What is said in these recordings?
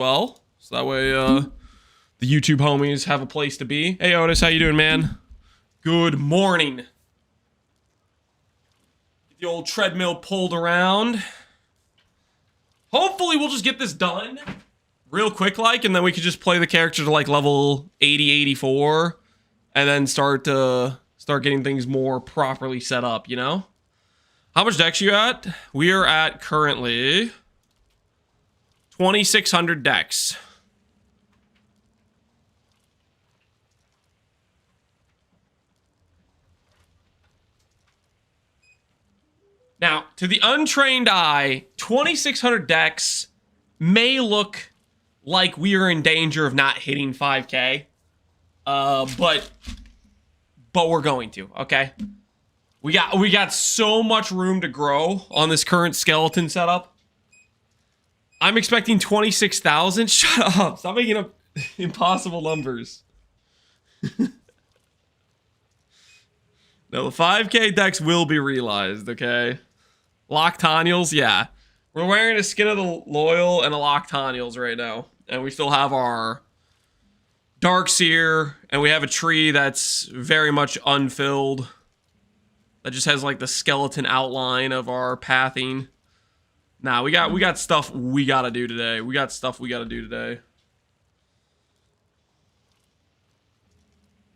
well, so that way the YouTube homies have a place to be. Hey Otis, how you doing, man? Good morning. Get the old treadmill pulled around. Hopefully we'll just get this done real quick, like, and then we could just play the character to like level 80, 84, and then start getting things more properly set up, you know? How much dex you at? We are at currently 2,600 dex. Now, to the untrained eye, 2,600 dex may look like we are in danger of not hitting 5k, but we're going to, okay? We got so much room to grow on this current skeleton setup. I'm expecting 26,000. Shut up. Stop making up impossible numbers. No, the 5k dex will be realized, okay? Loctonials, yeah. We're wearing a Skin of the Loyal and a Loctonials right now. And we still have our Darkseer, and we have a tree that's very much unfilled. That just has like the skeleton outline of our pathing. Nah, we got stuff we gotta do today.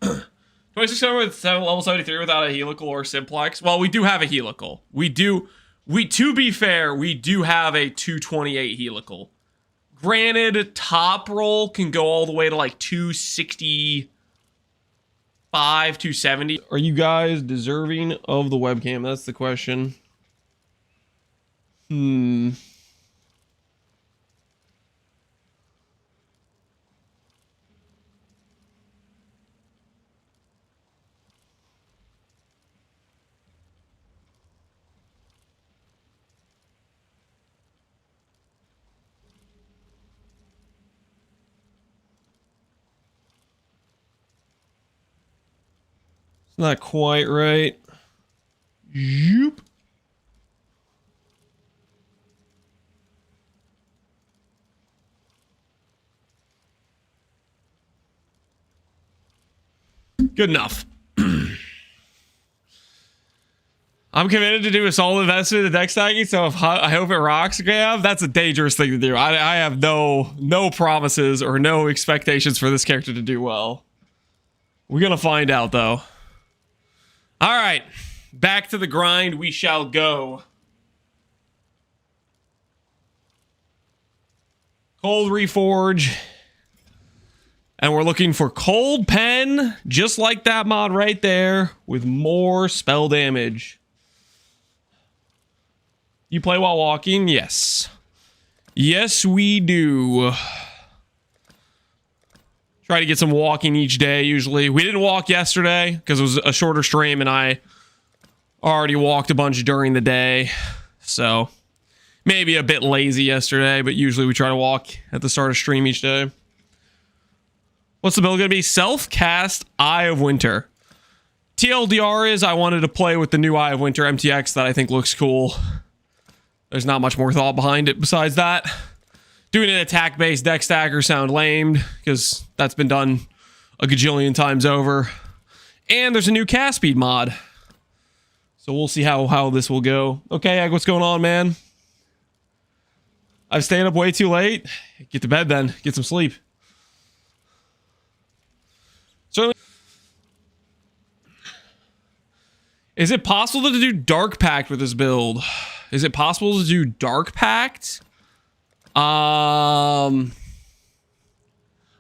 2600 with level 73 without a helical or simplex. Well, we do have a helical. To be fair, we do have a 228 helical. Granted, top roll can go all the way to like 265, 270. Are you guys deserving of the webcam? That's the question. It's not quite right. Yoop. Good enough. I'm committed to do a solid investment in the deck stacking, so I hope it rocks, Gav. That's a dangerous thing to do. I have no promises or no expectations for this character to do well. We're gonna find out, though. All right, back to the grind we shall go. Cold Reforge. And we're looking for Cold Pen, just like that mod right there, with more spell damage. You play while walking? Yes. Yes, we do. Try to get some walking each day, usually. We didn't walk yesterday, because it was a shorter stream, and I already walked a bunch during the day. So, maybe a bit lazy yesterday, but usually we try to walk at the start of stream each day. What's the build going to be? Self-cast Eye of Winter. TLDR is I wanted to play with the new Eye of Winter MTX that I think looks cool. There's not much more thought behind it besides that. Doing an attack-based deck stacker sound lame, because that's been done a gajillion times over. And there's a new cast speed mod. So we'll see how this will go. Okay, Egg, what's going on, man? I've stayed up way too late. Get to bed then. Get some sleep. Certainly. Is it possible to do Dark Pact with this build? Is it possible to do Dark Pact? I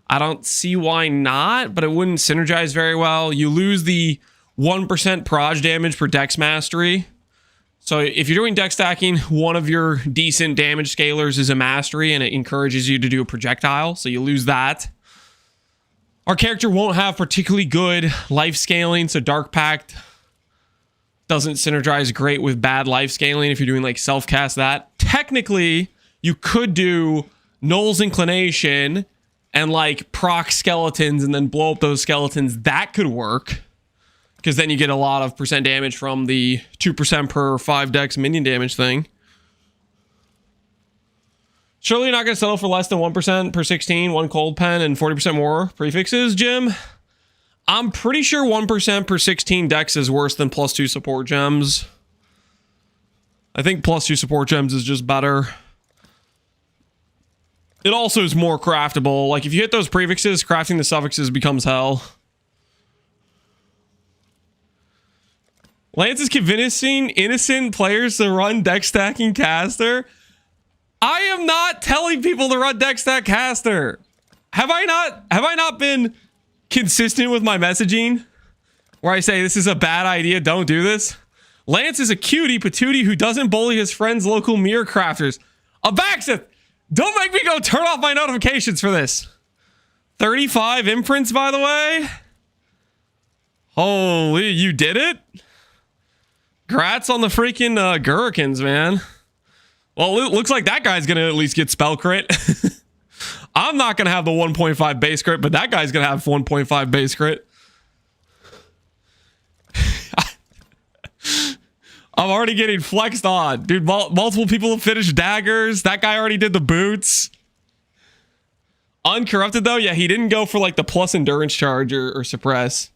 don't see why not, but it wouldn't synergize very well. You lose the 1% proj damage per dex mastery. So if you're doing deck stacking, one of your decent damage scalers is a mastery, and it encourages you to do a projectile, so you lose that. Our character won't have particularly good life scaling, so Dark Pact doesn't synergize great with bad life scaling if you're doing like self-cast that. Technically, you could do Null's Inclination and like proc skeletons and then blow up those skeletons. That could work, because then you get a lot of percent damage from the 2% per 5 dex minion damage thing. Surely you're not going to settle for less than 1% per 16, one cold pen, and 40% more prefixes, Jim? I'm pretty sure 1% per 16 dex is worse than +2 support gems. I think +2 support gems is just better. It also is more craftable. Like, if you hit those prefixes, crafting the suffixes becomes hell. Lance is convincing innocent players to run deck stacking caster. I am not telling people to run deck stack caster. Have I not been consistent with my messaging where I say this is a bad idea, don't do this? Lance is a cutie patootie who doesn't bully his friends' local mirror crafters. Abaxith, don't make me go turn off my notifications for this. 35 imprints, by the way. Holy, you did it? Grats on the freaking Gherkins, man. Well, it looks like that guy's gonna at least get spell crit. I'm not gonna have the 1.5 base crit, but that guy's gonna have 1.5 base crit. I'm already getting flexed on. Dude, multiple people have finished daggers. That guy already did the boots. Uncorrupted, though? Yeah, he didn't go for, like, the plus endurance charge or suppress.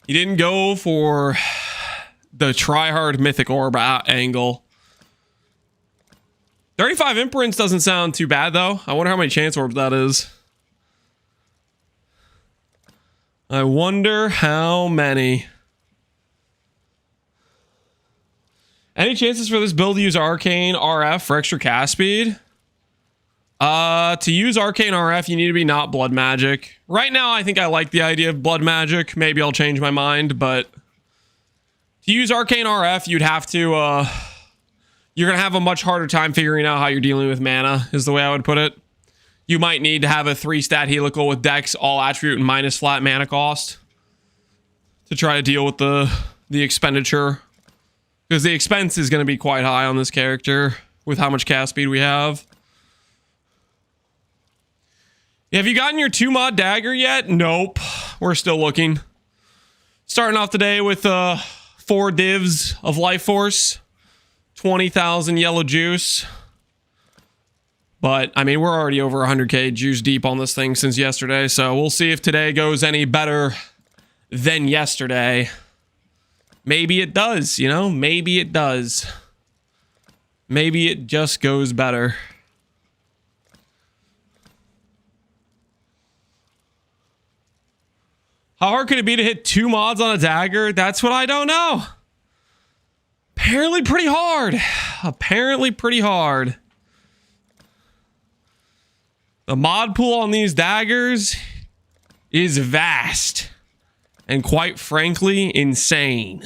He didn't go for the tryhard mythic orb angle. 35 imprints doesn't sound too bad, though. I wonder how many chance orbs that is. I wonder how many. Any chances for this build to use Arcane RF for extra cast speed? To use Arcane RF, you need to be not blood magic. Right now, I think I like the idea of blood magic. Maybe I'll change my mind, but to use Arcane RF, you'd have to, you're gonna have a much harder time figuring out how you're dealing with mana, is the way I would put it. You might need to have a 3-stat helical with Dex, all attribute, and minus flat mana cost to try to deal with the expenditure. Because the expense is going to be quite high on this character with how much cast speed we have. Have you gotten your 2-mod dagger yet? Nope. We're still looking. Starting off today with 4 divs of life force. 20,000 yellow juice. But, I mean, we're already over 100k juice deep on this thing since yesterday. So we'll see if today goes any better than yesterday. Maybe it does, you know? Maybe it does. Maybe it just goes better. How hard could it be to hit 2 mods on a dagger? That's what I don't know. Apparently pretty hard. Apparently pretty hard. The mod pool on these daggers is vast. And quite frankly, insane.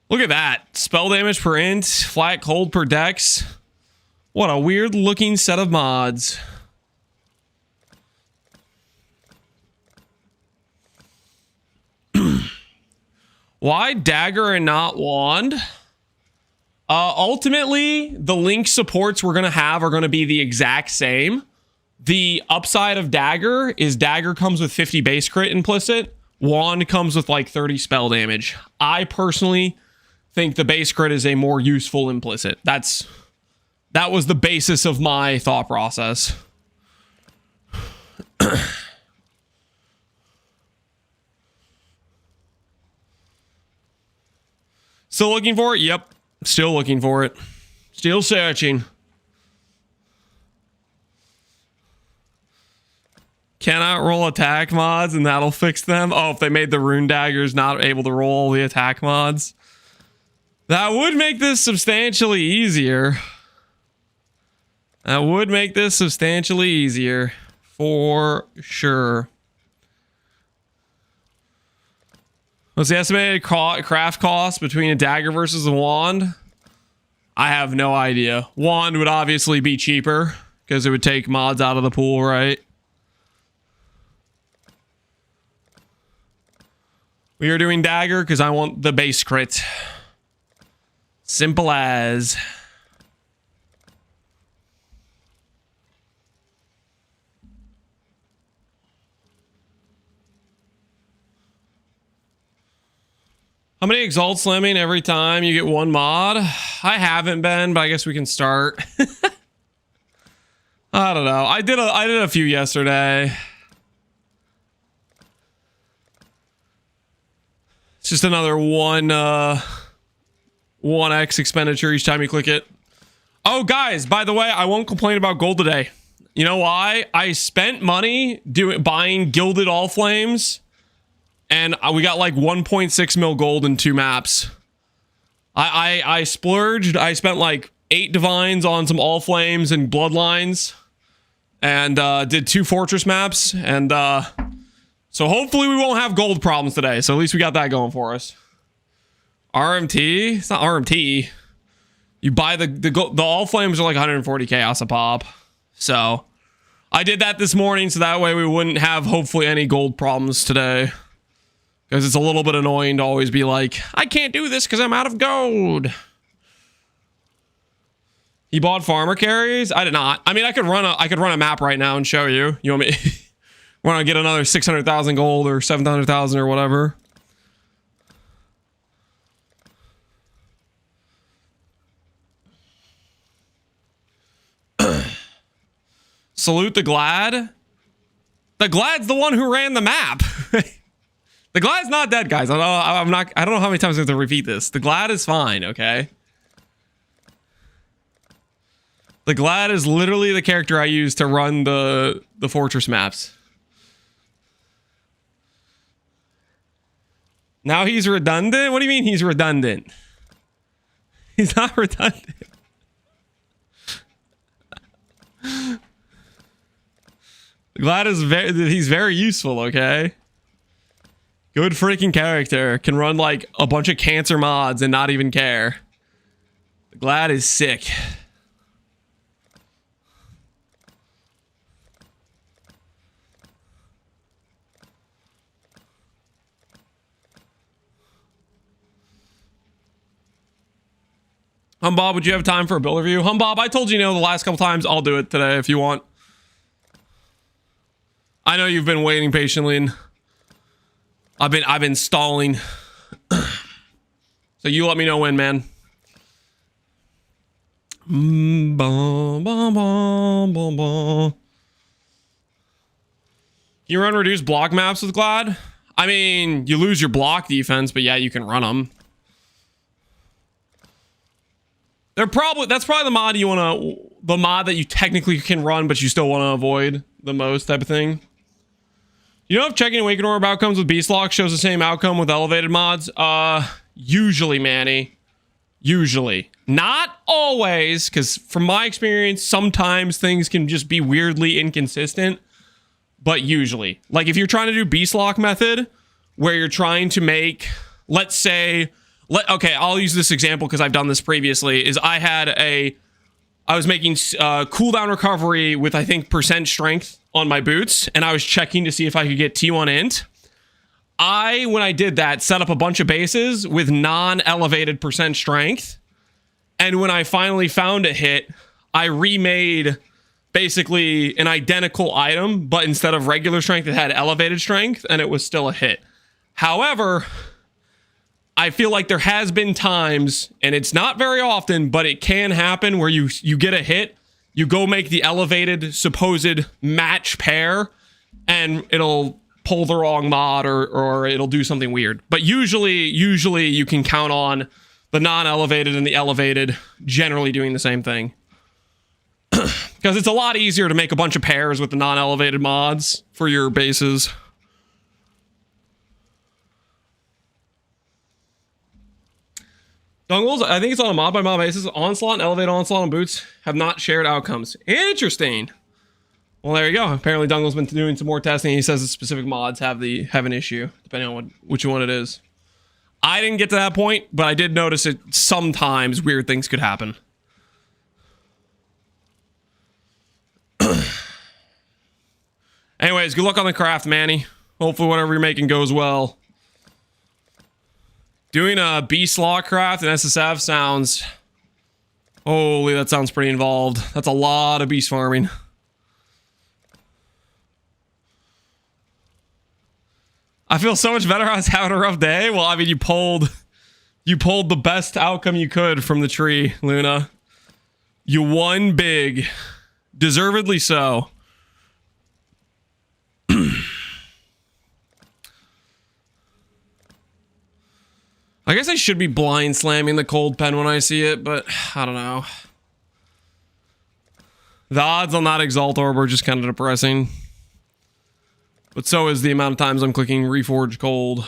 Look at that. Spell damage per int, flat cold per dex. What a weird looking set of mods. Why dagger and not wand? Ultimately, the link supports we're going to have are going to be the exact same. The upside of dagger is dagger comes with 50 base crit implicit. Wand comes with like 30 spell damage. I personally think the base crit is a more useful implicit. That was the basis of my thought process. Still looking for it? Yep. Still looking for it. Still searching. Cannot roll attack mods and that'll fix them. Oh, if they made the rune daggers not able to roll the attack mods. That would make this substantially easier. That would make this substantially easier. For sure. What's the estimated craft cost between a dagger versus a wand? I have no idea. Wand would obviously be cheaper because it would take mods out of the pool, right? We are doing dagger because I want the base crit. Simple as. How many exalt slamming every time you get one mod? I haven't been, but I guess we can start. I don't know. I did a few yesterday. It's just another 1x expenditure each time you click it. Oh, guys, by the way, I won't complain about gold today. You know why? I spent money buying gilded all flames, and we got like 1.6 mil gold in 2 maps. I splurged. I spent like 8 divines on some all flames and bloodlines, and did 2 fortress maps, and so hopefully we won't have gold problems today. So at least we got that going for us. RMT? It's not RMT. You buy the all flames are like 140 chaos a pop. So I did that this morning so that way we wouldn't have hopefully any gold problems today. Because it's a little bit annoying to always be like, I can't do this because I'm out of gold. He bought farmer carries? I did not. I mean, I could run a map right now and show you. You want me? Want to get another 600,000 gold or 700,000 or whatever? Salute the Glad. The Glad's the one who ran the map. The Glad's not dead, guys. I don't know how many times I have to repeat this. The Glad is fine, okay? The Glad is literally the character I use to run the fortress maps. Now he's redundant? What do you mean he's redundant? He's not redundant. Glad is he's very useful, okay? Good freaking character. Can run like a bunch of cancer mods and not even care. Glad is sick. Bob, would you have time for a build review? Bob, I told you no the last couple times. I'll do it today if you want. I know you've been waiting patiently, and I've been stalling. So you let me know when, man. You run reduced block maps with Glad? I mean, you lose your block defense, but yeah, you can run them. That's probably the mod you want to, the mod that you technically can run, but you still want to avoid the most type of thing. You know if checking Awakened Orb outcomes with Beast Lock shows the same outcome with elevated mods? Usually, Manny. Usually. Not always, because from my experience, sometimes things can just be weirdly inconsistent. But usually. Like if you're trying to do Beast Lock method, where you're trying to make, let's say, okay, I'll use this example because I've done this previously, is I was making cooldown recovery with, I think, percent strength on my boots, and I was checking to see if I could get T1 int. When I did that, set up a bunch of bases with non-elevated percent strength, and when I finally found a hit, I remade basically an identical item, but instead of regular strength, it had elevated strength, and it was still a hit. However, I feel like there has been times, and it's not very often, but it can happen where you get a hit, you go make the elevated supposed match pair, and it'll pull the wrong mod or it'll do something weird. But usually you can count on the non-elevated and the elevated generally doing the same thing. Because it's a lot easier to make a bunch of pairs with the non-elevated mods for your bases. Dongles, I think it's on a mod by mod basis. Onslaught and Elevate Onslaught and Boots have not shared outcomes. Interesting. Well, there you go. Apparently Dongle's been doing some more testing. He says the specific mods have an issue, depending on which one it is. I didn't get to that point, but I did notice it sometimes weird things could happen. Anyways, good luck on the craft, Manny. Hopefully whatever you're making goes well. Doing a beast lawcraft and SSF sounds... Holy, that sounds pretty involved. That's a lot of beast farming. I feel so much better. I was having a rough day. Well, I mean, you pulled the best outcome you could from the tree, Luna. You won big. Deservedly so. I guess I should be blind slamming the cold pen when I see it, but I don't know. The odds on that Exalt Orb are just kind of depressing. But so is the amount of times I'm clicking Reforge Cold.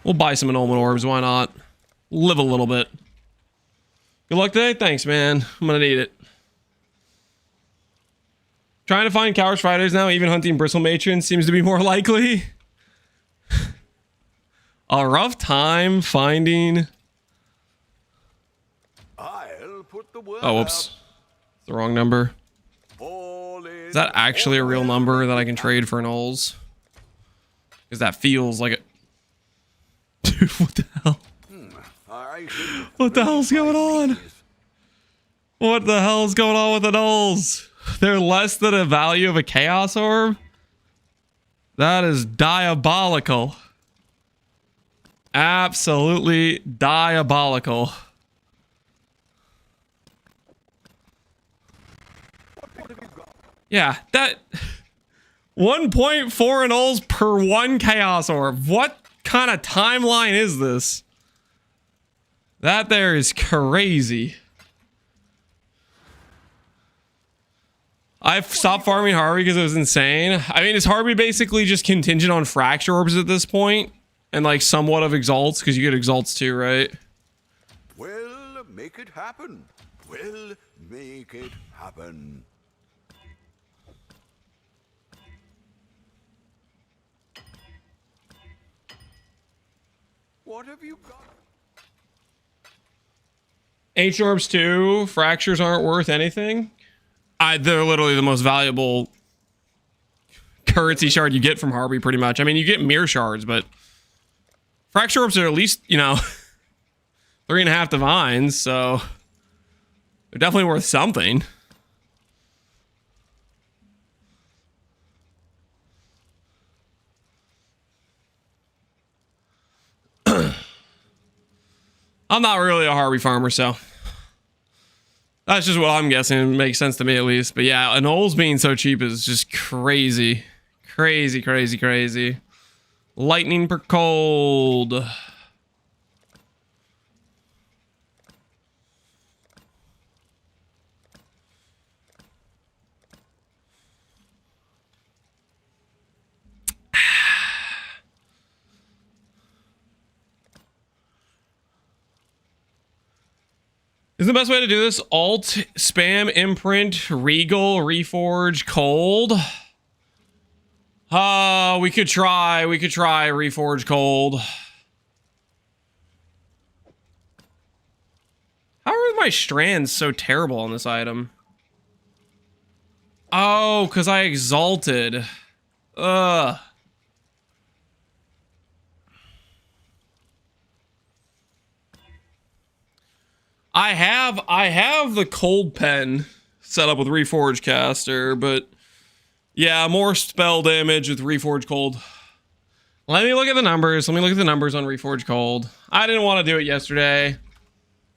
We'll buy some Annulment Orbs, why not? Live a little bit. Good luck today? Thanks, man. I'm gonna need it. Trying to find Cowards Fighters now, even hunting Bristle Matrons seems to be more likely. A rough time finding... I'll put the word Oh, whoops. The wrong number. Is that actually a real number that I can trade for Knolls? Because that feels like it. Dude, what the hell? What the hell's going on? What the hell's going on with the Knolls? They're less than a value of a Chaos Orb? That is diabolical. Absolutely diabolical. Yeah, that 1.4 Annulls per one Chaos Orb. What kind of timeline is this? That there is crazy. I've stopped farming Harvey because it was insane. I mean, is Harvey basically just contingent on Fracture Orbs at this point? And like somewhat of Exalts, because you get Exalts too, right? We'll make it happen. We'll make it happen. What have you got? Ancient Orbs too. Fractures aren't worth anything. They're literally the most valuable currency shard you get from Harvey, pretty much. I mean, you get mirror shards, but Fracture Orbs are at least, you know, 3.5 divines, so they're definitely worth something. I'm not really a Harvey farmer, so that's just what I'm guessing. It makes sense to me at least. But yeah, Annulls being so cheap is just crazy. Crazy, crazy, crazy. Lightning per cold. Is the best way to do this alt, spam, imprint, regal, reforge, cold? We could try reforge cold. How are my strands so terrible on this item? Oh, because I exalted. Ugh. I have the cold pen set up with Reforge Caster, but yeah, more spell damage with Reforge Cold. Let me look at the numbers. Let me look at the numbers on Reforge Cold. I didn't want to do it yesterday.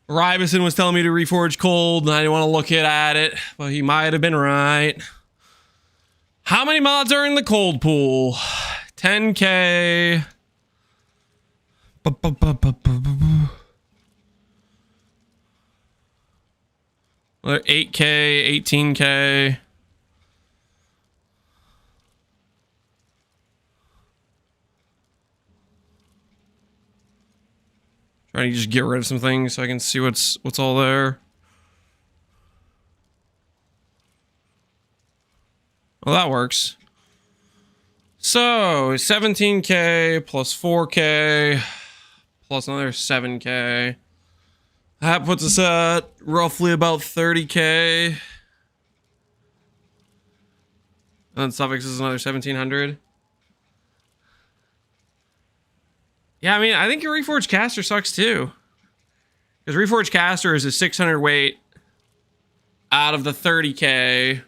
Rybison was telling me to Reforge Cold, and I didn't want to look at it, but he might have been right. How many mods are in the cold pool? 10K. 8K, 18K. Trying to just get rid of some things so I can see what's all there. Well, that works. So 17K plus 4K plus another 7K. That puts us at roughly about 30K. And then suffix is another 1700. Yeah, I mean, I think your Reforged Caster sucks too. Because Reforged Caster is a 600 weight out of the 30k.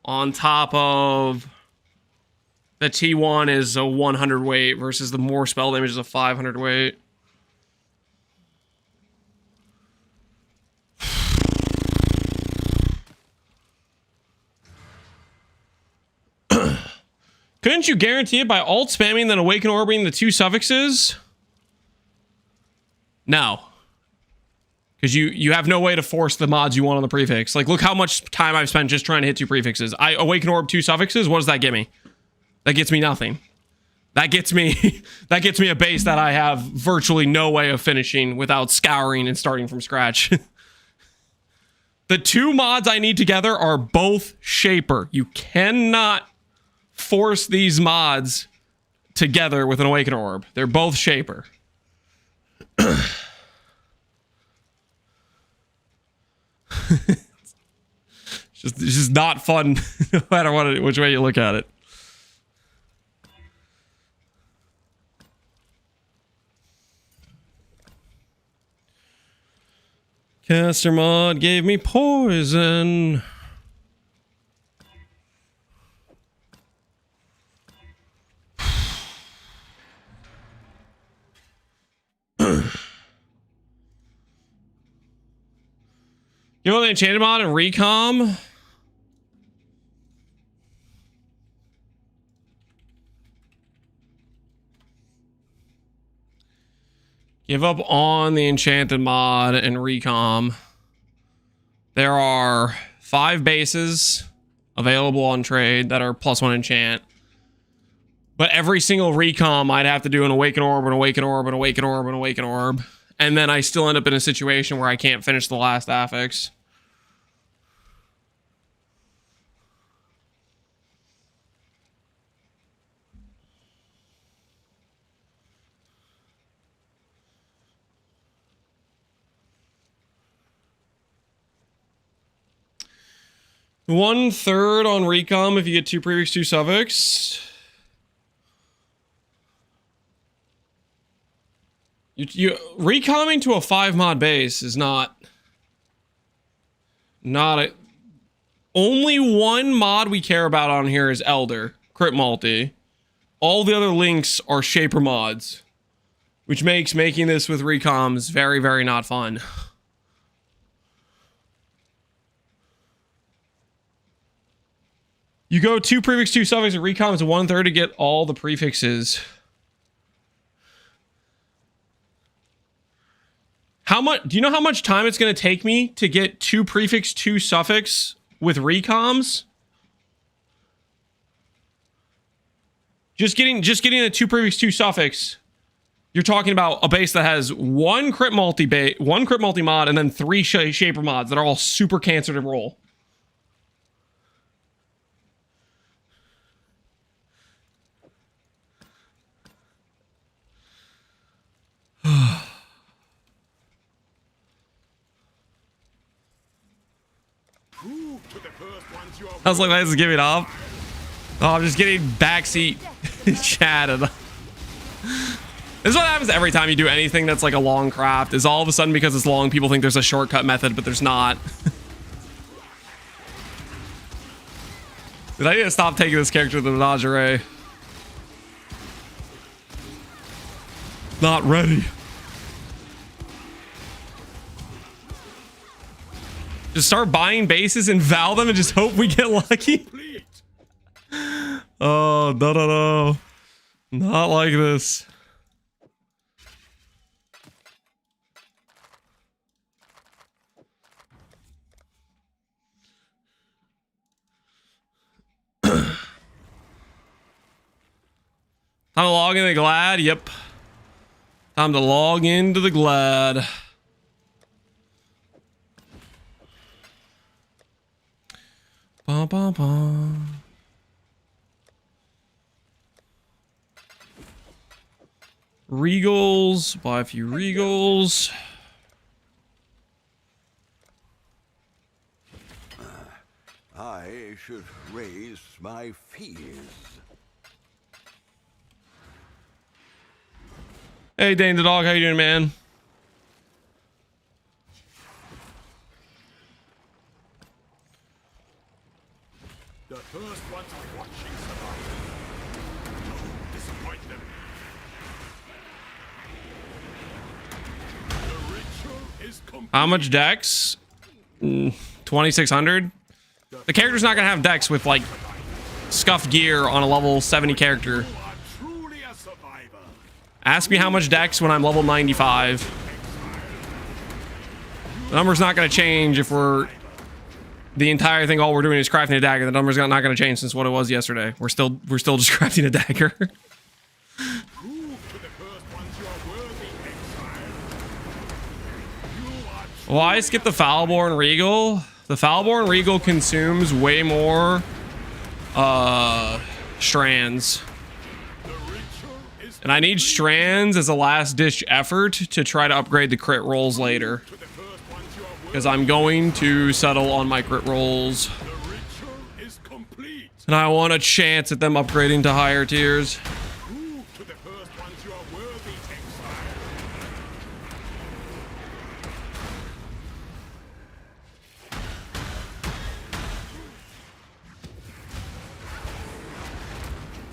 On top of the T1 is a 100 weight versus the more spell damage is a 500 weight. Couldn't you guarantee it by alt spamming then awaken orbing the 2 suffixes? No. Because you have no way to force the mods you want on the prefix. Like, look how much time I've spent just trying to hit 2 prefixes. I awaken orb 2 suffixes. What does that get me? That gets me nothing. That gets me that gets me a base that I have virtually no way of finishing without scouring and starting from scratch. The 2 mods I need together are both Shaper. You cannot force these mods together with an awaken orb. They're both Shaper. It's just not fun no matter which way you look at it. Caster mod gave me poison. You want the enchanted mod and recom? Give up on the enchanted mod and recom. There are 5 bases available on trade that are +1 enchant. But every single recom, I'd have to do an awaken orb, an awaken orb, an awaken orb, an awaken orb. And then I still end up in a situation where I can't finish the last affix. One-third on recom if you get 2 prefix, 2 suffix. You recomming to a 5 mod base is not a... Only 1 mod we care about on here is Elder, crit multi. All the other links are Shaper mods, which makes making this with recoms very, very not fun. You go 2 prefix, 2 suffix, and recoms to 1/3 to get all the prefixes. How much? Do you know how much time it's going to take me to get 2 prefix, 2 suffix with recoms? Just getting a 2 prefix, 2 suffix. You're talking about a base that has 1 crit multi mod, and then 3 Shaper mods that are all super cancer to roll. I was like, let's give it off. Oh, I'm just getting backseat chatted. This is what happens every time you do anything that's like a long craft, is all of a sudden because it's long, people think there's a shortcut method, but there's not. Dude, I need to stop taking this character to the menagerie. Not ready. Just start buying bases and vow them and just hope we get lucky. Oh, no. Not like this. Time to log into the Glad. Yep. Time to log into the Glad. Ba, ba, ba. Regals. Buy a few Regals. I should raise my fees. Hey, Dane the dog, how you doing, man? The first ones watching survive. Don't disappoint them. The ritual is complete. How much dex? 2,600. The character's not gonna have dex with like scuffed gear on a level 70 character. You are truly a survivor. Ask me how much dex when I'm level 95. The number's not gonna change if we're the entire thing. All we're doing is crafting a dagger. The number's not gonna change since what it was yesterday. We're still just crafting a dagger. Prove to the first ones you are worthy, Exile. You are Why skip the Foulborn Regal? The Foulborn Regal consumes way more strands. the ritual is And I need strands as a last ditch effort to try to upgrade the crit rolls later. to the first ones you are worthy. Because I'm going to settle on my crit rolls. The ritual is complete. And I want a chance at them upgrading to higher tiers. Prove to the first ones you are worthy, Exile.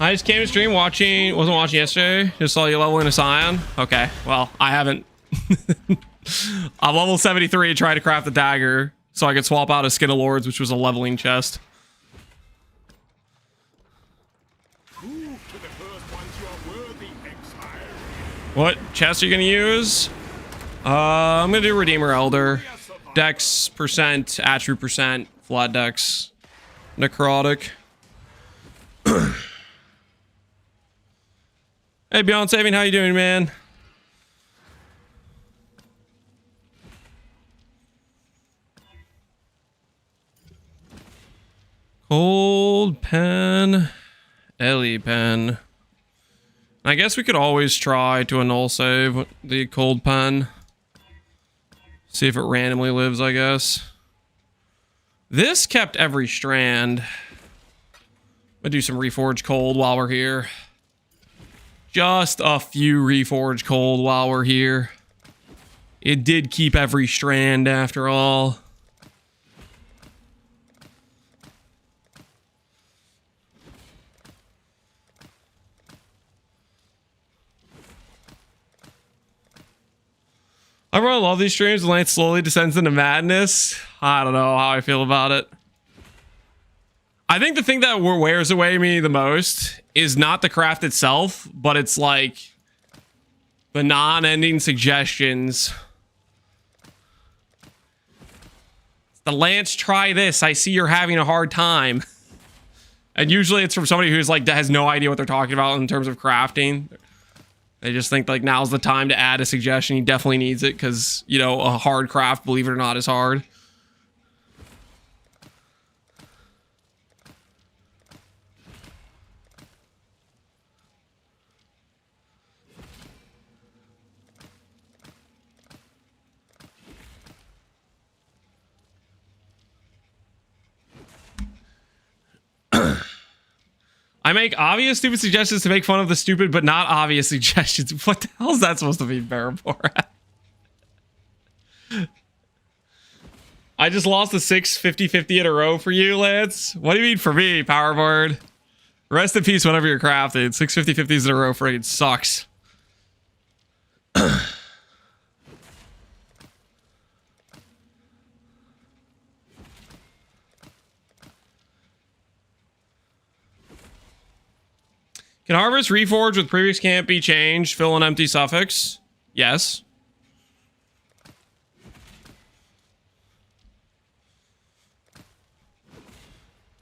I just came to stream wasn't watching yesterday. Just saw you leveling a Scion. Okay, well, I haven't. I'm level 73 trying to craft the dagger so I could swap out a Skin of Lords, which was a leveling chest. Prove to the first ones you are worthy, Exile. What chest are you gonna use? I'm gonna do Redeemer Elder. Dex percent, attribute percent, flat dex, necrotic. Hey, Beyond Saving, how you doing, man? Cold pen, Ellie pen. I guess we could always try to annul save the cold pen. See if it randomly lives, I guess. This kept every strand. I'll do some Reforge cold while we're here. Just a few Reforge cold while we're here. It did keep every strand after all. I really love these streams. The Lance slowly descends into madness. I don't know how I feel about it. I think the thing that wears away me the most is not the craft itself, but it's like the non-ending suggestions. The Lance, try this. I see you're having a hard time. And usually it's from somebody who's like, that has no idea what they're talking about in terms of crafting. They just think like now's the time to add a suggestion. He definitely needs it because, you know, a hard craft, believe it or not, is hard. I make obvious stupid suggestions to make fun of the stupid but not obvious suggestions. What the hell is that supposed to be fair for? I just lost a 6-50-50 in a row for you, Lance. What do you mean for me, Powerbird? Rest in peace whenever you're crafted. 6-50-50s in a row freaking sucks. Can Harvest Reforge with previous can't be changed? Fill an empty suffix? Yes.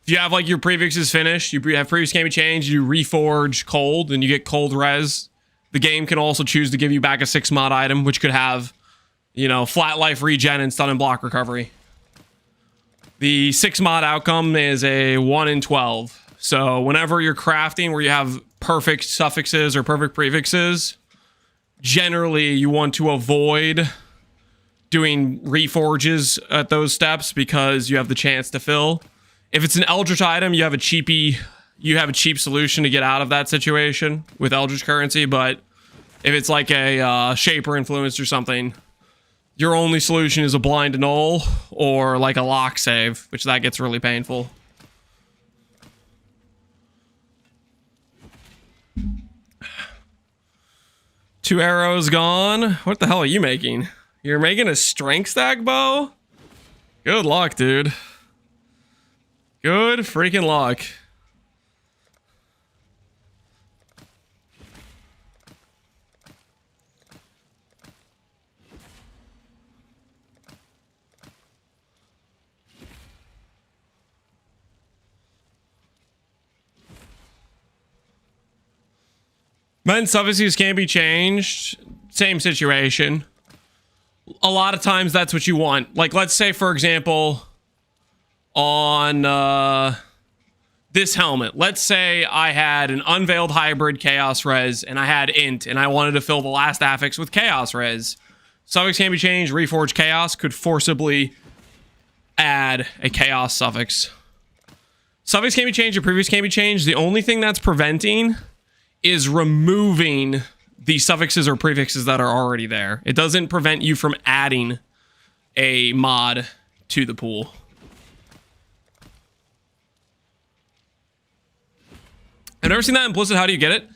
If you have like your prefixes finished, you have previous can't be changed, you reforge cold, and you get cold res. The game can also choose to give you back a 6 mod item, which could have, you know, flat life regen and stun and block recovery. The 6 mod outcome is a 1 in 12. So whenever you're crafting where you have perfect suffixes or perfect prefixes, generally you want to avoid doing reforges at those steps because you have the chance to fill. If it's an Eldritch item, you have a cheap solution to get out of that situation with Eldritch currency, but If it's like a shaper influence or something, your only solution is a blind null or like a lock save, which that gets really painful. Two arrows gone. What the hell are you making? You're making a strength stack bow? Good luck, dude. Good freaking luck. Men suffixes can be changed. Same situation. A lot of times that's what you want. Like, let's say, for example, on this helmet. Let's say I had an unveiled hybrid chaos res and I had int and I wanted to fill the last affix with chaos res. Suffix can be changed. Reforge chaos could forcibly add a chaos suffix. Suffix can be changed. Your previous can be changed. The only thing that's preventing is removing the suffixes or prefixes that are already there. It doesn't prevent you from adding a mod to the pool. I've never seen that implicit. How do you get it?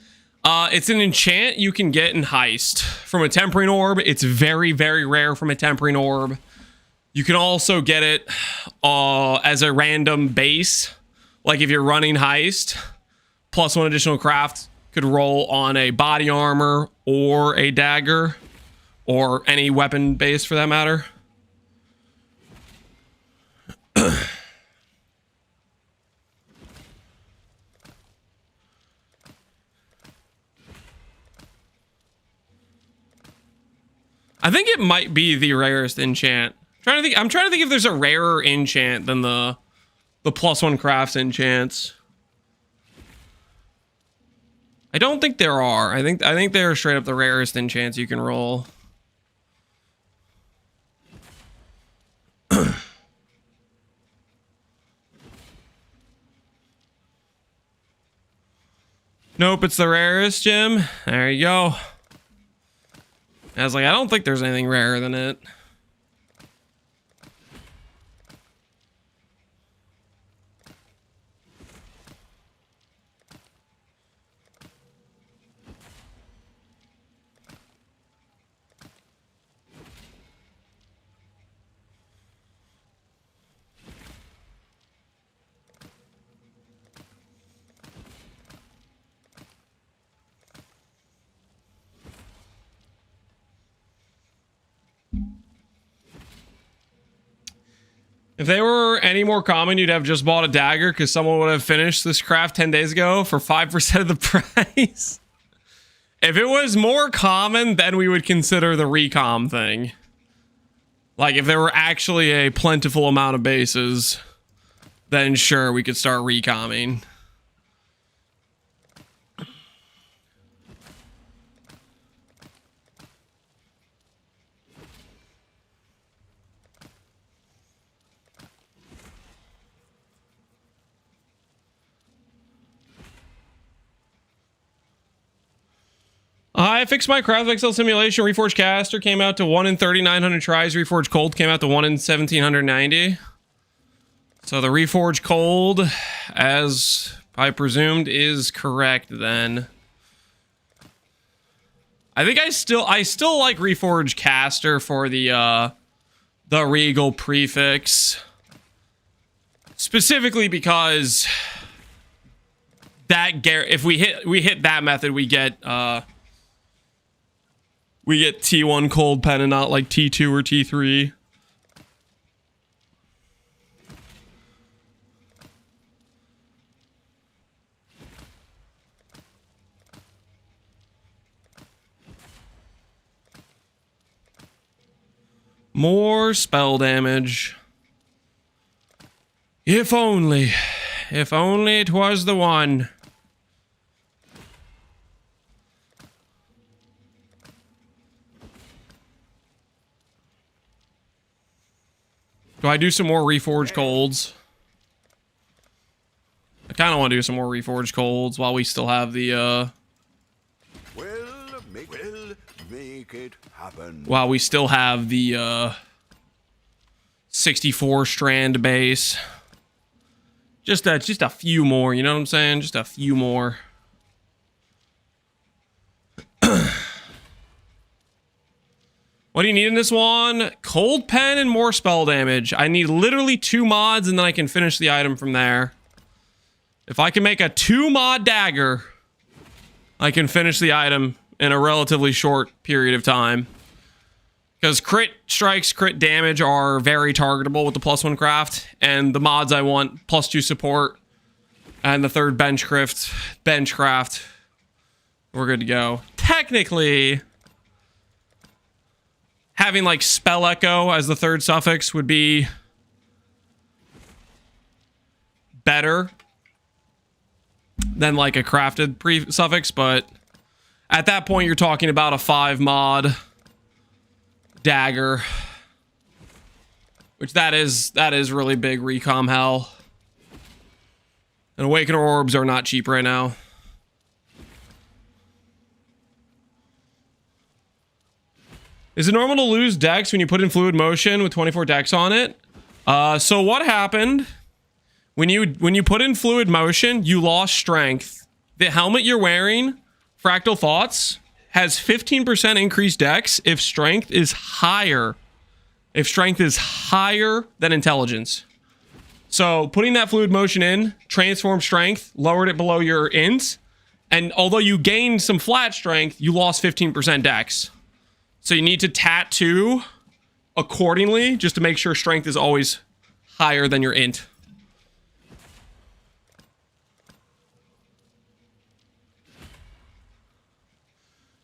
It's an enchant you can get in Heist from a tempering orb. It's very, very rare from a tempering orb. You can also get it as a random base. Like if you're running Heist, plus 1 additional craft could roll on a body armor or a dagger or any weapon base for that matter. I think it might be the rarest enchant. I'm trying to think if there's a rarer enchant than the +1 crafts enchants. I don't think there are. I think they're straight up the rarest enchants you can roll. Nope, it's the rarest, Jim. There you go. I was like, I don't think there's anything rarer than it. If they were any more common, you'd have just bought a dagger because someone would have finished this craft 10 days ago for 5% of the price. If it was more common, then we would consider the recom thing. Like if there were actually a plentiful amount of bases, then sure, we could start recomming. I fixed my craft Exile simulation. Reforge caster came out to 1 in 3,900 tries. Reforge cold came out to 1 in 1,790. So the Reforge cold, as I presumed, is correct then. I think I still like Reforge caster for the regal prefix, specifically because that if we hit that method, we get T1 cold pen and not like T2 or T3. More spell damage. If only it was the one. Do I do some more Reforge colds? I kind of want to do some more Reforge colds while we still have the Well, Make it happen. While we still have the 64 strand base. Just a few more, you know what I'm saying? Just a few more. What do you need in this one? Cold pen and more spell damage. I need literally 2 mods and then I can finish the item from there. If I can make a 2 mod dagger, I can finish the item in a relatively short period of time. Because crit strikes, crit damage are very targetable with the +1 craft. And the mods I want, +2 support. And the 3rd bench craft. We're good to go. Technically, having like spell echo as the 3rd suffix would be better than like a crafted suffix, but at that point you're talking about a 5 mod dagger, which that is really big recom hell. And Awakener orbs are not cheap right now. Is it normal to lose dex when you put in fluid motion with 24 dex on it? So what happened when you put in fluid motion, you lost strength. The helmet you're wearing, Fractal Thoughts, has 15% increased dex if strength is higher. If strength is higher than intelligence. So putting that fluid motion in, transform strength, lowered it below your int, and although you gained some flat strength, you lost 15% dex. So you need to tattoo accordingly just to make sure strength is always higher than your int.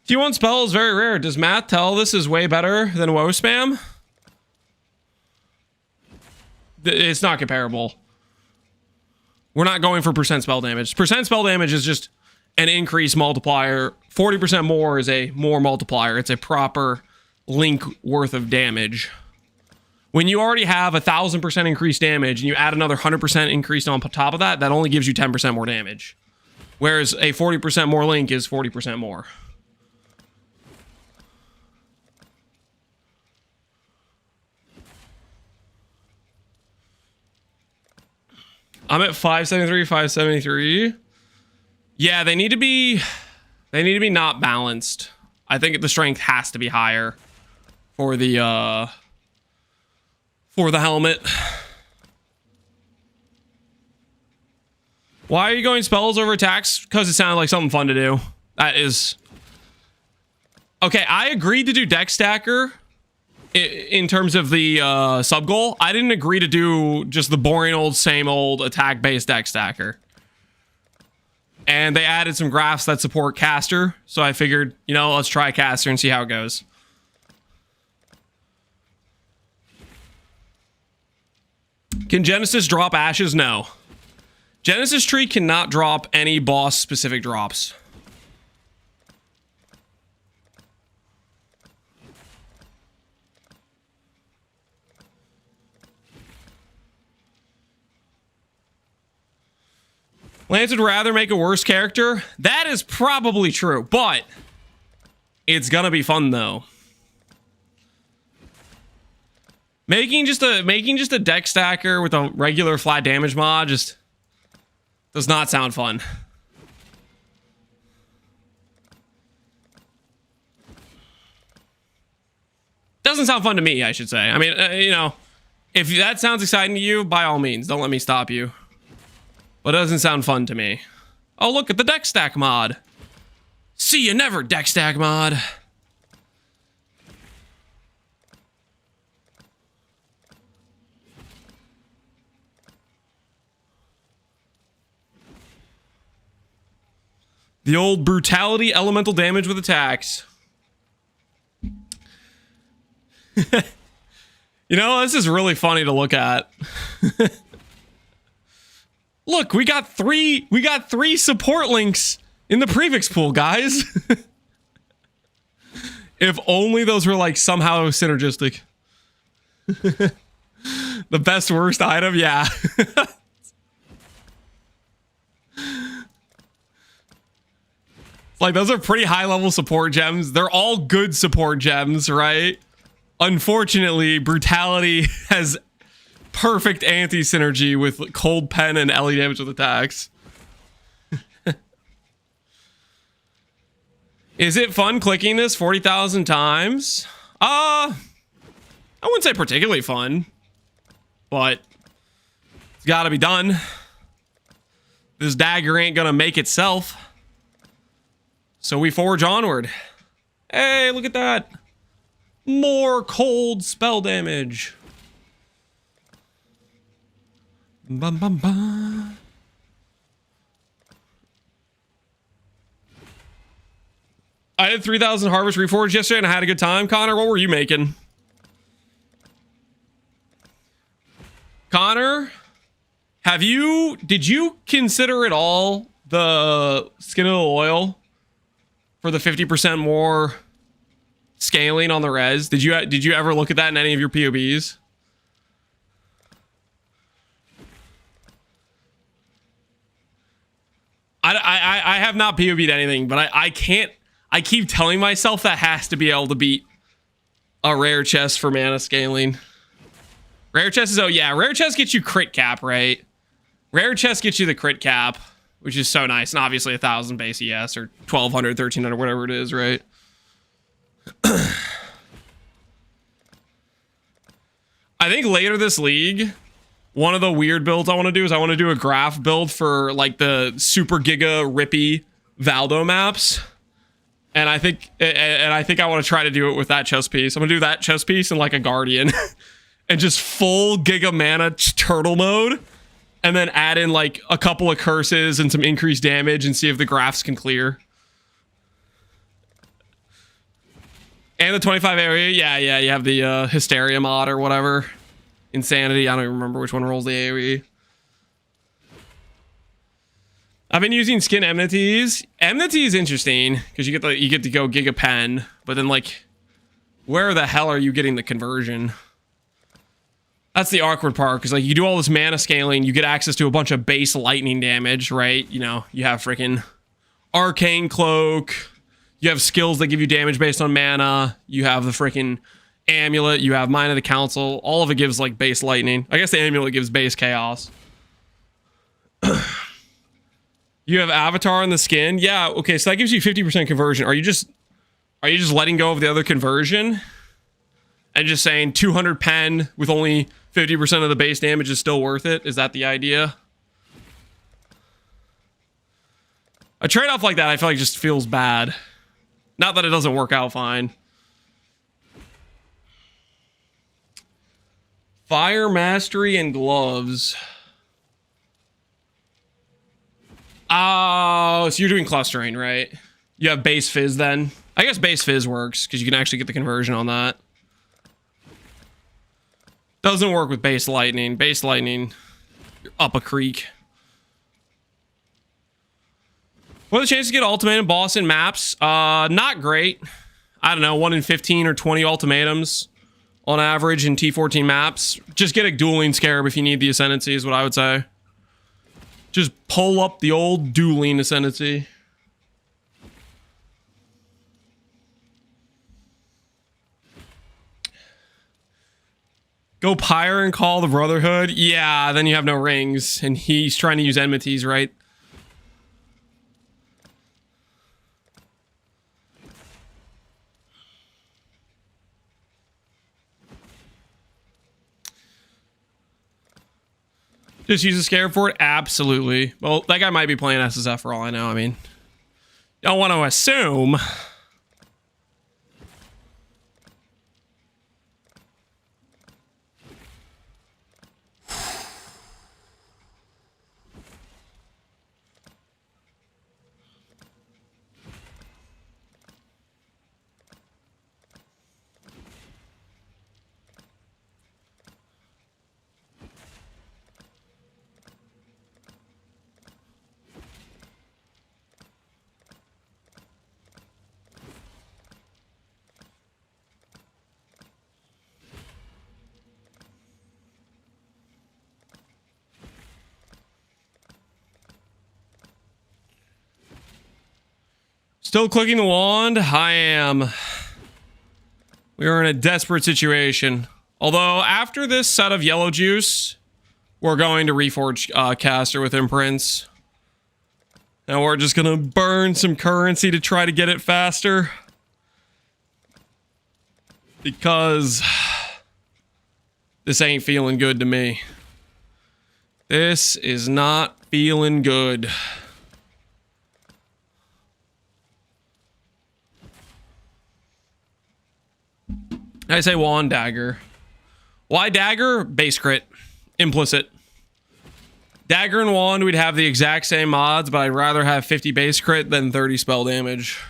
T1 spell is very rare. Does math tell this is way better than WoW spam? It's not comparable. We're not going for percent spell damage. Percent spell damage is just an increase multiplier. 40% more is a more multiplier. It's a proper link worth of damage. When you already have 1,000% increased damage and you add another 100% increase on top of that, that only gives you 10% more damage. Whereas a 40% more link is 40% more. I'm at 573, 573. Yeah, they need to be not balanced. I think the strength has to be higher for the helmet. Why are you going spells over attacks? Because it sounded like something fun to do. That is... Okay, I agreed to do dex stacker in terms of the sub goal. I didn't agree to do just the boring old same old attack based dex stacker. And they added some graphs that support caster, so I figured, you know, let's try caster and see how it goes. Can Genesis drop ashes? No. Genesis tree cannot drop any boss specific drops. Lance would rather make a worse character. That is probably true, but it's gonna be fun though. Making just a deck stacker with a regular flat damage mod just does not sound fun. Doesn't sound fun to me, I should say. I mean, you know, if that sounds exciting to you, by all means, don't let me stop you. But it doesn't sound fun to me. Oh, look at the deck stack mod. See you never, deck stack mod. The old brutality elemental damage with attacks. You know, this is really funny to look at. Look, we got three support links in the prefix pool, guys. If only those were like somehow synergistic. The best worst item, yeah. Like, those are pretty high level support gems. They're all good support gems, right? Unfortunately, Brutality has perfect anti-synergy with Cold Pen and LE damage with attacks. Is it fun clicking this 40,000 times? I wouldn't say particularly fun, but it's gotta be done. This dagger ain't gonna make itself. So we forge onward. Hey, look at that. More cold spell damage. Bum, bum, bum. I did 3,000 Harvest Reforge yesterday and I had a good time. Connor, what were you making? Connor, did you consider at all the skin of the oil for the 50% more scaling on the res? Did you ever look at that in any of your POBs? I have not POB'd anything, but I can't. I keep telling myself that has to be able to beat a rare chest for mana scaling. Rare chest is, oh yeah, rare chest gets you crit cap, right? Rare chest gets you the crit cap, which is so nice, and obviously 1,000 base ES or 1,200, 1,300, whatever it is, right? I think later this league, one of the weird builds I want to do is I want to do a graph build for like the super giga rippy Valdo maps. And I think I want to try to do it with that chest piece. I'm gonna do that chest piece and like a guardian and just full giga mana turtle mode, and then add in like a couple of curses and some increased damage and see if the graphs can clear. And the 25 area, yeah, you have the hysteria mod or whatever. Insanity, I don't even remember which one rolls the AoE. I've been using skin enmities. Enmity is interesting because you get to go giga pen, but then like, where the hell are you getting the conversion? That's the awkward part, because like you do all this mana scaling, you get access to a bunch of base lightning damage, right? You know, you have freaking arcane cloak, you have skills that give you damage based on mana, you have the freaking amulet, you have Mind of the Council, all of it gives like base lightning. I guess the amulet gives base chaos. You have avatar in the skin. Yeah, okay, so that gives you 50% conversion. Are you just letting go of the other conversion and just saying 200 pen with only 50% of the base damage is still worth it? Is that the idea? A trade-off like that I feel like just feels bad. Not that it doesn't work out fine. Fire mastery and gloves. Oh, so you're doing clustering, right? You have base fizz then. I guess base fizz works because you can actually get the conversion on that. Doesn't work with base lightning. Base lightning, you're up a creek. What are the chances to get ultimatum boss in maps? Not great. I don't know, 1 in 15 or 20 ultimatums on average in T14 maps. Just get a dueling scarab if you need the ascendancy is what I would say. Just pull up the old dueling ascendancy. Go pyre and call the Brotherhood? Yeah, then you have no rings. And he's trying to use enmities, right? Just use a scarab for it? Absolutely. Well, that guy might be playing SSF for all I know. I mean, don't want to assume. Still clicking the wand? I am. We are in a desperate situation. Although, after this set of yellow juice, we're going to Reforge caster with imprints. And we're just gonna burn some currency to try to get it faster. Because this ain't feeling good to me. This is not feeling good. I say wand, dagger. Why dagger? Base crit. Implicit. Dagger and wand, we'd have the exact same mods, but I'd rather have 50 base crit than 30 spell damage.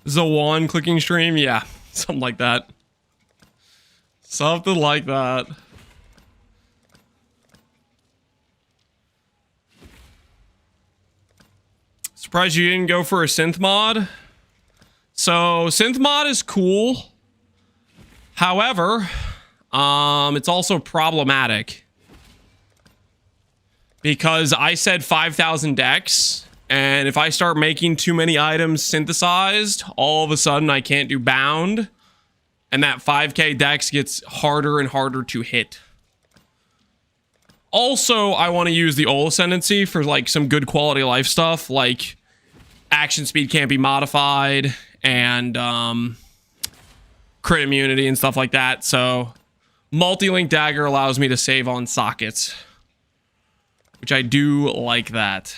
This is a wand clicking stream? Yeah, something like that. Something like that. Surprised you didn't go for a synth mod. So synth mod is cool. However, it's also problematic because I said 5,000 dex, and if I start making too many items synthesized, all of a sudden I can't do bound, and that 5k dex gets harder and harder to hit. Also, I want to use the Ascendancy for like some good quality of life stuff, like action speed can't be modified and crit immunity and stuff like that. So multi-link dagger allows me to save on sockets, which I do like that.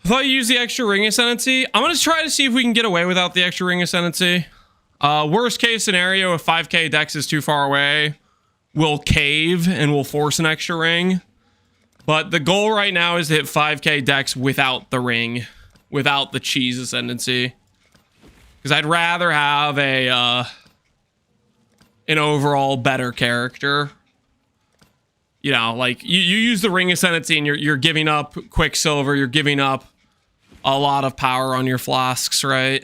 I thought you used the extra ring ascendancy. I'm going to try to see if we can get away without the extra ring ascendancy. Worst case scenario, if 5k dex is too far away, we'll cave and we'll force an extra ring. But the goal right now is to hit 5k dex without the ring, without the cheese ascendancy. Because I'd rather have a an overall better character. You know, like you use the ring ascendancy and you're giving up Quicksilver, you're giving up a lot of power on your flasks, right?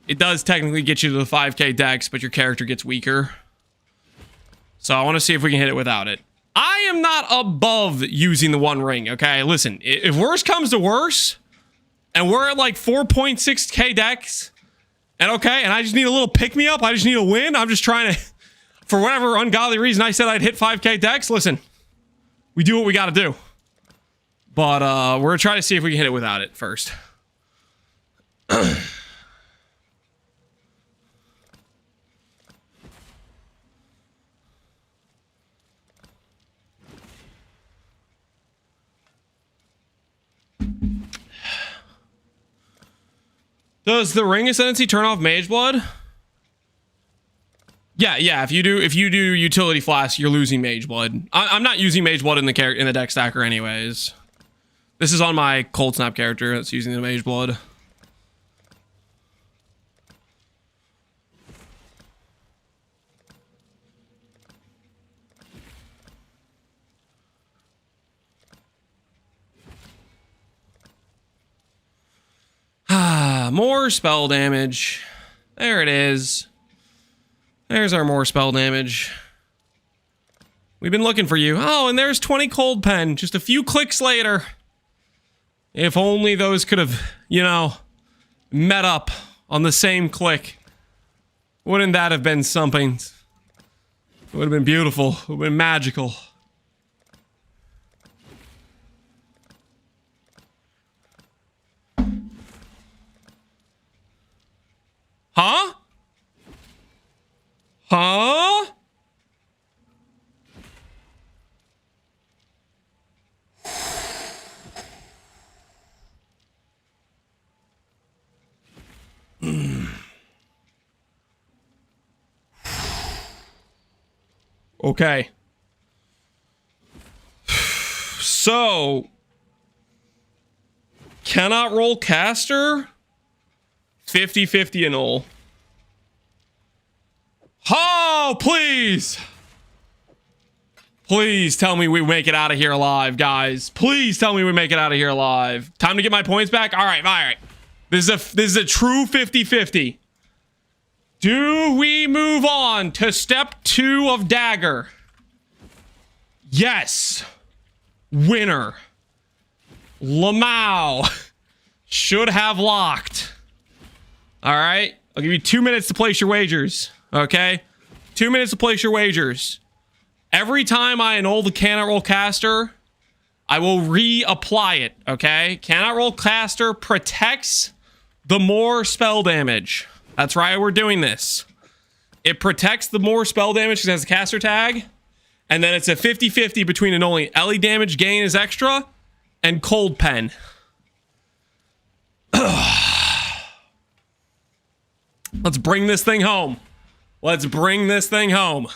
It does technically get you to the 5k dex, but your character gets weaker. So I want to see if we can hit it without it. I am not above using the one ring, okay? Listen, if worse comes to worse, and we're at like 4.6k dex, and okay, and I just need a little pick-me-up, I just need a win, I'm just trying to, for whatever ungodly reason I said I'd hit 5k dex, listen, we do what we gotta do. But we're gonna try to see if we can hit it without it first. Does the ring ascendancy turn off mage blood? Yeah. If you do utility flask, you're losing mage blood. I'm not using mage blood in the deck stacker anyways. This is on my cold snap character that's using the mage blood. More spell damage. There it is. There's our more spell damage. We've been looking for you. Oh, and there's 20 cold pen. Just a few clicks later. If only those could have, you know, met up on the same click. Wouldn't that have been something? It would have been beautiful. It would have been magical. Huh? Huh? Okay. So, cannot roll caster. 50-50 and all. Oh, please. Please tell me we make it out of here alive, guys. Please tell me we make it out of here alive. Time to get my points back. All right. This is a true 50-50. Do we move on to step 2 of dagger? Yes. Winner. Lamau should have locked. All right. I'll give you 2 minutes to place your wagers. Okay. 2 minutes to place your wagers. Every time I annul the cannot roll caster, I will reapply it. Okay. Cannot roll caster protects the more spell damage. That's right. We're doing this. It protects the more spell damage because it has a caster tag. And then it's a 50-50 between annulling LE damage gain is extra and cold pen. Let's bring this thing home. Let's bring this thing home.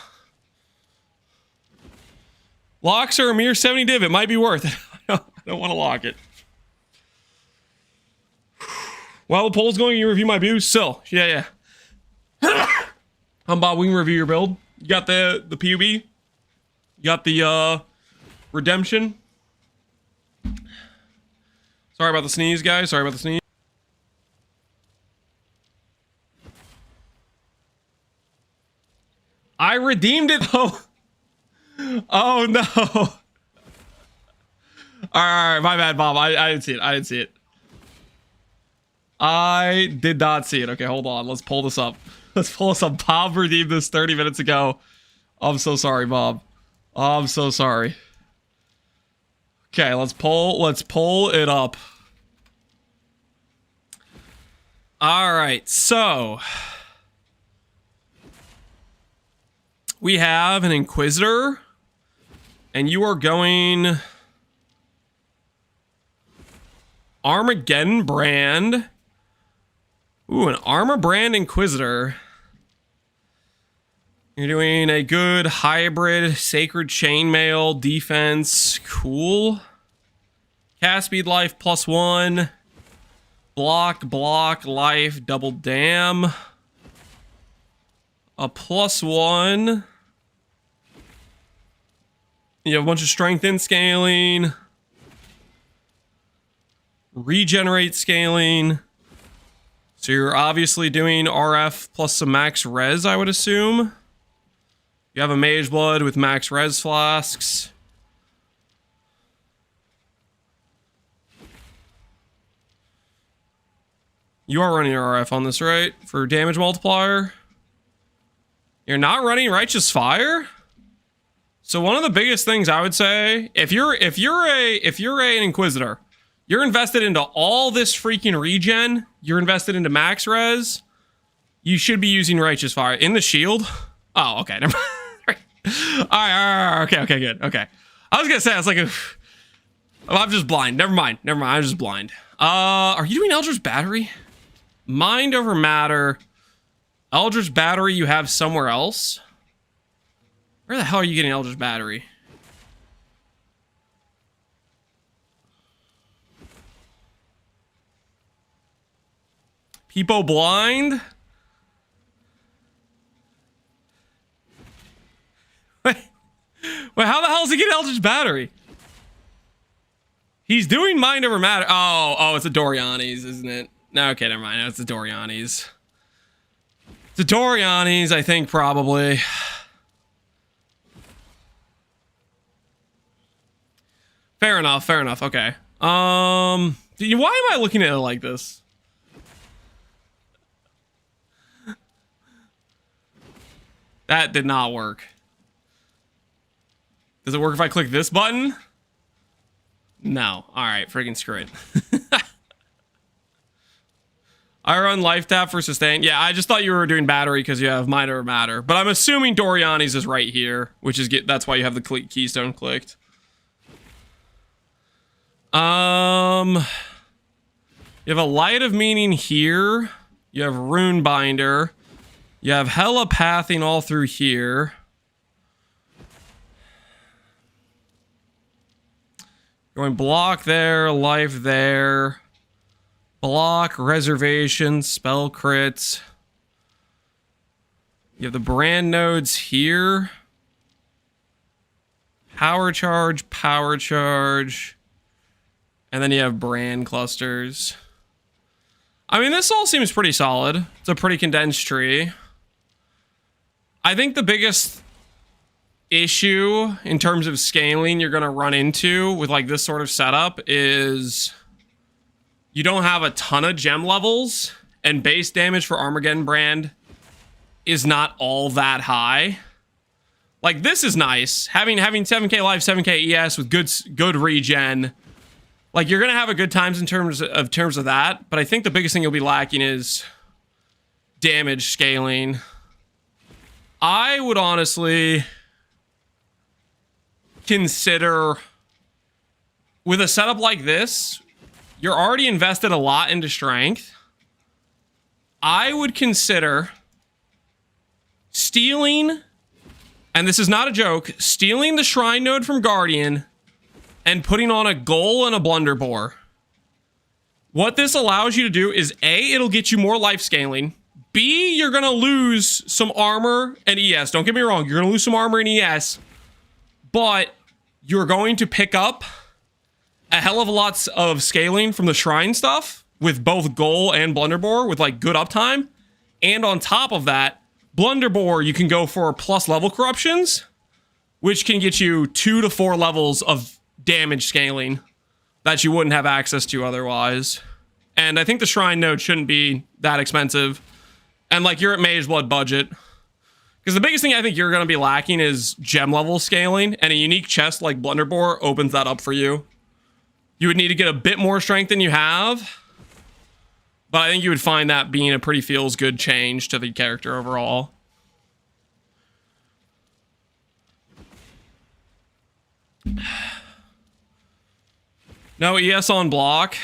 Locks are a mere 70 div. It might be worth it. I don't want to lock it. While the poll's going, you review my boost? Still. Yeah. I'm Bob. We can review your build. You got the PUB? You got the redemption? Sorry about the sneeze, guys. Sorry about the sneeze. I redeemed it. Oh no. All right, my bad, Bob. I didn't see it. I didn't see it. I did not see it. Okay, hold on. Let's pull this up. Let's pull this up. Bob redeemed this 30 minutes ago. I'm so sorry, Bob. I'm so sorry. Okay, let's pull it up. All right, so we have an Inquisitor, and you are going Armageddon brand. Ooh, an armor brand Inquisitor. You're doing a good hybrid sacred chainmail defense. Cool. Cast speed life +1. Block life double dam. A +1. You have a bunch of strength in scaling. Regenerate scaling. So you're obviously doing RF plus some max res, I would assume. You have a mage blood with max res flasks. You are running RF on this, right? For damage multiplier. You're not running Righteous Fire? So one of the biggest things I would say, if you're an Inquisitor, you're invested into all this freaking regen, you're invested into max res, you should be using Righteous Fire. In the shield? Oh, okay, never mind. Alright, okay, good, okay. I was gonna say, I was like, I'm just blind. Never mind, I'm just blind. Are you doing Eldritch Battery? Mind over matter. Eldritch Battery you have somewhere else? Where the hell are you getting Eldritch Battery? People blind? Wait, how the hell is he getting Eldritch Battery? He's doing Mind over matter. Oh, it's a Doriani's, isn't it? No, okay, never mind. It's a Doriani's. It's a Doriani's, I think, probably. Fair enough, okay. Why am I looking at it like this? That did not work. Does it work if I click this button? No. Alright, freaking screw it. I run life tap for sustain. Yeah, I just thought you were doing battery because you have mind over matter. But I'm assuming Doriani's is right here, which is that's why you have the keystone clicked. You have a Light of Meaning here. You have Rune Binder. You have Hella Pathing all through here. Going block there, life there. Block, reservation, spell crits. You have the brand nodes here. Power charge, power charge. And then you have brand clusters. I mean, this all seems pretty solid. It's a pretty condensed tree. I think the biggest issue in terms of scaling you're going to run into with like this sort of setup is you don't have a ton of gem levels, and base damage for Armageddon brand is not all that high. Like, this is nice. Having 7k life, 7k ES with good regen. Like, you're gonna have a good times in terms of that, but I think the biggest thing you'll be lacking is damage scaling. I would honestly consider, with a setup like this, you're already invested a lot into strength. I would consider stealing, and this is not a joke, stealing the shrine node from Guardian and putting on a goal and a blunderbore. What this allows you to do is A, it'll get you more life scaling. B, you're gonna lose some armor and ES. Don't get me wrong, you're gonna lose some armor and ES, but you're going to pick up a hell of a lot of scaling from the shrine stuff with both goal and blunderbore with like good uptime. And on top of that, blunderbore, you can go for plus level corruptions, which can get you 2 to 4 levels of damage scaling that you wouldn't have access to otherwise. And I think the shrine node shouldn't be that expensive. And like, you're at Mage Blood budget. Because the biggest thing I think you're going to be lacking is gem level scaling, and a unique chest like blunderbore opens that up for you. You would need to get a bit more strength than you have, but I think you would find that being a pretty feels good change to the character overall. No ES on block.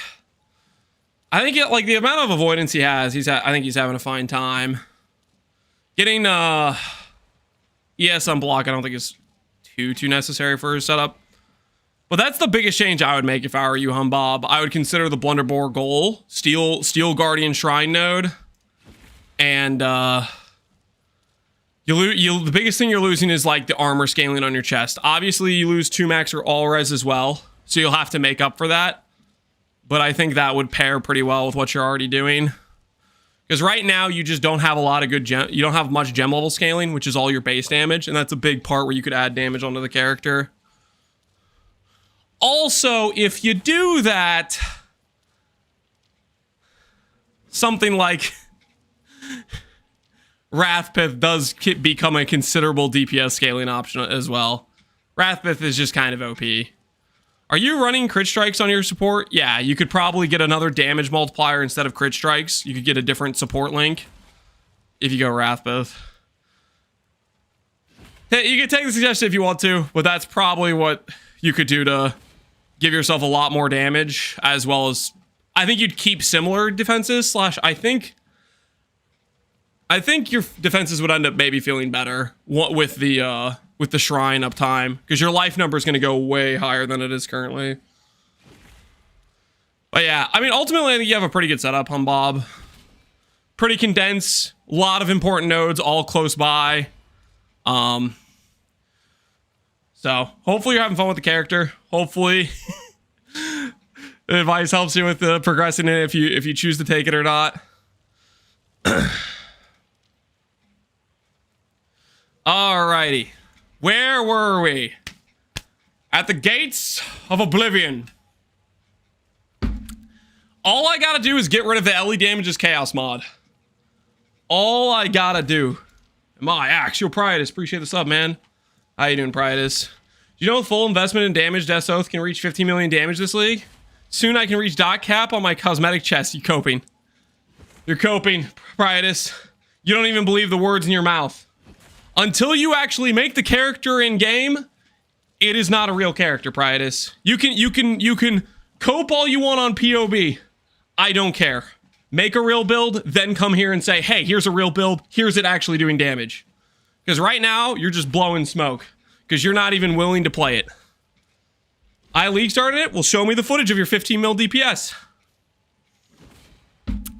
I think like the amount of avoidance he has, I think he's having a fine time. Getting ES on block, I don't think is too necessary for his setup. But that's the biggest change I would make if I were you, Humbob. I would consider the blunderbore goal, steal Guardian Shrine node, and the biggest thing you're losing is like the armor scaling on your chest. Obviously, you lose 2 max or all res as well, so you'll have to make up for that. But I think that would pair pretty well with what you're already doing. Because right now, you just don't have a lot of good gem. You don't have much gem level scaling, which is all your base damage, and that's a big part where you could add damage onto the character. Also, if you do that, something like Wrathpith does become a considerable DPS scaling option as well. Wrathpith is just kind of OP. Are you running crit strikes on your support? Yeah, you could probably get another damage multiplier instead of crit strikes. You could get a different support link if you go Wrathpith. Hey, you can take the suggestion if you want to, but that's probably what you could do to give yourself a lot more damage, as well as I think you'd keep similar defenses / I think your defenses would end up maybe feeling better with the shrine uptime, because your life number is going to go way higher than it is currently. But yeah, I mean, ultimately, I think you have a pretty good setup, Humbob. Pretty condensed, a lot of important nodes all close by. So hopefully you're having fun with the character. Hopefully the advice helps you with progressing it if you choose to take it or not. Alrighty. Where were we? At the gates of oblivion. All I gotta do is get rid of the LE damages chaos mod. All I gotta do. My actual Priatus, appreciate the sub, man. How you doing, Priatus? You know, with full investment in damage, Death Oath can reach 15 million damage this league. Soon I can reach dot cap on my cosmetic chest. You coping? You're coping, Priatus. You don't even believe the words in your mouth. Until you actually make the character in game, it is not a real character, Priatus. You can cope all you want on POB. I don't care. Make a real build, then come here and say, hey, here's a real build. Here's it actually doing damage. Because right now, you're just blowing smoke. Because you're not even willing to play it. I league started it. Well, show me the footage of your 15 mil DPS.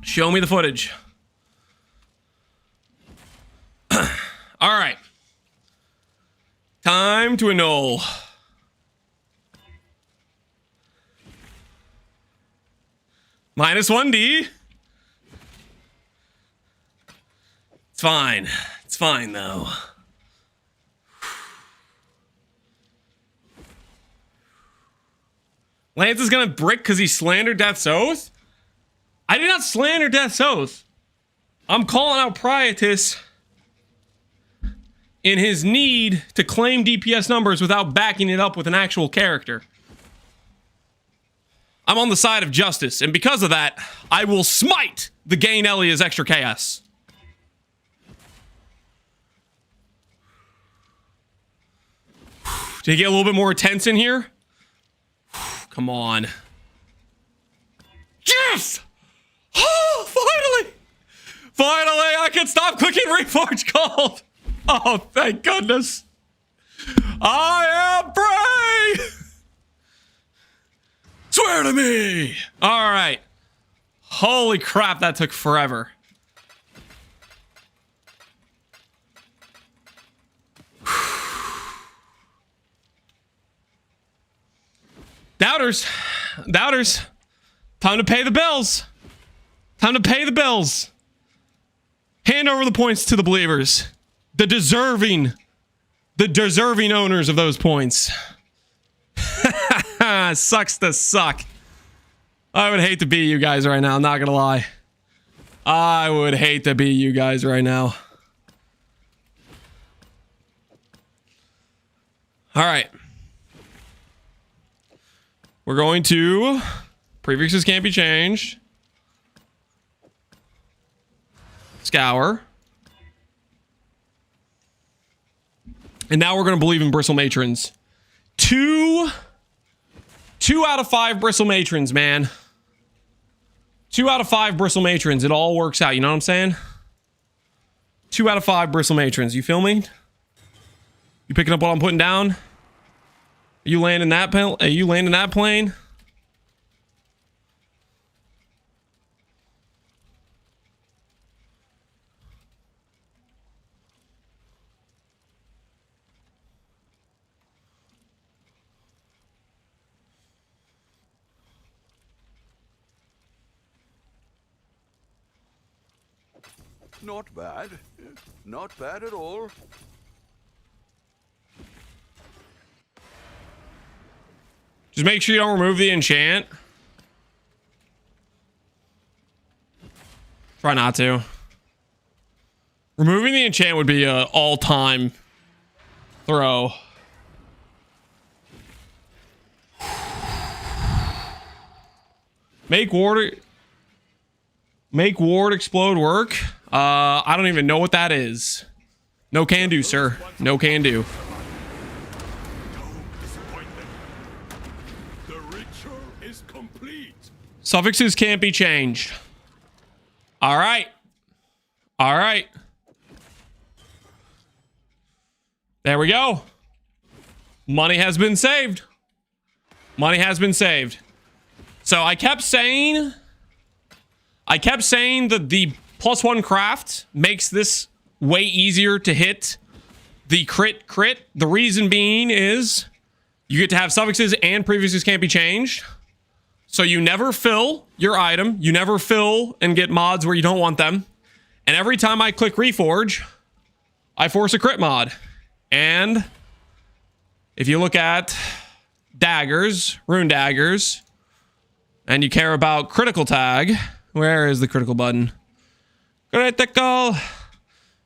Show me the footage. All right. Time to annul. Minus 1D. It's fine. It's fine, though. Lance is gonna brick because he slandered Death's Oath? I did not slander Death's Oath. I'm calling out Priotus in his need to claim DPS numbers without backing it up with an actual character. I'm on the side of justice, and because of that, I will smite the Gain Elia's extra chaos. Did he get a little bit more tense in here? Come on. Yes! Oh, finally! Finally, I can stop clicking Reforge Gold! Oh, thank goodness. I am brave! Swear to me! All right. Holy crap, that took forever. Doubters. Doubters. Time to pay the bills. Time to pay the bills. Hand over the points to the believers. The deserving owners of those points. Sucks to suck. I would hate to be you guys right now, I'm not gonna lie. I would hate to be you guys right now. All right. We're going to... Prefixes can't be changed. Scour. And now we're going to believe in Bristle Matrons. Two out of 5 Bristle Matrons, man. 2 out of 5 Bristle Matrons. It all works out, you know what I'm saying? 2 out of 5 Bristle Matrons. You feel me? You picking up what I'm putting down? Are you landing that plane? Are you landing that plane? Not bad. Not bad at all. Just make sure you don't remove the enchant. Try not to. Removing the enchant would be an all-time throw. Make ward explode work. I don't even know what that is. No can do, sir. No can do. The ritual is complete. Suffixes can't be changed. All right. All right. There we go. Money has been saved. Money has been saved. So I kept saying that the +1 craft makes this way easier to hit the crit. The reason being is you get to have suffixes and prefixes can't be changed. So you never fill your item. You never fill and get mods where you don't want them. And every time I click Reforge, I force a crit mod. And if you look at daggers, rune daggers, and you care about critical tag, where is the critical button? Critical.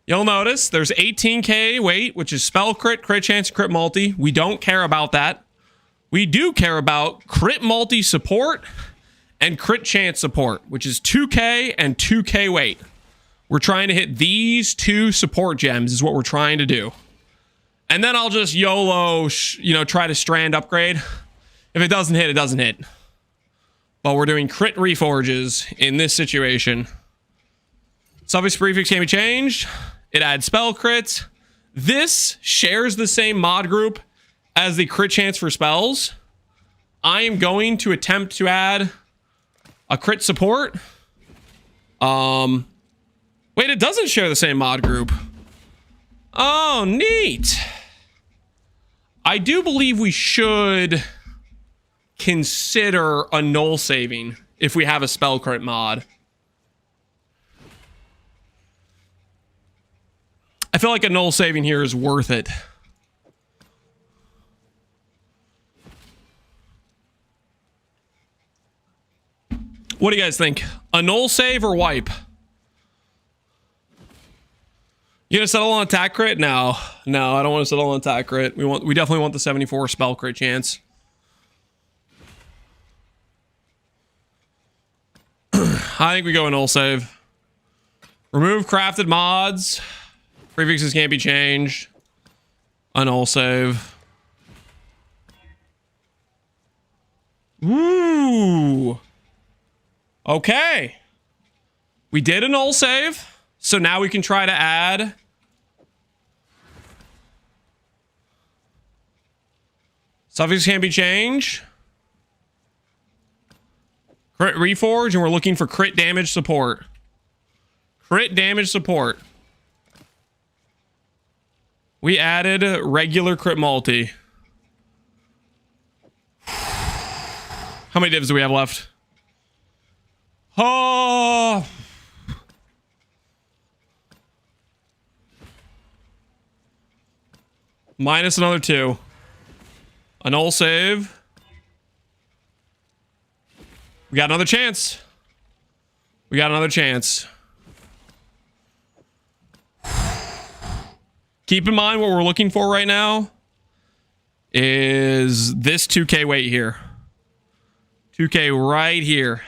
You'll notice there's 18k weight, which is spell crit, crit chance, crit multi. We don't care about that. We do care about crit multi support and crit chance support, which is 2k and 2k weight. We're trying to hit these 2 support gems is what we're trying to do. And then I'll just YOLO, try to strand upgrade. If it doesn't hit, it doesn't hit. But we're doing crit reforges in this situation. Suffix prefix can be changed. It adds spell crits. This shares the same mod group as the crit chance for spells. I am going to attempt to add a crit support. Wait, it doesn't share the same mod group. Oh, neat. I do believe we should consider a null saving if we have a spell crit mod. I feel like a null saving here is worth it. What do you guys think? A null save or wipe? You gonna settle on attack crit? No, I don't want to settle on attack crit. We definitely want the 74 spell crit chance. I think we go a null save. Remove crafted mods. Prefixes can't be changed. A null save. Ooh. Okay. We did a null save. So now we can try to add suffix can't be changed. Crit Reforge, and we're looking for crit damage support. Crit damage support. We added regular crit multi. How many divs do we have left? Oh. Minus another 2. A null save. We got another chance. We got another chance. Keep in mind what we're looking for right now is this 2k weight here. 2k right here.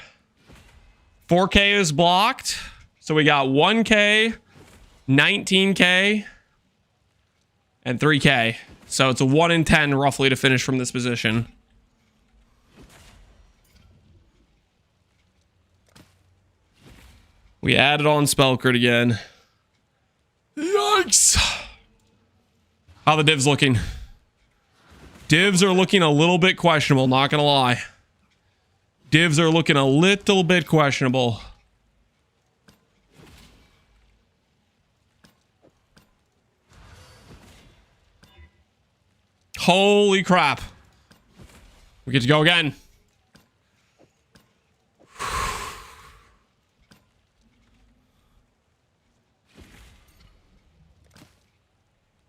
4k is blocked. So we got 1k, 19k, and 3k. So it's a 1 in 10 roughly to finish from this position. We added on spell crit again. Yikes. How the divs looking? Divs are looking a little bit questionable, not gonna lie. Divs are looking a little bit questionable. Holy crap. We get to go again.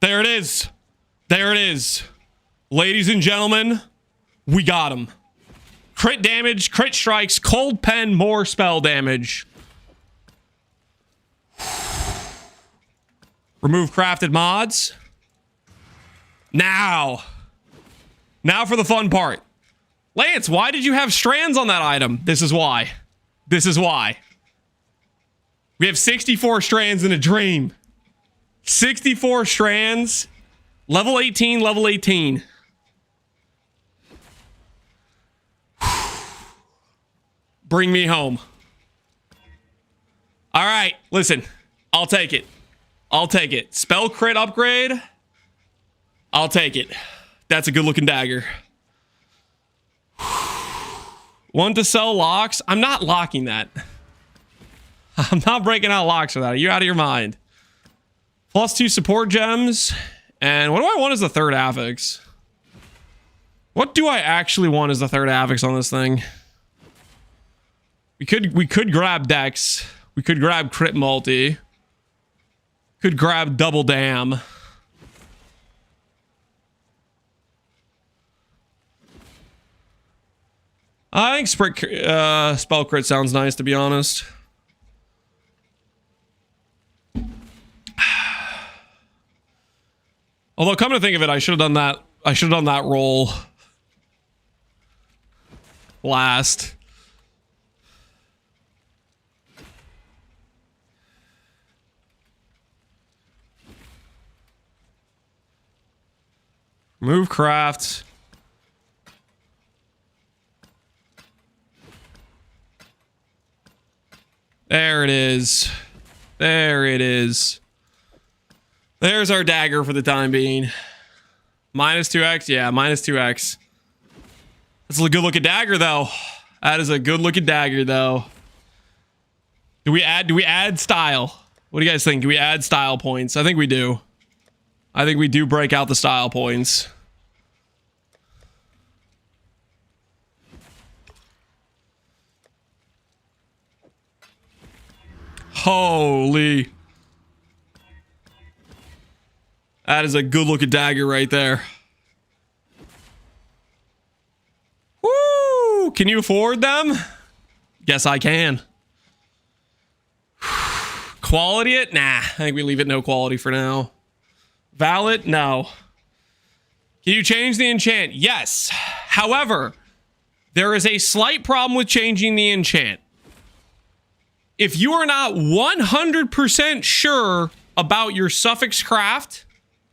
There it is. There it is. Ladies and gentlemen, we got him. Crit damage, crit strikes, cold pen, more spell damage. Remove crafted mods. Now for the fun part. Lance, why did you have strands on that item? This is why. This is why. We have 64 strands in a dream. 64 strands. Level 18, level 18. Bring me home. All right, listen. I'll take it. I'll take it. Spell crit upgrade. I'll take it. That's a good looking dagger. Want to sell locks? I'm not locking that. I'm not breaking out locks for that. You're out of your mind. +2 support gems. And what do I want as the third affix? What do I actually want as the third affix on this thing? We could grab Dex. We could grab crit multi. Could grab double dam. I think spell crit sounds nice, to be honest. Although, come to think of it, I should have done that. I should have done that roll last. Move craft. There it is. There it is. There's our dagger for the time being. -2x? Yeah, -2x. That's a good looking dagger, though. That is a good looking dagger, though. Do we add style? What do you guys think? Do we add style points? I think we do. I think we do break out the style points. Holy. That is a good looking dagger right there. Woo! Can you afford them? Guess I can. Quality it? Nah, I think we leave it no quality for now. Valid? No. Can you change the enchant? Yes. However, there is a slight problem with changing the enchant. If you are not 100% sure about your suffix craft,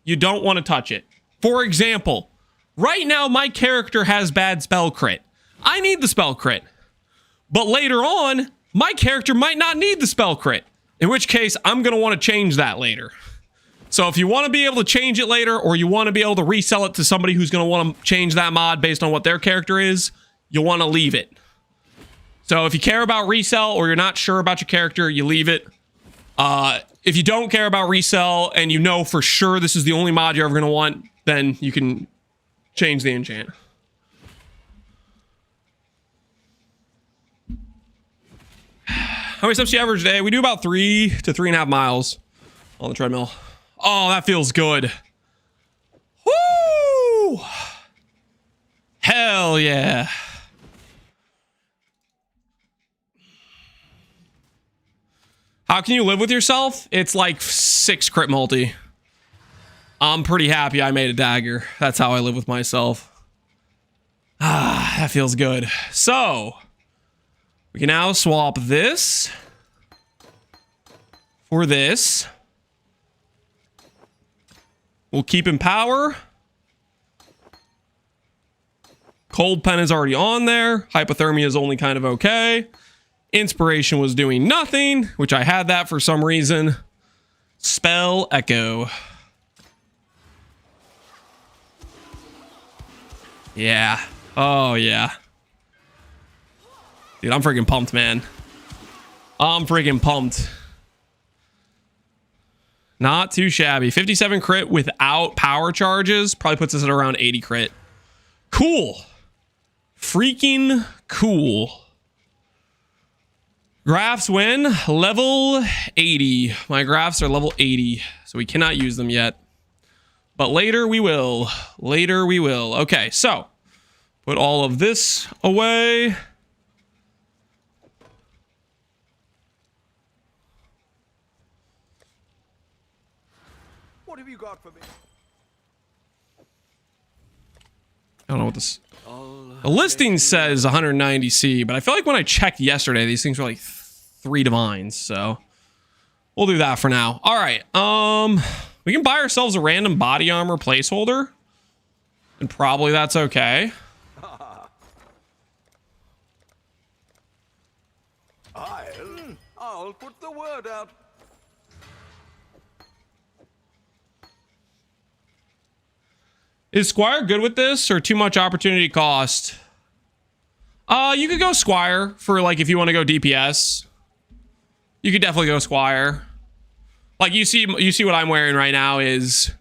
you don't want to touch it. For example, right now my character has bad spell crit. I need the spell crit. But later on, my character might not need the spell crit. In which case, I'm going to want to change that later. So if you want to be able to change it later, or you want to be able to resell it to somebody who's going to want to change that mod based on what their character is, you'll want to leave it. So if you care about resell, or you're not sure about your character, you leave it. If you don't care about resell, and you know for sure this is the only mod you're ever going to want, then you can change the enchant. How many steps do you average a day? We do about 3 to 3.5 miles on the treadmill. Oh, that feels good. Woo! Hell yeah. How can you live with yourself? It's like 6 crit multi. I'm pretty happy I made a dagger. That's how I live with myself. Ah, that feels good. So, we can now swap this for this. We'll keep in power. Cold pen is already on there. Hypothermia is only kind of okay. Inspiration was doing nothing, which I had that for some reason. Spell echo. Yeah. Oh, yeah. Dude, I'm freaking pumped, man. I'm freaking pumped. Not too shabby. 57 crit without power charges. Probably puts us at around 80 crit. Cool. Freaking cool. Graphs win. Level 80. My graphs are level 80, so we cannot use them yet. But later we will. Later we will. Okay, so put all of this away. What have you got for me? I don't know what this... The listing says 190C, but I feel like when I checked yesterday, these things were like 3 divines, so we'll do that for now. All right, we can buy ourselves a random body armor placeholder, and probably that's okay. I'll put the word out. Is Squire good with this, or too much opportunity cost? You could go Squire for, like, if you want to go DPS. You could definitely go Squire. Like, you see what I'm wearing right now is,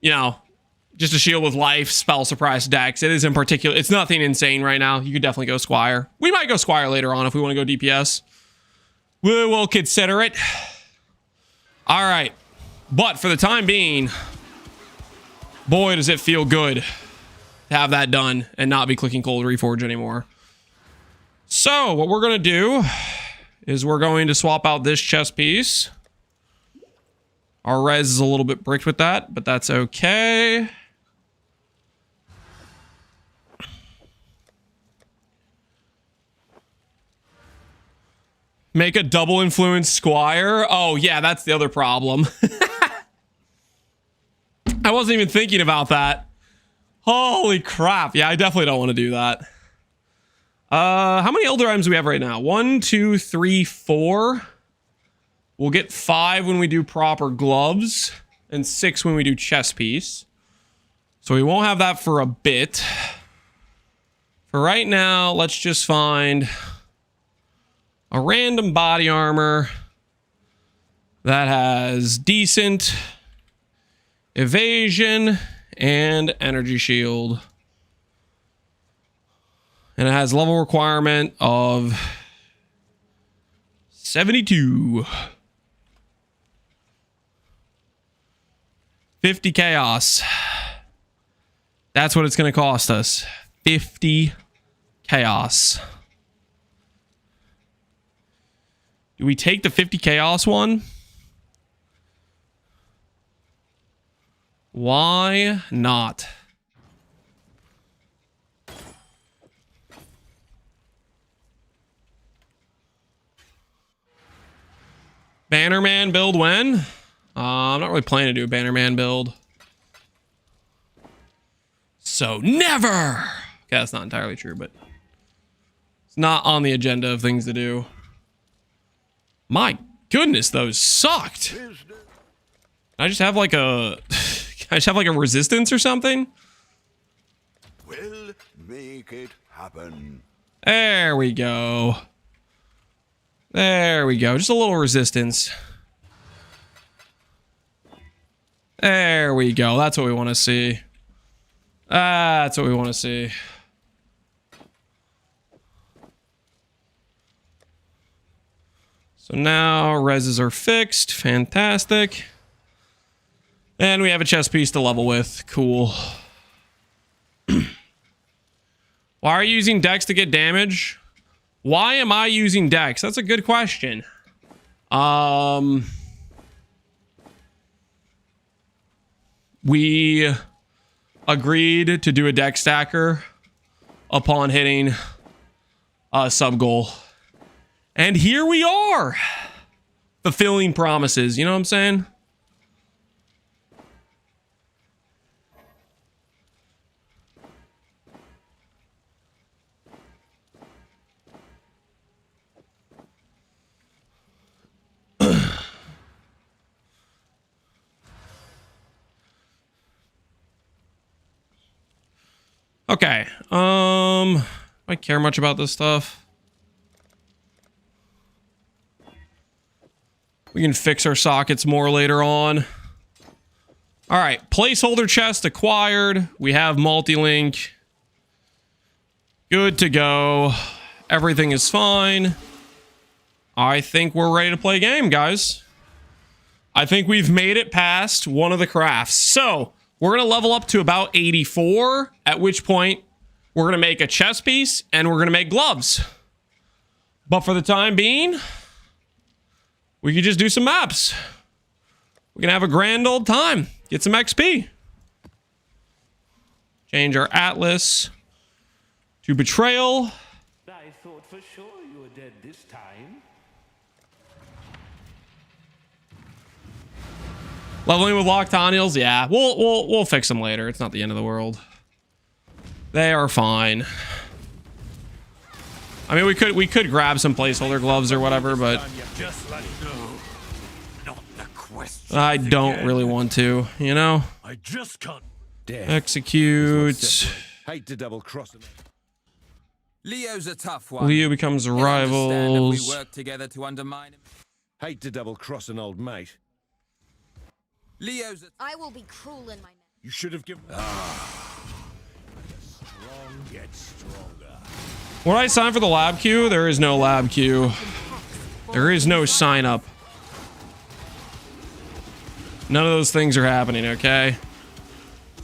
you know, just a shield with life, spell suppress dex. It is in particular, it's nothing insane right now. You could definitely go Squire. We might go Squire later on if we want to go DPS. We will consider it. All right. But for the time being, boy, does it feel good to have that done and not be clicking cold Reforge anymore. So what we're going to do is we're going to swap out this chest piece. Our res is a little bit bricked with that, but that's okay. Make a double influence Squire. Oh yeah, that's the other problem. I wasn't even thinking about that. Holy crap. Yeah, I definitely don't want to do that. How many Elder items do we have right now? 1, 2, 3, 4. We'll get 5 when we do proper gloves, and 6 when we do chest piece. So we won't have that for a bit. For right now, let's just find a random body armor that has decent evasion and energy shield. And it has level requirement of 72. 50 chaos. That's what it's going to cost us. 50 chaos. Do we take the 50 chaos one? Why not? Bannerman build when? I'm not really planning to do a Bannerman build. So never! Okay, that's not entirely true, but it's not on the agenda of things to do. My goodness, those sucked. Can I just have like a... Can I just have like a resistance or something? We'll make it happen. There we go. There we go. Just a little resistance. There we go. That's what we want to see. That's what we want to see. So now reses are fixed. Fantastic. And we have a chest piece to level with. Cool. Why are you using Dex to get damage? Why am I using Dex? That's a good question. We agreed to do a Dex stacker upon hitting a sub goal. And here we are. Fulfilling promises. You know what I'm saying? Okay. Do I care much about this stuff? We can fix our sockets more later on. All right, placeholder chest acquired. We have multi-link. Good to go. Everything is fine. I think we're ready to play a game, guys. I think we've made it past one of the crafts. So we're going to level up to about 84, at which point we're going to make a chest piece and we're going to make gloves. But for the time being, we could just do some maps. We can have a grand old time. Get some XP. Change our atlas to betrayal. I thought for sure you were dead this time. Leveling with locked tonials, yeah. We'll fix them later. It's not the end of the world. They are fine. I mean, we could grab some placeholder gloves or whatever, but I don't really want to, you know? I just can't. Execute. Hate to double cross him. Leo's a tough one. Leo becomes He'll understand if rivals. we work together to undermine him. Hate to double cross an old mate. Leo's a I will be cruel in my You should have given. Strong gets stronger. When I sign for the lab queue, there is no lab queue. There is no sign up. None of those things are happening, okay?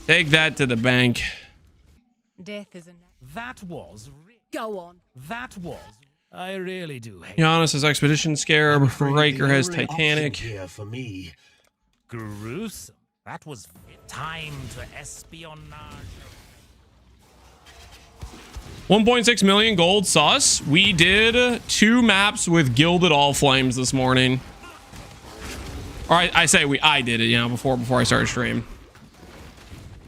Take that to the bank. death is a That was. go on. That was. I really do hate. Giannis has Expedition Scarab. Raker has Titanic. Here for me. Gruesome. That was time to espionage. 1.6 million gold sus. We did 2 maps with Gilded All Flames this morning. Or I did it, you know, before I started stream.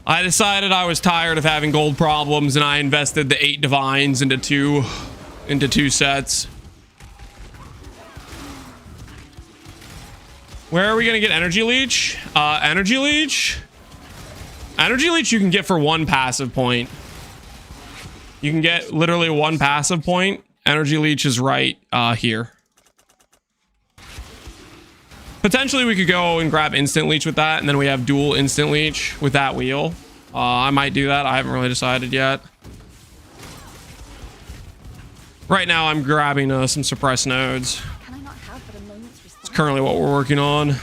I decided I was tired of having gold problems and I invested the 8 divines into two sets. Where are we gonna get energy leech? Energy leech you can get for 1 passive point. You can get literally one passive point. Energy leech is right here. Potentially we could go and grab instant leech with that, and then we have dual instant leech with that wheel. I might do that. I haven't really decided yet. Right now I'm grabbing some suppressed nodes. Can I not have but a moment's respite? It's currently what we're working on.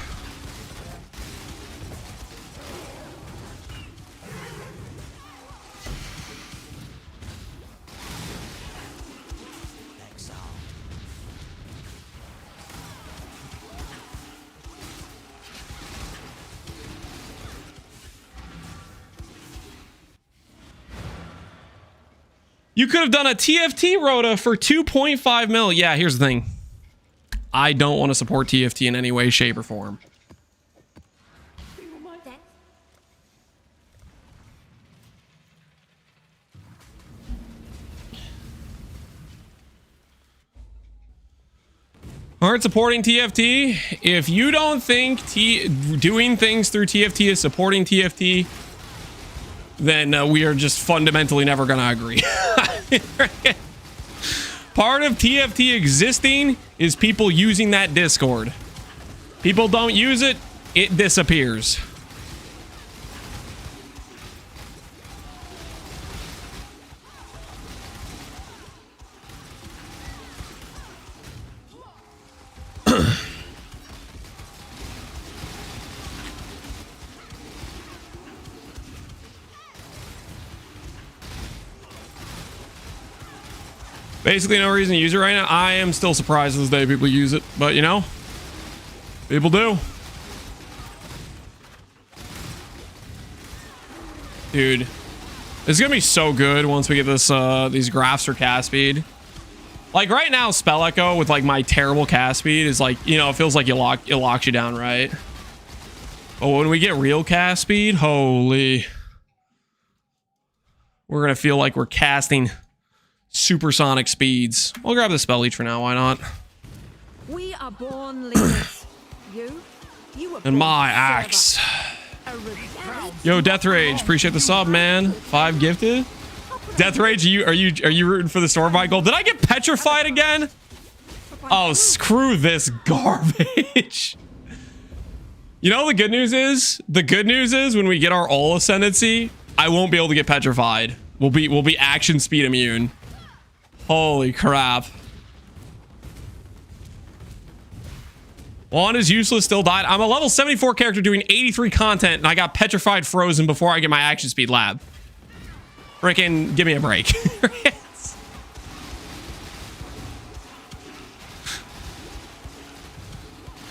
You could have done a TFT rota for 2.5 mil. Yeah, here's the thing. I don't want to support TFT in any way, shape, or form. Aren't supporting TFT? If you don't think doing things through TFT is supporting TFT, then we are just fundamentally never going to agree. Part of TFT existing is people using that Discord. People don't use it, it disappears. Basically no reason to use it right now. I am still surprised to this day people use it, but you know, people do. Dude, it's gonna be so good once we get this these graphs for cast speed. Like right now, Spell Echo with like my terrible cast speed is like, you know, it feels like it locks you down, right? But when we get real cast speed, holy, we're gonna feel like we're casting supersonic speeds. We'll grab the spell leech for now, why not? We are born leaders. You were And my axe. Yo, Death Rage, appreciate the sub, man. 5 gifted. Death Rage, are you rooting for the Stormvine gold? Did I get petrified again? Oh, screw this garbage. You know the good news is? The good news is when we get our all ascendancy, I won't be able to get petrified. We'll be action speed immune. Holy crap. Juan is useless, still died. I'm a level 74 character doing 83 content, and I got petrified frozen before I get my action speed lab. Frickin' give me a break.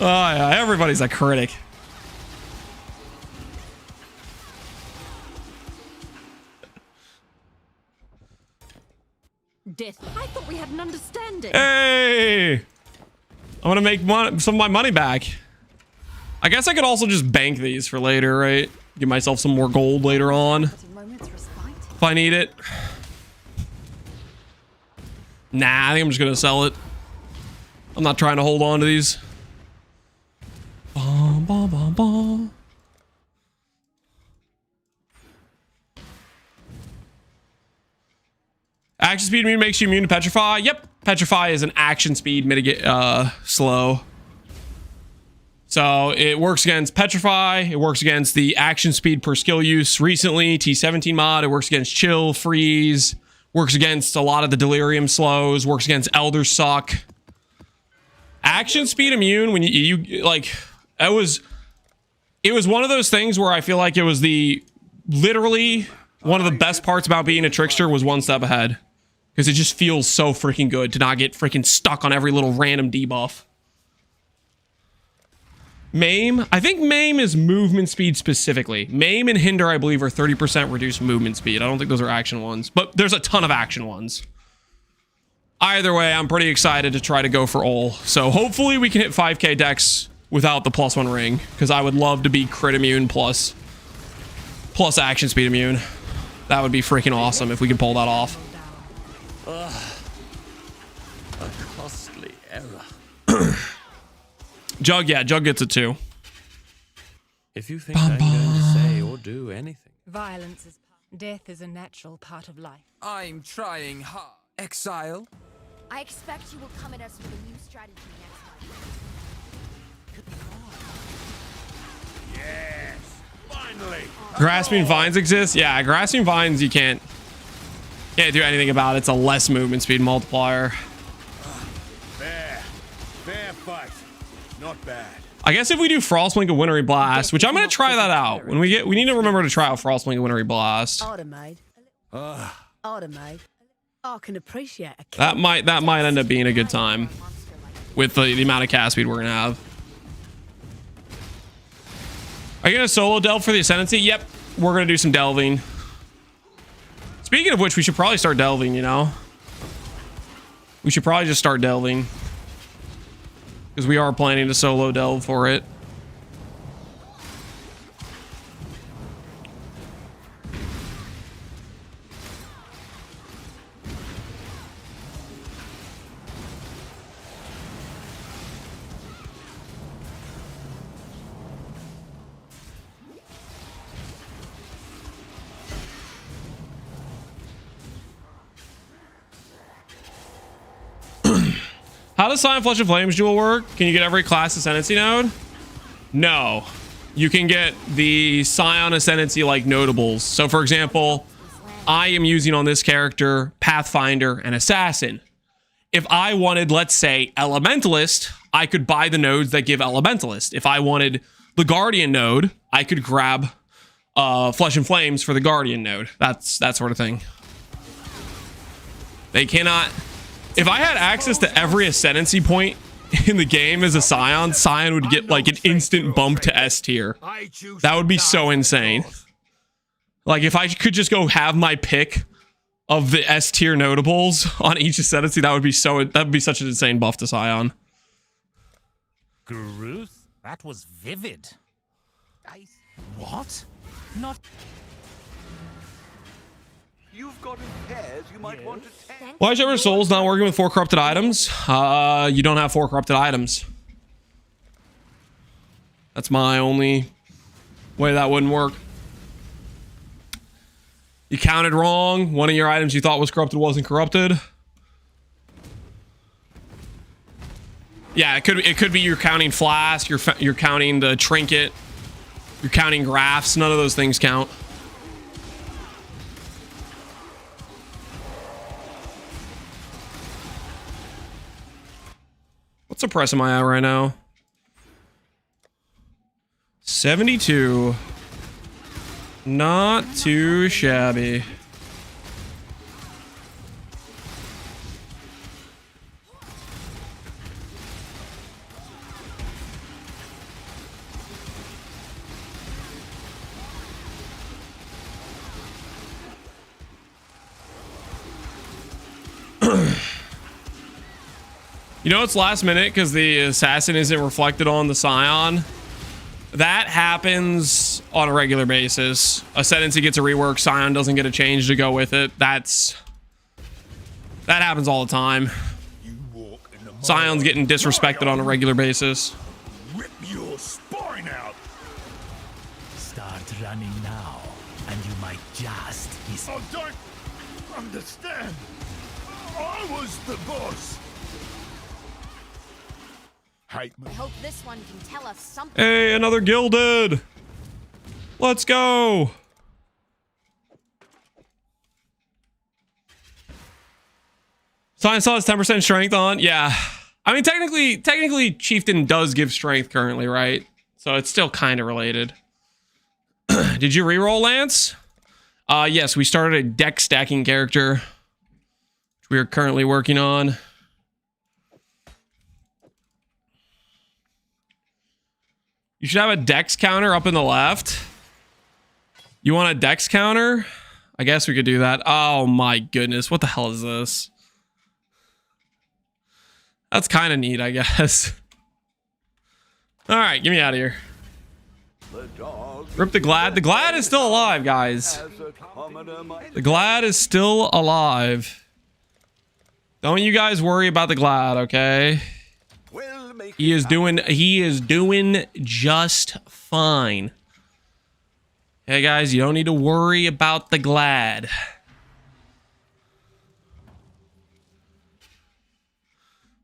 Oh yeah, everybody's a critic. Death. I thought we had an understanding. Hey! I'm gonna make some of my money back. I guess I could also just bank these for later, right? Give myself some more gold later on. If I need it. Nah, I think I'm just gonna sell it. I'm not trying to hold on to these. Bum, bum, bum, bum. Action speed immune makes you immune to petrify. Yep, petrify is an action speed mitigate slow. So it works against petrify. It works against the action speed per skill use recently. T17 mod. It works against chill, freeze. Works against a lot of the delirium slows. Works against elder suck. Action speed immune when you like it was one of those things where I feel like it was literally one of the best parts about being a trickster was one step ahead. Because it just feels so freaking good to not get freaking stuck on every little random debuff. Maim. I think Maim is movement speed specifically. Maim and Hinder, I believe, are 30% reduced movement speed. I don't think those are action ones. But there's a ton of action ones. Either way, I'm pretty excited to try to go for all. So hopefully we can hit 5k dex without the +1 ring. Because I would love to be crit immune plus action speed immune. That would be freaking awesome if we could pull that off. A costly error. Jug, yeah, Jug gets it too. If you think I'm going to say or do anything. Violence is Death is a natural part of life. I'm trying hard. Exile? I expect you will come at us with a new strategy next month. Yes, finally. Grasping vines exist? Yeah, grasping vines you can't do anything about. It's a less movement speed multiplier. Fair fight. Not bad. I guess if we do Frostblink and Wintry Blast, which I'm gonna try that out. When we need to remember to try out Frostblink and Wintry Blast. Automate. Automate. I can appreciate a That might end up being a good time with the amount of cast speed we're gonna have. Are you gonna solo delve for the Ascendancy? Yep, we're gonna do some delving. Speaking of which, we should probably start delving, you know? We should probably just start delving. Because we are planning to solo delve for it. How does Scion Flesh and Flames duel work? Can you get every class Ascendancy node? No. You can get the Scion Ascendancy like notables. So for example, I am using on this character Pathfinder and Assassin. If I wanted, let's say, Elementalist, I could buy the nodes that give Elementalist. If I wanted the Guardian node, I could grab Flesh and Flames for the Guardian node. That's that sort of thing. They cannot... If I had access to every Ascendancy point in the game as a Scion, Scion would get like an instant bump to S tier. That would be so insane. Like if I could just go have my pick of the S tier notables on each Ascendancy, that would be such an insane buff to Scion. Gruth? That was vivid. What? Not... You've got impairs you might want to test. Why is Shepherd Souls not working with 4 corrupted items? You don't have 4 corrupted items. That's my only way that wouldn't work. You counted wrong. One of your items you thought was corrupted wasn't corrupted. Yeah, it could be you're counting flask, you're counting the trinket, you're counting graphs. None of those things count. What's the price am I at right now? 72. Not too shabby. You know it's last minute because the assassin isn't reflected on the Scion. That happens on a regular basis. Ascendancy gets a rework, Scion doesn't get a change to go with it. That happens all the time. Scion's getting disrespected on a regular basis. Rip your spine out. Start running now, and you might just miss. I don't understand. I was the boss. Hate me. I hope this one can tell us something. Hey, another gilded. Let's go. Scion still has 10% strength on. Yeah. I mean, technically Chieftain does give strength currently, right? So it's still kind of related. Did you reroll, Lance? Yes, we started a deck stacking character, which we are currently working on. You should have a dex counter up in the left. You want a dex counter? I guess we could do that. Oh my goodness. What the hell is this? That's kind of neat, I guess. All right, get me out of here. Rip the Glad. The Glad is still alive, guys. The Glad is still alive. Don't you guys worry about the Glad, okay? He is doing just fine. Hey guys, you don't need to worry about the glad.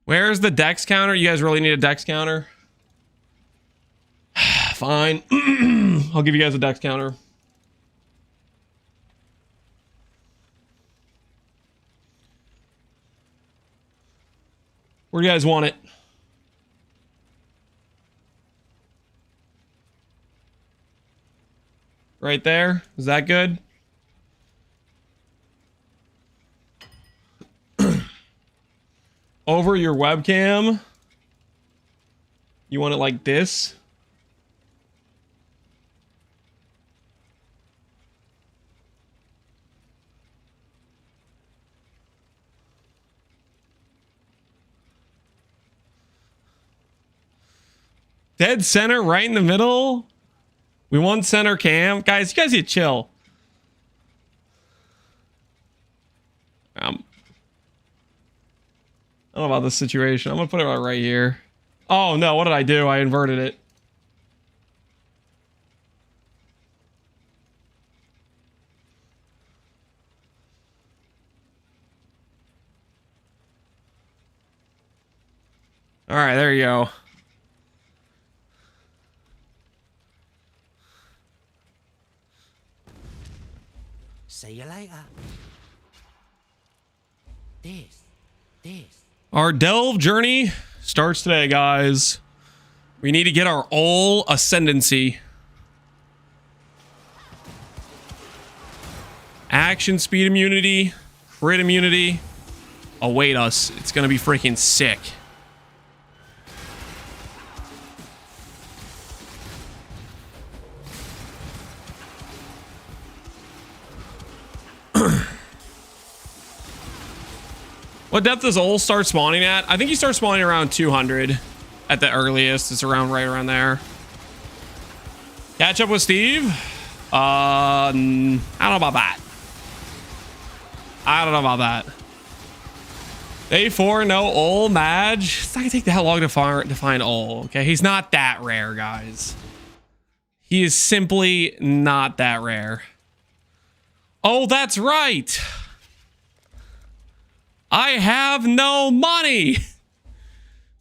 Where's the dex counter? You guys really need a dex counter? Fine. I'll give you guys a dex counter. Where do you guys want it? Right there? Is that good? Over your webcam? You want it like this? Dead center right in the middle? We want center cam. Guys, you guys need to chill. I don't know about this situation. I'm gonna put it right here. Oh no, what did I do? I inverted it. All right, there you go. See you later. This. Our delve journey starts today, guys. We need to get our all ascendancy. Action speed immunity, crit immunity. Await us. It's gonna be freaking sick. What depth does Ol start spawning at? I think he starts spawning around 200 at the earliest. It's around right around there. Catch up with Steve? I don't know about that. I don't know about that. Day 4, no Ol, Madge. It's not gonna take that long to find Ol. Okay, he's not that rare, guys. He is simply not that rare. Oh, that's right. I have no money.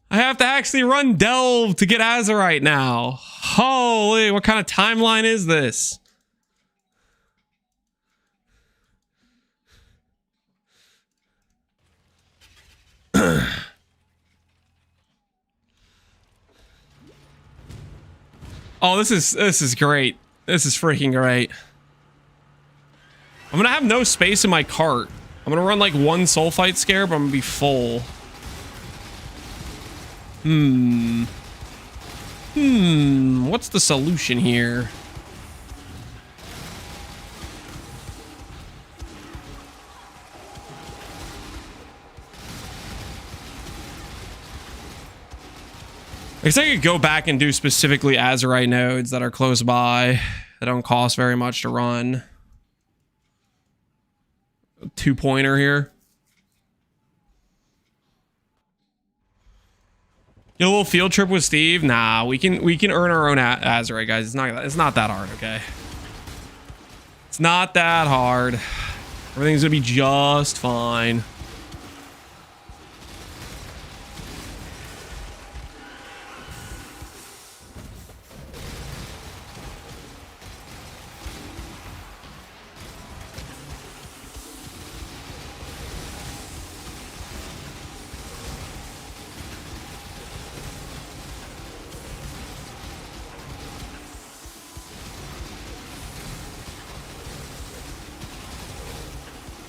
I have to actually run Delve to get Azerite now. Holy, what kind of timeline is this? Oh, this is great. This is freaking great. I'm gonna have no space in my cart. I'm gonna run like one soul fight scare, but I'm gonna be full. What's the solution here? I guess I could go back and do specifically Azerite nodes that are close by that don't cost very much to run. 2-pointer here. Get a little field trip with Steve. Nah, we can earn our own Azerite, guys. It's not that hard, okay? It's not that hard. Everything's gonna be just fine.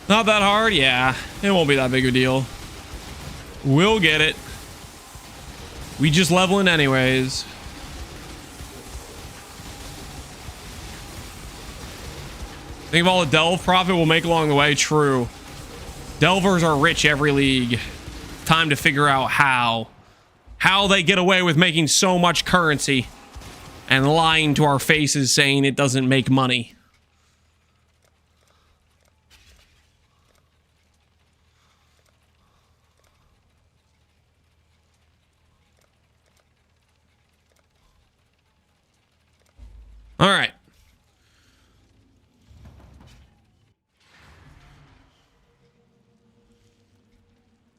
Not that hard? Yeah, it won't be that big a deal. We'll get it. We just leveling anyways. Think of all the delve profit we'll make along the way. True. Delvers are rich every league. Time to figure out how they get away with making so much currency and lying to our faces saying it doesn't make money. All right.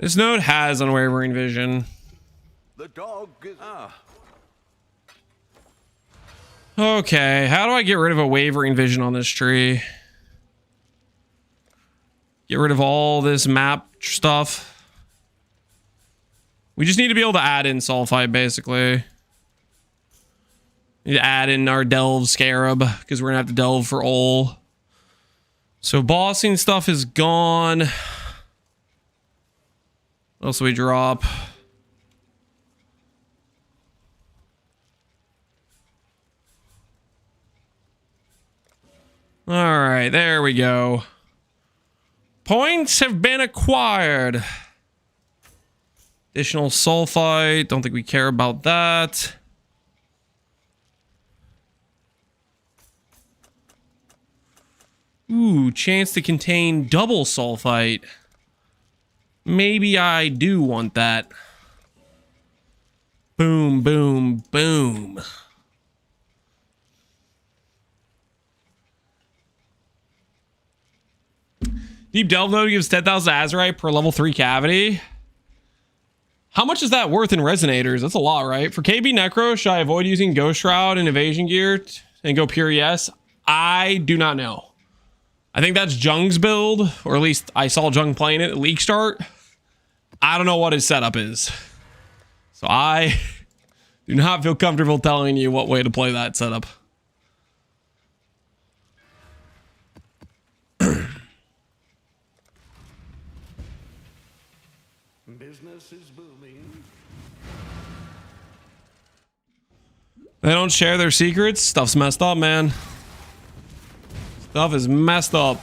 This node has unwavering vision. The dog is... Okay, how do I get rid of a wavering vision on this tree? Get rid of all this map stuff. We just need to be able to add in sulfite, basically. Need to add in our delve scarab, because we're gonna have to delve for ol. So bossing stuff is gone. What else do we drop? All right, there we go. Points have been acquired. Additional sulfite. Don't think we care about that. Ooh, chance to contain double sulfite. Maybe I do want that. Boom, boom, boom. Deep Delve node gives 10,000 Azurite per level 3 cavity. How much is that worth in resonators? That's a lot, right? For KB Necro, should I avoid using Ghost Shroud and Evasion Gear and go pure yes? I do not know. I think that's Jung's build, or at least I saw Jung playing it at League Start. I don't know what his setup is. So I do not feel comfortable telling you what way to play that setup. Business is booming. They don't share their secrets. Stuff's messed up, man. Stuff is messed up.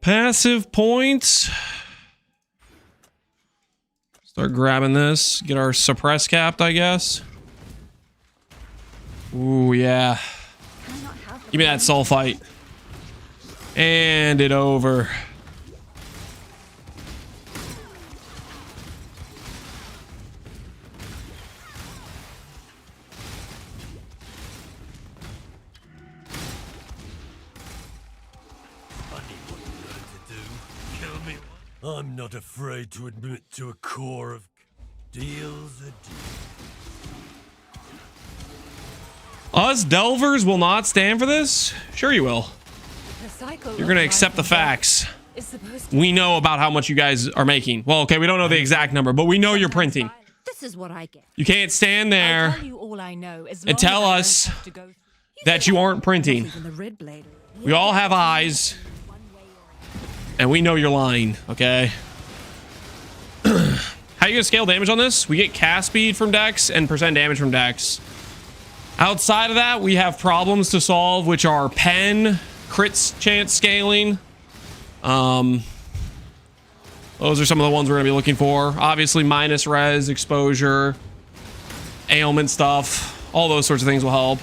Passive points. Start grabbing this. Get our suppress capped, I guess. Ooh, yeah. Give me that sulfite. And it over. I'm not afraid to admit to a core of deals a deal. Us delvers will not stand for this? Sure you will. You're gonna accept the facts. We know about how much you guys are making. Well, okay, we don't know the exact number, but we know you're printing. This is what I get. You can't stand there and tell us that you aren't printing. We all have eyes. And we know you're lying, okay? How you gonna scale damage on this? We get cast speed from Dex and percent damage from Dex. Outside of that, we have problems to solve, which are pen, crits chance scaling. Those are some of the ones we're gonna be looking for. Obviously, minus res, exposure, ailment stuff. All those sorts of things will help.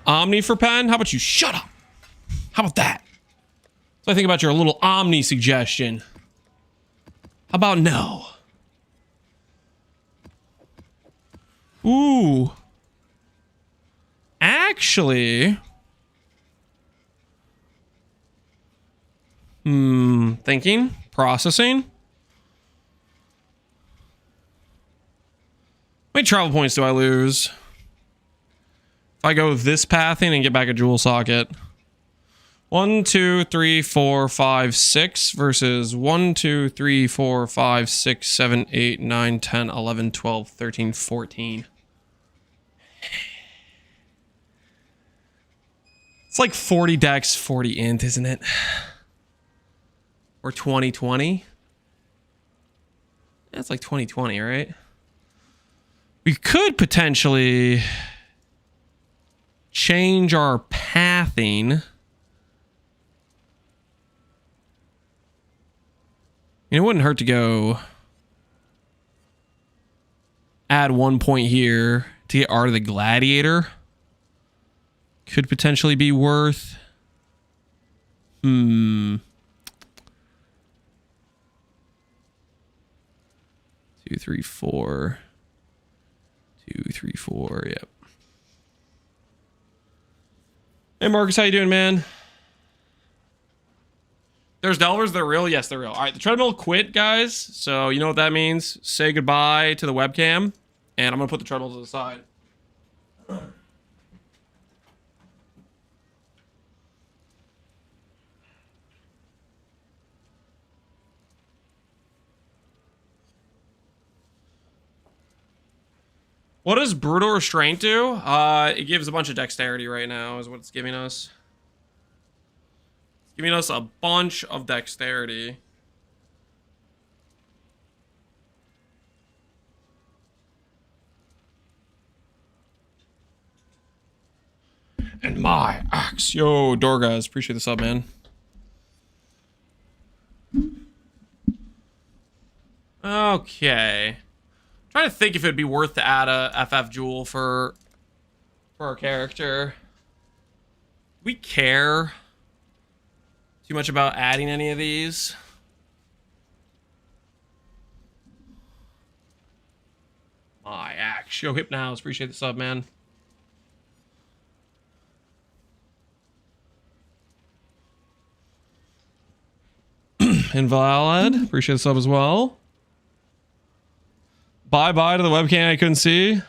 Omni for pen? How about you shut up? How about that? So I think about your little Omni suggestion. How about no? Ooh. Actually. Thinking. Processing. How many travel points do I lose? I go this pathing and get back a jewel socket. 1, 2, 3, 4, 5, 6 versus 1, 2, 3, 4, 5, 6, 7, 8, 9, 10, 11, 12, 13, 14. It's like 40 dex, 40 int, isn't it? Or 2020. That's like 2020, right? We could potentially change our pathing. It wouldn't hurt to go add 1 point here to get Art of the Gladiator. could potentially be worth. 2, 3, 4. 2, 3, 4. Yep. Hey Marcus, how you doing, man? There's Delvers, they're real? Yes, they're real. All right, the treadmill quit, guys. So you know what that means. Say goodbye to the webcam. And I'm going to put the treadmill to the side. What does Brutal Restraint do? It gives a bunch of dexterity right now, is what it's giving us. It's giving us a bunch of dexterity. And my axe. Yo, Dorgaz, appreciate the sub, man. Okay. Trying to think if it'd be worth to add a FF jewel for our character. We care too much about adding any of these. My axe. Yo, Hypnows, appreciate the sub, man. Invalid, appreciate the sub as well. Bye-bye to the webcam I couldn't see.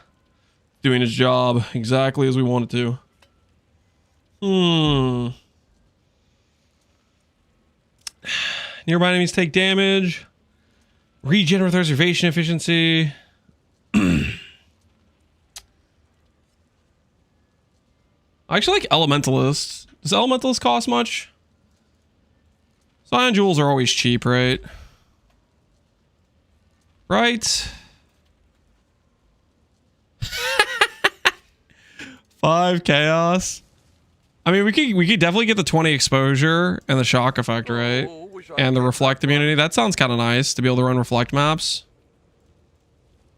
Doing its job exactly as we want it to. Nearby enemies take damage. Regen with reservation efficiency. I actually like Elementalist. Does Elementalist cost much? Cyan jewels are always cheap, right? Right? 5 chaos. I mean, we could definitely get the 20 exposure and the shock effect, right? And the reflect immunity. That sounds kind of nice to be able to run reflect maps.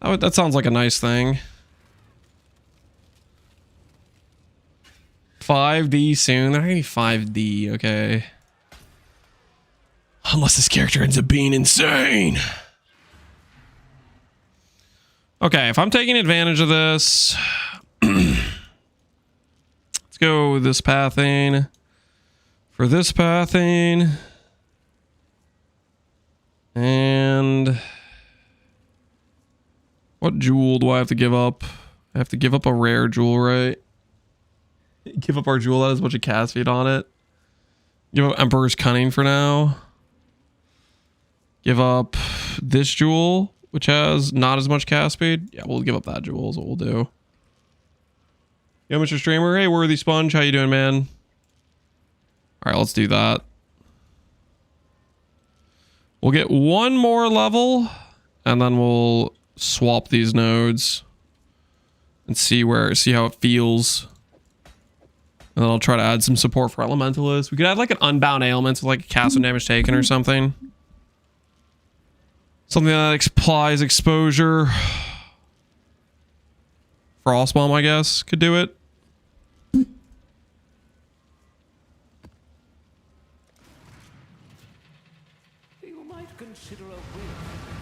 That sounds like a nice thing. 5D soon. They're gonna be 5D, okay. Unless this character ends up being insane. Okay, if I'm taking advantage of this, let's go this pathing. For this pathing. And what jewel do I have to give up? I have to give up a rare jewel, right? Give up our jewel that has a bunch of cast speed on it. Give up Emperor's Cunning for now. Give up this jewel, which has not as much cast speed. Yeah, we'll give up that jewel is what we'll do. Yo, Mr. Streamer. Hey, Worthy Sponge. How you doing, man? All right, let's do that. We'll get one more level, and then we'll swap these nodes and see how it feels. And then I'll try to add some support for Elementalist. We could add like an Unbound Ailment, like a cast and damage taken or something. Something that applies exposure. Frostbomb, I guess, could do it.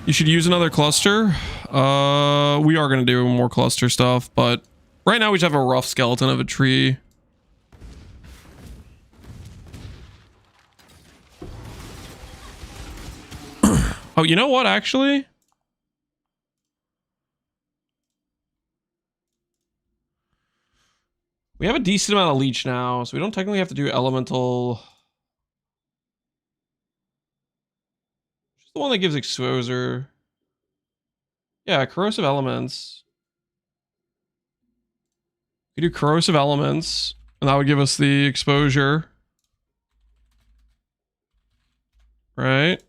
You should use another cluster. We are going to do more cluster stuff, but right now we just have a rough skeleton of a tree. Oh, you know what, actually? We have a decent amount of leech now, so we don't technically have to do elemental. Just the one that gives exposure. Yeah, corrosive elements. We do corrosive elements, and that would give us the exposure. Right?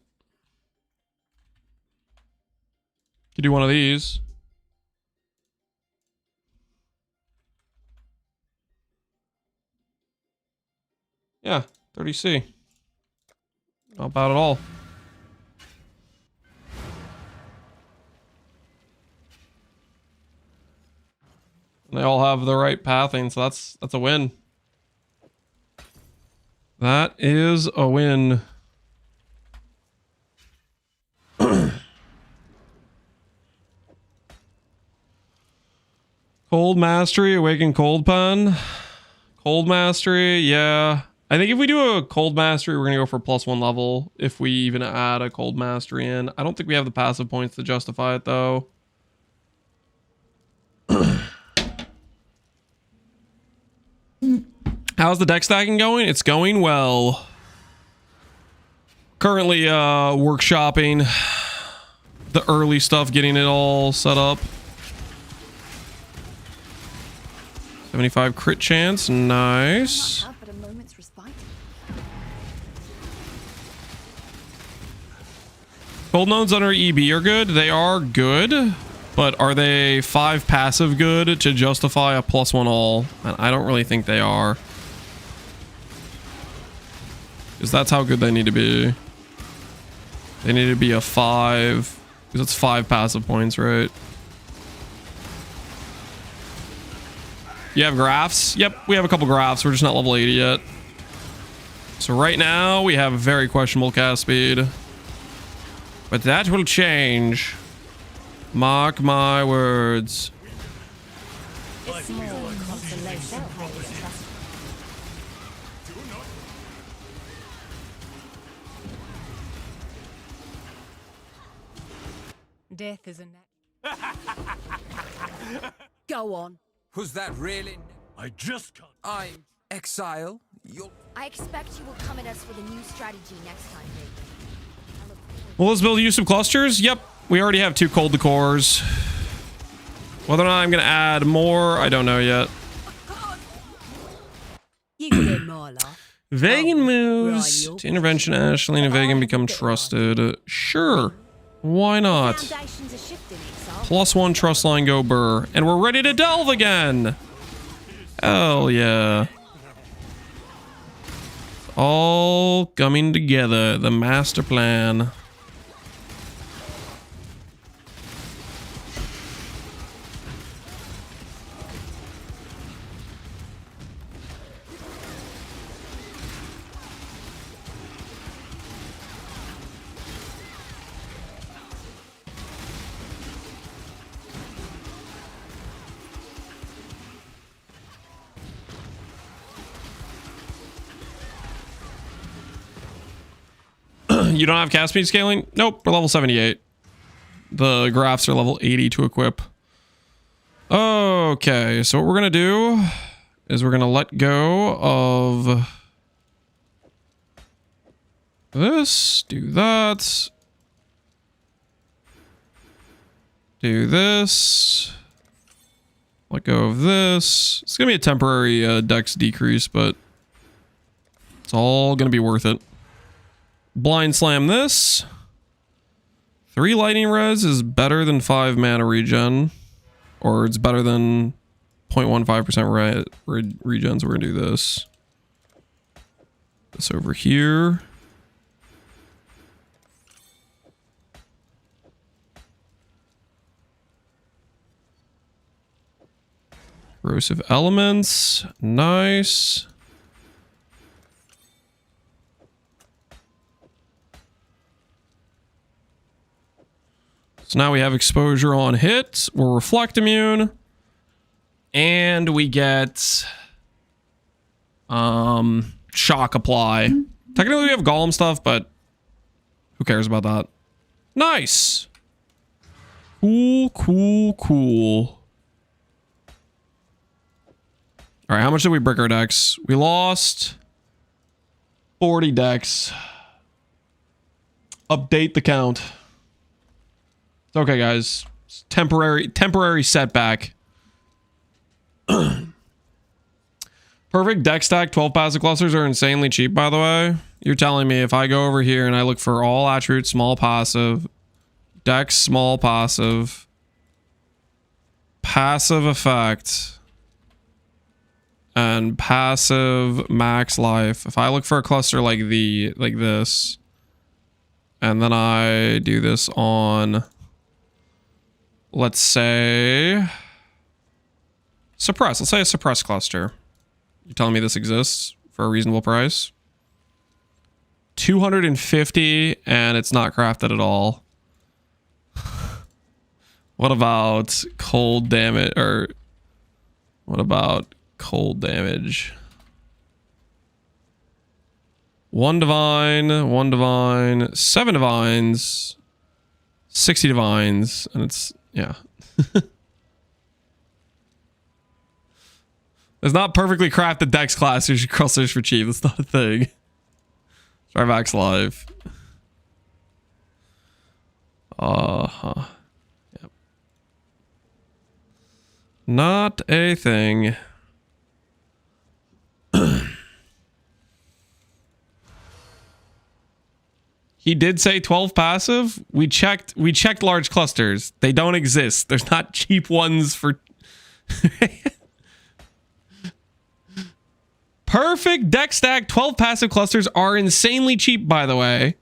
Could do one of these. Yeah, 30C. Not bad at all. And they all have the right pathing, so that's a win. That is a win. Cold Mastery, Awaken Cold Pen. Cold Mastery, yeah. I think if we do a Cold Mastery, we're going to go for +1 level. If we even add a Cold Mastery in. I don't think we have the passive points to justify it, though. How's the deck stacking going? It's going well. Currently workshopping the early stuff, getting it all set up. 75 crit chance, nice. Not but a moment's respite. Cold Nodes under EB are good. They are good, but are they 5 passive good to justify a +1 all? And I don't really think they are. Because that's how good they need to be. They need to be a 5. Because it's 5 passive points, right? You have graphs? Yep, we have a couple graphs. We're just not level 80 yet. So right now, we have very questionable cast speed. But that will change. Mark my words. Death is a Go on. Who's that really? I just can't. I'm Exile. You'll. I expect you will come at us with a new strategy next time, Big. Well, let's build use of clusters. Yep, we already have 2 cold decors. Whether or not I'm going to add more, I don't know yet. You can get more, love. Vegan moves. Ryan, To intervention, Ashley and Vegan become trusted. Sure. Why not? Foundations are shifting, Exile. +1 trust line go burr. And we're ready to delve again. Hell yeah. All coming together. The master plan. You don't have cast speed scaling? Nope, we're level 78. The graphs are level 80 to equip. Okay, so what we're gonna do is we're gonna let go of this, do that, do this, let go of this. It's gonna be a temporary dex decrease, but it's all gonna be worth it. Blind slam this. 3 lightning res is better than 5 mana regen. Or it's better than 0.15% regen, so we're gonna do this. This over here. Corrosive elements. Nice. So now we have exposure on hit. We're reflect immune. And we get shock apply. Technically we have golem stuff, but who cares about that? Nice. Cool, cool, cool. All right, how much did we break our decks? We lost 40 decks. Update the count. It's okay, guys. It's temporary setback. Perfect deck stack. 12 passive clusters are insanely cheap, by the way. You're telling me if I go over here and I look for all attributes, small passive, deck, small passive, passive effect, and passive max life. If I look for a cluster like this, and then I do this on, let's say, suppress. Let's say a suppress cluster. You're telling me this exists for a reasonable price? 250, and it's not crafted at all. What about cold damage? Or what about cold damage? 1 divine, 7 divines, 60 divines, and it's, yeah. There's not perfectly crafted dex classes you crossers for cheap. That's not a thing. Try Max Live. Yep. Not a thing. He did say 12 passive. We checked large clusters. They don't exist. There's not cheap ones for perfect deck stack. 12 passive clusters are insanely cheap, by the way.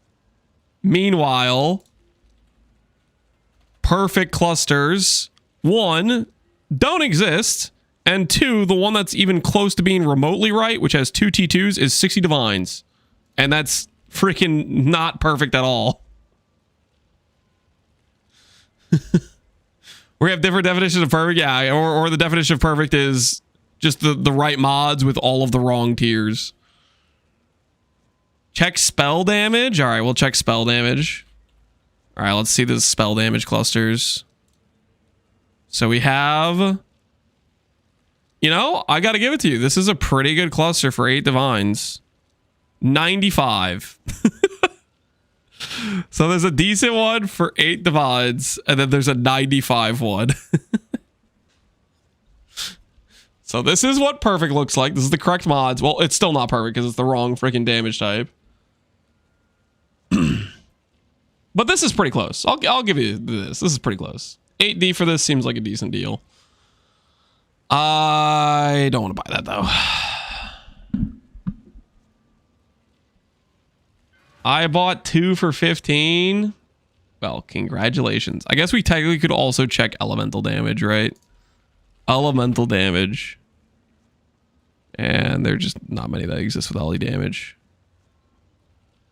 Meanwhile, perfect clusters, 1, don't exist, and 2, the one that's even close to being remotely right, which has 2 T2s, is 60 divines. And that's freaking not perfect at all. We have different definitions of perfect, yeah, or the definition of perfect is just the right mods with all of the wrong tiers. Check spell damage. All right, we'll check spell damage. All right, let's see the spell damage clusters. So we have, you know, I got to give it to you. This is a pretty good cluster for 8 divines. 95. So there's a decent one for 8 divines, and then there's a 95 one. So this is what perfect looks like. This is the correct mods. Well, it's still not perfect because it's the wrong freaking damage type. But this is pretty close. I'll give you this. This is pretty close. 8D for this seems like a decent deal. I don't want to buy that though. I bought 2 for 15. Well, congratulations. I guess we technically could also check elemental damage, right? Elemental damage. And there's just not many that exist with LE damage.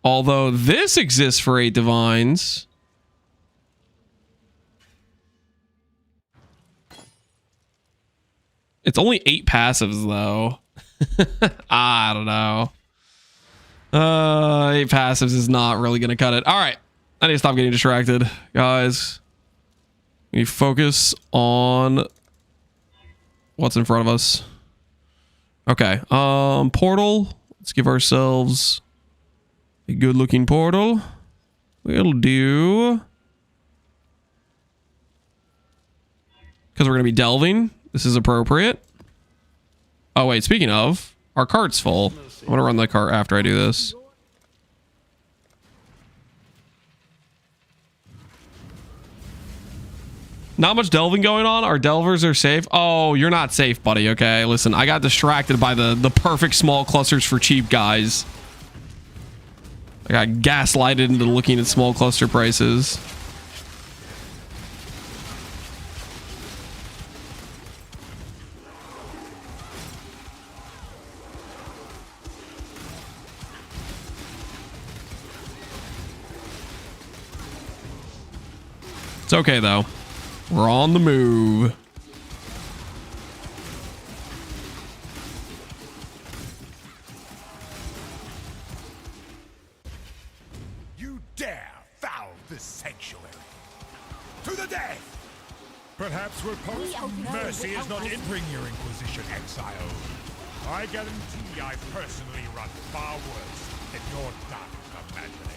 Although this exists for 8 divines. It's only 8 passives though. I don't know. 8 passives is not really gonna cut it. All right, I need to stop getting distracted, guys. We need to focus on what's in front of us. Okay, portal. Let's give ourselves a good-looking portal. We'll do, because we're gonna be delving. This is appropriate. Oh wait, speaking of, our cart's full. I'm gonna run the cart after I do this. Not much delving going on. Our delvers are safe. Oh, you're not safe, buddy. Okay, listen, I got distracted by the perfect small clusters for cheap guys. I got gaslighted into looking at small cluster prices. It's okay though. We're on the move. You dare foul this sanctuary. To the death! Perhaps repulsed. Mercy is not entering your Inquisition, Exile. I guarantee I personally run far worse than your dark imagination.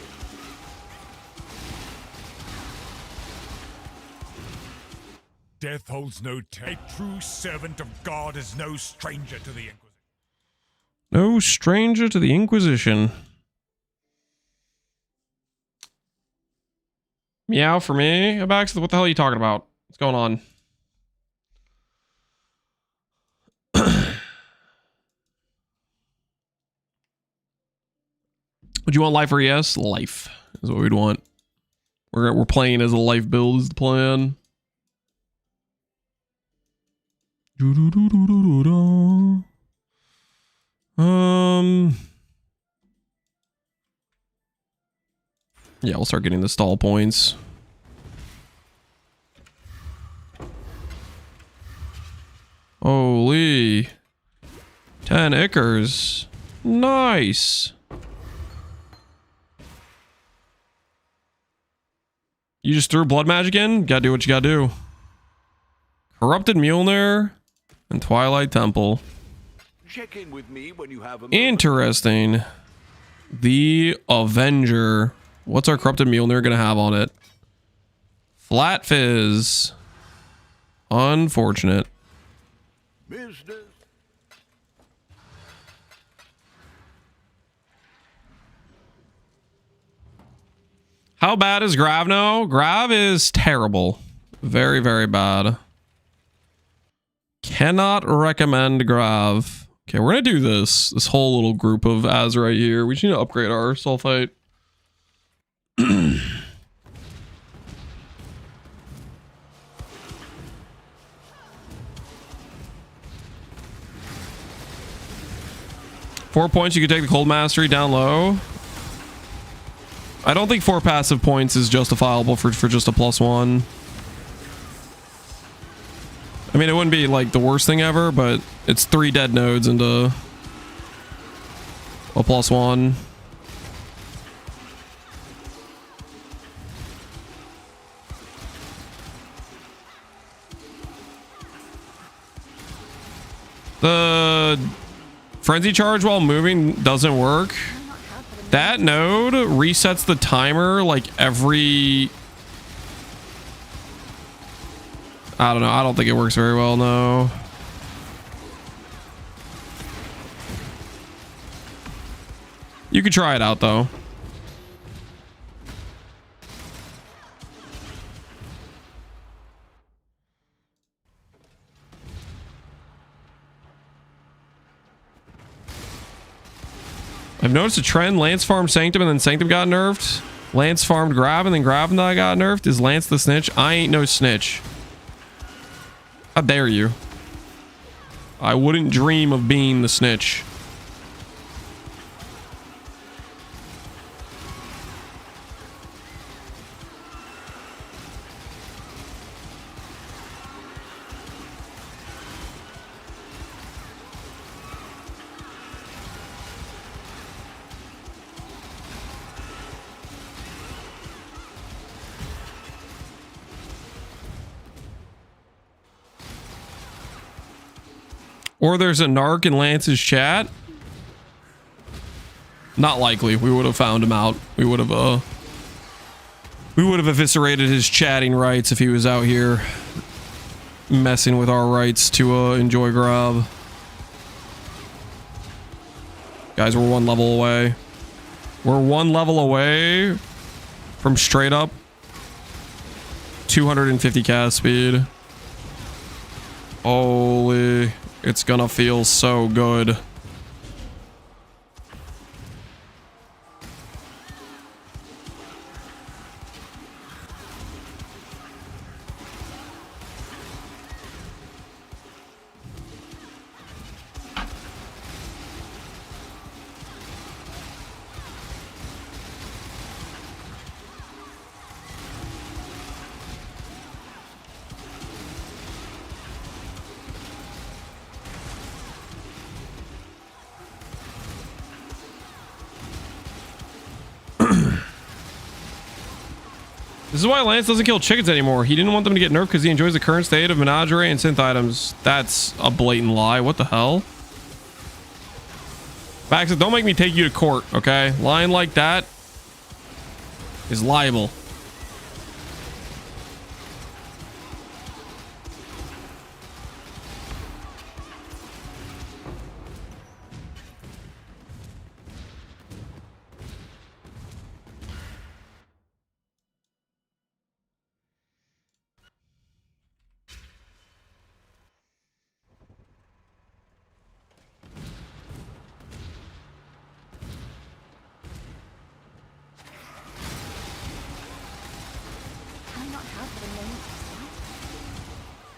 Death holds no terror. A true servant of God is no stranger to the Inquisition. No stranger to the Inquisition. Meow for me. Abax, what the hell are you talking about? What's going on? Would you want life or ES? Life is what we'd want. We're playing as a life build is the plan. Yeah, we'll start getting the stall points. Holy. 10 Ickers. Nice. You just threw blood magic in? Gotta do what you gotta do. Corrupted Mjolnir and Twilight Temple. Check in with me when you have a moment. Interesting. The Avenger. What's our Corrupted Mjolnir gonna have on it? Flat Fizz. Unfortunate. Business. How bad is Grav now? Grav is terrible. Very, very bad. Cannot recommend Grav. Okay, we're gonna do this. This whole little group of Azerite here. We just need to upgrade our sulfite. 4 points, you could take the cold mastery down low. I don't think 4 passive points is justifiable for just a +1. I mean, it wouldn't be like the worst thing ever, but it's 3 dead nodes into a +1. The frenzy charge while moving doesn't work. That node resets the timer like every... I don't know. I don't think it works very well, no. You could try it out, though. I've noticed a trend. Lance farmed Sanctum and then Sanctum got nerfed. Lance farmed Grav and then Grav and I got nerfed. Is Lance the snitch? I ain't no snitch. How dare you? I wouldn't dream of being the snitch. Or there's a narc in Lance's chat. Not likely. We would have found him out. We would have eviscerated his chatting rights if he was out here messing with our rights to enjoy Grav. Guys, we're 1 level away. We're 1 level away from straight up 250 cast speed. Holy... It's gonna feel so good. This is why Lance doesn't kill chickens anymore. He didn't want them to get nerfed because he enjoys the current state of menagerie and synth items. That's a blatant lie. What the hell? Max, don't make me take you to court, okay? Lying like that is liable.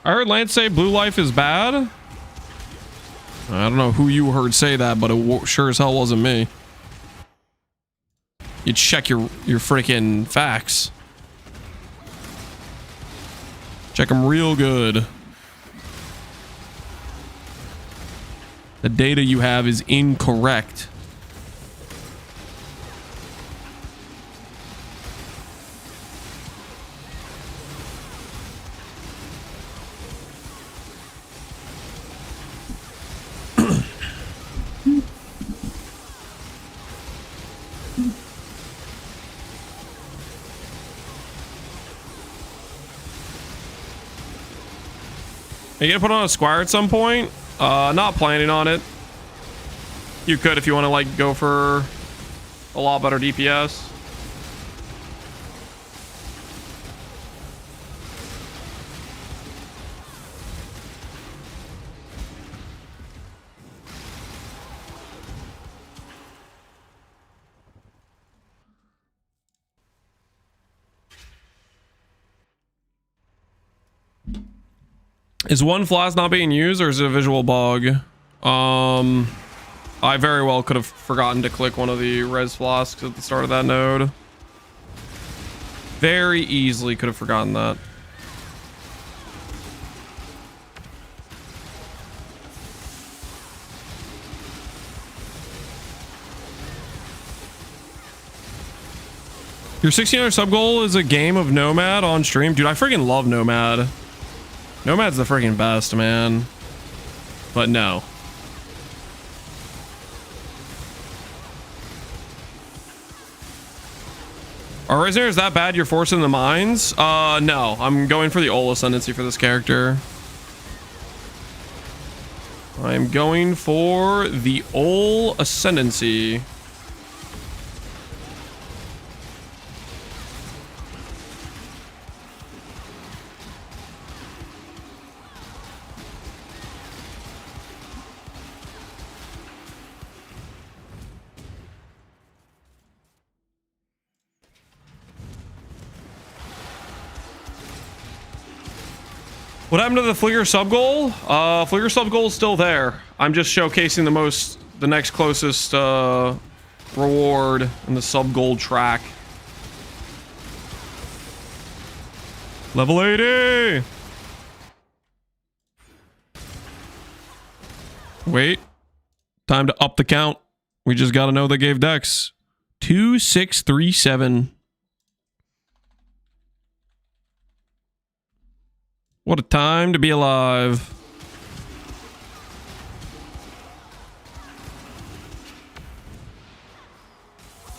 I heard Lance say blue life is bad. I don't know who you heard say that, but it sure as hell wasn't me. You check your freaking facts. Check them real good. The data you have is incorrect. Are you gonna put on a Squire at some point? Not planning on it. You could if you want to like go for a lot better DPS. Is one flask not being used, or is it a visual bug? I very well could have forgotten to click one of the res flasks at the start of that node. Very easily could have forgotten that. Your 1600 sub goal is a game of Nomad on stream? Dude, I freaking love Nomad. Nomad's the freaking best, man. But no. Our Razor is that bad you're forcing the mines? No. I'm going for the Ol Ascendancy for this character. I'm going for the Ol Ascendancy. What happened to the Flicker sub goal? Flicker sub goal is still there. I'm just showcasing the next closest reward in the sub goal track. Level 80. Wait. Time to up the count. We just got to know they gave Dex 2637. What a time to be alive.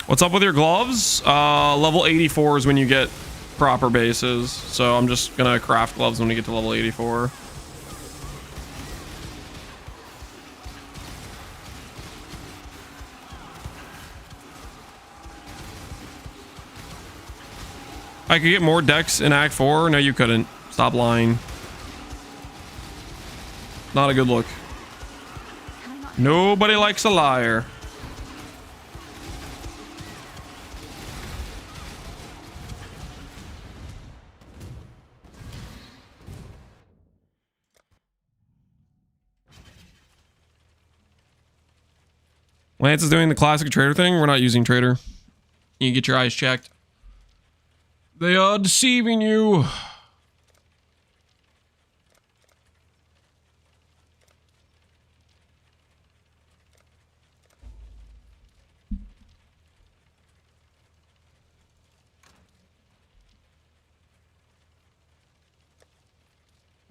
What's up with your gloves? Level 84 is when you get proper bases. So I'm just gonna craft gloves when we get to level 84. I could get more decks in Act 4. No, you couldn't. Stop lying. Not a good look. Nobody likes a liar. Lance is doing the classic trader thing. We're not using trader. You get your eyes checked. They are deceiving you.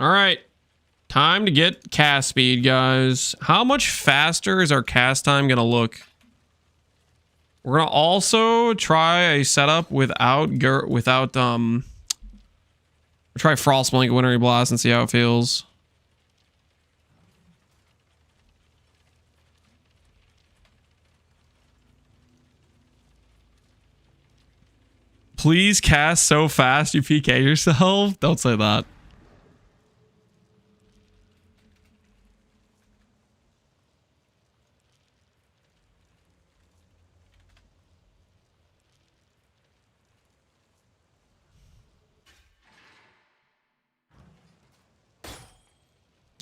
All right, time to get cast speed, guys. How much faster is our cast time gonna look? We're gonna also try a setup without try Frostblink Wintry Blast and see how it feels. Please cast so fast you PK yourself. Don't say that.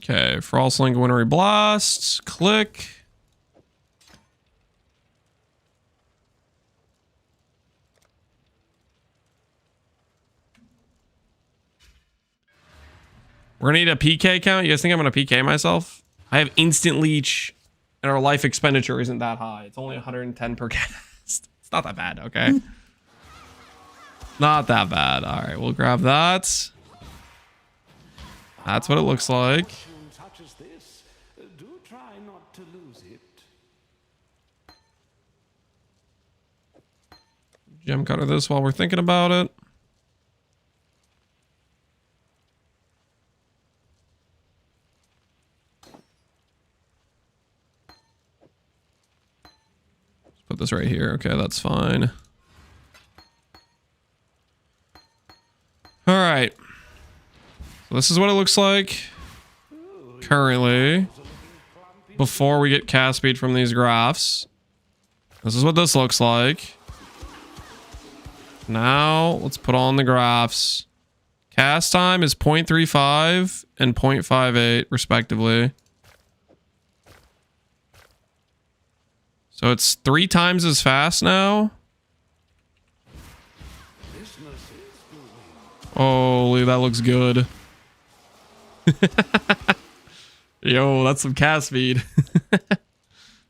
Okay, Frostlink Wintry Blast. Click. We're gonna need a PK count. You guys think I'm gonna PK myself? I have instant leech, and our life expenditure isn't that high. It's only 110 per cast. It's not that bad, okay? Not that bad. All right, we'll grab that. That's what it looks like. Touches this. Do try not to lose it. Gem cutter this while we're thinking about it. Put this right here. Okay, that's fine. All right. So this is what it looks like currently before we get cast speed from these graphs. This is what this looks like. Now let's put on the graphs. Cast time is 0.35 and 0.58 respectively. So it's 3 times as fast now. Holy, that looks good. Yo, that's some cast speed.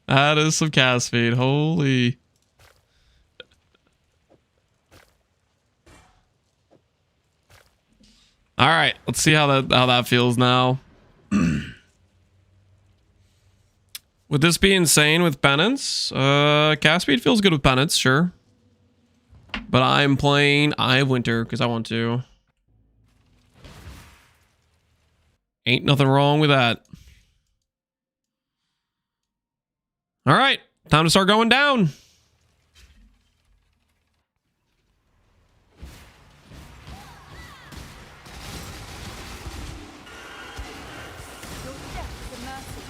That is some cast speed. Holy. All right, let's see how that feels now. Would this be insane with penance? Cast speed feels good with penance, sure. But I'm playing Eye of Winter because I want to. Ain't nothing wrong with that. All right, time to start going down. Your death is a mercy.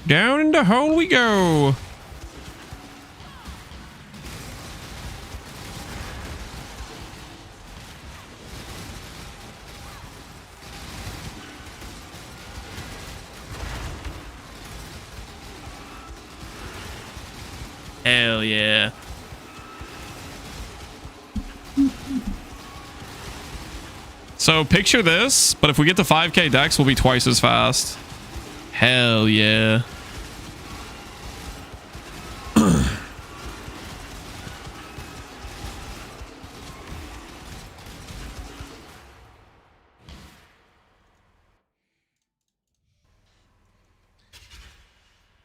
Down in the hole we go. Hell yeah. So picture this, but if we get to 5k dex, we'll be twice as fast. Hell yeah.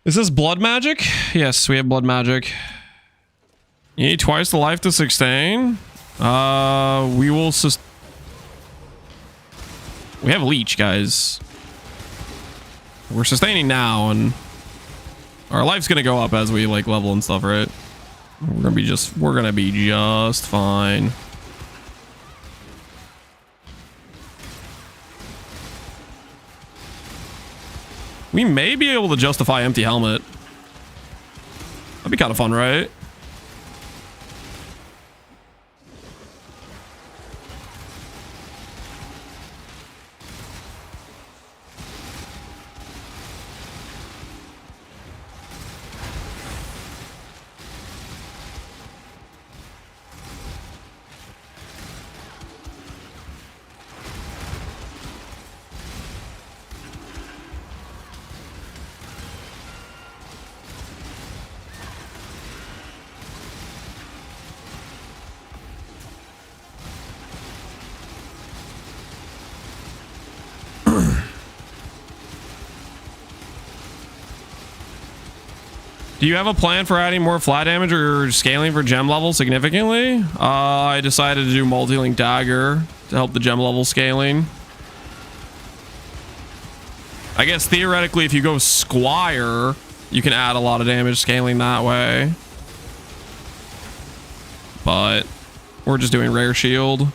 Is this blood magic? Yes, we have blood magic. You need twice the life to sustain. We will we have leech, guys. We're sustaining now, and our life's gonna go up as we like level and stuff, right? We're gonna be just fine. We may be able to justify empty helmet. That'd be kind of fun, right? Do you have a plan for adding more flat damage or scaling for gem level significantly? I decided to do multi-link dagger to help the gem level scaling. I guess theoretically, if you go squire, you can add a lot of damage scaling that way. But we're just doing rare shield.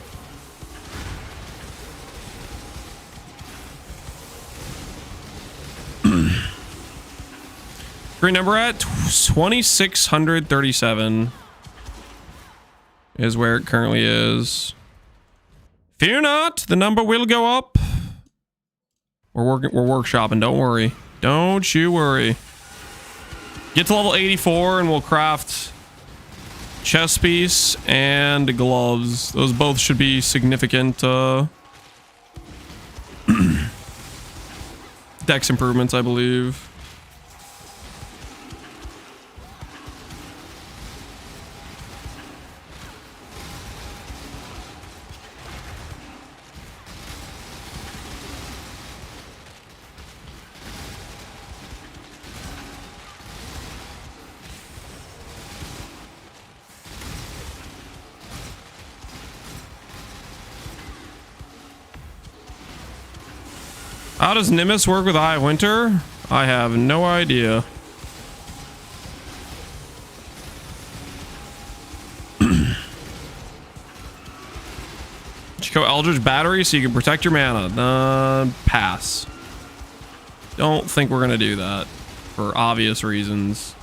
Green number at 2637 is where it currently is. Fear not, the number will go up. We're workshopping, don't worry. Don't you worry. Get to level 84 and we'll craft chest piece and gloves. Those both should be significant dex improvements, I believe. How does Nimbus work with Eye of Winter? I have no idea. Should go Eldritch Battery so you can protect your mana. Pass. Don't think we're gonna do that for obvious reasons.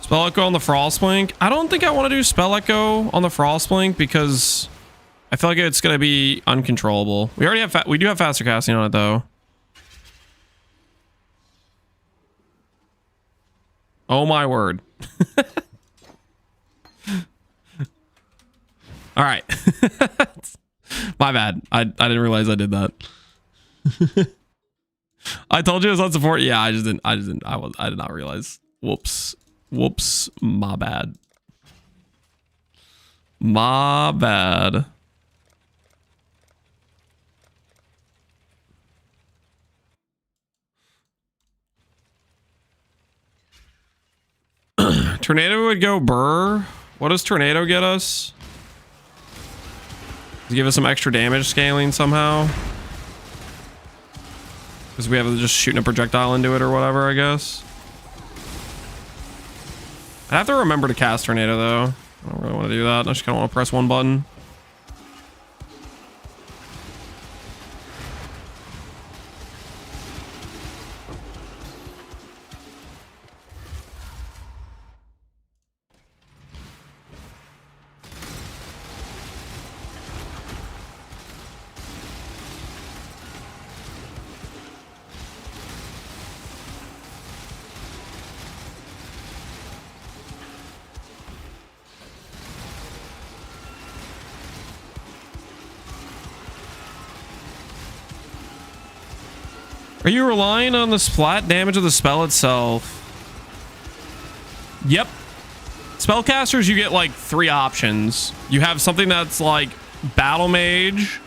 Spell Echo on the Frostblink. I don't think I want to do Spell Echo on the Frostblink because I feel like it's going to be uncontrollable. We already have we do have faster casting on it though. Oh my word. All right. My bad. I didn't realize I did that. I told you it was on support. Yeah, I did not realize. Whoops. Whoops, my bad. My bad. Tornado would go burr. What does Tornado get us? Does it give us some extra damage scaling somehow? Because we have to just shooting a projectile into it or whatever, I guess. I have to remember to cast Tornado though. I don't really want to do that. I just kind of want to press one button. Are you relying on the splat damage of the spell itself? Yep. Spellcasters, you get like 3 options. You have something that's like Battle Mage.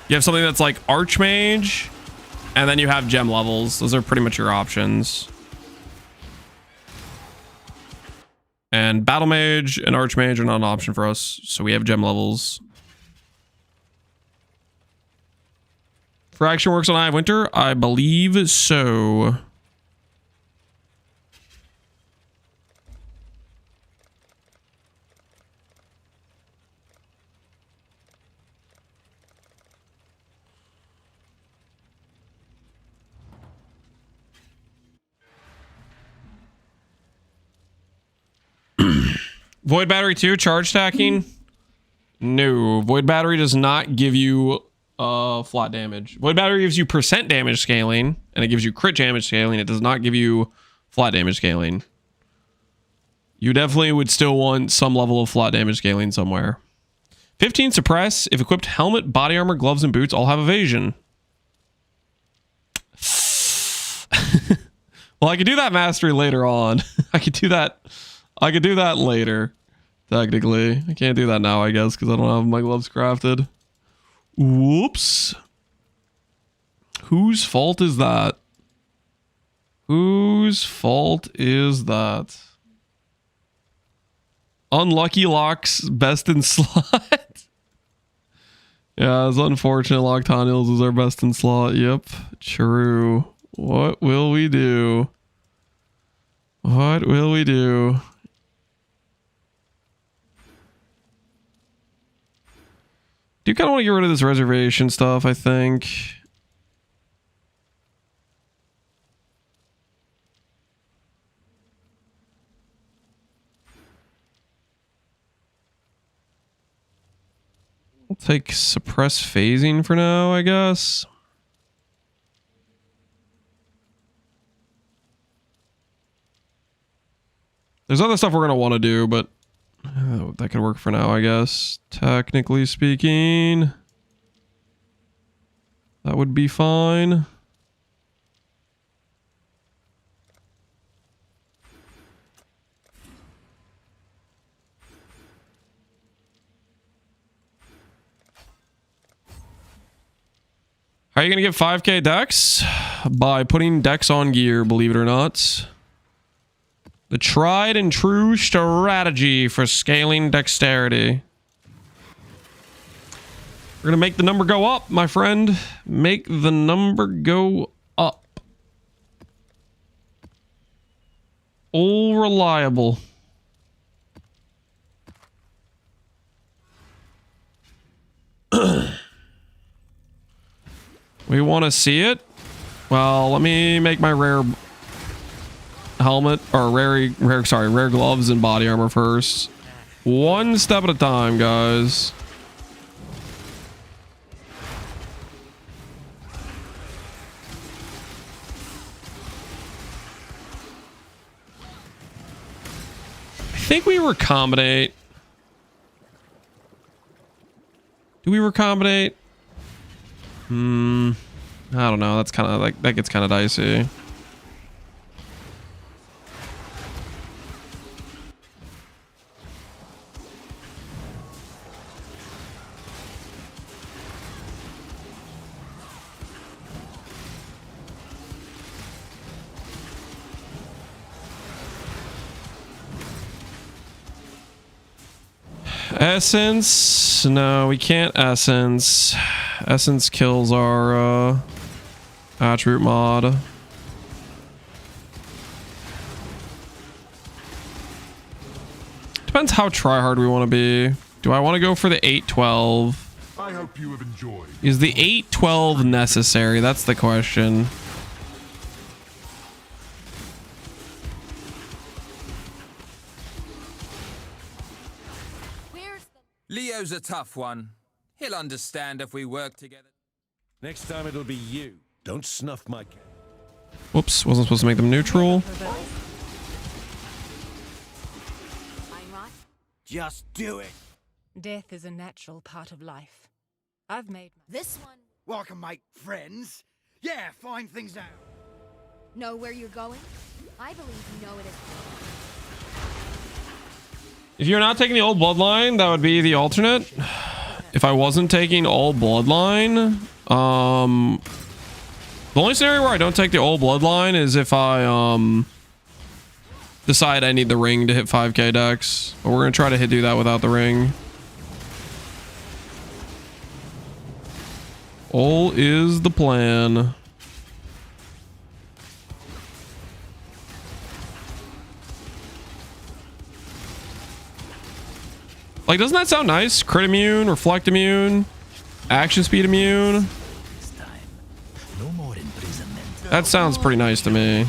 You have something that's like Archmage. And then you have gem levels. Those are pretty much your options. And Battle Mage and Archmage are not an option for us. So we have gem levels. Fraction works on Eye of Winter? I believe so. Void Battery 2, charge stacking? No, Void Battery does not give you flat damage. Void Battery gives you % damage scaling, and it gives you crit damage scaling. It does not give you flat damage scaling. You definitely would still want some level of flat damage scaling somewhere. 15 suppress. If equipped helmet, body armor, gloves, and boots all have evasion. Well, I could do that mastery later on. I could do that later. Technically. I can't do that now, I guess, because I don't have my gloves crafted. Whoops. Whose fault is that? Whose fault is that? Unlucky Locks best in slot. Yeah, it's unfortunate. Loctonials is our best in slot. Yep, true. What will we do? What will we do? Do kind of want to get rid of this reservation stuff, I think. I'll take suppress phasing for now, I guess. There's other stuff we're going to want to do, but that could work for now, I guess. Technically speaking, that would be fine. How are you going to get 5k decks? By putting decks on gear, believe it or not. The tried and true strategy for scaling dexterity. We're going to make the number go up, my friend. Make the number go up. All reliable. We want to see it? Well, let me make my rare helmet or rare gloves and body armor first. One step at a time, guys. I think we recombinate. Do we recombinate? I don't know. That's kind of like, that gets kind of dicey. Essence? No, we can't essence. Essence kills our attribute mod. Depends how tryhard we want to be. Do I want to go for the 812? I hope you have enjoyed. Is the 812 necessary? That's the question. Leo's a tough one. He'll understand if we work together. Next time it'll be you. Don't snuff my cat. Whoops, wasn't supposed to make them neutral. Just do it. Death is a natural part of life. I've made This one. Well, I can make friends. Yeah, find things out. Know where you're going? I believe you know it is. If you're not taking the old bloodline, that would be the alternate. If I wasn't taking old bloodline, the only scenario where I don't take the old bloodline is if I decide I need the ring to hit 5k decks. But we're gonna try to do that without the ring. All is the plan. Like, doesn't that sound nice? Crit immune, reflect immune, action speed immune. No more imprisonment. That sounds pretty nice to me.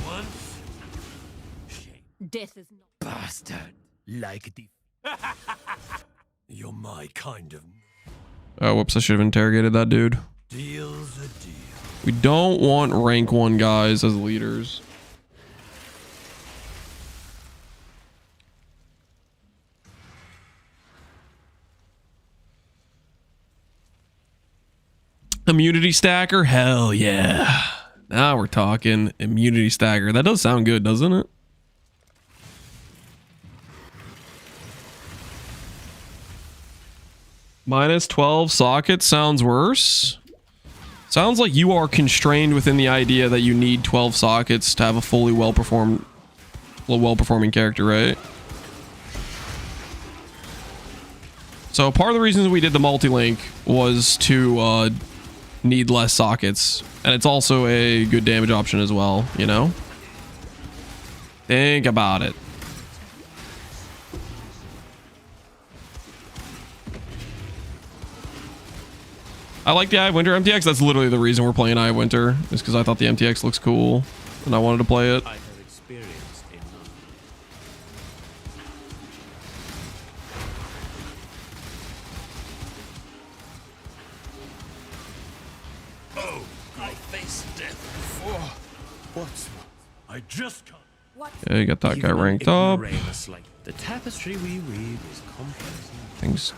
Death is not. Bastard. Like the... You're my kind of... Oh, whoops, I should have interrogated that dude. Deal's a deal. We don't want rank 1 guys as leaders. Immunity stacker? Hell yeah. Now we're talking immunity stacker. That does sound good, doesn't it? Minus 12 sockets sounds worse. Sounds like you are constrained within the idea that you need 12 sockets to have a fully well-performing character, right? So part of the reasons we did the multi-link was to need less sockets, and it's also a good damage option as well, you know? Think about it. I like the Eye of Winter MTX. That's literally the reason we're playing Eye of Winter, is because I thought the MTX looks cool and I wanted to play it. I have experienced enough. Oh, I faced death before. What's I just can't. Yeah, you got that guy Even an ranked up. ignoramus like the tapestry we weave is complex. Things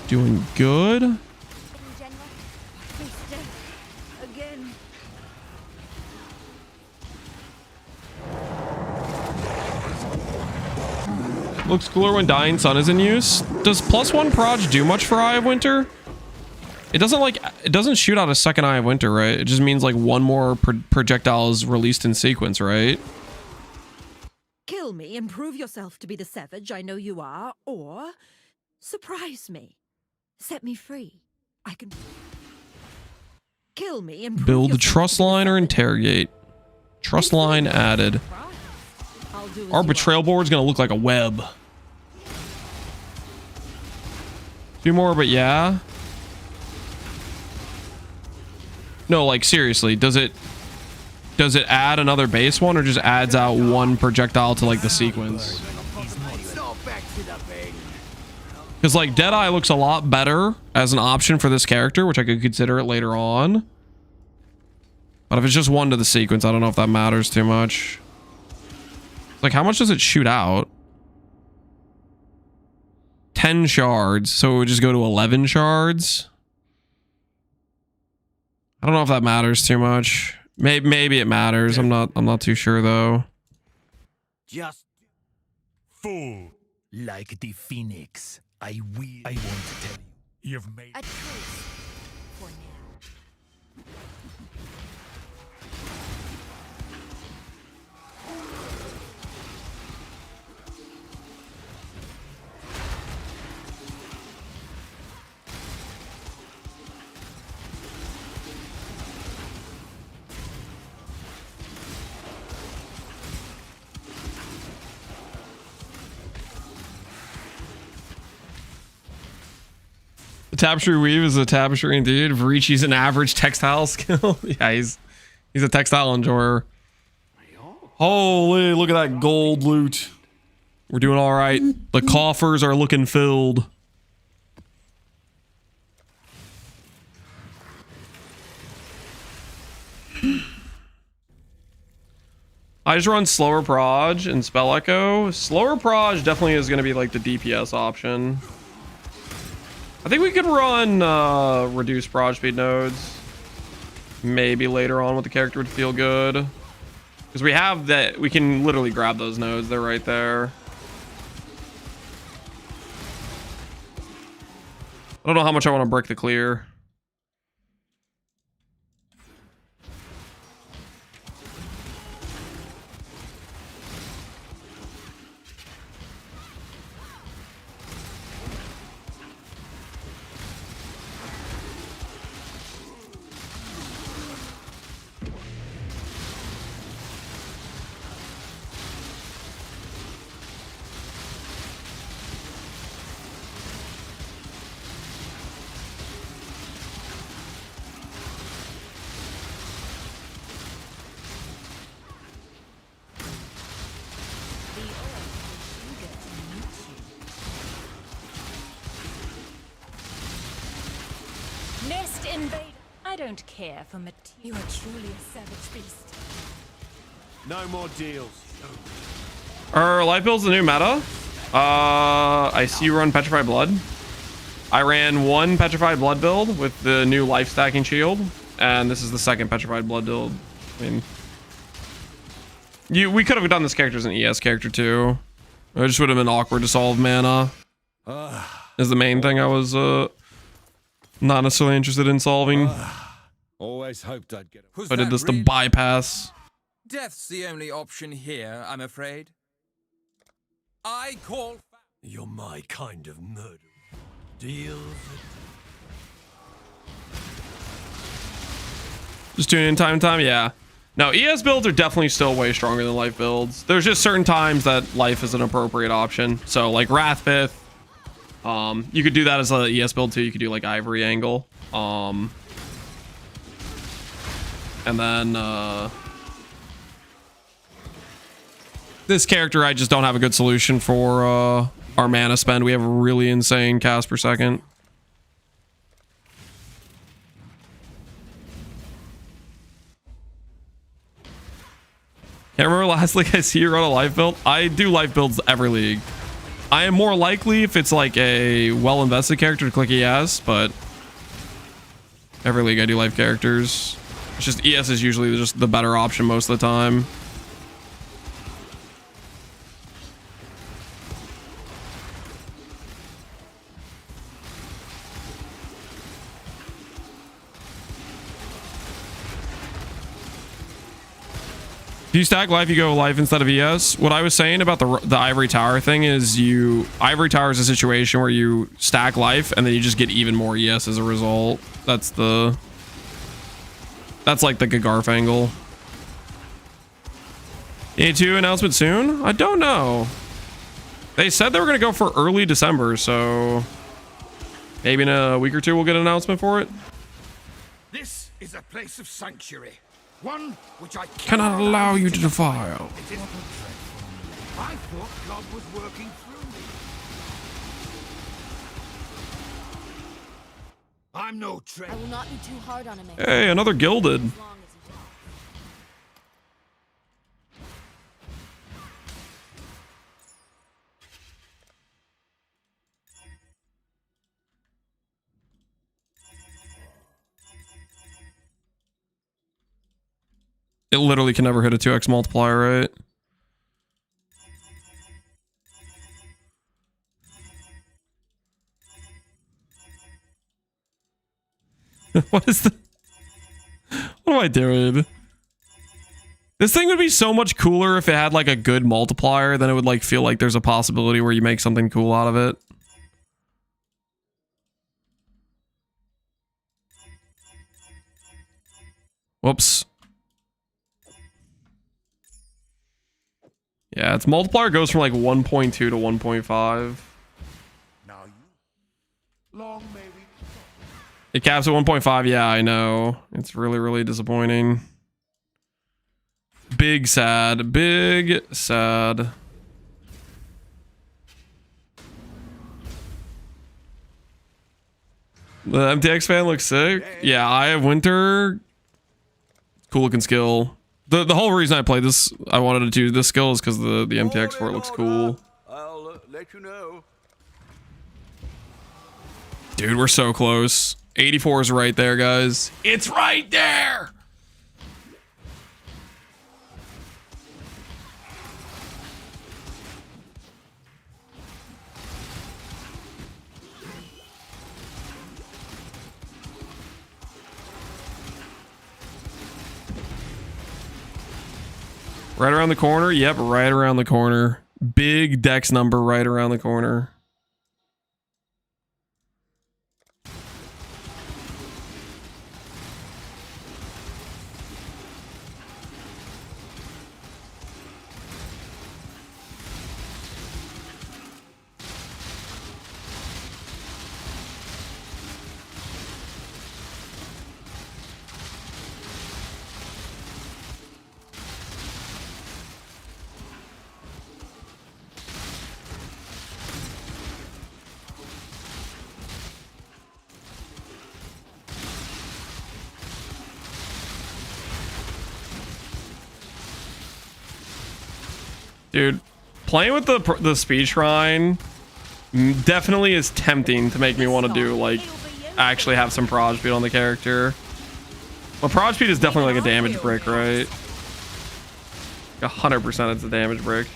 doing good. In general, Face death again. Looks cooler when Dying Sun is in use. Does +1 proj do much for Eye of Winter? It doesn't shoot out a second Eye of Winter, right? It just means like one more projectile is released in sequence, right? Kill me and prove yourself to be the savage I know you are, or surprise me. Set me free. I can kill me and prove Build the yourself trust to be the line or savage. interrogate. Trust line added. I'll do as Our you betrayal ask. board's gonna look like a web. 2 more, but yeah. No, like seriously, does it add another base one, or just adds out one projectile to like the sequence? Because like Deadeye looks a lot better as an option for this character, which I could consider it later on. But if it's just one to the sequence, I don't know if that matters too much. Like, how much does it shoot out? 10 shards, so it would just go to 11 shards. I don't know if that matters too much. Maybe it matters. I'm not too sure though. Just Fool. Like the phoenix, I want to tell you. You've made a truce for now. The tapestry weave is a tapestry indeed. Varichi's an average textile skill. Yeah, he's a textile enjoyer. Holy, look at that gold loot. We're doing all right. The coffers are looking filled. I just run slower proj and spell echo. Slower proj definitely is going to be like the DPS option. I think we could run reduced proj speed nodes. Maybe later on with the character would feel good. Because we have that, we can literally grab those nodes. They're right there. I don't know how much I want to break the clear. Nest invader. I don't care for material. You are truly a savage beast. no more deals. Are life builds the new meta? I see you run Petrified Blood. I ran one Petrified Blood build with the new life stacking shield, and this is the second Petrified Blood build. I mean, we could have done this character as an ES character too. It just would have been awkward to solve mana. Is the main thing I was not necessarily interested in solving. Always hoped I'd get Was I did that this to really- bypass. Death's the only option here, I'm afraid. I call... You're my kind of murderer. Deals. Just tune in time to time. Yeah. No, ES builds are definitely still way stronger than life builds. There's just certain times that life is an appropriate option. So like Wrathpith, you could do that as a ES build too. You could do like Ivory Angle. And then this character I just don't have a good solution for our mana spend. We have a really insane cast per second. Can't remember last league I see you run a life build. I do life builds every league. I am more likely if it's like a well-invested character to click ES, but every league I do life characters. It's just ES is usually just the better option most of the time. If you stack life, you go life instead of ES. What I was saying about the Ivory Tower thing is Ivory Tower is a situation where you stack life and then you just get even more ES as a result. That's like the Gagarf angle. A2 announcement soon? I don't know. They said they were going to go for early December, so maybe in a week or two we'll get an announcement for it. This is a place of sanctuary. One which I Cannot allow you to defile. I thought God was working through me. I'm no traitor. I will not be too hard on him. Hey, another gilded. As long as he does. It literally can never hit a 2x multiplier, right? What is the... What am I doing? This thing would be so much cooler if it had like a good multiplier. Then it would like feel like there's a possibility where you make something cool out of it. Whoops. Yeah, its multiplier goes from like 1.2 to 1.5. Now you. Long may we. It caps at 1.5. Yeah, I know. It's really, really disappointing. Big sad. Big sad. The MTX fan looks sick. Yeah, I have Winter. Cool looking skill. The whole reason I played this, I wanted to do this skill is because the MTX for it looks cool. I'll let you know. Dude, we're so close. 84 is right there, guys. It's right there. Right around the corner? Yep, right around the corner. Big dex number right around the corner. Dude, playing with the speed shrine definitely is tempting to make me want to do like actually have some prod speed on the character. Well, prod speed is definitely like a damage brick, right? 100% it's a damage brick.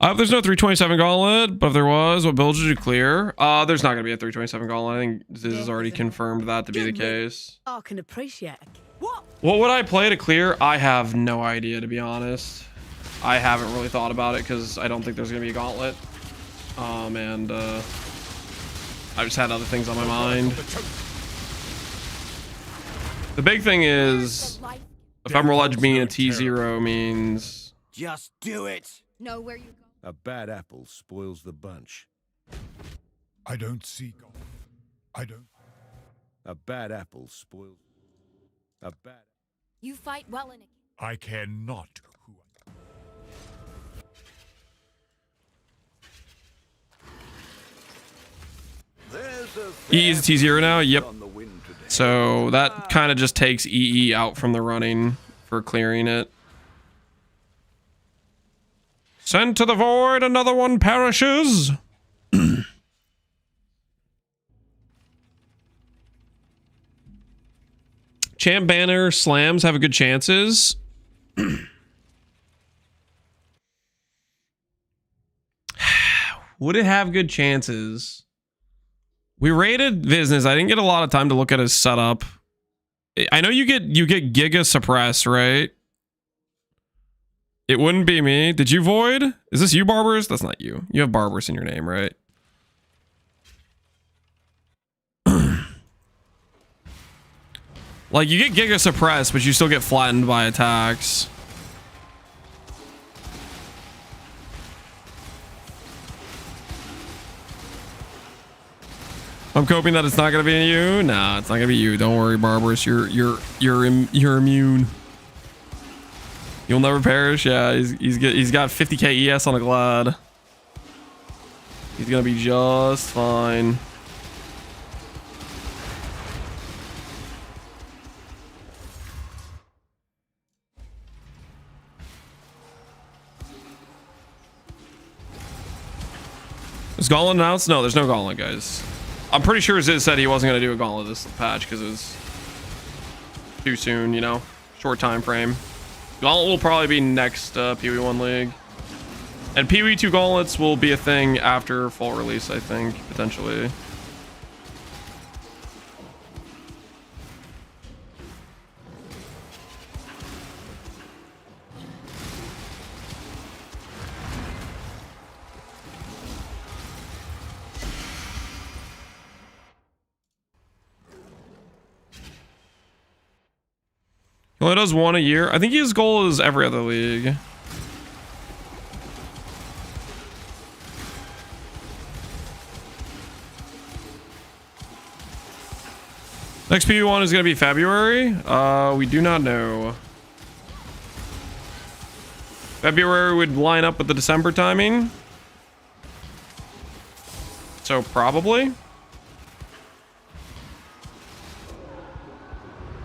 I hope there's no 327 gauntlet, but if there was, what build did you clear? There's not gonna be a 327 gauntlet. I think Ziz has already confirmed that to be the case. I can appreciate it. What? What would I play to clear? I have no idea, to be honest. I haven't really thought about it because I don't think there's gonna be a gauntlet. And I just had other things on my mind. The big thing is ephemeral edge being a T0 means Just do it. Know where you go. A bad apple spoils the bunch. I don't see. I don't. A bad apple spoils. A bad. You fight well in it. I care not who. There's a EE is T0 now. Yep. on the wind today. So that kind of just takes EE out from the running for clearing it. Sent to the void, another one perishes. Champ banner slams have a good chances. Would it have good chances? We rated business. I didn't get a lot of time to look at his setup. I know you get Giga Suppress, right? It wouldn't be me. Did you void? Is this you, Barbers? That's not you. You have Barbers in your name, right? Like, you get Giga Suppress, but you still get flattened by attacks. I'm hoping that it's not gonna be you. Nah, it's not gonna be you. Don't worry, Barbarous. You're immune. You'll never perish. Yeah, he's got 50k ES on a Glad. He's gonna be just fine. Is Gauntlet announced? No, there's no Gauntlet, guys. I'm pretty sure Ziz said he wasn't going to do a Gauntlet this patch because it was too soon, you know? Short time frame. Gauntlet will probably be next Pee-wee 1 League. And Pee-wee 2 Gauntlets will be a thing after fall release, I think, potentially. He only does one a year. I think his goal is every other league. Next PV1 is going to be February. We do not know. February would line up with the December timing. So probably.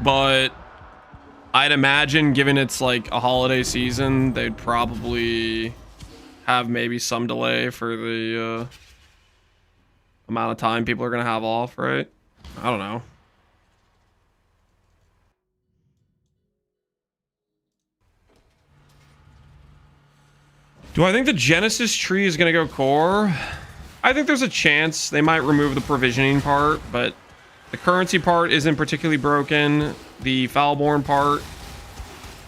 But I'd imagine, given it's like a holiday season, they'd probably have maybe some delay for the amount of time people are going to have off, right? I don't know. Do I think the Genesis tree is going to go core? I think there's a chance they might remove the provisioning part, but the currency part isn't particularly broken. The Foulborn part,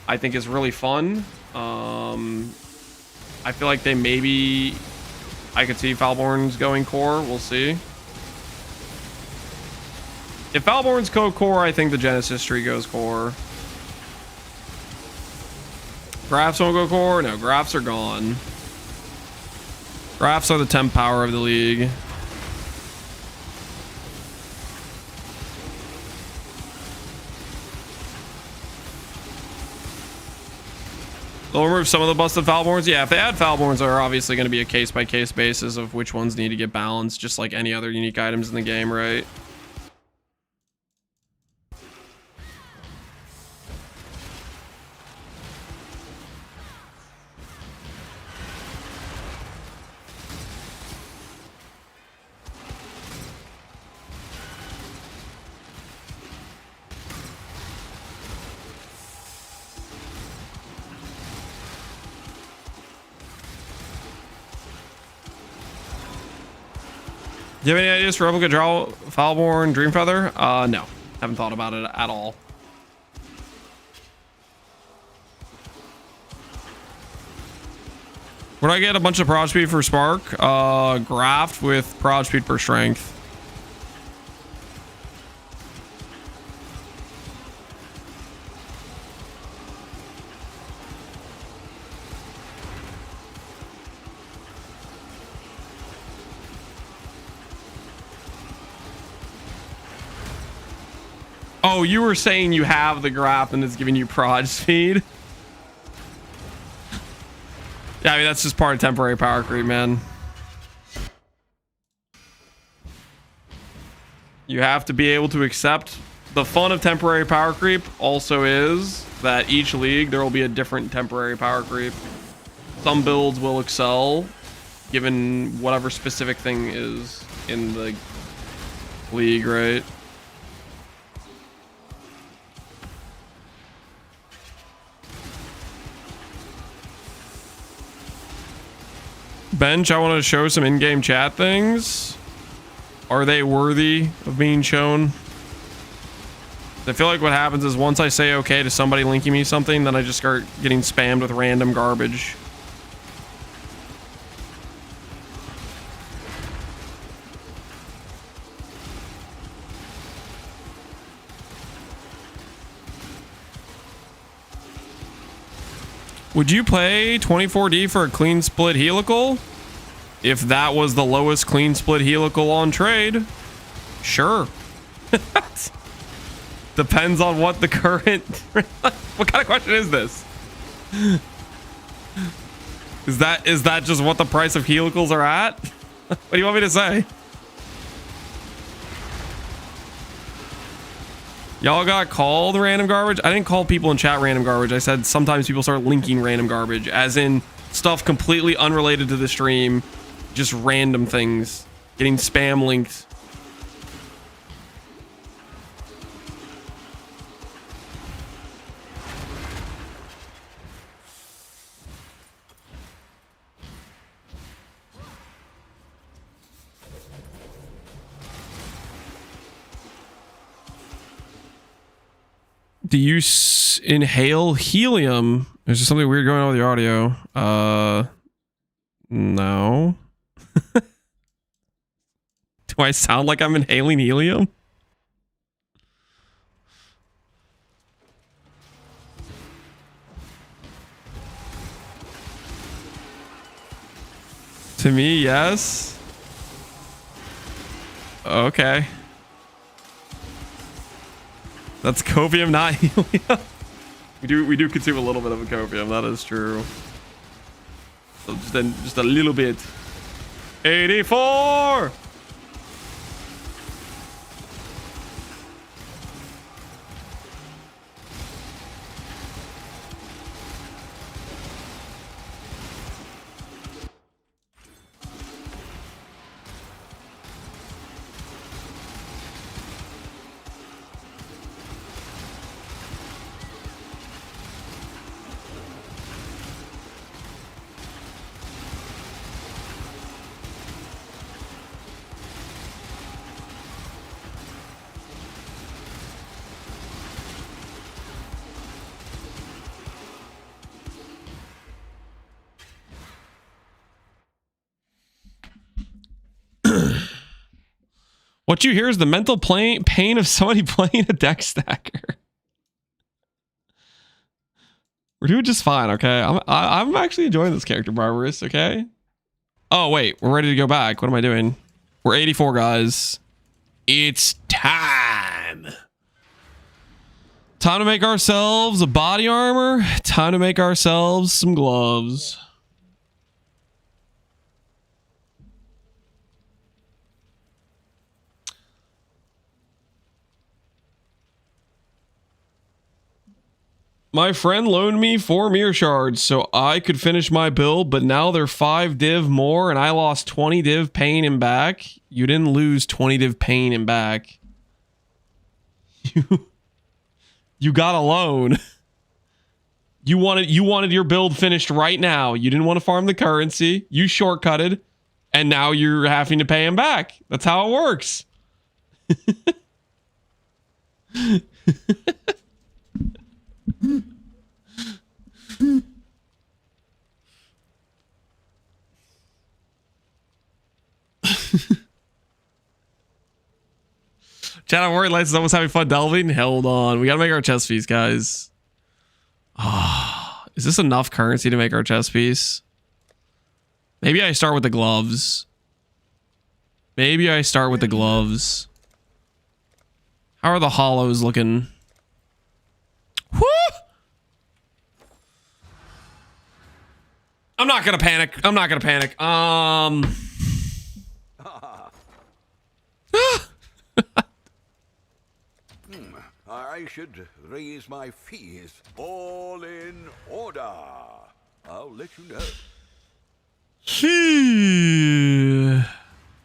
I think, is really fun. I feel like they maybe... I could see Foulborn's going core. We'll see. If Foulborn's go core, I think the Genesis tree goes core. Graphs won't go core? No, graphs are gone. Graphs are the temp power of the league. They'll remove some of the busted Foulborns. Yeah, if they add Foulborns, they're obviously going to be a case-by-case basis of which ones need to get balanced, just like any other unique items in the game, right? Do you have any ideas for replica draw Foulborn Dreamfeather? No. Haven't thought about it at all. Would I get a bunch of prod speed for Spark? Graft with prod speed per strength. Oh, you were saying you have the graft and it's giving you prod speed? Yeah, I mean, that's just part of temporary power creep, man. You have to be able to accept the fun of temporary power creep also is that each league there will be a different temporary power creep. Some builds will excel given whatever specific thing is in the league, right? Bench, I want to show some in-game chat things. Are they worthy of being shown? I feel like what happens is once I say okay to somebody linking me something, then I just start getting spammed with random garbage. Would you play 24D for a clean split helical? If that was the lowest clean split helical on trade, sure. Depends on what the current... What kind of question is this? Is that just what the price of helicals are at? What do you want me to say? Y'all got called random garbage? I didn't call people in chat random garbage. I said sometimes people start linking random garbage, as in stuff completely unrelated to the stream, just random things getting spam linked. Do you inhale helium? Is there something weird going on with the audio? No. Do I sound like I'm inhaling helium? To me, yes. Okay. That's copium, not helium. We do consume a little bit of a copium. That is true. So just a little bit. 84. What you hear is the mental pain of somebody playing a deck stacker. We're doing just fine, okay? I'm actually enjoying this character, Barbarous, okay? Oh, wait. We're ready to go back. What am I doing? We're 84, guys. It's time. Time to make ourselves a body armor. Time to make ourselves some gloves. My friend loaned me 4 mirror shards so I could finish my build, but now they're 5 div more and I lost 20 div pain and back. You didn't lose 20 div pain and back. You got a loan. You wanted your build finished right now. You didn't want to farm the currency. You shortcutted and now you're having to pay him back. That's how it works. Chat, I'm worried Lance is almost having fun delving. Hold on. We gotta make our chest piece, guys. Ah, is this enough currency to make our chest piece? Maybe I start with the gloves. Maybe I start with the gloves. How are the hollows looking? Woo! I'm not gonna panic. I'm not gonna panic. I should raise my fees. All in order. I'll let you know.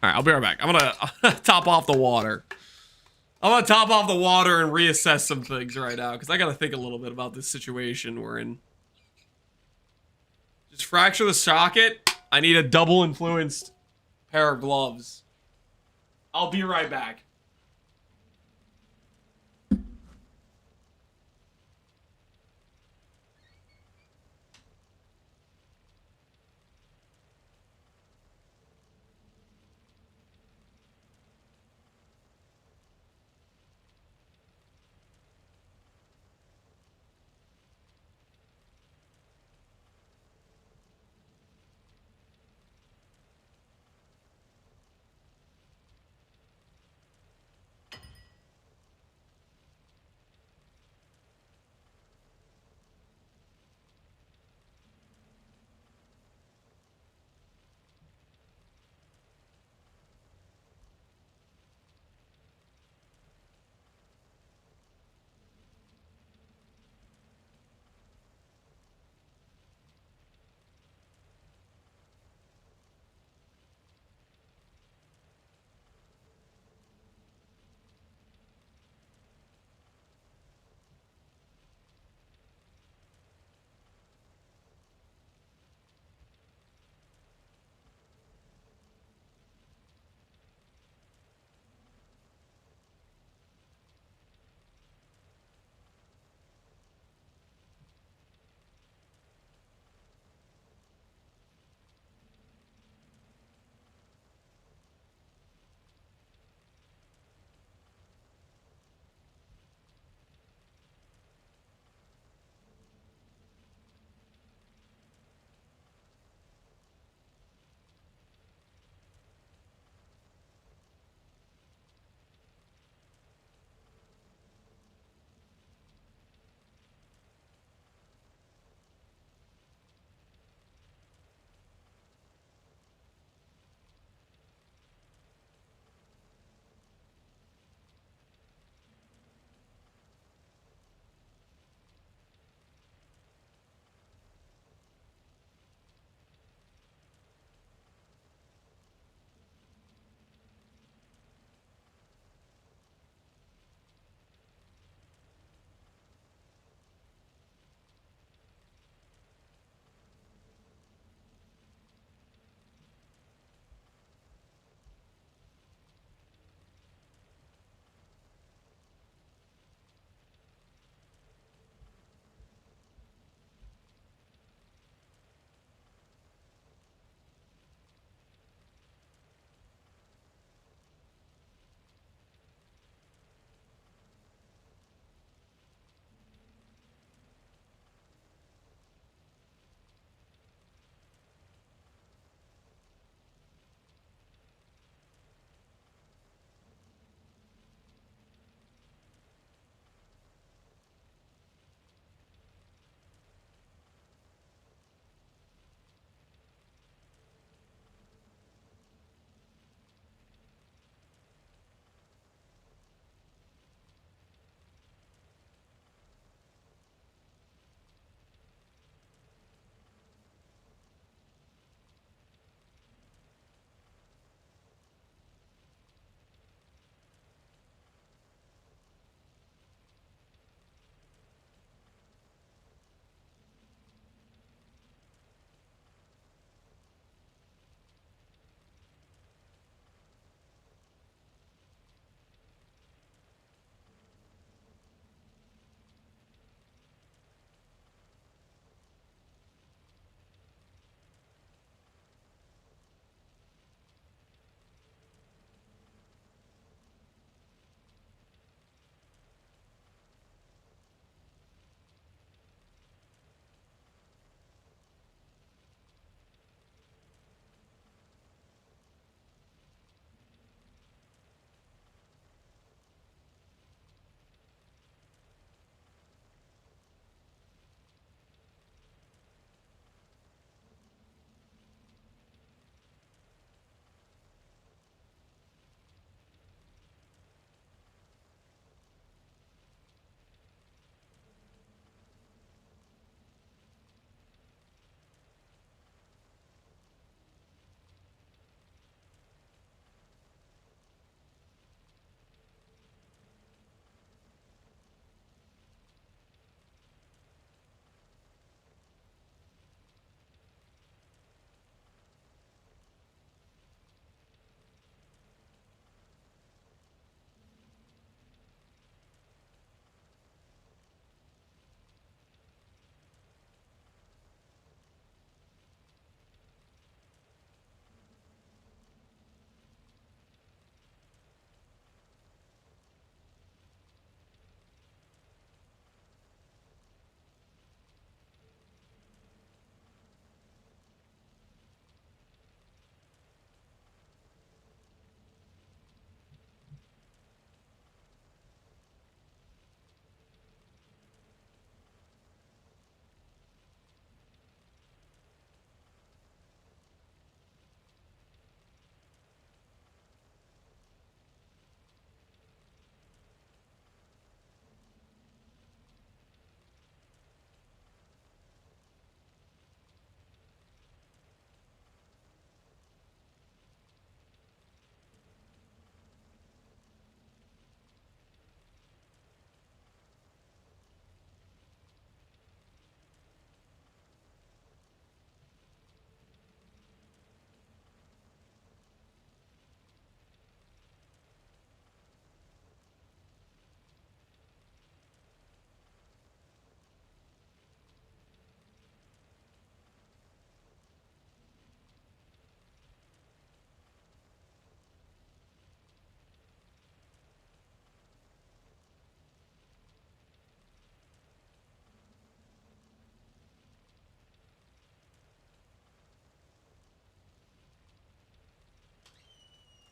All right, I'll be right back. I'm gonna top off the water. I'm gonna top off the water and reassess some things right now because I gotta think a little bit about this situation we're in. Just fracture the socket. I need a double influenced pair of gloves. I'll be right back.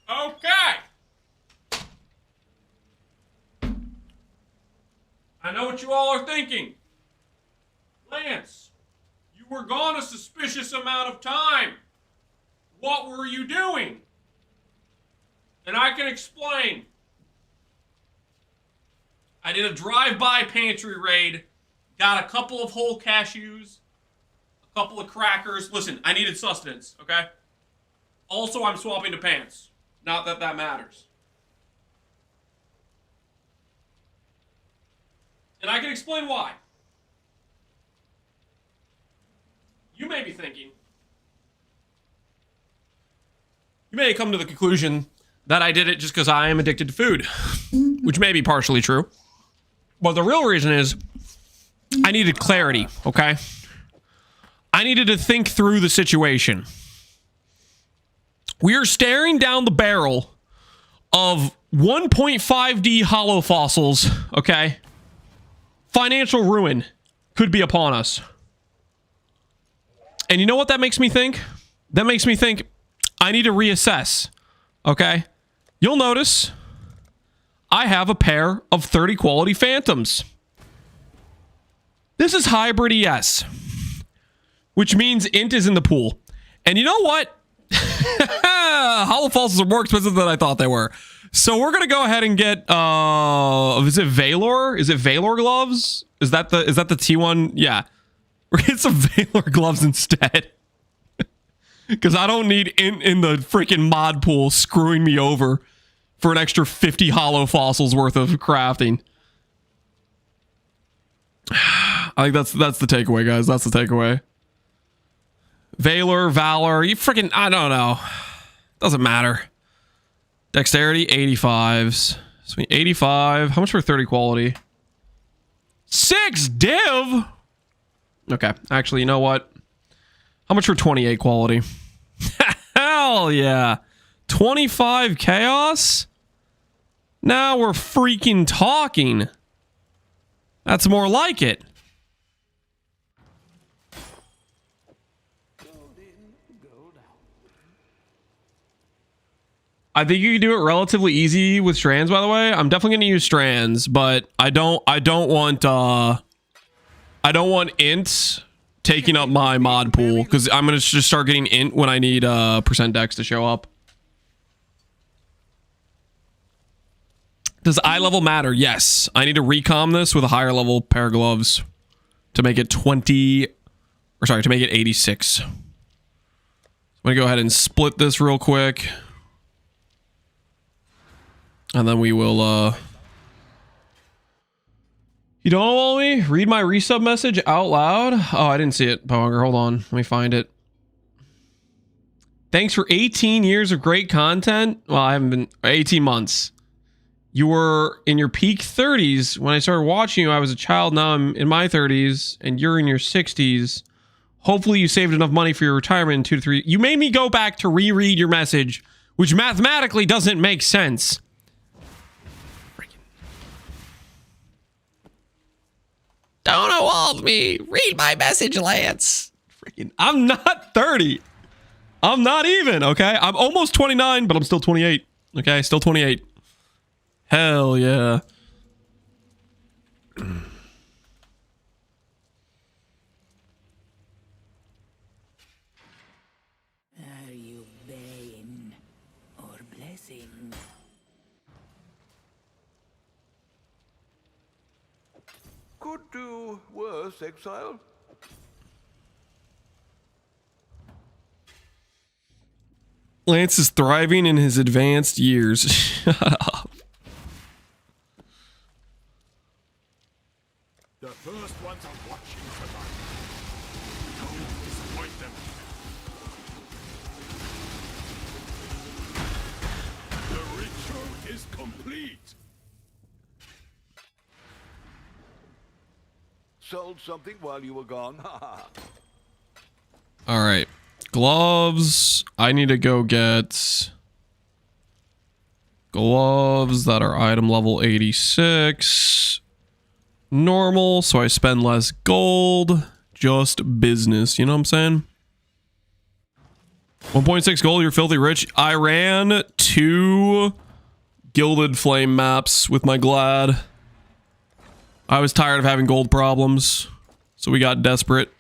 Okay. I know what you all are thinking. Lance, you were gone a suspicious amount of time. What were you doing? And I can explain. I did a drive-by pantry raid, got a couple of whole cashews, a couple of crackers. Listen, I needed sustenance, okay? Also, I'm swapping to pants. Not that that matters. And I can explain why. You may be thinking, you may come to the conclusion that I did it just because I am addicted to food, which may be partially true. But the real reason is I needed clarity, okay? I needed to think through the situation. We are staring down the barrel of 1.5D hollow fossils, okay? Financial ruin could be upon us. And you know what that makes me think? That makes me think I need to reassess, okay? You'll notice I have a pair of 30 quality phantoms. This is hybrid ES, which means int is in the pool. And you know what? Hollow fossils are more expensive than I thought they were. So we're gonna go ahead and get is it Valor? Is it Valor gloves? Is that the T1? Yeah. We're gonna get some Valor gloves instead. Because I don't need int in the freaking mod pool screwing me over for an extra 50 hollow fossils worth of crafting. I think that's the takeaway, guys. That's the takeaway. Valor, you freaking, I don't know. Doesn't matter. Dexterity, 85s. So 85. How much for 30 quality? 6 div? Okay. Actually, you know what? How much for 28 quality? Hell yeah. 25 chaos? Now we're freaking talking. That's more like it. I think you can do it relatively easy with strands, by the way. I'm definitely going to use strands, but I don't want int taking up my mod pool because I'm going to just start getting int when I need percent dex to show up. Does eye level matter? Yes. I need to recom this with a higher level pair of gloves to make it 20, or sorry, to make it 86. I'm going to go ahead and split this real quick. And then we will, you don't want me? Read my resub message out loud? Oh, I didn't see it, Power. Hold on. Let me find it. Thanks for 18 years of great content. Well, I haven't been, 18 months. You were in your peak 30s. When I started watching you, I was a child. Now I'm in my 30s, and you're in your 60s. Hopefully you saved enough money for your retirement in 2 to 3. You made me go back to reread your message, which mathematically doesn't make sense. Don't hold me. Read my message, Lance. Freaking, I'm not 30. I'm not even, okay? I'm almost 29, but I'm still 28. Okay, still 28. Hell yeah. Are you bane or blessing? Could do worse, Exile. Lance is thriving in his advanced years. Shut up. The first ones are watching tonight. Don't disappoint them. The ritual is complete. Sold something while you were gone. All right. Gloves. I need to go get gloves that are item level 86. Normal, so I spend less gold. Just business, you know what I'm saying? 1.6 gold, you're filthy rich. I ran 2 Gilded Flame maps with my Glad. I was tired of having gold problems, so we got desperate.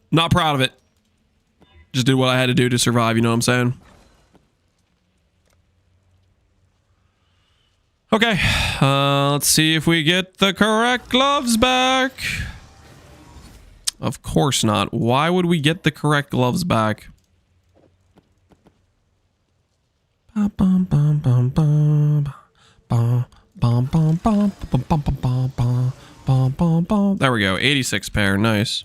Not proud of it. Just did what I had to do to survive, you know what I'm saying? Okay, let's see if we get the correct gloves back. Of course not. Why would we get the correct gloves back? There we go. 86 pair. Nice.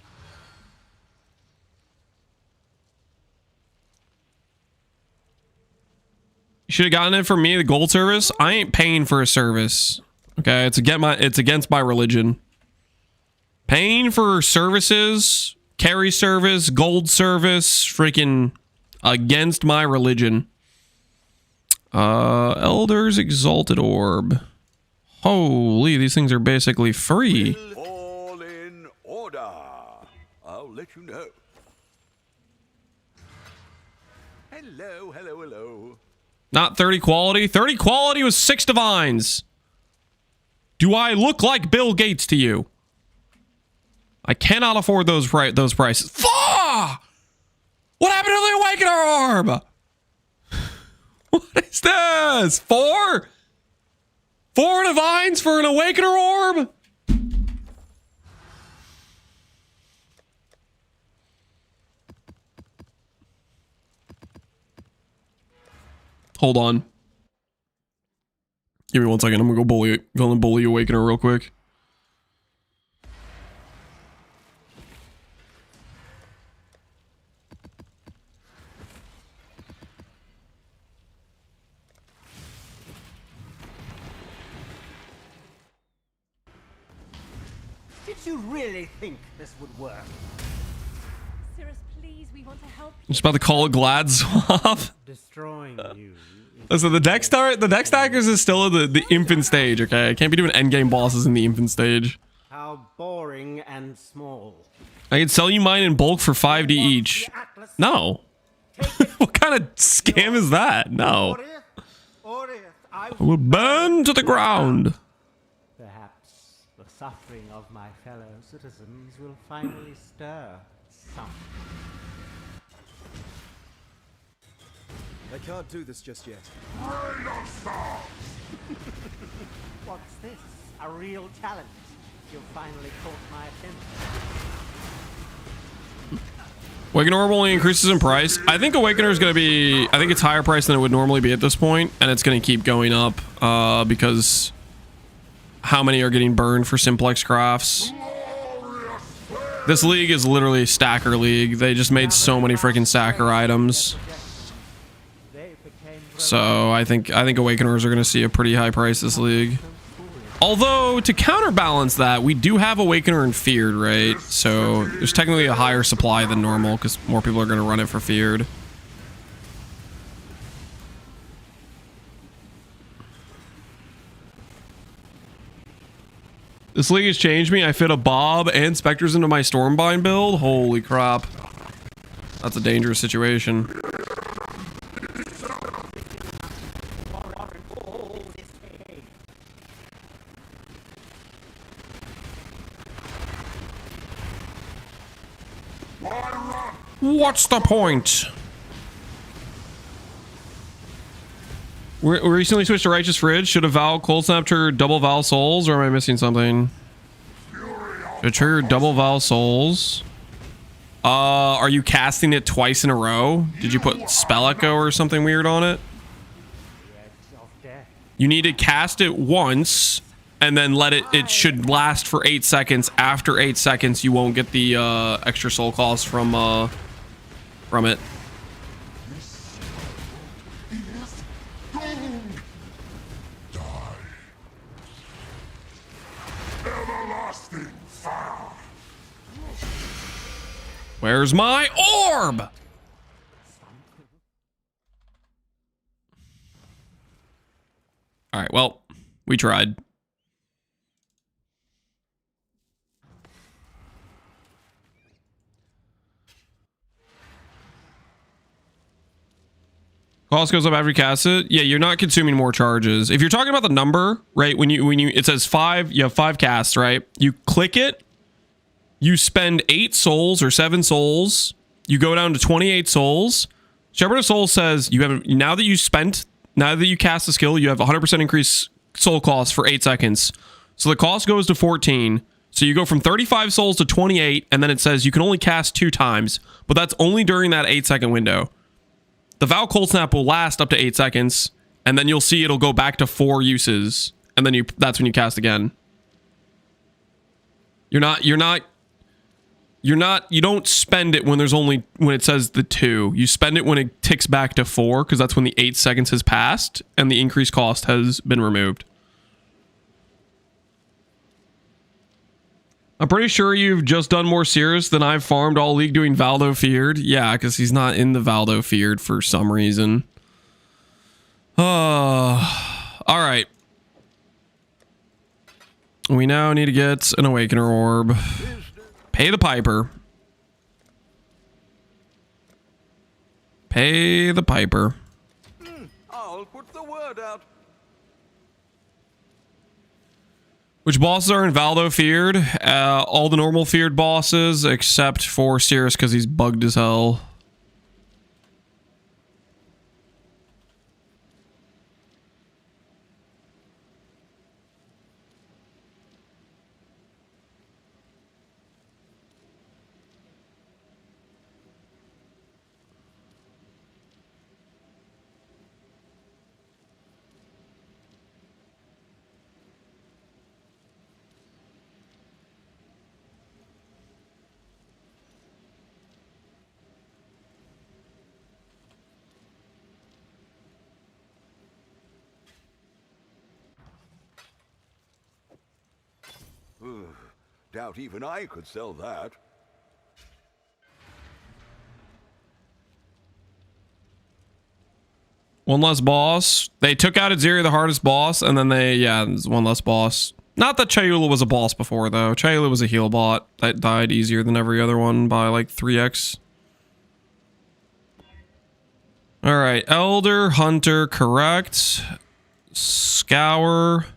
You should have gotten it from me, the gold service. I ain't paying for a service. Okay, it's against my religion. Paying for services, carry service, gold service, freaking against my religion. Elder's Exalted Orb. Holy, these things are basically free. All in order. I'll let you know. Hello, hello, hello. Not 30 quality. 30 quality was 6 divines. Do I look like Bill Gates to you? I cannot afford those prices. 4! What happened to the Awakener Orb? What is this? 4? 4 divines for an Awakener Orb? Hold on. Give me 1 second. I'm gonna go bully Awakener real quick. Did you really think this would work? Cirrus, please, we want to help you. I'm just about to call a Glad swap. Destroying you. Listen, the deck stackers is still at the infant stage, okay? I can't be doing endgame bosses in the infant stage. How boring and small. I can sell you mine in bulk for 5D each. No. What kind of scam is that? No. I will burn to the ground. Perhaps the suffering of my fellow citizens will finally stir some. I can't do this just yet. What's this? A real challenge? You've finally caught my attention. Awakener Orb only increases in price. I think Awakener is going to be... I think it's higher price than it would normally be at this point, and it's going to keep going up because how many are getting burned for simplex crafts? This league is literally a stacker league. They just made so many freaking stacker items. So I think Awakeners are going to see a pretty high price this league. Although, to counterbalance that, we do have Awakener and Feared, right? So there's technically a higher supply than normal because more people are going to run it for Feared. This league has changed me. I fit a Bob and Spectres into my Stormbind build. Holy crap. That's a dangerous situation. What's the point? We recently switched to Righteous Fridge. Should a Val Cold Snap trigger double Val Souls, or am I missing something? Should it trigger double Val Souls? Are you casting it twice in a row? Did you put Spell Echo or something weird on it? You need to cast it once and then let it should last for 8 seconds. After 8 seconds, you won't get the extra soul cost from it. Where's my orb? All right, well, we tried. Cost goes up after you cast it. Yeah, you're not consuming more charges. If you're talking about the number, right? When you it says 5, you have 5 casts, right? You click it, you spend 8 souls or 7 souls, you go down to 28 souls. Shepherd of Souls says you have now that you cast the skill, you have 100% increased soul cost for 8 seconds. So the cost goes to 14. So you go from 35 souls to 28, and then it says you can only cast 2 times, but that's only during that 8-second window. The Vow Cold Snap will last up to 8 seconds, and then you'll see it'll go back to 4 uses, and then that's when you cast again. You don't spend it when it says the 2. You spend it when it ticks back to 4, because that's when the 8 seconds has passed and the increased cost has been removed. I'm pretty sure you've just done more Cirrus than I've farmed all league doing Valdo Feared. Yeah, because he's not in the Valdo Feared for some reason. Alright. We now need to get an Awakener Orb. Pay the Piper. Pay the Piper. I'll put the word out. Which bosses are in Valdo Feared? All the normal Feared bosses, except for Cirrus, because he's bugged as hell. Doubt even I could sell that. One less boss. They took out Aziri, the hardest boss, and then there's one less boss. Not that Chayula was a boss before, though. Chayula was a heal bot that died easier than every other one by like 3x. Alright, Elder, Hunter, correct. Scour.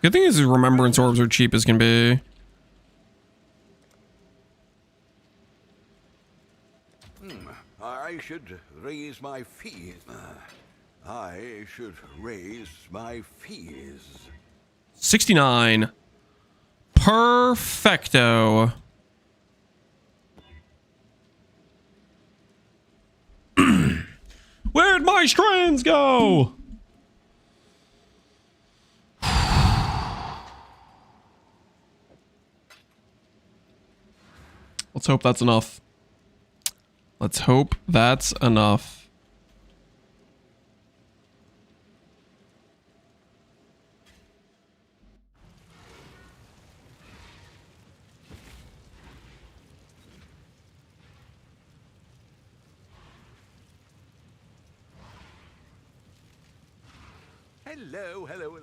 Good thing is his remembrance orbs are cheap as can be. I should raise my fees. I should raise my fees. 69. Perfecto. Where'd my strands go? Let's hope that's enough. Let's hope that's enough. Hello, hello, hello.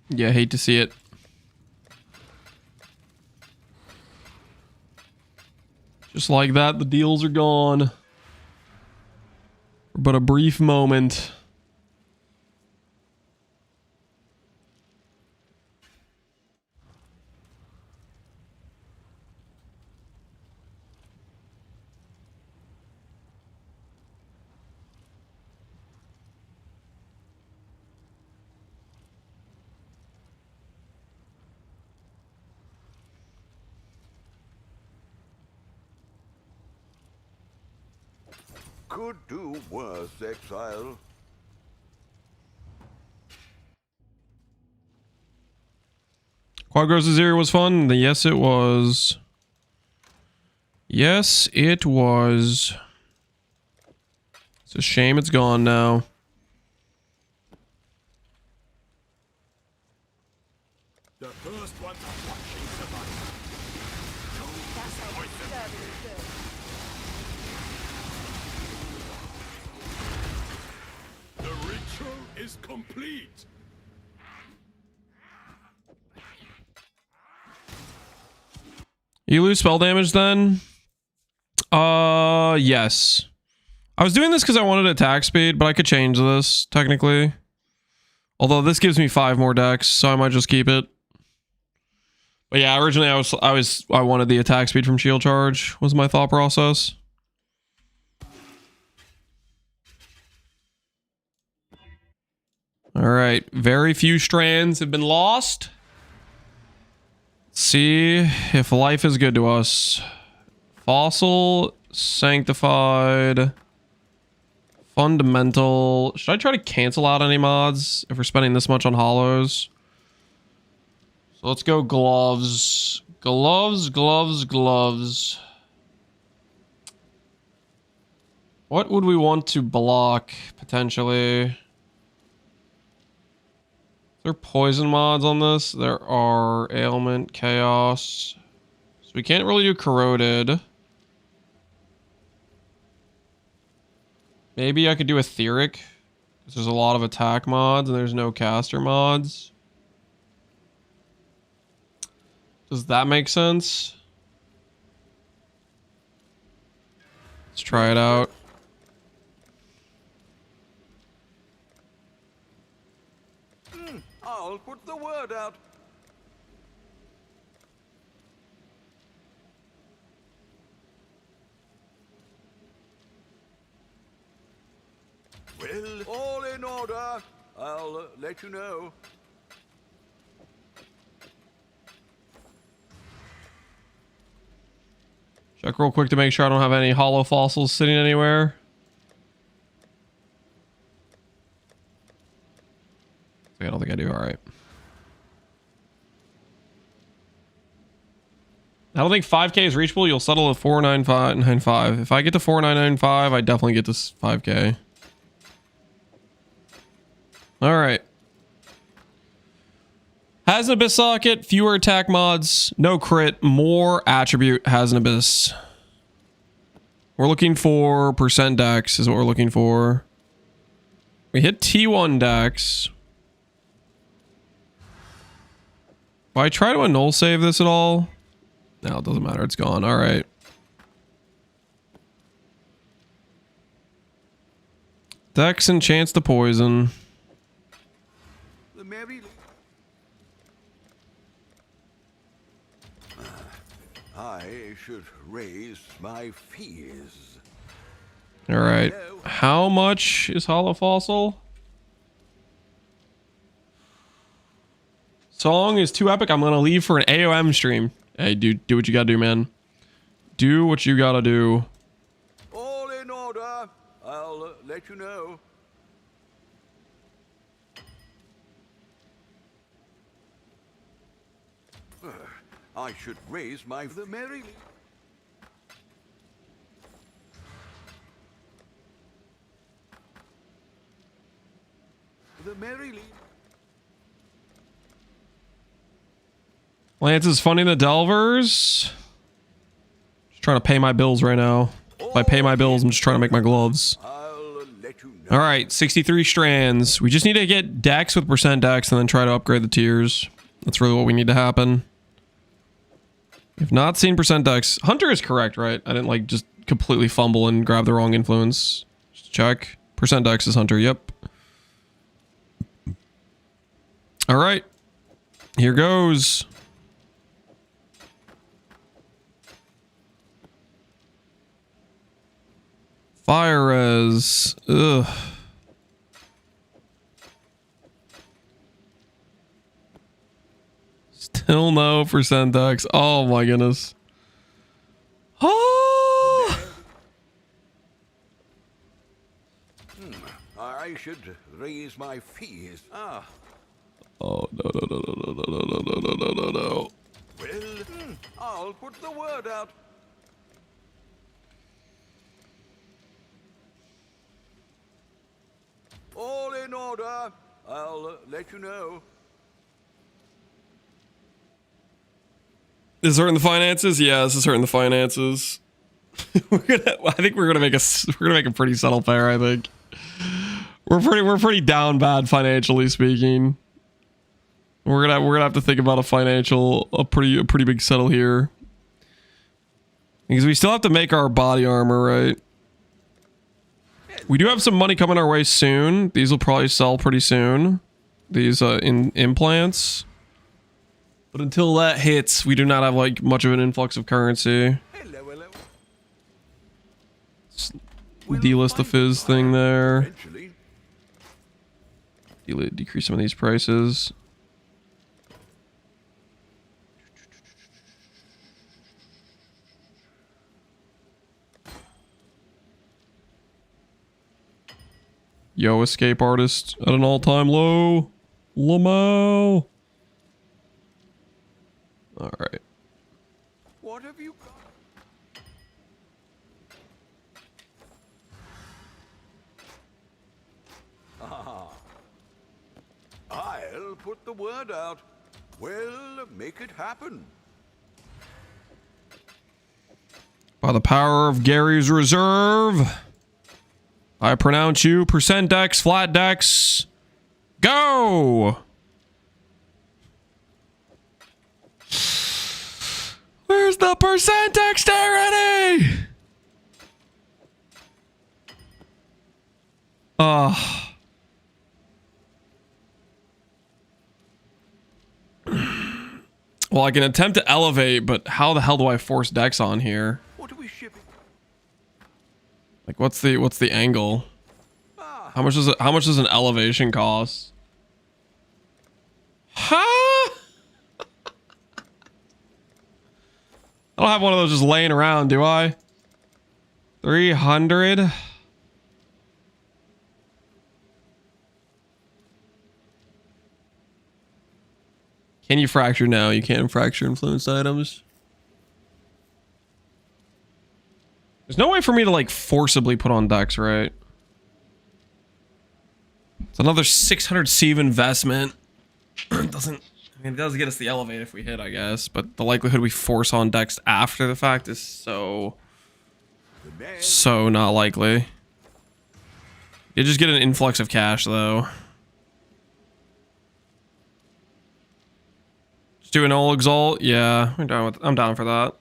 Yeah, hate to see it. Just like that, the deals are gone. But a brief moment. Could do worse, Exile. Quadros Azir was fun. Yes, it was. Yes, it was. It's a shame it's gone now. The first ones watching survive. The ritual is complete. You lose spell damage then? Yes. I was doing this because I wanted attack speed, but I could change this technically. Although this gives me 5 more decks, so I might just keep it. But yeah, originally I wanted the attack speed from shield charge was my thought process. All right, very few strands have been lost. Let's see if life is good to us. Fossil, sanctified, fundamental. Should I try to cancel out any mods if we're spending this much on hollows? So let's go gloves. Gloves, gloves, gloves. What would we want to block potentially? Is there poison mods on this? There are ailment, chaos. So we can't really do corroded. Maybe I could do etheric. There's a lot of attack mods and there's no caster mods. Does that make sense? Let's try it out. I'll put the word out. Well, all in order. I'll let you know. Check real quick to make sure I don't have any hollow fossils sitting anywhere. I don't think I do. All right. I don't think 5K is reachable. You'll settle at 49595. If I get to 4995, I definitely get this 5K. All right. Has an Abyss socket, fewer attack mods, no crit, more attribute, has an Abyss. We're looking for percent dex is what we're looking for. We hit T1 dex. Will I try to annul save this at all? No, it doesn't matter. It's gone. All right. Dex enchants the poison. The Mary. I should raise my fees. All right. How much is Hollow Fossil? Song is too epic. I'm gonna leave for an AOM stream. Hey, dude, do what you gotta do, man. Do what you gotta do. All in order. I'll let you know. I should raise my the Mary. The Mary. Lance is funding the Delvers. Just trying to pay my bills right now. If I pay my bills, I'm just trying to make my gloves. I'll let you know. All right, 63 strands. We just need to get dex with percent dex and then try to upgrade the tiers. That's really what we need to happen. We've not seen percent dex. Hunter is correct, right? I didn't like just completely fumble and grab the wrong influence. Just check. Percent dex is Hunter. Yep. All right. Here goes. Fire res. Ugh. Still no percent dex. Oh my goodness. Oh! I should raise my fees. Ah. Oh no no no no no no no no no no no. Well, I'll put the word out. All in order. I'll let you know. Is hurting the finances? Yeah, this is hurting the finances. I think we're gonna make a pretty subtle pair. I think we're pretty down bad financially speaking. We're gonna have to think about a pretty big settle here, because we still have to make our body armor, right? We do have some money coming our way soon. These will probably sell pretty soon. These implants. But until that hits, we do not have like much of an influx of currency. Delist the fizz thing there. Decrease some of these prices. Yo, escape artist at an all-time low. Lamo. All right. What have you got? I'll put the word out. We'll make it happen. By the power of Gary's reserve, I pronounce you percent dex, flat dex. Go! Where's the percent dexterity? Well, I can attempt to elevate, but how the hell do I force dex on here? What are we shipping? Like, what's the angle? How much does an elevation cost? Huh? I don't have one of those just laying around, do I? 300. Can you fracture? No, you can't fracture influenced items. There's no way for me to like forcibly put on dex, right? It's another 600 sieve investment. It does get us the elevate if we hit, I guess, but the likelihood we force on dex after the fact is so not likely. You just get an influx of cash though. Just do an all exalt. Yeah, I'm down for that.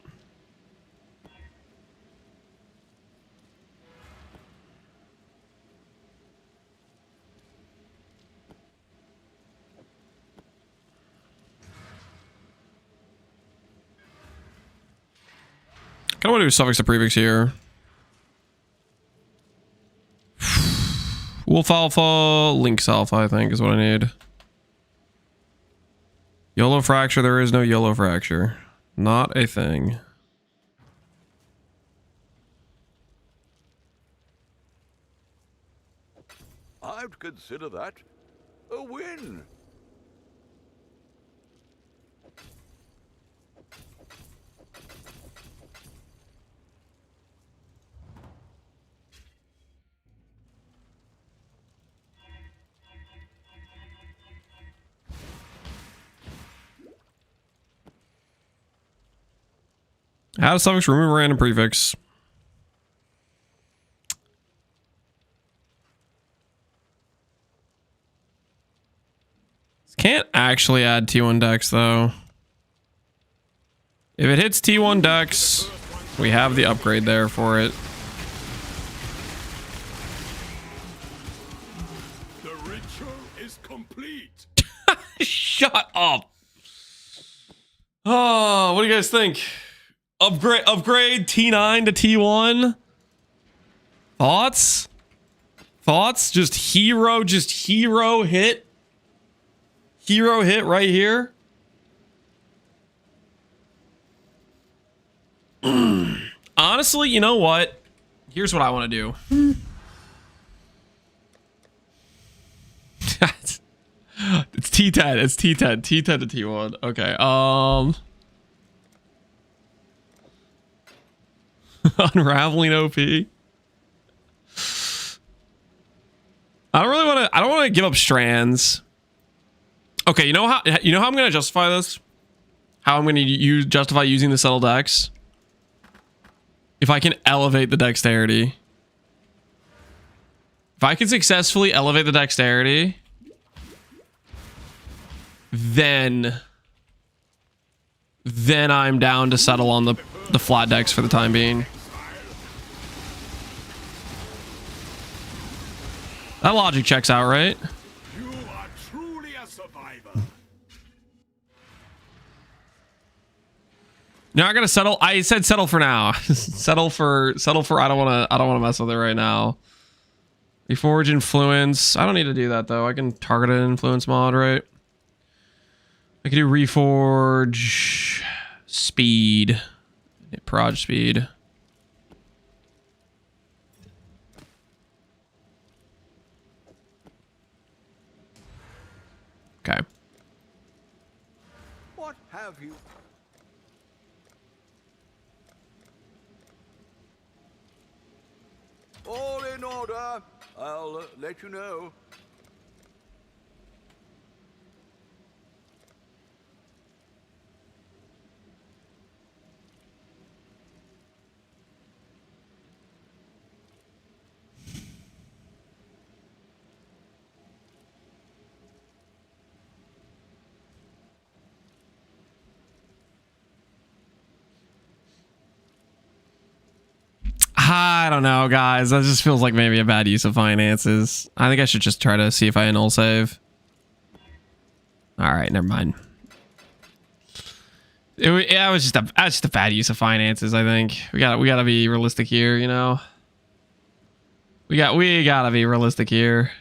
I want to do suffix to prefix here. Wolf alpha, Lynx alpha, I think is what I need. YOLO fracture, there is no YOLO fracture. Not a thing. I'd consider that a win. Add a suffix, remove a random prefix. Can't actually add T1 dex though. If it hits T1 dex, we have the upgrade there for it. The ritual is complete. Shut up. Oh, what do you guys think? Upgrade T9 to T1. Thoughts? Just hero hit. Hero hit right here. Honestly, you know what? Here's what I want to do. It's T10. It's T10. T10 to T1. Okay. Unraveling OP. I don't want to give up strands. Okay, you know how I'm going to justify this? how I'm going to justify using the subtle dex. If I can elevate the dexterity. If I can successfully elevate the dexterity, then I'm down to settle on the flat dex for the time being. That logic checks out, right? You are truly a survivor. You're not gonna settle. I said settle for now. settle for. I don't wanna mess with it right now. Reforge influence. I don't need to do that though. I can target an influence mod, right? I can do Reforge speed. Proj speed. Okay. What have you? All in order. I'll let you know. I don't know, guys. That just feels like maybe a bad use of finances. I think I should just try to see if I annul save. All right, never mind. Yeah, it was just a bad use of finances. I think we gotta be realistic here. You know, we gotta be realistic here.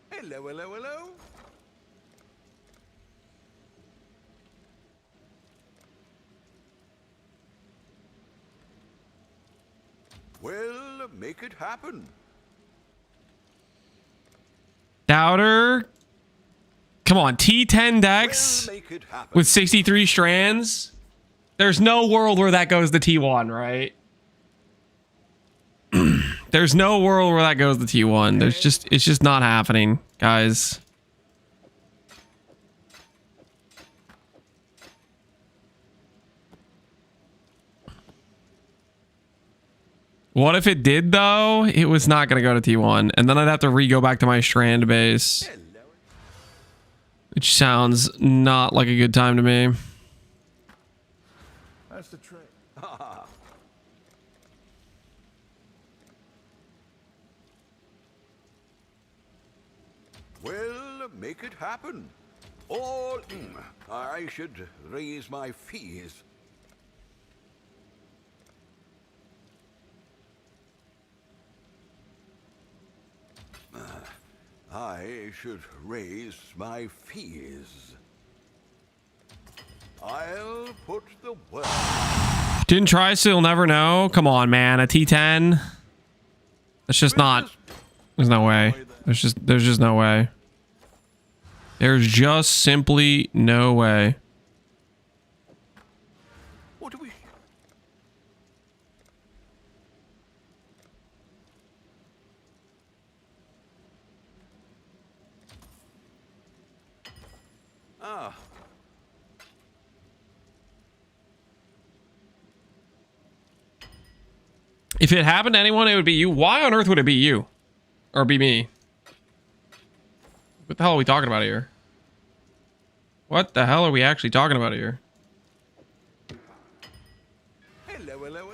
Hello, hello, hello. Well, make it happen. Doubter. Come on, T10 dex We'll make it happen. with 63 strands. There's no world where that goes to T1, right? There's no world where that goes to T1. It's just not happening, guys. What if it did though? It was not going to go to T1, and then I'd have to go back to my strand base, which sounds not like a good time to me. That's the trick. Well, make it happen. Or I should raise my fees. I should raise my fees. I'll put the word. Didn't try, so you'll never know. Come on, man. A T10. That's just not. There's no way. There's just no way. There's just simply no way. What do we? Ah. If it happened to anyone, it would be you. Why on earth would it be you? Or be me? What the hell are we talking about here? What the hell are we actually talking about here? Hello, hello,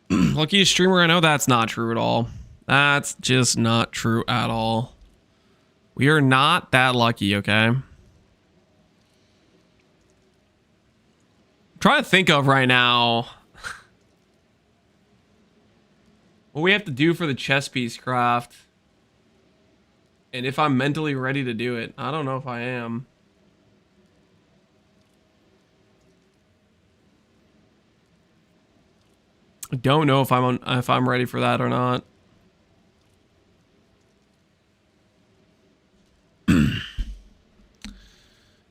hello. Luckiest streamer I know. That's not true at all. That's just not true at all. We are not that lucky, okay? I'm trying to think of right now what we have to do for the chess piece craft. And if I'm mentally ready to do it. I don't know if I am. I don't know if I'm ready for that or not.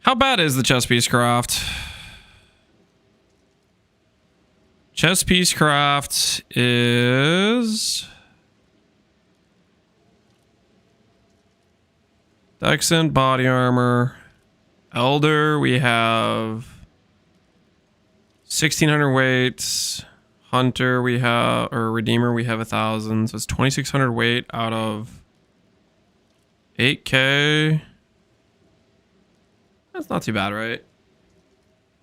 How bad is the chess piece craft? Chest piece craft is Dexent body armor. Elder, we have 1600 weight. Hunter, we have, or Redeemer, we have 1000. So it's 2600 weight out of 8k. That's not too bad, right?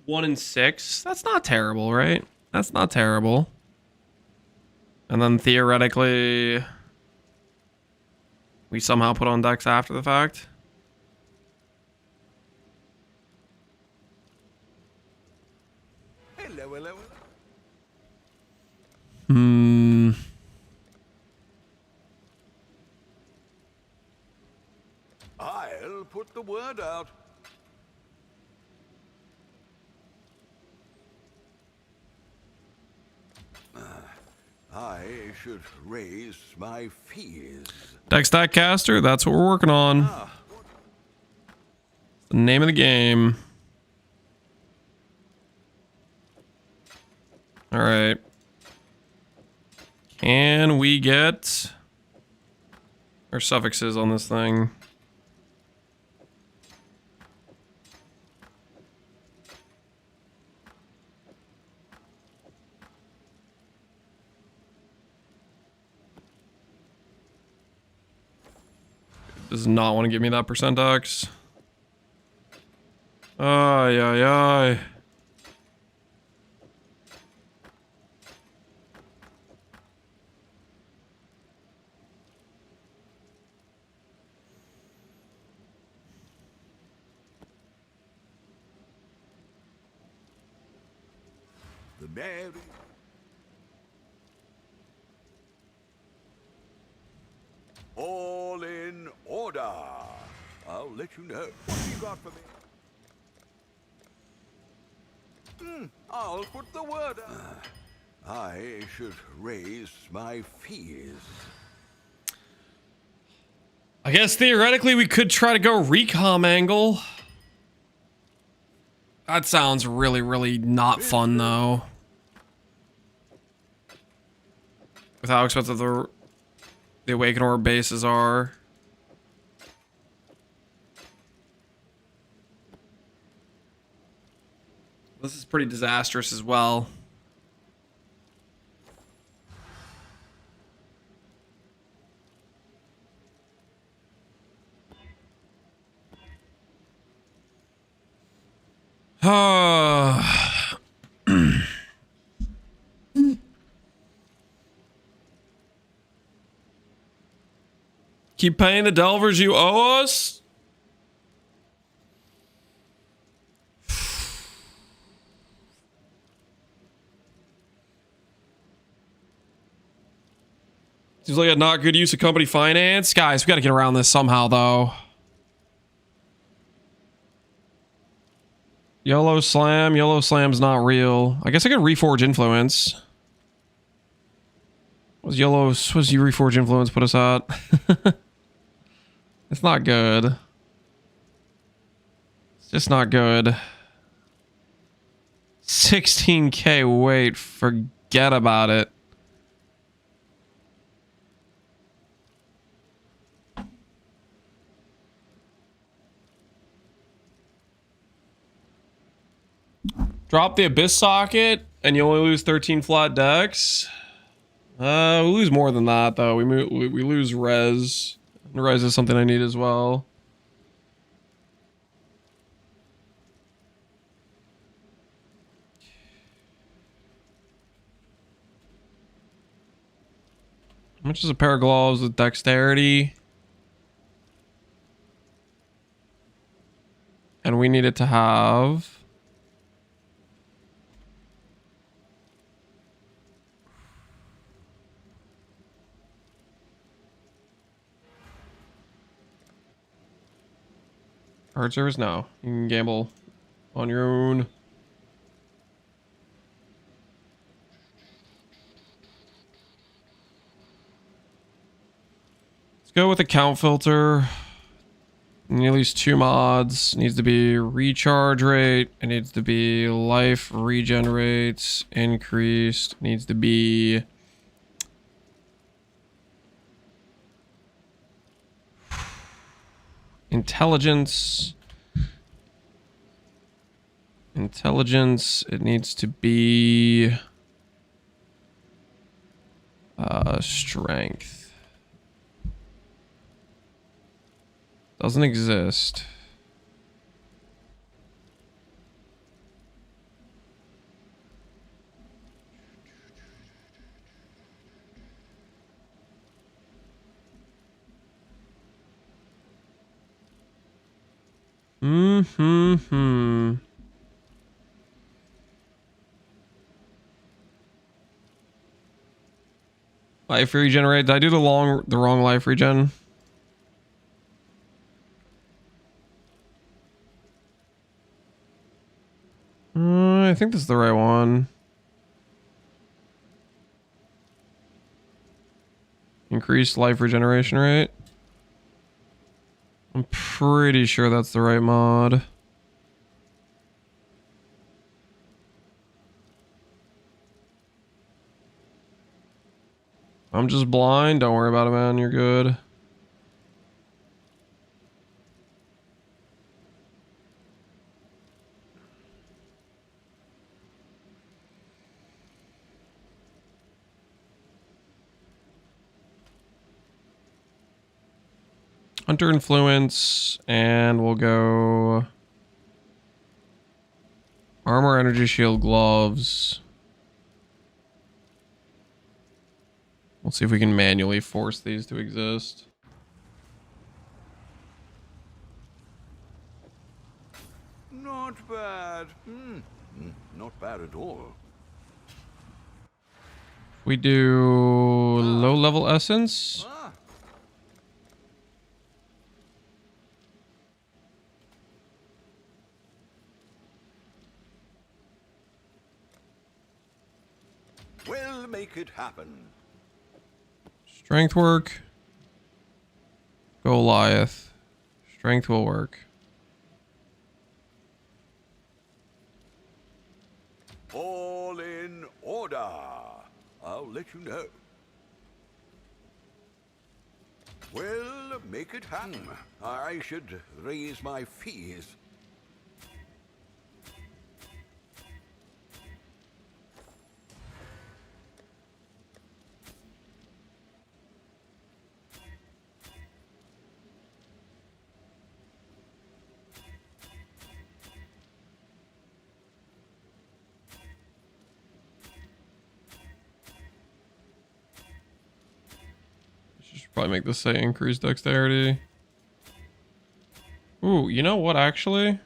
1 in 6. That's not terrible, right? That's not terrible. And then theoretically, we somehow put on Dex after the fact. Hello, hello. I'll put the word out. I should raise my fees. Dex Stack Caster, that's what we're working on. The name of the game. All right. Can we get our suffixes on this thing? Does not want to give me that percent X. Ay, ay, ay. The Mary. All in order. I'll let you know. What you got for me? I'll put the word out. I should raise my fees. I guess theoretically we could try to go recom angle. That sounds really, really not fun though. With how expensive the Awaken Orb bases are. This is pretty disastrous as well. Keep paying the Delvers you owe us? Seems like a not good use of company finance. Guys, we gotta get around this somehow, though. YOLO Slam. YOLO Slam's not real. I guess I could Reforge Influence. What was you Reforge Influence put us at? It's not good. It's just not good. 16k weight. Forget about it. Drop the Abyss socket and you only lose 13 flat decks. We lose more than that though. We lose res. Res is something I need as well. How much is a pair of gloves with dexterity? And we need it to have... Hard service? No. You can gamble on your own. Let's go with the count filter. Need at least 2 mods. Needs to be recharge rate. It needs to be life regenerates increased. Needs to be intelligence. Intelligence. It needs to be strength. Doesn't exist. Life regenerate. Did I do the wrong life regen? I think this is the right one. Increased life regeneration rate. I'm pretty sure that's the right mod. I'm just blind. Don't worry about it, man. You're good. Hunter influence, and we'll go armor, energy shield, gloves. We'll see if we can manually force these to exist. Not bad. Not bad at all. We do low level essence. We'll make it happen. Strength work. Goliath. Strength will work. All in order. I'll let you know. We'll make it happen. I should raise my fees. Probably make this say increased dexterity. Ooh, you know what actually?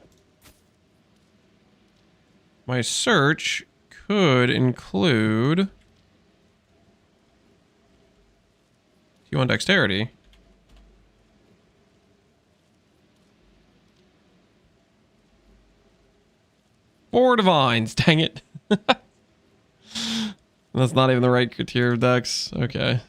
My search could include T1 dexterity. Four divines, dang it. That's not even the right tier of dex. Okay.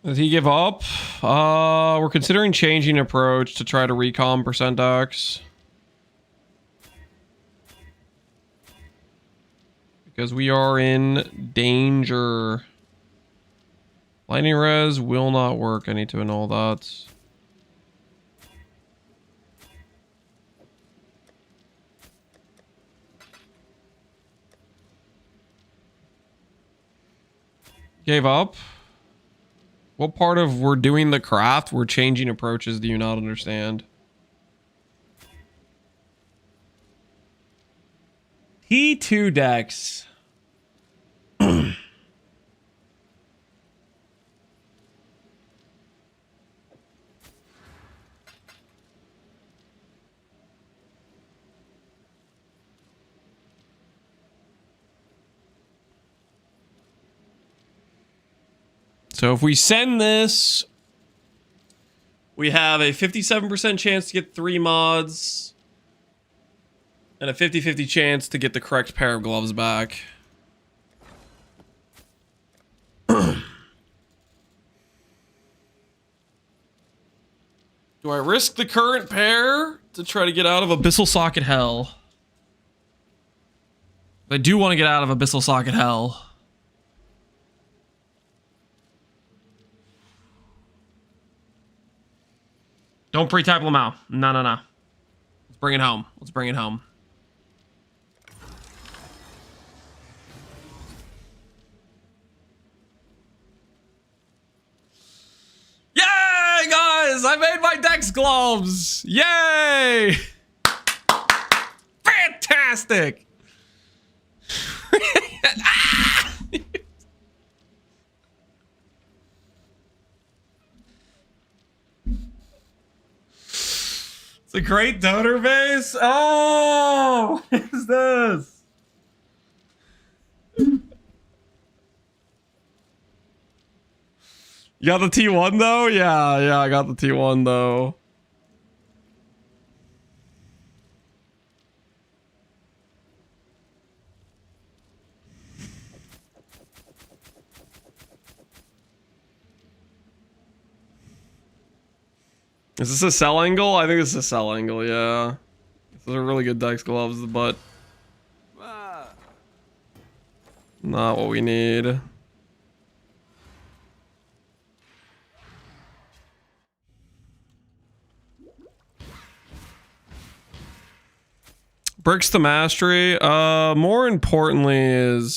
Does he give up? We're considering changing approach to try to recom percent dex. Because we are in danger. Lightning res will not work. I need to annul that. Gave up. What part of we're doing the craft, we're changing approaches, do you not understand? T2 dex. So if we send this We have a 57% chance to get 3 mods. And a 50-50 chance to get the correct pair of gloves back. Do I risk the current pair to try to get out of Abyssal Socket Hell? I do want to get out of Abyssal Socket Hell. Don't pre-type Lamau. No, no, no. Let's bring it home. Let's bring it home. Yay, guys! I made my Dex gloves! Yay! Fantastic! Ah! It's a great donor base. Oh, what is this? You got the T1 though? Yeah, I got the T1 though. Is this a sell angle? I think this is a sell angle, yeah. Those are really good Dex gloves, but not what we need. Bricks to mastery. More importantly is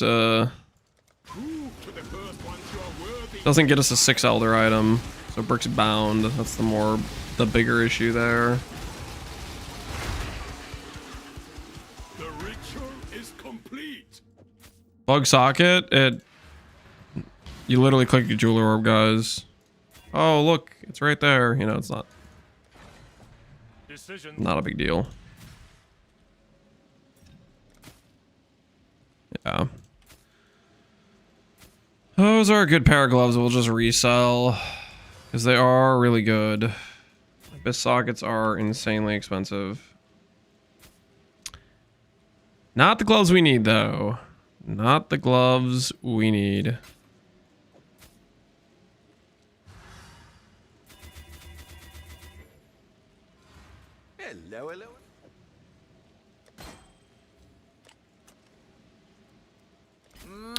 doesn't get us a 6 elder item. So bricks bound. That's the bigger issue there. The ritual is complete. Bug socket. You literally click your jeweler orb, guys. Oh look, it's right there. You know, it's not a big deal. Yeah. Those are a good pair of gloves we'll just resell. Because they are really good. Abyss sockets are insanely expensive. Not the gloves we need, though. Not the gloves we need. Hello, hello.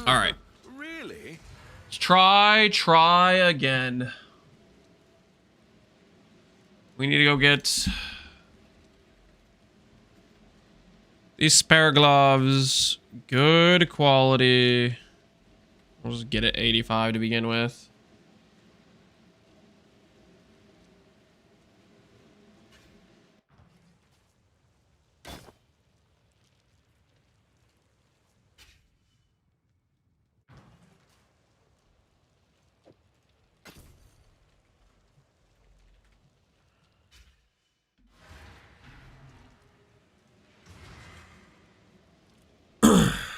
All right. Really? Let's try again. We need to go get these spare gloves. Good quality. We'll just get it 85 to begin with.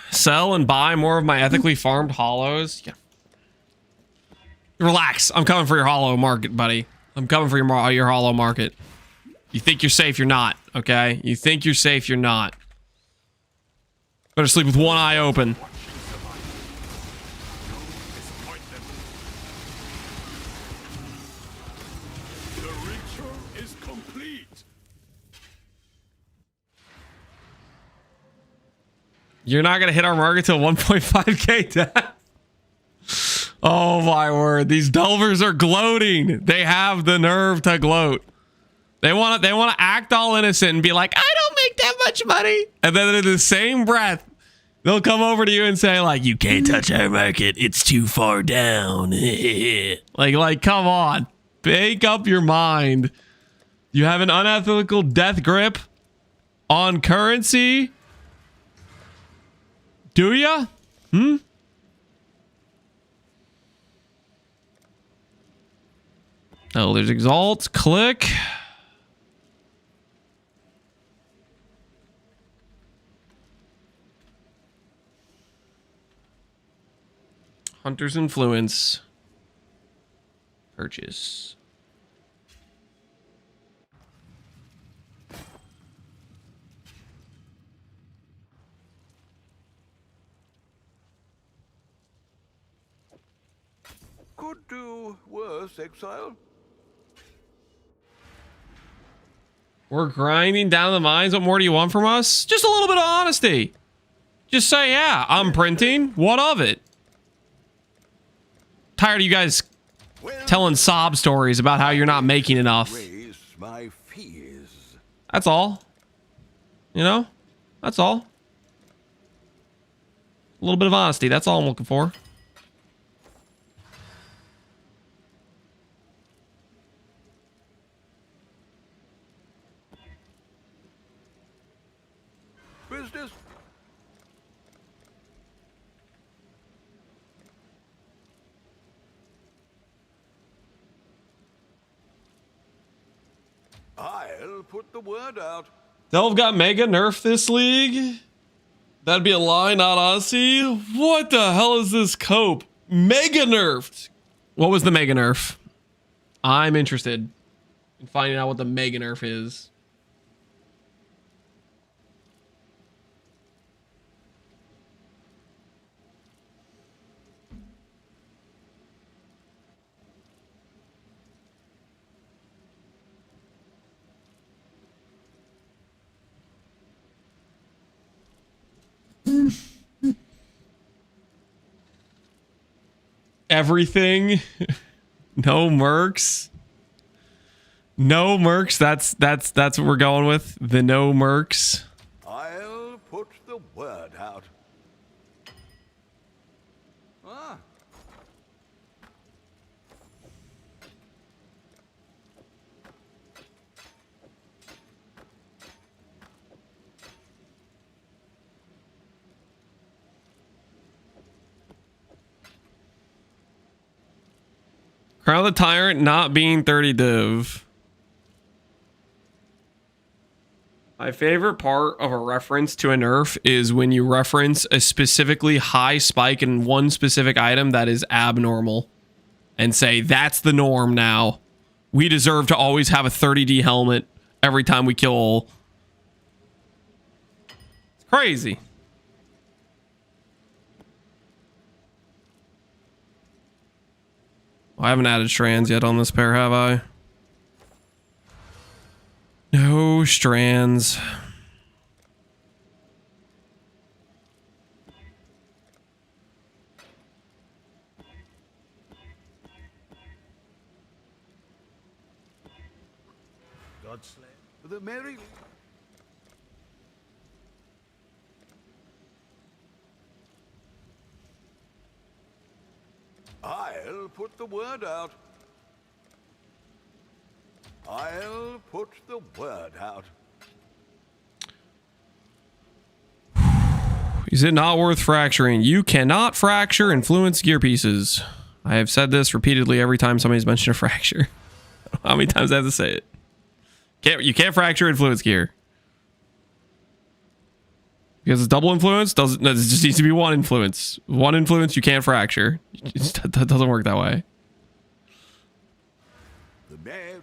Sell and buy more of my ethically farmed hollows. Yeah. Relax. I'm coming for your hollow market, buddy. I'm coming for your hollow market. You think you're safe, you're not. Okay? You think you're safe, you're not. Better sleep with one eye open. The ritual is complete. You're not gonna hit our market till 1.5k death. Oh my word! These delvers are gloating. They have the nerve to gloat. They want to act all innocent and be like, "I don't make that much money," and then in the same breath, they'll come over to you and say, "Like, you can't touch our market. It's too far down." like, come on, make up your mind. You have an unethical death grip on currency. Do ya? Oh, there's Exalt. Click. Hunter's Influence. Purchase. do worse, Exile. We're grinding down the mines. What more do you want from us? Just a little bit of honesty. Just say, yeah, I'm printing. What of it? Tired of you guys telling sob stories about how you're not making enough. Raise my fears. That's all. You know? That's all. A little bit of honesty. That's all I'm looking for. Business. I'll put the word out. Delve got mega nerfed this league? That'd be a lie, not honesty. What the hell is this cope? Mega nerfed. What was the mega nerf? I'm interested in finding out what the mega nerf is. Everything. No mercs. No mercs. That's what we're going with. The no mercs. I'll put the word out. Ah. Crown the Tyrant not being 30 div. My favorite part of a reference to a nerf is when you reference a specifically high spike in one specific item that is abnormal and say, that's the norm now. We deserve to always have a 30D helmet every time we kill. It's crazy. I haven't added strands yet on this pair, have I? No strands. Godslayer. The Mary. I'll put the word out. I'll put the word out. Is it not worth fracturing? You cannot fracture influence gear pieces. I have said this repeatedly every time somebody's mentioned a fracture. How many times I have to say it? You can't fracture influence gear. Because it's double influence, it just needs to be one influence. One influence you can't fracture. That doesn't work that way. The Mary.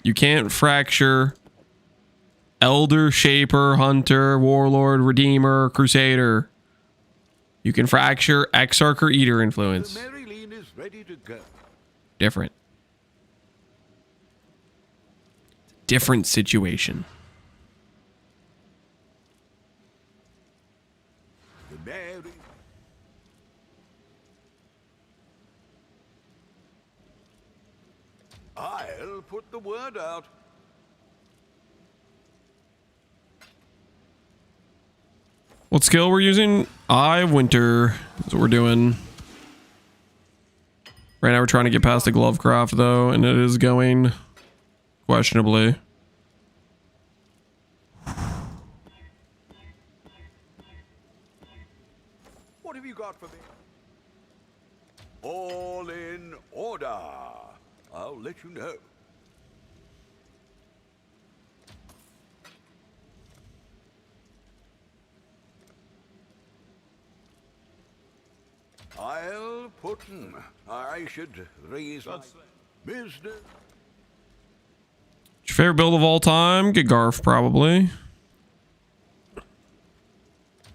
You can't fracture Elder, Shaper, Hunter, Warlord, Redeemer, Crusader. You can fracture Exarch or Eater influence. The Mary Lean is ready to go. Different. Different situation. The Mary. I'll put the word out. What skill we're using? Winter is what we're doing. Right now we're trying to get past the Glovecraft though, and it is going questionably. What have you got for me? All in order. I'll let you know. I'll put... I should raise my business. Your favorite build of all time? Get Garf, probably.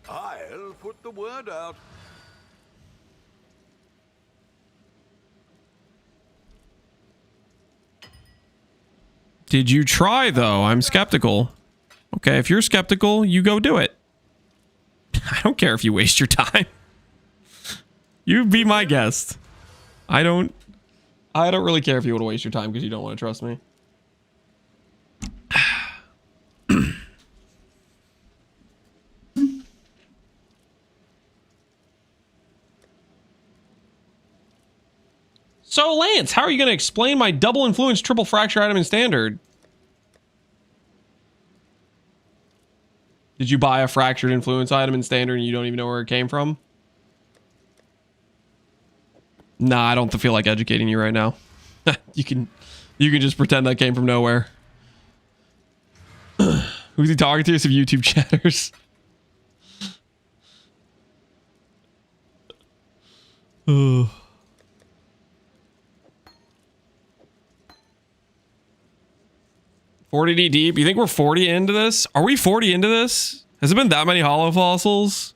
I'll put the word out. Did you try, though? I'm skeptical. Okay, if you're skeptical, you go do it. I don't care if you waste your time. You be my guest. I don't really care if you want to waste your time because you don't want to trust me. So, Lance, how are you going to explain my double influence triple fracture item in standard? Did you buy a fractured influence item in standard and you don't even know where it came from? Nah, I don't feel like educating you right now. You can just pretend that came from nowhere. Who's he talking to? Some YouTube chatters. Ugh. 40D deep. You think we're 40 into this? Are we 40 into this? Has it been that many hollow fossils?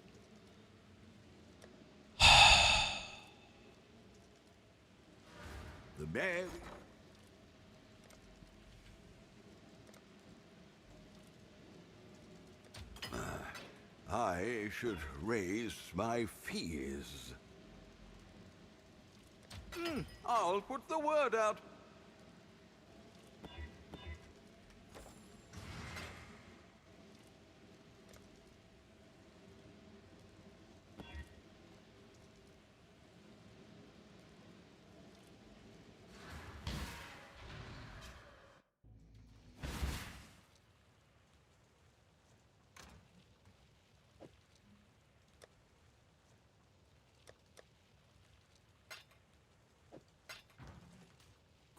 The man. I should raise my fees. I'll put the word out.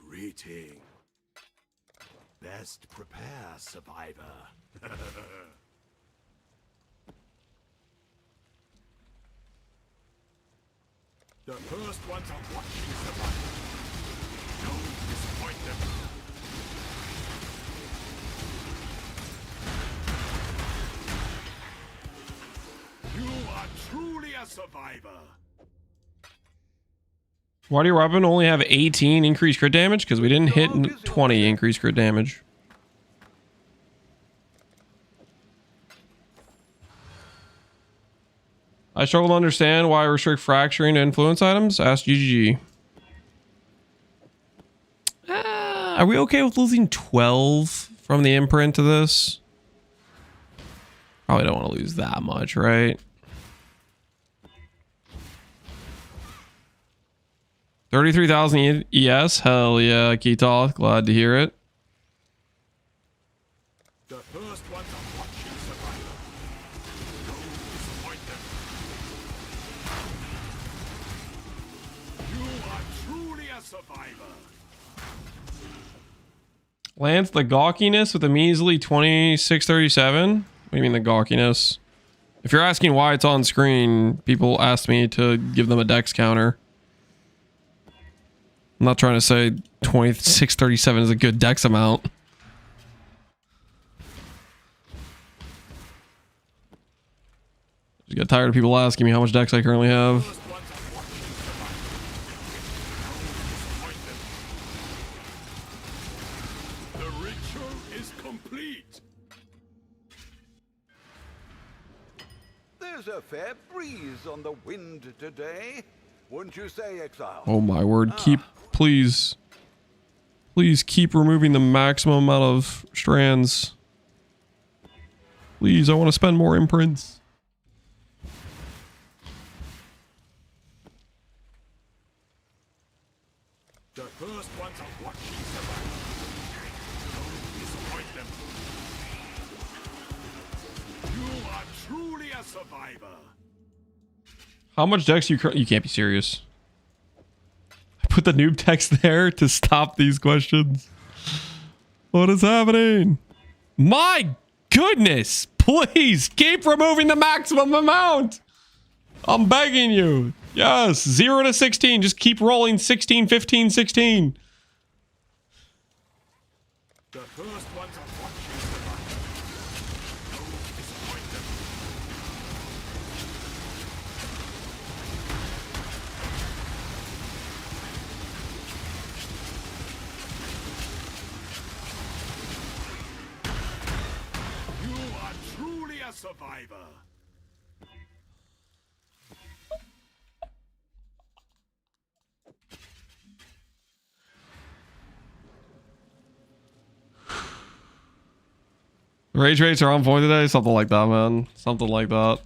Greeting. Best prepare, survivor. The first ones are watching survivor. Don't disappoint them. You are truly a survivor. Why do your weapon only have 18 increased crit damage? Because we didn't hit 20 increased crit damage. I struggle to understand why I restrict fracturing to influence items. Ask GGG. Are we okay with losing 12 from the imprint to this? Probably don't want to lose that much, right? 33,000 ES. Hell yeah, Ketal. Glad to hear it. The first ones are watching survivor. Don't disappoint them. You are truly a survivor. Lance, the gawkiness with a measly 2637. What do you mean the gawkiness? If you're asking why it's on screen, people ask me to give them a dex counter. I'm not trying to say 2637 is a good dex amount. Just got tired of people asking me how much dex I currently have. The ritual is complete. There's a fair breeze on the wind today. Wouldn't you say, Exile? Oh my word, please keep removing the maximum amount of strands. Please, I want to spend more imprints. The first ones are watching survivor. Don't disappoint them. You are truly a survivor. How much dex you can't be serious. I put the noob text there to stop these questions. What is happening? My goodness, please keep removing the maximum amount. I'm begging you. Yes, 0 to 16. Just keep rolling 16, 15, 16. The first ones are watching survivor. Don't disappoint them. survivor. Rage rates are on point today. Something like that, man. Something like that.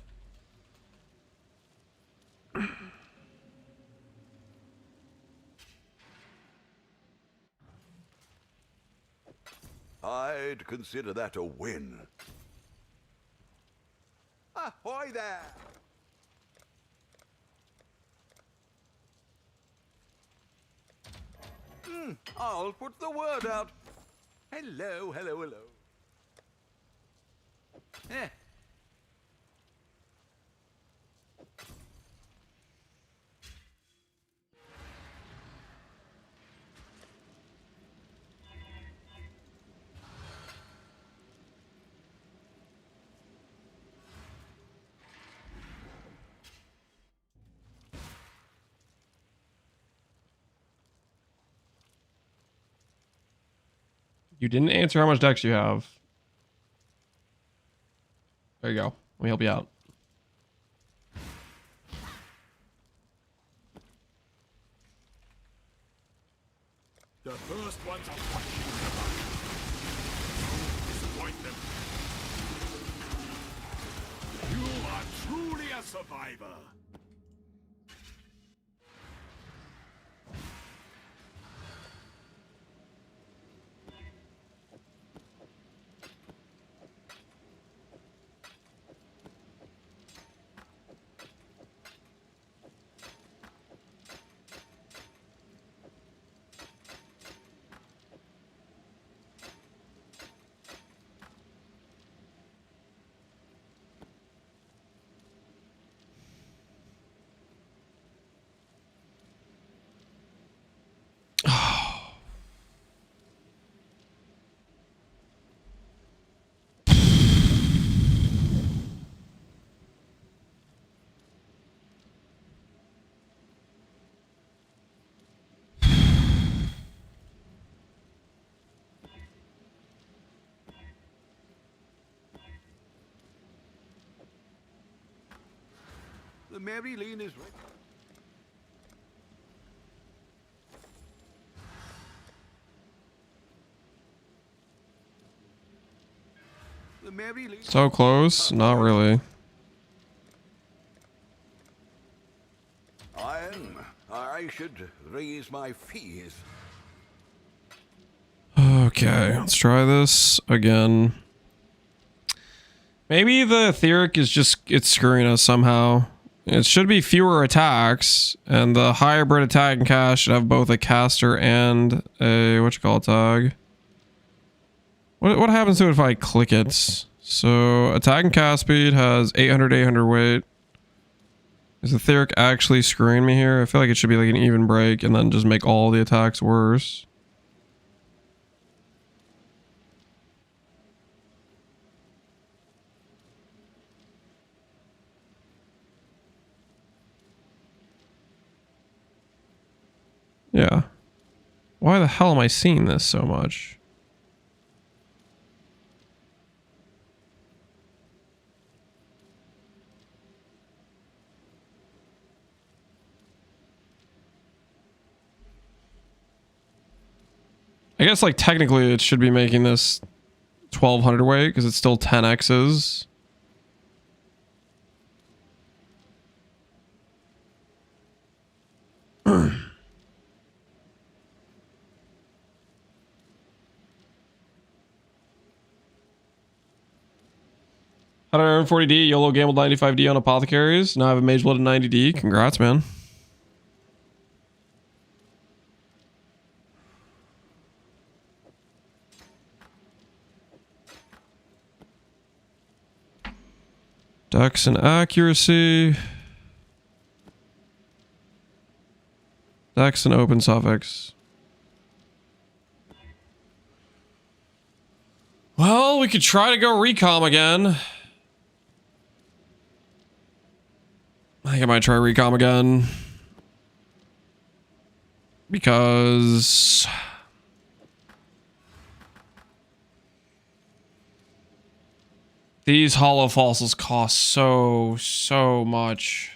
I'd consider that a win. Ahoy there! I'll put the word out. Hello, hello, hello. Eh. You didn't answer how much dex you have. There you go. Let me help you out. The first ones are watching the Don't disappoint them. You are truly a survivor. The Mary Lane is ready. The Mary Lane. So close? Not really. I should raise my fees. Okay, let's try this again. Maybe the etheric is just, it's screwing us somehow. It should be fewer attacks, and the hybrid attack and cast should have both a caster and a whatchamacallit tag. What happens to it if I click it? So attack and cast speed has 800 weight. Is etheric actually screwing me here? I feel like it should be like an even break and then just make all the attacks worse. Yeah. Why the hell am I seeing this so much? I guess like technically it should be making this 1200 weight because it's still 10x's. How did I earn 40D? YOLO gambled 95D on apothecaries. Now I have a mage blood at 90D. Congrats, man. Dex and accuracy. Dex and open suffix. Well, we could try to go recom again. I think I might try recom again. Because These hollow fossils cost so much.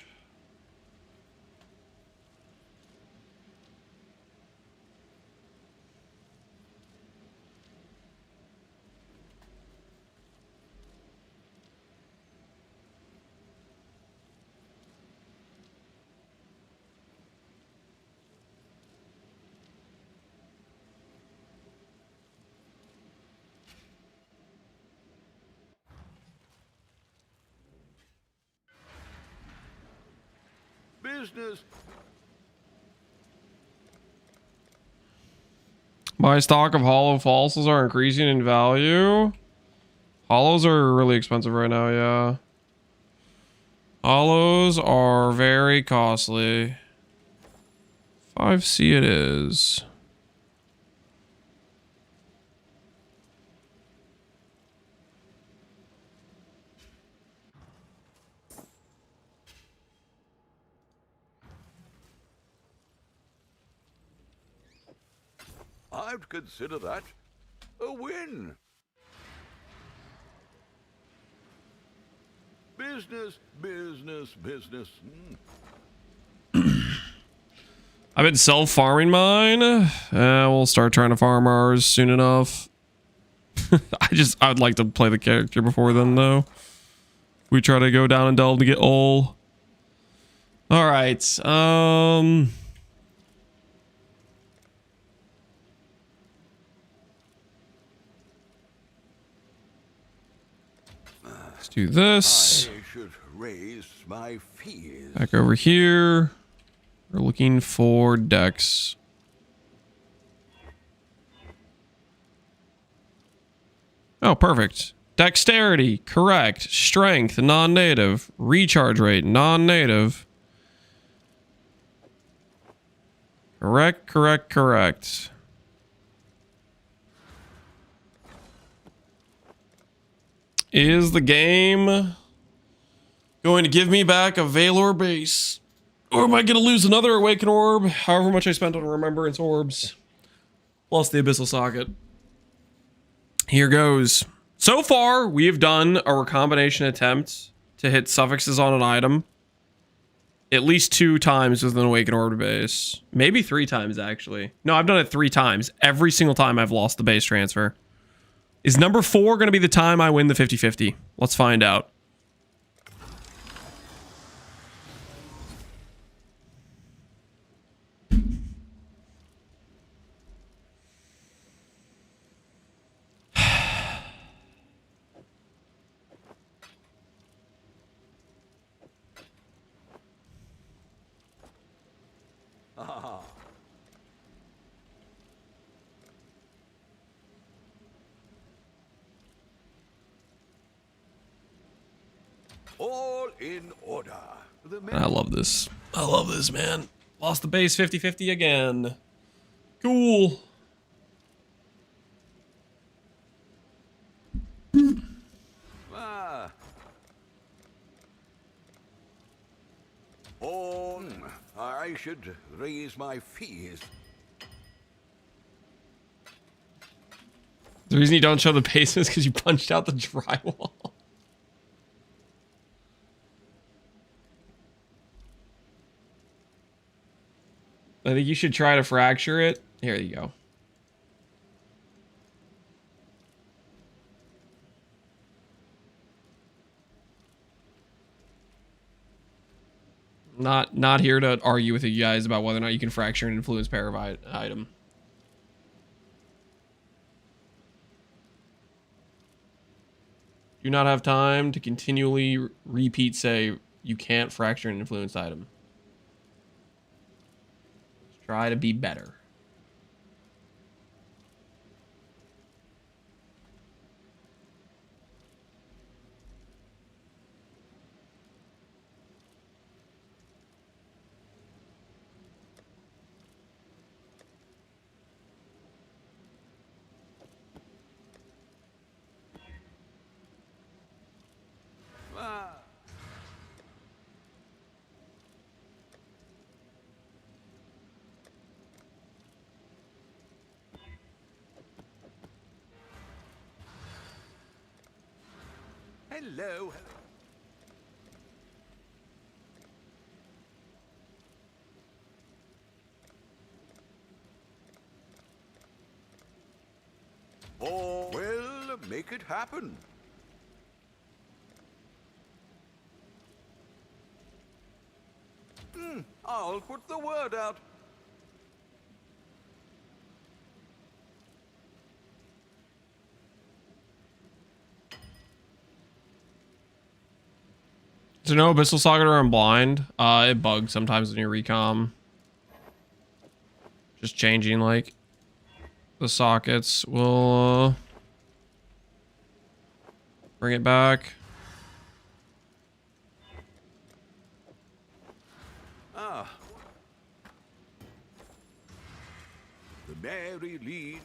Business. My stock of hollow fossils are increasing in value. Hollows are really expensive right now, yeah. Hollows are very costly. 5C it is. I'd consider that a win. Business, business, business. I've been self-farming mine. We'll start trying to farm ours soon enough. I'd like to play the character before then, though. We try to go down and delve to get all. All right. Let's do this. I should raise my fees. Back over here. We're looking for decks. Oh, perfect. Dexterity, correct. Strength, non-native. Recharge rate, non-native. Correct, correct, correct. Is the game going to give me back a Valor base? Or am I going to lose another Awaken Orb? However much I spent on Remembrance Orbs. Plus the Abyssal Socket. Here goes. So far, we have done a recombination attempt to hit suffixes on an item. At least 2 times with an Awaken Orb base. Maybe 3 times, actually. No, I've done it 3 times. Every single time I've lost the base transfer. Is number 4 going to be the time I win the 50-50? Let's find out. All in order. I love this. I love this, man. Lost the base 50-50 again. Cool. Oh, I should raise my fees. The reason you don't show the base is because you punched out the drywall. I think you should try to fracture it. Here you go. Not here to argue with you guys about whether or not you can fracture an influence pair of item. Do not have time to continually repeat say you can't fracture an influence item. Try to be better. Hello. Oh, well, make it happen. I'll put the word out. Is there no Abyssal Socket or I'm blind? It bugs sometimes when you recom. Just changing like the sockets will bring it back. Ah. The Mary Lee.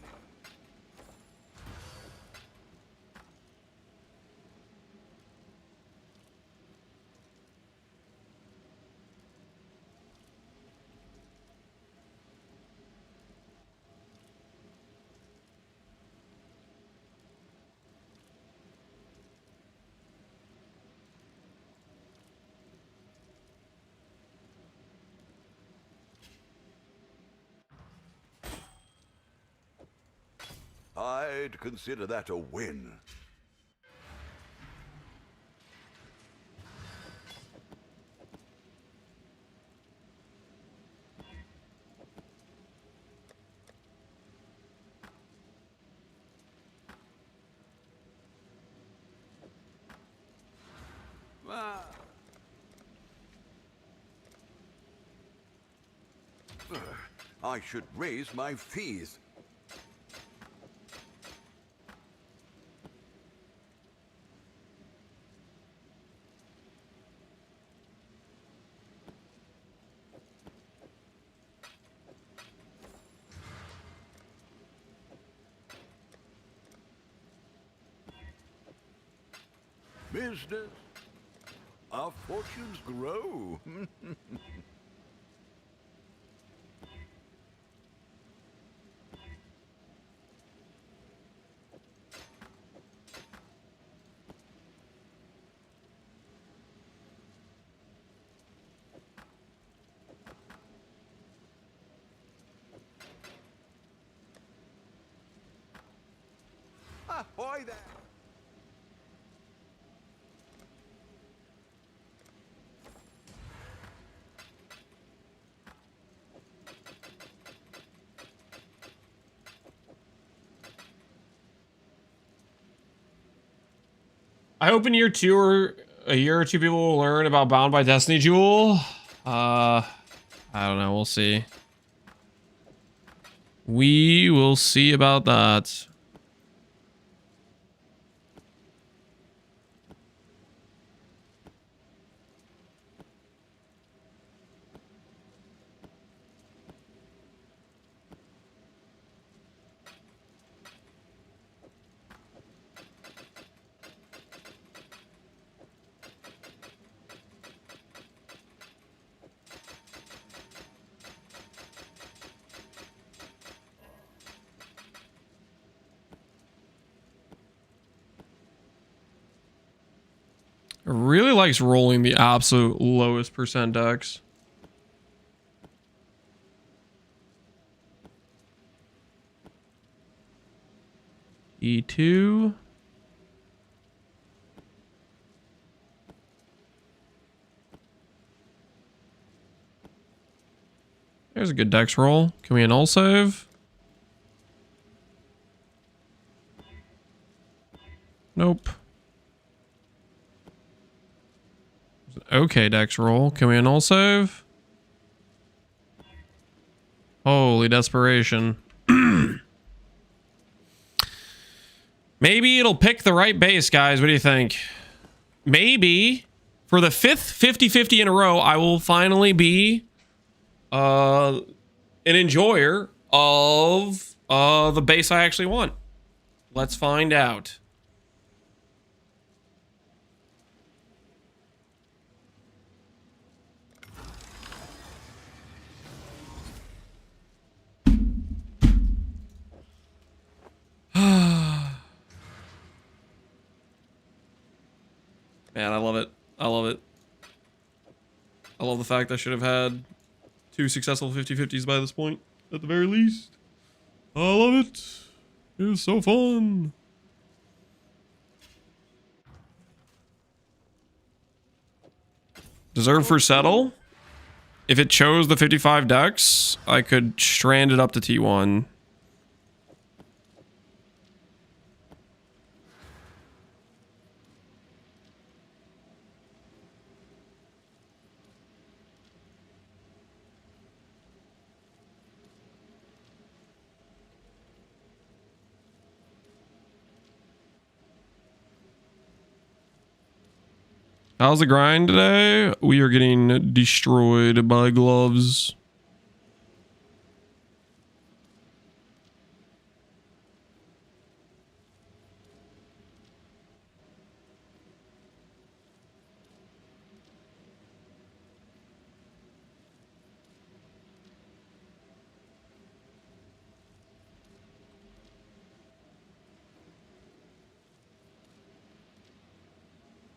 I'd consider that a win. Ah. I should raise my fees. Business. Our fortunes grow. Ahoy there! I hope in year 2 or a year or two people will learn about Bound by Destiny Jewel. I don't know. We'll see. We will see about that. Really likes rolling the absolute lowest percent decks. E2. There's a good dex roll. Can we annul save? Nope. Okay, dex roll. Can we annul save? Holy desperation. Maybe it'll pick the right base, guys. What do you think? Maybe for the 5th 50-50 in a row, I will finally be an enjoyer of the base I actually want. Let's find out. Man, I love it. I love it. I love the fact I should have had 2 successful 50-50s by this point, at the very least. I love it. It was so fun. Deserve for settle? If it chose the 55 decks, I could strand it up to T1. How's the grind today? We are getting destroyed by gloves.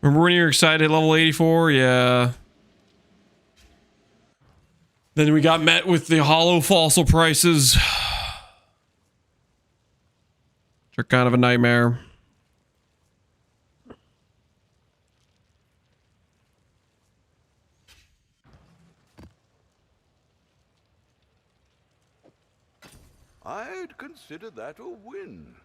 Remember when you were excited at level 84? Yeah. Then we got met with the hollow fossil prices. They're kind of a nightmare. I'd consider that a win.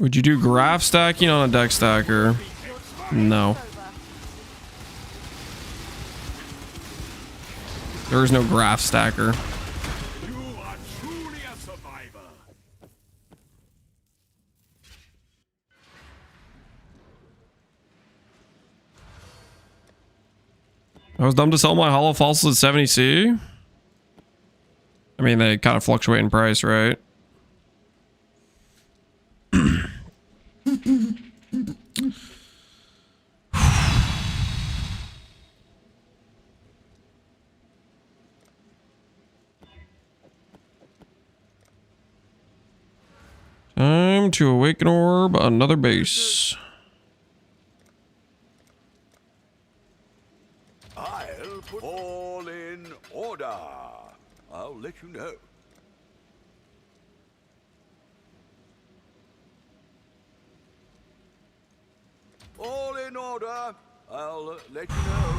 Would you do graph stacking on a deck stacker? No. There is no graph stacker. You are truly a survivor. I was dumb to sell my hollow fossils at 70C. I mean, they kind of fluctuate in price, right? Time to awaken orb another base. I'll put all in order. I'll let you know. All in order. I'll let you know.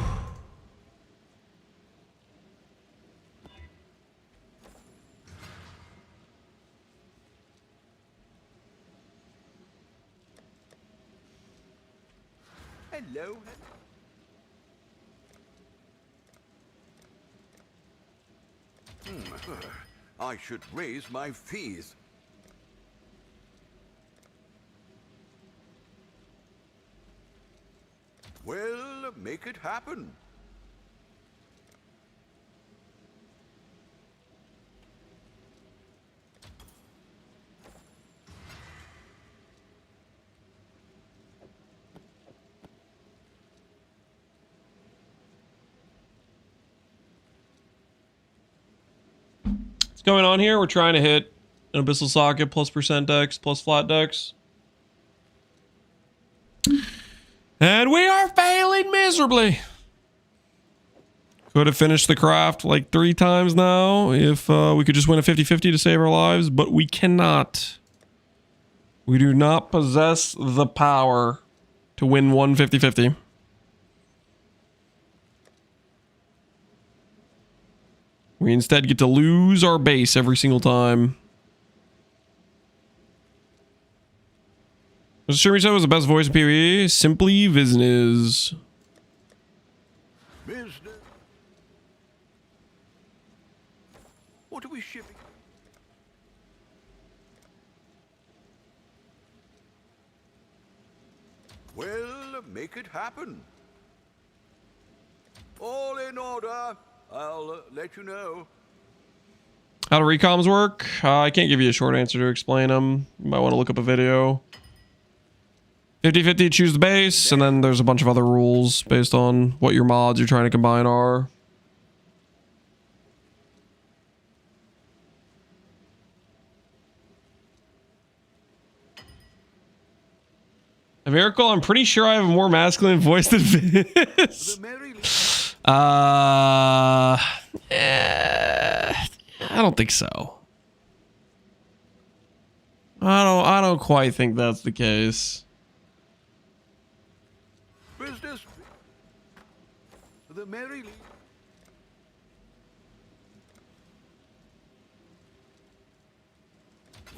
Hello. I should raise my fees. Well, make it happen. What's going on here? We're trying to hit an Abyssal Socket plus percent decks plus flat decks. And we are failing miserably. Could have finished the craft like 3 times now if we could just win a 50-50 to save our lives, but we cannot. We do not possess the power to win one 50-50. We instead get to lose our base every single time. Mr. Shimmy was the best voice in PvE. Simply Vizniz. Business. What are we shipping? Well, make it happen. All in order. I'll let you know. How do recoms work? I can't give you a short answer to explain them. You might want to look up a video. 50-50, choose the base, and then there's a bunch of other rules based on what your mods you're trying to combine are. A miracle. I'm pretty sure I have a more masculine voice than this. I don't think so. I don't quite think that's the case. Business. The Merry League.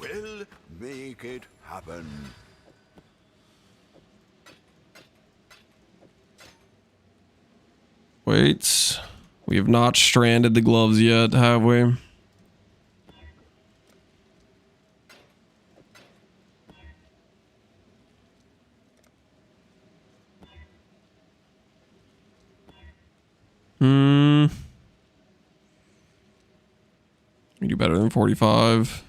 We'll make it happen. Wait. We have not stranded the gloves yet, have we? We do better than 45.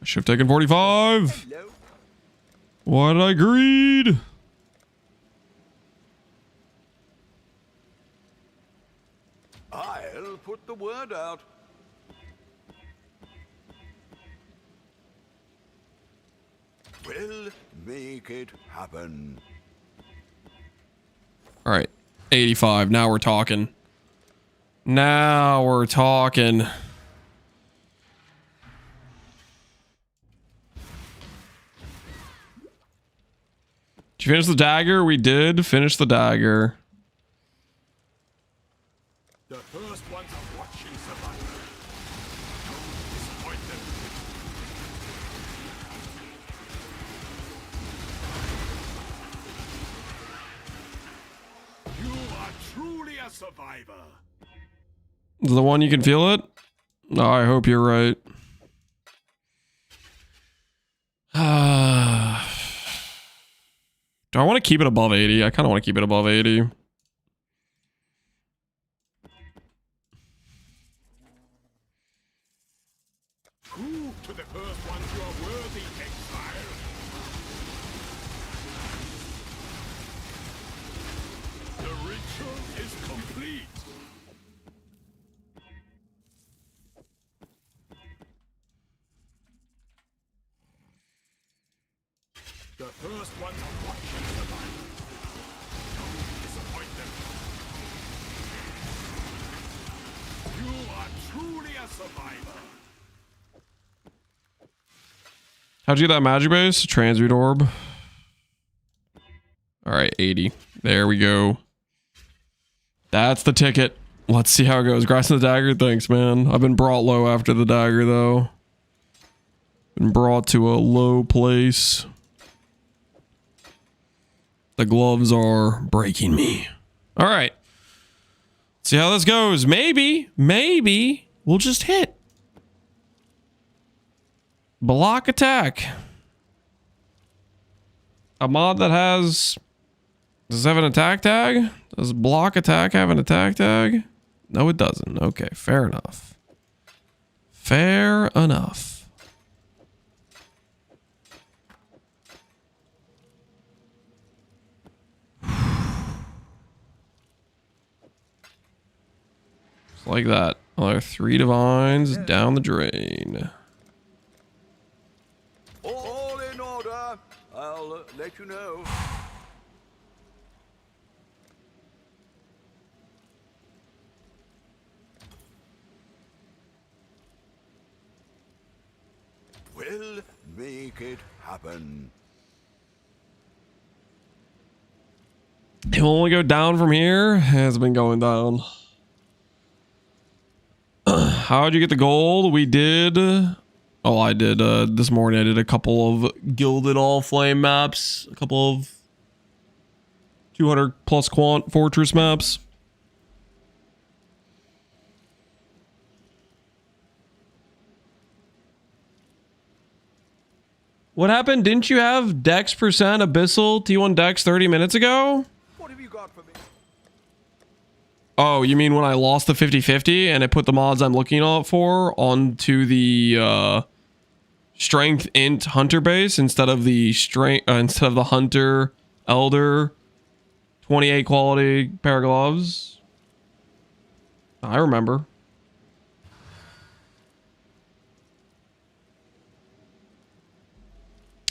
I should have taken 45. Hello. Why did I greed? I'll put the word out. We'll make it happen. All right. 85. Now we're talking. Now we're talking. Did you finish the dagger? We did finish the dagger. The first ones are watching survival. Don't disappoint them. You are truly a survivor. The one you can feel it? No, I hope you're right. Do I want to keep it above 80? I kind of want to keep it above 80. Prove to the first ones you are worthy, Exile. The ritual is complete. The first ones are watching survival. Don't disappoint them. You are truly a survivor. How'd you get that magic base? Transmute orb. All right, 80. There we go. That's the ticket. Let's see how it goes. Grasping the dagger. Thanks, man. I've been brought low after the dagger, though. Been brought to a low place. The gloves are breaking me. All right. See how this goes. Maybe we'll just hit. Block attack. A mod that has... Does it have an attack tag? Does block attack have an attack tag? No, it doesn't. Okay, fair enough. Fair enough. Just like that. Another 3 divines down the drain. All in order. I'll let you know. We'll make it happen. It will only go down from here. It has been going down. How'd you get the gold? We did. Oh, I did. This morning I did a couple of Gilded All Flame maps. A couple of 200 plus quant fortress maps. What happened? Didn't you have Dex percent Abyssal T1 Dex 30 minutes ago? What have you got for me? Oh, you mean when I lost the 50-50 and I put the mods I'm looking out for onto the strength int hunter base instead of the hunter elder 28 quality pair of gloves? I remember.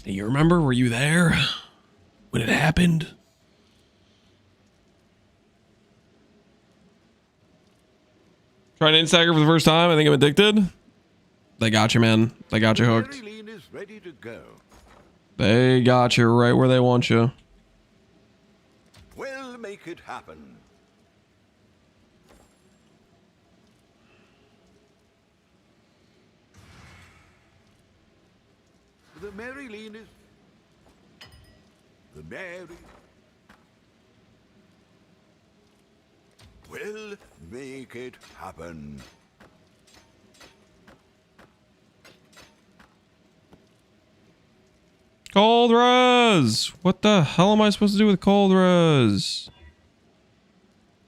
You remember? Were you there when it happened? Trying to Instagram for the first time. I think I'm addicted. They got you, man. They got you hooked. Marilyn is ready to go. They got you right where they want you. We'll make it happen. The Marilyn is... The Mary... We'll make it happen. Cold res! What the hell am I supposed to do with cold res?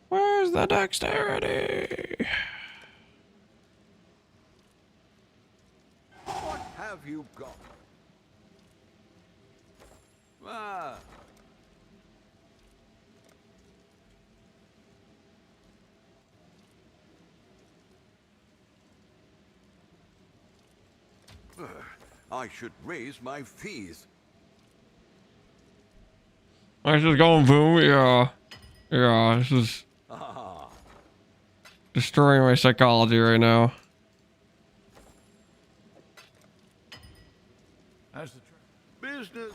Where's the dexterity? What have you got? Ah. I should raise my fees. I just going boom. Yeah. Yeah, this is destroying my psychology right now. As the Business.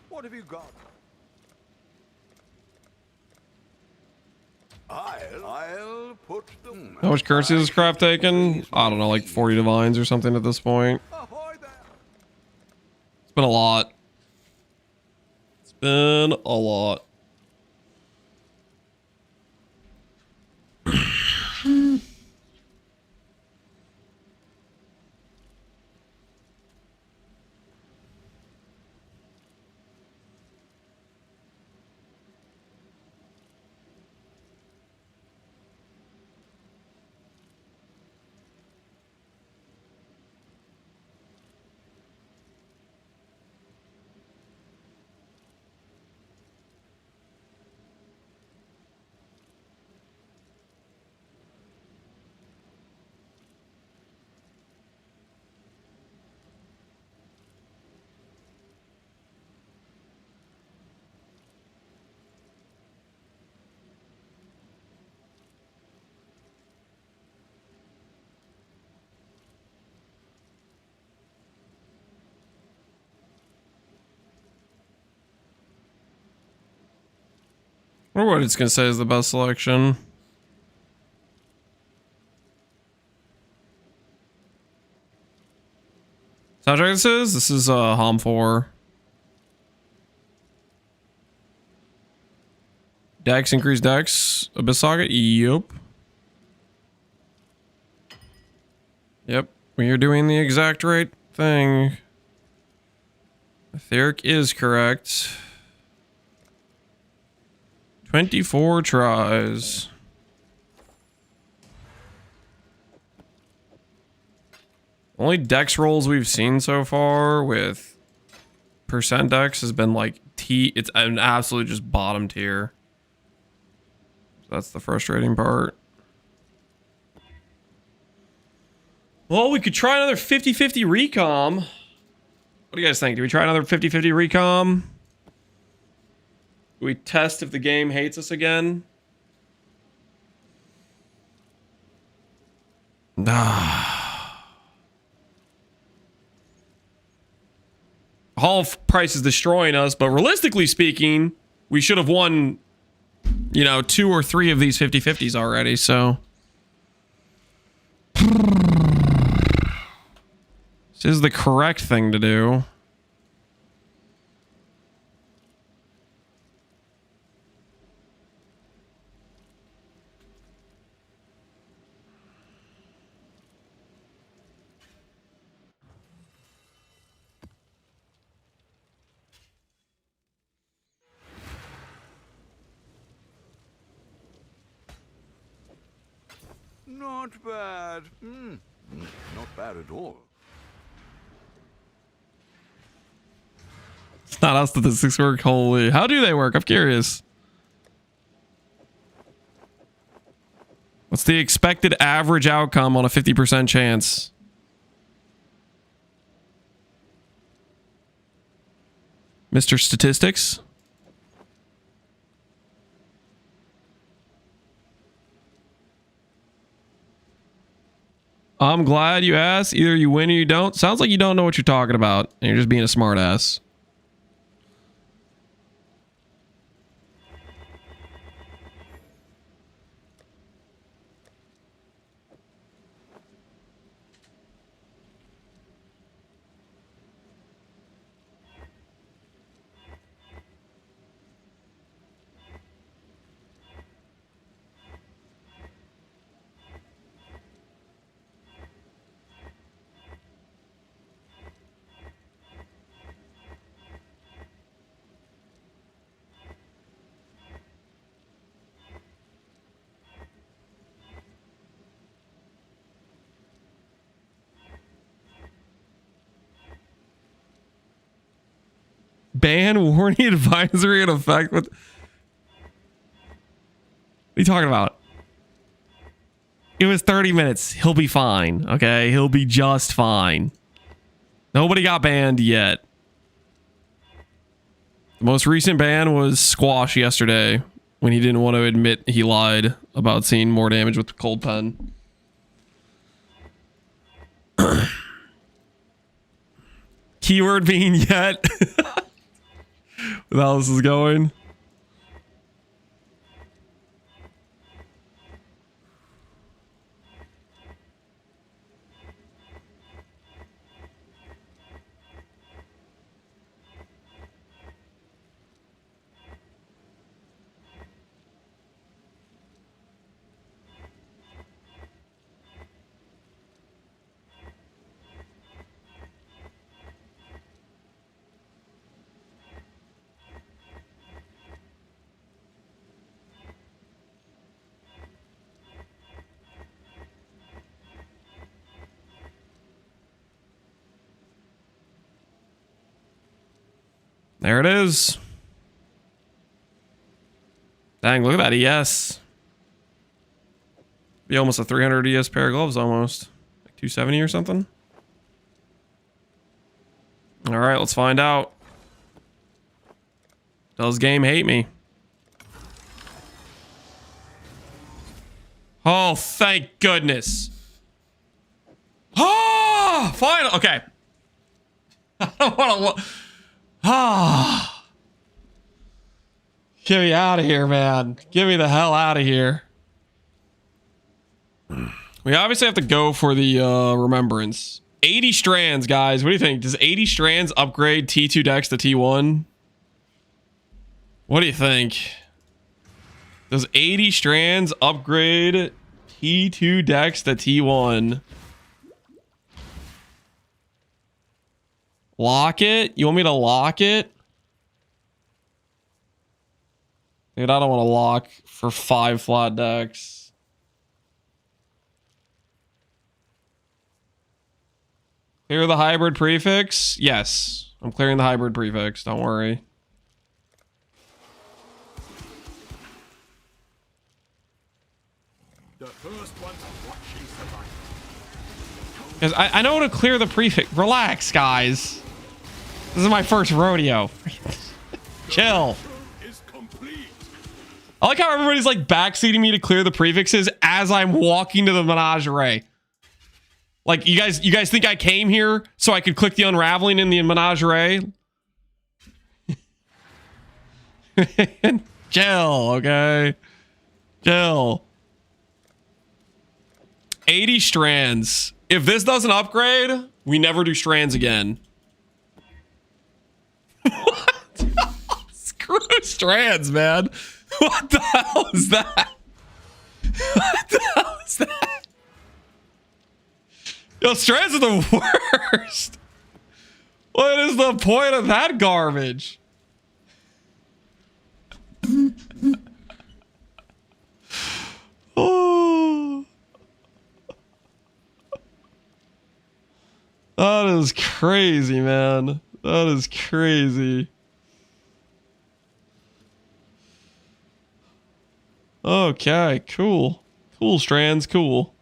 What have you got? I'll put the... How much currency is this crap taking? I don't know, like 40 divines or something at this point. Ahoy there. It's been a lot. It's been a lot. I wonder what it's gonna say is the best selection. Soundtrack this is? This is Hom 4. Dex, increase Dex. Abyss Saga? Yup. Yep. We are doing the exact right thing. Etheric is correct. 24 tries. Only dex rolls we've seen so far with percent dex has been like it's an absolute just bottom tier. So that's the frustrating part. Well, we could try another 50-50 recom. What do you guys think? Do we try another 50-50 recom? Do we test if the game hates us again? Hall price is destroying us, but realistically speaking, we should have won, you know, 2 or 3 of these 50-50s already, so. This is the correct thing to do. Not bad. Not bad at all. It's not how statistics work. Holy. How do they work? I'm curious. What's the expected average outcome on a 50% chance? Mr. Statistics? I'm glad you asked. Either you win or you don't. Sounds like you don't know what you're talking about, and you're just being a smartass. Ban warning advisory in effect with... What are you talking about? It was 30 minutes. He'll be fine. Okay? He'll be just fine. Nobody got banned yet. The most recent ban was Squash yesterday when he didn't want to admit he lied about seeing more damage with the cold pen. Keyword being yet. How this is going. There it is. Dang, look at that ES. Be almost a 300 ES pair of gloves almost. Like 270 or something. All right, let's find out. Does game hate me? Oh, thank goodness. Oh, fine. Okay. I don't want to... Ah, get me out of here, man. Get me the hell out of here. We obviously have to go for the remembrance. 80 strands, guys. What do you think? Does 80 strands upgrade T2 decks to T1? What do you think? Does 80 strands upgrade T2 decks to T1? Lock it? You want me to lock it? Dude, I don't want to lock for 5 flat decks. Clear the hybrid prefix? Yes. I'm clearing the hybrid prefix. Don't worry. The first one to watch you survive. Because I know how to clear the prefix. Relax, guys. This is my first rodeo. Chill. I like how everybody's like backseating me to clear the prefixes as I'm walking to the menagerie. Like, you guys think I came here so I could click the unraveling in the menagerie? Chill, okay? Chill. 80 strands. If this doesn't upgrade, we never do strands again. What? Screw strands, man. What the hell is that? What the hell is that? Yo, strands are the worst. What is the point of that garbage? Oh. crazy, man. That is crazy. Okay, cool. Cool, Strands, cool.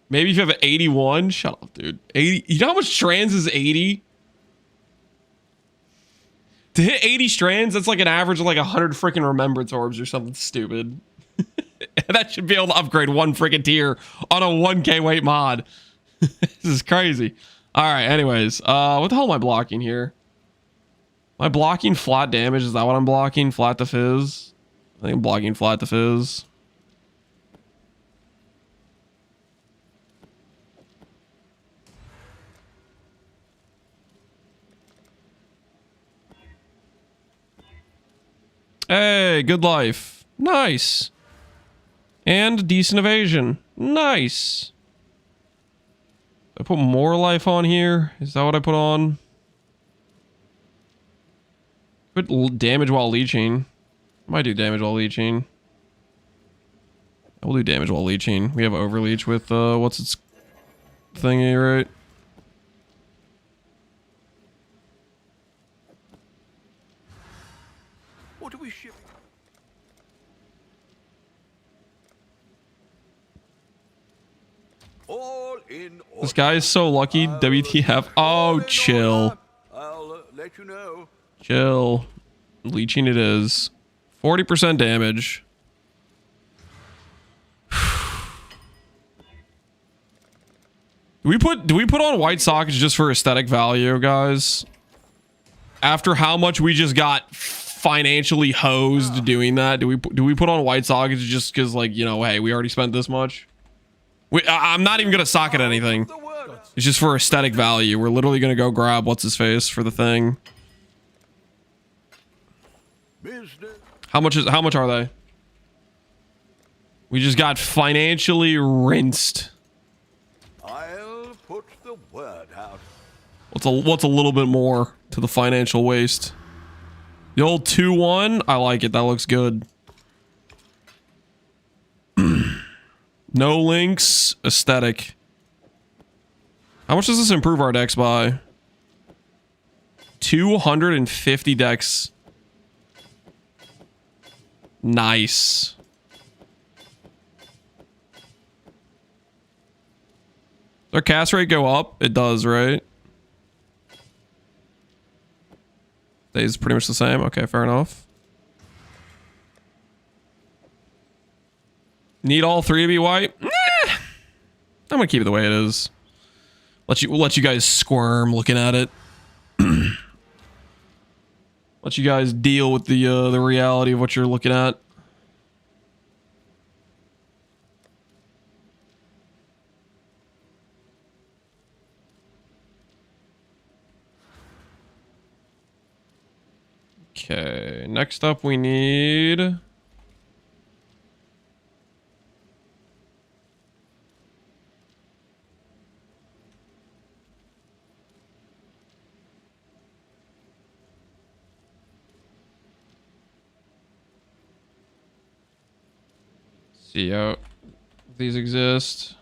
Maybe if you have an 81. Shut up, dude. 80. You know how much Strands is 80? To hit 80 Strands, that's like an average of like 100 freaking Remembrance Orbs or something stupid. That should be able to upgrade one freaking tier on a 1k weight mod. This is crazy. All right, anyways. What the hell am I blocking here? Am I blocking flat damage? Is that what I'm blocking? Flat to fizz? I think I'm blocking flat to fizz. Hey, good life. Nice. And decent evasion. Nice. I put more life on here. Is that what I put on? Put damage while leeching. I might do damage while leeching. I will do damage while leeching. We have overleech with what's its thingy, right? What do we ship? All in order. This guy is so lucky. WTF. Oh, chill. I'll let you know. Chill. Leeching it is. 40% damage. Do we put on white sockets just for aesthetic value, guys? After how much we just got financially hosed doing that, do we put on white sockets just because, like, you know, hey, we already spent this much? I'm not even gonna socket anything. It's just for aesthetic value. We're literally gonna go grab what's his face for the thing. How much are they? We just got financially rinsed. I'll put the word out. What's a little bit more to the financial waste? The old 2-1, I like it. That looks good. No links, aesthetic. How much does this improve our decks by? 250 decks. Nice. Does our cast rate go up? It does, right? Stays pretty much the same. Okay, fair enough. Need all three to be white? I'm gonna keep it the way it is. We'll let you guys squirm looking at it. Let you guys deal with the reality of what you're looking at. Okay, next up we need... see how these exist.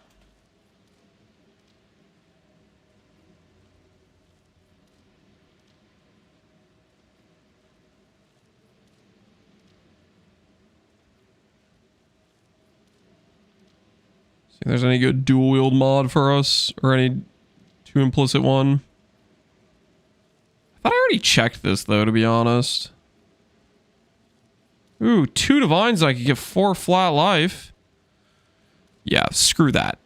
See if there's any good dual wield mod for us or any too implicit one. I thought I already checked this though, to be honest. Ooh, 2 divines, I could get 4 flat life. Yeah, screw that.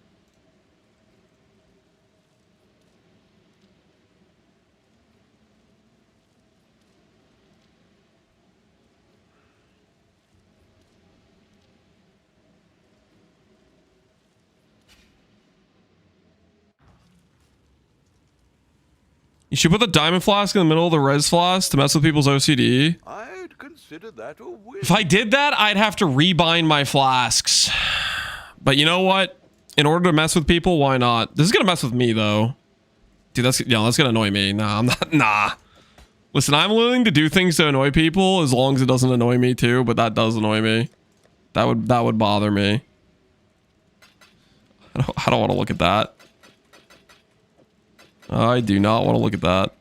You should put the diamond flask in the middle of the res flask to mess with people's OCD. I'd consider that a win. If I did that, I'd have to rebind my flasks. But you know what? In order to mess with people, why not? This is gonna mess with me though. Dude, that's gonna annoy me. Nah, I'm not. Nah. Listen, I'm willing to do things to annoy people as long as it doesn't annoy me too. But that does annoy me. That would bother me. I don't want to look at that. I do not want to look at that.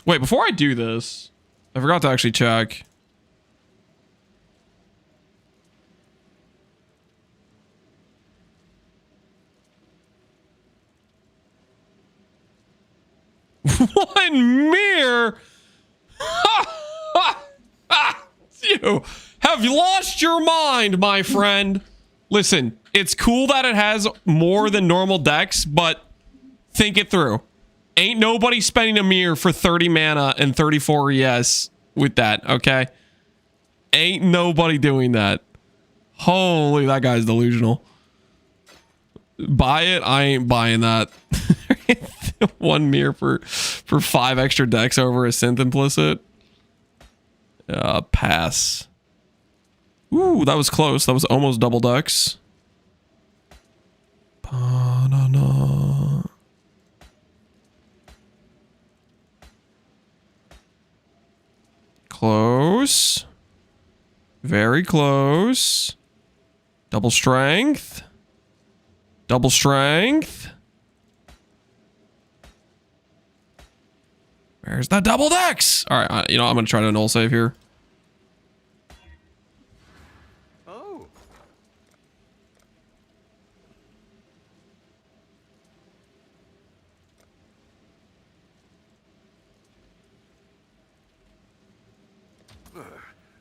Wait, before I do this, I forgot to actually check. One mirror? You have lost your mind, my friend. Listen, it's cool that it has more than normal decks, but think it through. Ain't nobody spending a mirror for 30 mana and 34 ES with that, okay? Ain't nobody doing that. Holy, that guy's delusional. Buy it? I ain't buying that. One mirror for 5 extra decks over a synth implicit. Pass. Ooh, that was close. That was almost double decks. Banana. Close. Very close. Double strength. Double strength. Where's the double decks? All right, you know, I'm going to try to null save here. Oh.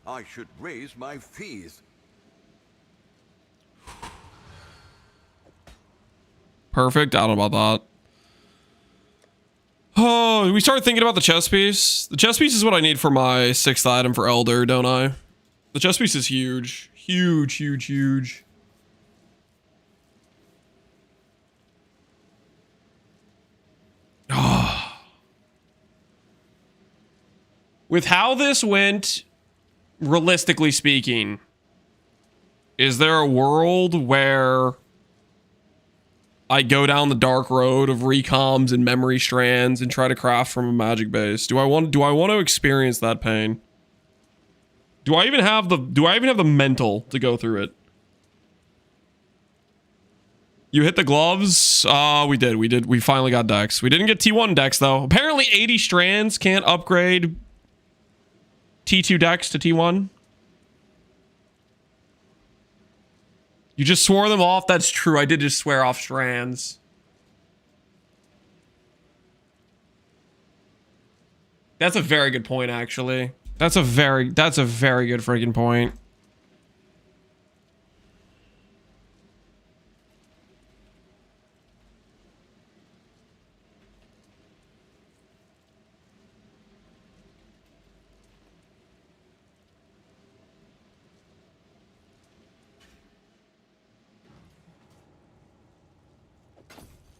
I should raise my fees. Perfect. I don't know about that. Oh, we started thinking about the chess piece. The chess piece is what I need for my 6th item for Elder, don't I? The chess piece is huge. Huge, huge, huge. Oh. With how this went, realistically speaking, is there a world where I go down the dark road of recoms and memory strands and try to craft from a magic base? Do I want to experience that pain? Do I even have the mental to go through it? You hit the gloves? We did. We finally got decks. We didn't get T1 decks though. Apparently 80 strands can't upgrade T2 decks to T1. You just swore them off? That's true. I did just swear off strands. That's a very good point, actually. That's a very good freaking point.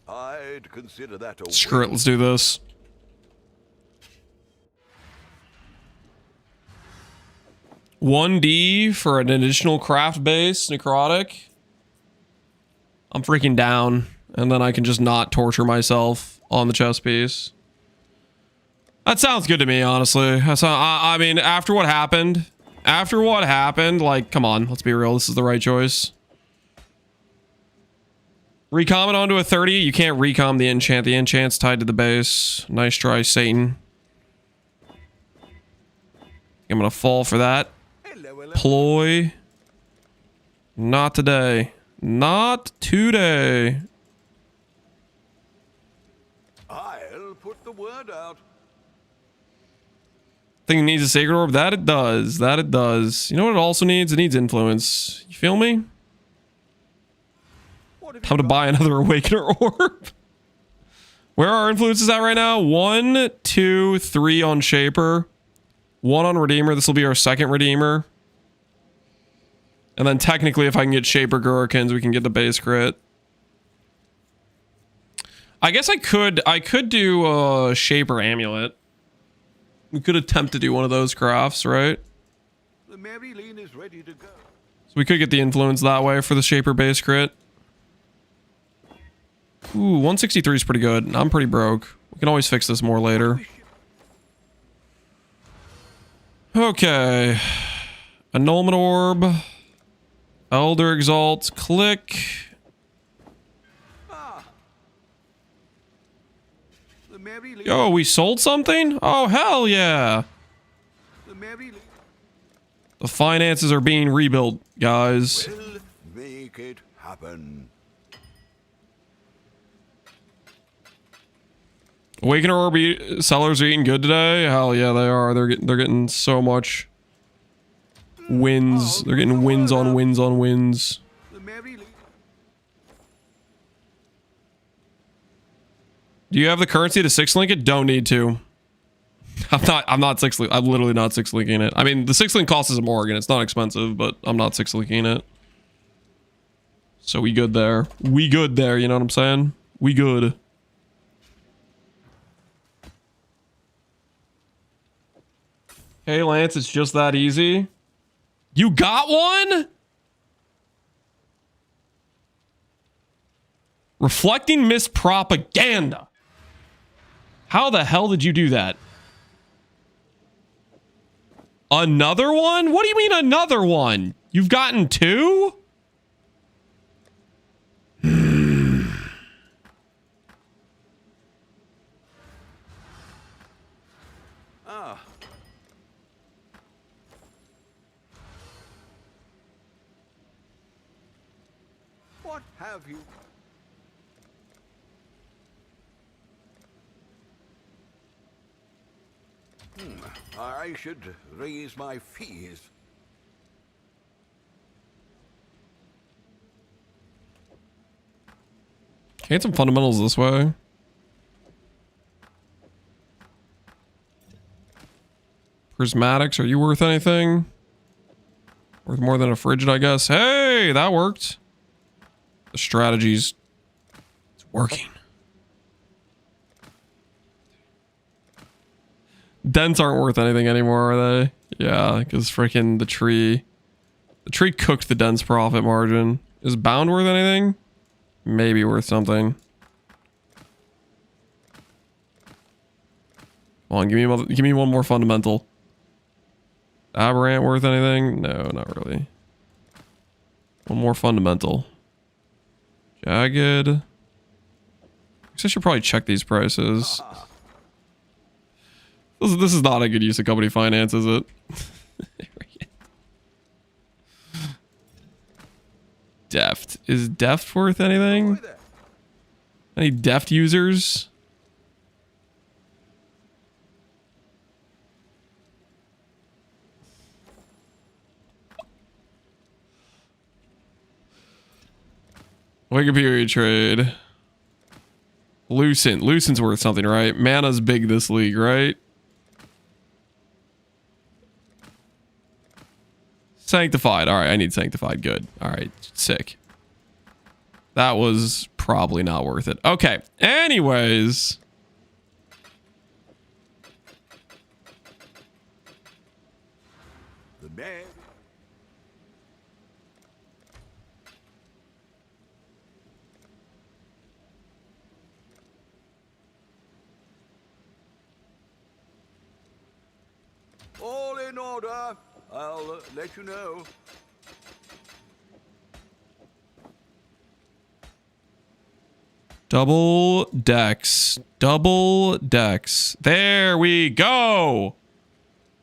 I'd consider that a Screw it, let's do this. $1D for an additional craft base, necrotic. I'm freaking down. And then I can just not torture myself on the chess piece. That sounds good to me, honestly. I mean, after what happened, like, come on, let's be real. This is the right choice. Recom it onto a 30. You can't recom the enchant. The enchant's tied to the base. Nice try, Satan. I'm gonna fall for that. Ploy. Not today. Not today. I'll put the word out. Think it needs a Sacred Orb? That it does. That it does. You know what it also needs? It needs influence. You feel me? Time to buy another Awakener Orb. Where are our influences at right now? 1, 2, 3 on Shaper. 1 on Redeemer. This will be our 2nd Redeemer. And then technically, if I can get Shaper Gurrikins, we can get the base crit. I guess I could do a Shaper Amulet. We could attempt to do one of those crafts, right? The Marilyn is ready to go. So we could get the influence that way for the Shaper base crit. Ooh, 163 is pretty good. I'm pretty broke. We can always fix this more later. Okay. Annulment Orb. Elder Exalt, click. Yo, we sold something? Oh, hell yeah. The finances are being rebuilt, guys. We'll make it happen. Awakener Orb sellers are eating good today. Hell yeah, they are. They're getting so much wins. They're getting wins on wins on wins. Do you have the currency to 6-link it? Don't need to. I'm not 6-link. I'm literally not 6-linking it. I mean, the 6-link cost is a Morgan. It's not expensive, but I'm not 6-linking it. So we good there. We good there, you know what I'm saying? We good. Hey Lance, it's just that easy. You got one? Reflecting mispropaganda. How the hell did you do that? Another one? What do you mean another one? You've gotten 2? What have you? I should raise my fees. Get some fundamentals this way. Prismatics, are you worth anything? Worth more than a frigid, I guess. Hey, that worked. The strategy's it's working. Dents aren't worth anything anymore, are they? Yeah, because freaking the tree cooked the dents profit margin. Is bound worth anything? Maybe worth something. Come on, give me one more fundamental. Aberrant worth anything? No, not really. One more fundamental. Jagged. I guess I should probably check these prices. This is not a good use of company finance, is it? Deft. Is Deft worth anything? Any Deft users? Wake period trade. Lucent. Lucent's worth something, right? Mana's big this league, right? Sanctified. All right, I need sanctified. Good. All right, sick. That was probably not worth it. Okay. Anyways. The man. All in order. I'll let you know. Double decks. Double decks. There we go.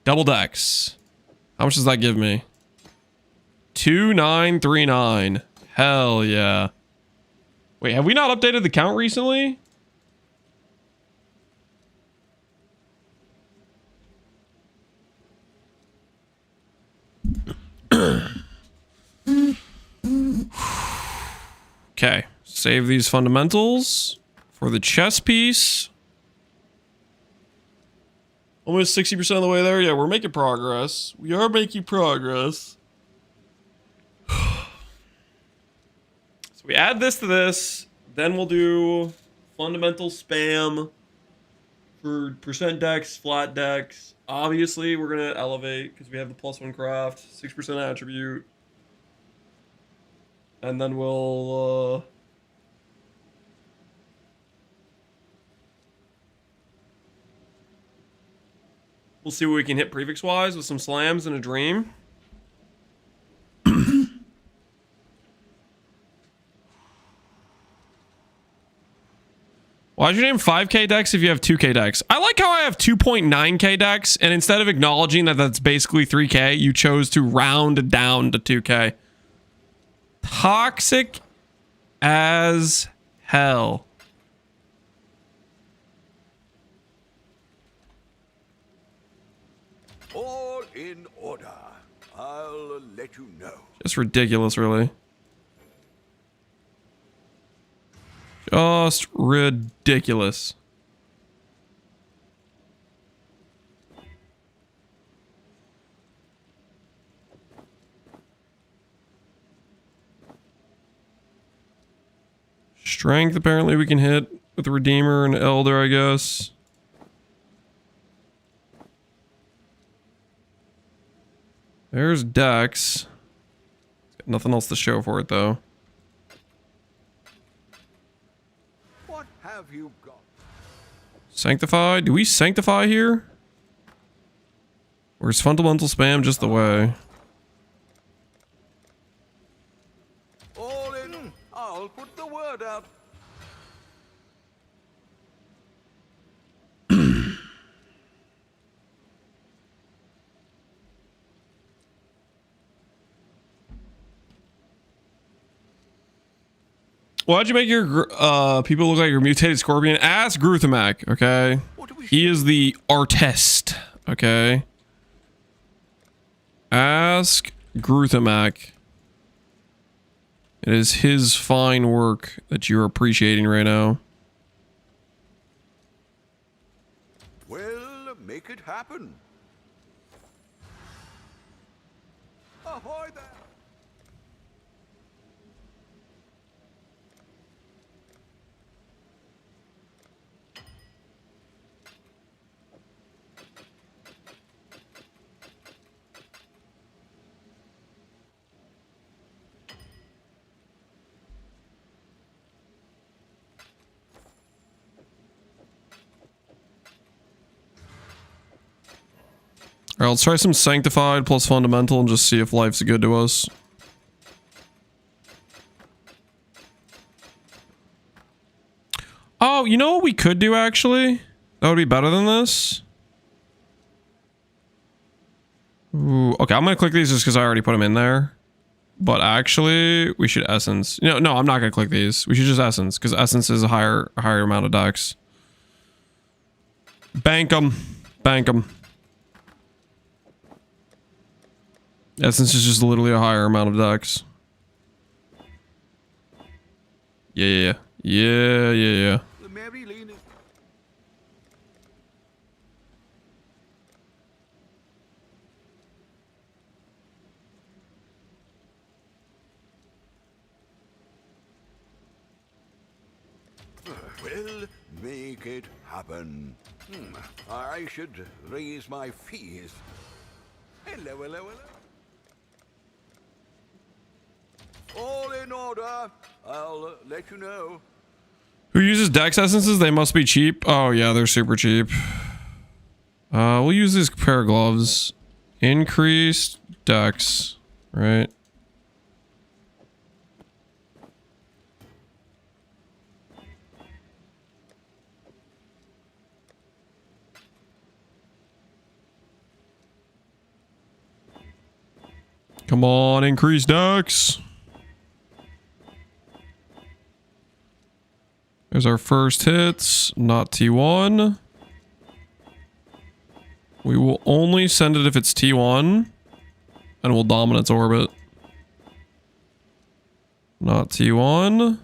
Double decks. How much does that give me? 2939. Hell yeah. Wait, have we not updated the count recently? Okay, save these fundamentals for the chess piece. Almost 60% of the way there. Yeah, we're making progress. We are making progress. So we add this to this. Then we'll do fundamental spam for percent decks, flat decks. Obviously, we're going to elevate because we have the +1 craft, 6% attribute. And then we'll see what we can hit prefix-wise with some slams and a dream. Why'd you name 5k decks if you have 2k decks? I like how I have 2.9k decks, and instead of acknowledging that that's basically 3k, you chose to round down to 2k. Toxic as hell. All in order. I'll let you know. Just ridiculous, really. Just ridiculous. Strength, apparently we can hit with the Redeemer and Elder, I guess. There's Dex. Got nothing else to show for it, though. What have you got? Sanctify? Do we sanctify here? Or is fundamental spam just the way? All in. I'll put the word out. Why'd you make your people look like your mutated scorpion? Ask Gruthamak, okay? He is the artist, okay? Ask Gruthamak. It is his fine work that you're appreciating right now. Well, make it happen. Ahoy there! Alright, let's try some Sanctified plus Fundamental and just see if life's good to us. Oh, you know what we could do, actually? That would be better than this. Ooh, okay, I'm gonna click these just because I already put them in there. But actually, we should Essence. No, I'm not gonna click these. We should just Essence, because Essence is a higher amount of decks. Bank them. Bank them. Essence is just literally a higher amount of decks. Yeah. The Mary Lane is... Well, make it happen. I should raise my fees. Hello. All in order. I'll let you know. Who uses Dex Essences? They must be cheap. Oh, yeah, they're super cheap. We'll use these pair of gloves. Increased Dex, right? Come on, increase Dex. There's our first hits, not T1. We will only send it if it's T1, and we'll Dominance Orbit. Not T1.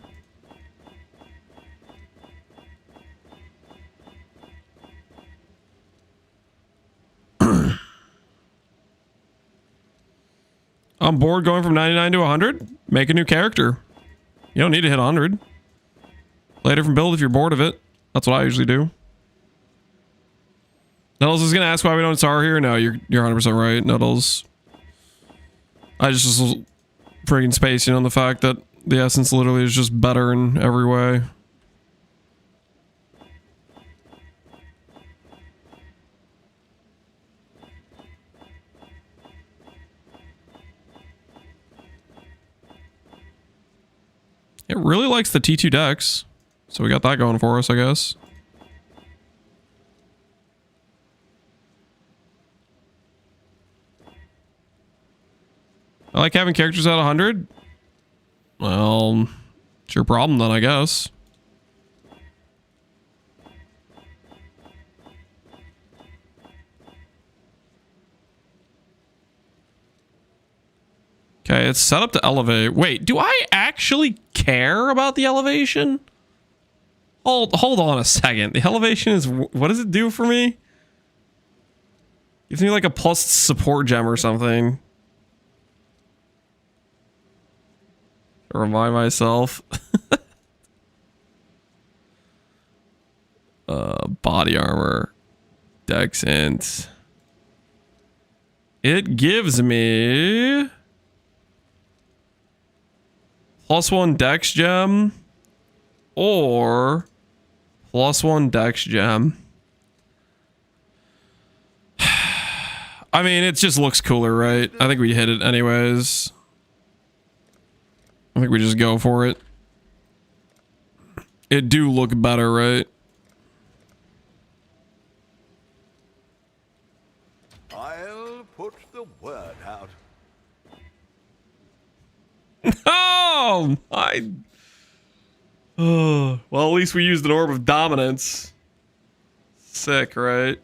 I'm bored going from 99 to 100. Make a new character. You don't need to hit 100. Play a different build if you're bored of it. That's what I usually do. Nuddles is gonna ask why we don't SAR here. No, you're 100% right, Nuddles. I just was friggin' spacing on the fact that the Essence literally is just better in every way. It really likes the T2 decks. So we got that going for us, I guess. I like having characters at 100. Well, it's your problem then, I guess. Okay, it's set up to elevate. Wait, do I actually care about the elevation? Hold on a second. The elevation is... What does it do for me? Gives me like a plus support gem or something. To remind myself. Body armor. Dex int. It gives me... +1 dex gem. Or... +1 dex gem. I mean, it just looks cooler, right? I think we hit it anyways. I think we just go for it. It do look better, right? I'll put the word out. Oh, well, at least we used an orb of dominance. Sick, right?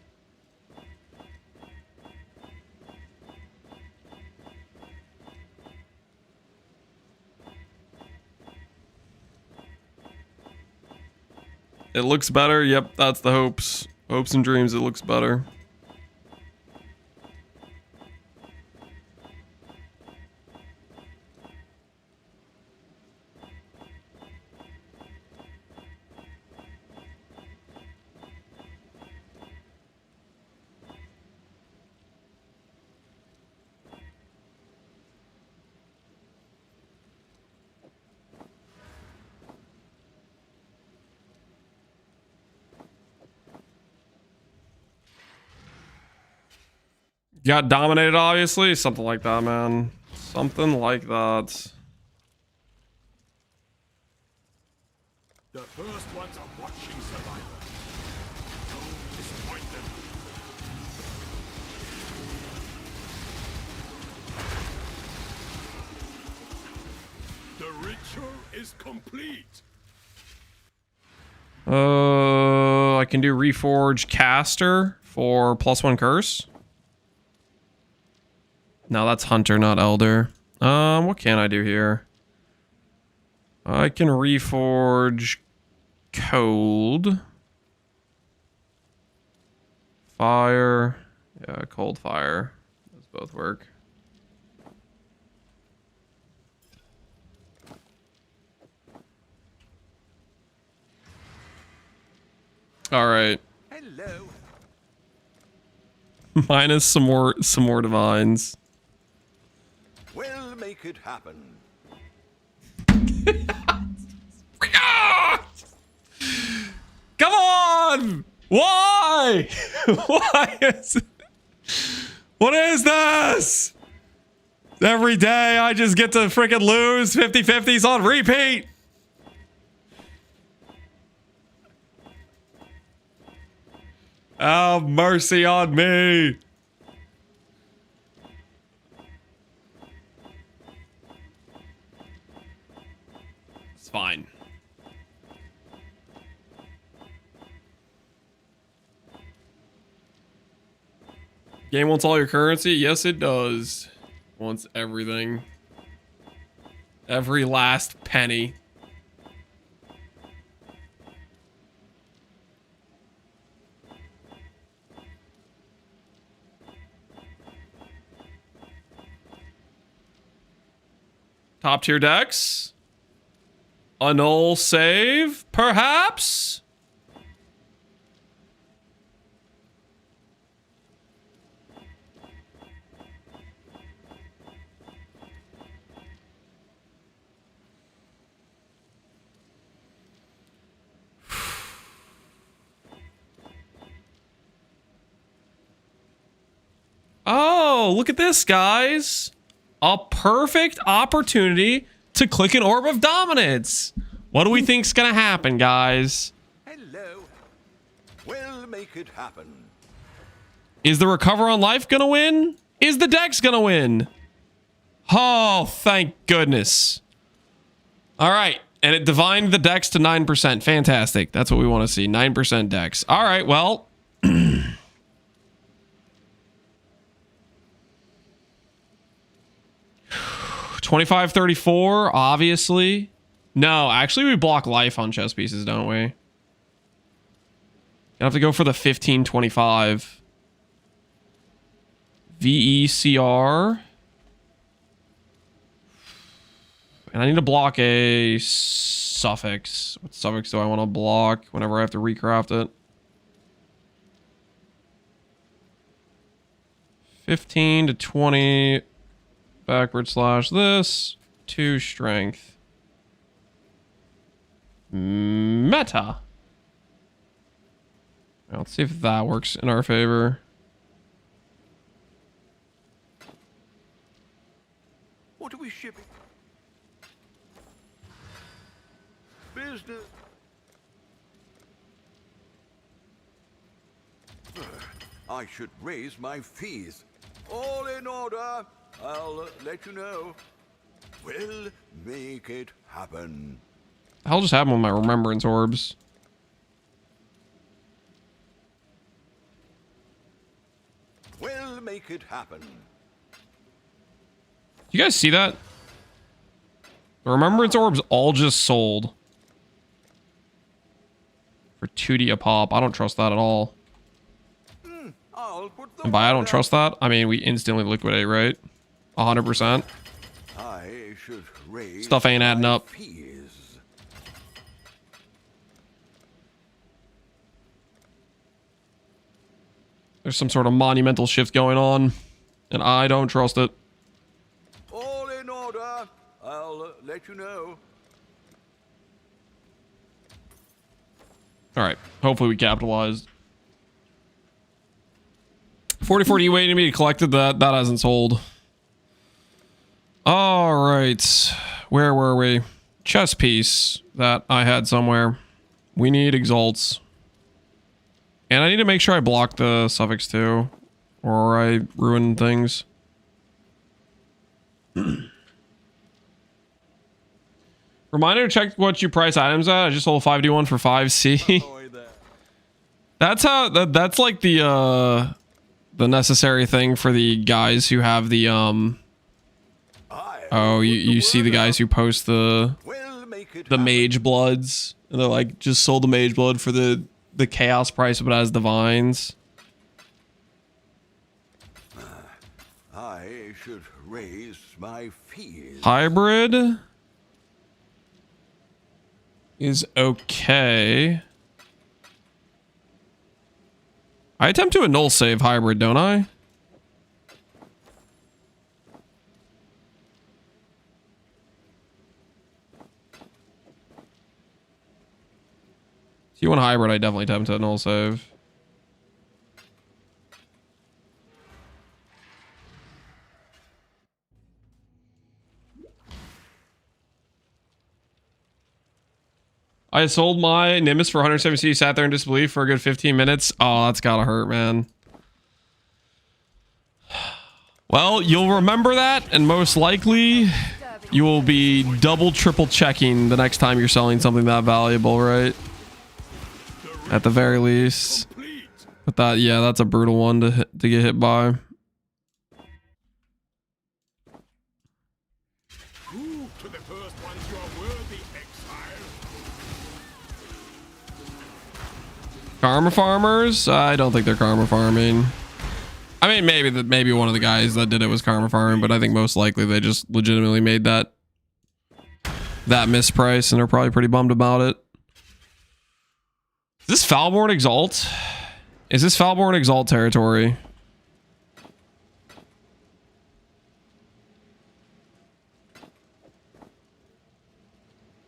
It looks better. Yep, that's the hopes. Hopes and dreams, it looks better. Got dominated, obviously. Something like that, man. Something like that. The first ones are watching Survivor. Don't disappoint them. The ritual is complete. I can do Reforge Caster for +1 curse. No, that's Hunter, not Elder. What can I do here? I can Reforge Cold. Fire. Yeah, Cold Fire. Those both work. All right. Hello. Minus some more divines. We'll make it happen. Come on! Why? Why is it? What is this? Every day I just get to freaking lose 50-50s on repeat. Have mercy on me. It's fine. Game wants all your currency? Yes, it does. Wants everything. Every last penny. Top tier decks. Annul save, perhaps? Oh, look at this, guys. A perfect opportunity to click an Orb of Dominance. What do we think's gonna happen, guys? Hello. We'll make it happen. Is the Recover on Life gonna win? Is the Dex gonna win? Oh, thank goodness. All right. And it divined the Dex to 9%. Fantastic. That's what we want to see. 9% Dex. All right. Well. 25-34, obviously. No, actually, we block life on chess pieces, don't we? You have to go for the 15-25. VECR. And I need to block a suffix. What suffix do I want to block whenever I have to recraft it? 15 to 20. Backward slash this. 2 strength. Meta. Now, let's see if that works in our favor. What are we shipping? Business. I should raise my fees. All in order. I'll let you know. We'll make it happen. I'll just have them with my remembrance orbs. We'll make it happen. You guys see that? The remembrance orbs all just sold. For 2D a pop. I don't trust that at all. And by I don't trust that, I mean we instantly liquidate, right? 100%. I should raise Stuff ain't adding up. fees. There's some sort of monumental shift going on, and I don't trust it. All in order. I'll let you know. All right. Hopefully we capitalized. 4040 waiting to be collected. That hasn't sold. All right. Where were we? Chess piece that I had somewhere. We need exalts. And I need to make sure I block the suffix too, or I ruin things. Reminder to check what you price items at. I just sold a 5D1 for 5C. That's how that's like the necessary thing for the guys who have the oh, you see the guys who post the mage bloods, and they're like, just sold the mage blood for the chaos price, but as divines. I should raise my fees. Hybrid is okay. I attempt to annul save hybrid, don't I? If you want hybrid, I definitely attempt to annul save. I sold my Nimbus for 170. Sat there in disbelief for a good 15 minutes. Oh, that's gotta hurt, man. Well, you'll remember that, and most likely you will be double, triple checking the next time you're selling something that valuable, right? At the very least. But that, yeah, that's a brutal one to get hit by. Prove to the first ones you are worthy, Exile. Karma farmers? I don't think they're karma farming. I mean, maybe one of the guys that did it was karma farming, but I think most likely they just legitimately made that misprice, and they're probably pretty bummed about it. Is this Foulborn Exalt? Is this Foulborn Exalt territory?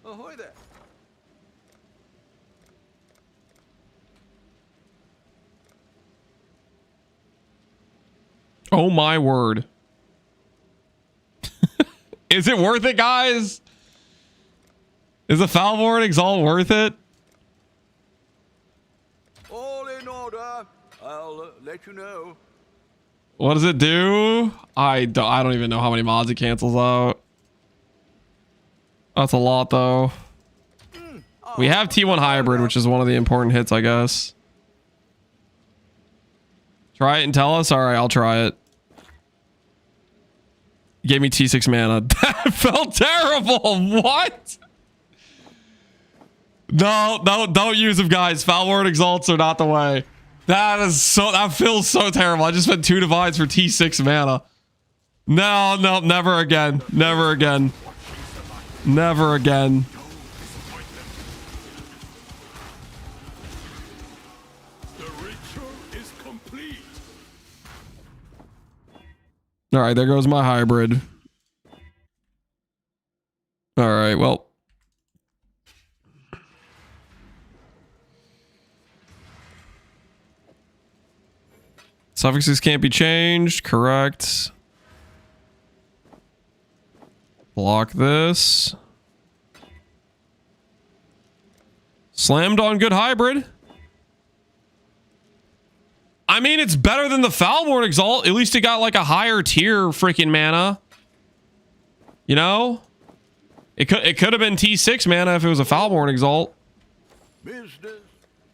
Ahoy there. Oh my word. Is it worth it, guys? Is the Foulborn Exalt worth it? All in order. I'll let you know. What does it do? I don't even know how many mods it cancels out. That's a lot though. We have T1 Hybrid, which is one of the important hits, I guess. Try it and tell us. All right, I'll try it. Gave me T6 mana. That felt terrible. What? No, don't use them, guys. Foulborn Exalts are not the way. That feels so terrible. I just spent 2 Divines for T6 mana. No, never again. Never again. Never again. The ritual is complete. All right, there goes my hybrid. All right, well. Suffixes can't be changed. Correct. Block this. Slammed on good hybrid. I mean, it's better than the Foulborn Exalt. At least it got like a higher tier freaking mana. You know? It could have been T6 mana if it was a Foulborn Exalt. Business.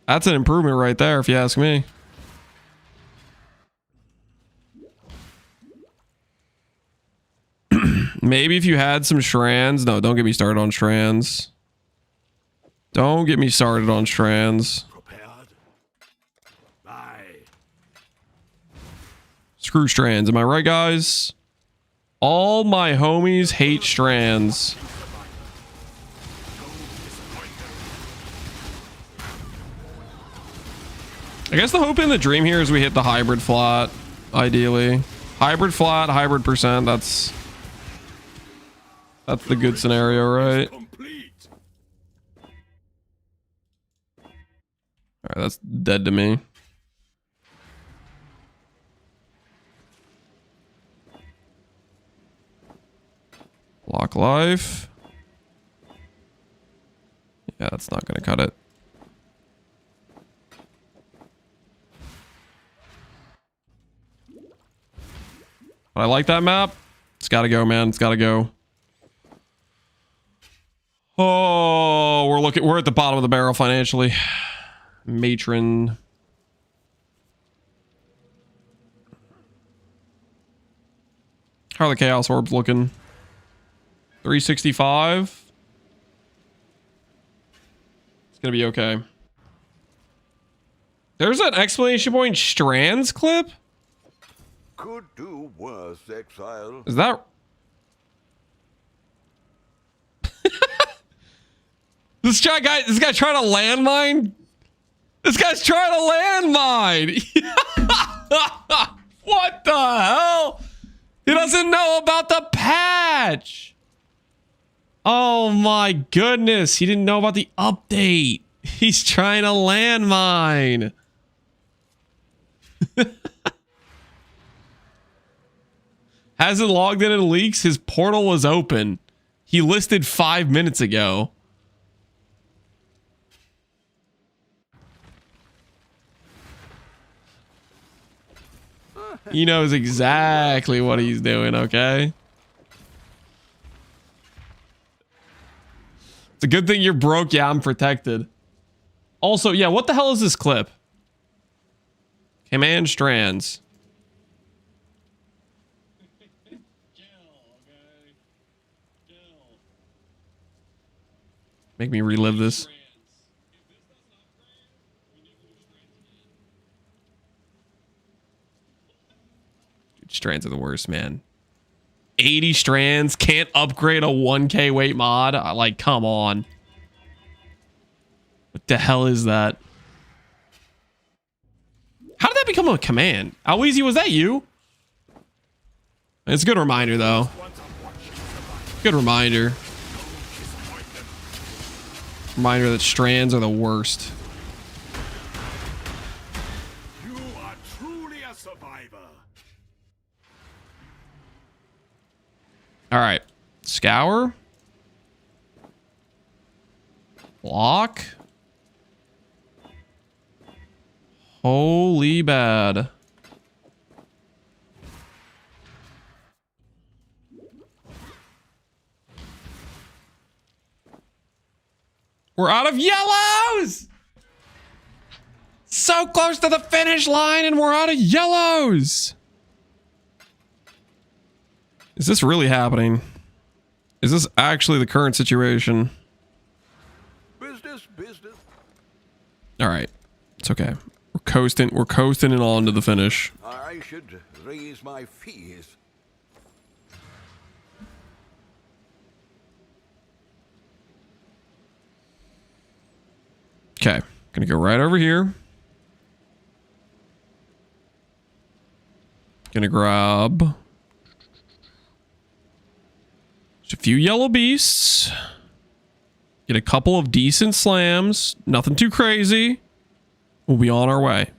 That's an improvement right there, if you ask me. Maybe if you had some Shrands. No, don't get me started on Shrands. Don't get me started on Shrands. Prepared. Bye. Screw Strands. Am I right, guys? All my homies hate Strands. I guess the hope in the dream here is we hit the hybrid flat, ideally. Hybrid flat, hybrid percent. That's the good scenario, right? All right, that's dead to me. Lock life. Yeah, that's not gonna cut it. But I like that map. It's gotta go, man. It's gotta go. Oh, we're at the bottom of the barrel financially. Matron. How are the Chaos Orbs looking? 365. It's gonna be okay. There's an exclamation point Strands clip? Could do worse, Exile. Is that... This guy trying to landmine? This guy's trying to landmine! What the hell? He doesn't know about the patch! Oh my goodness, he didn't know about the update. He's trying to landmine. Hasn't logged in leaks. His portal was open. He listed 5 minutes ago. He knows exactly what he's doing, okay? It's a good thing you're broke. Yeah, I'm protected. Also, yeah, what the hell is this clip? Command Strands. Make me relive this. Dude, Strands are the worst, man. 80 Strands, can't upgrade a 1k weight mod. Like, come on. What the hell is that? How did that become a command? How easy was that, you? It's a good reminder, though. Good reminder. Reminder that Strands are the worst. You are truly a survivor. All right. Scour. Block. Holy bad. We're out of yellows! So close to the finish line and we're out of yellows! Is this really happening? Is this actually the current situation? Business, business. Alright. It's okay. We're coasting and on to the finish. I should raise my fees. Okay. Gonna go right over here. Gonna grab just a few yellow beasts. Get a couple of decent slams. Nothing too crazy. We'll be on our way.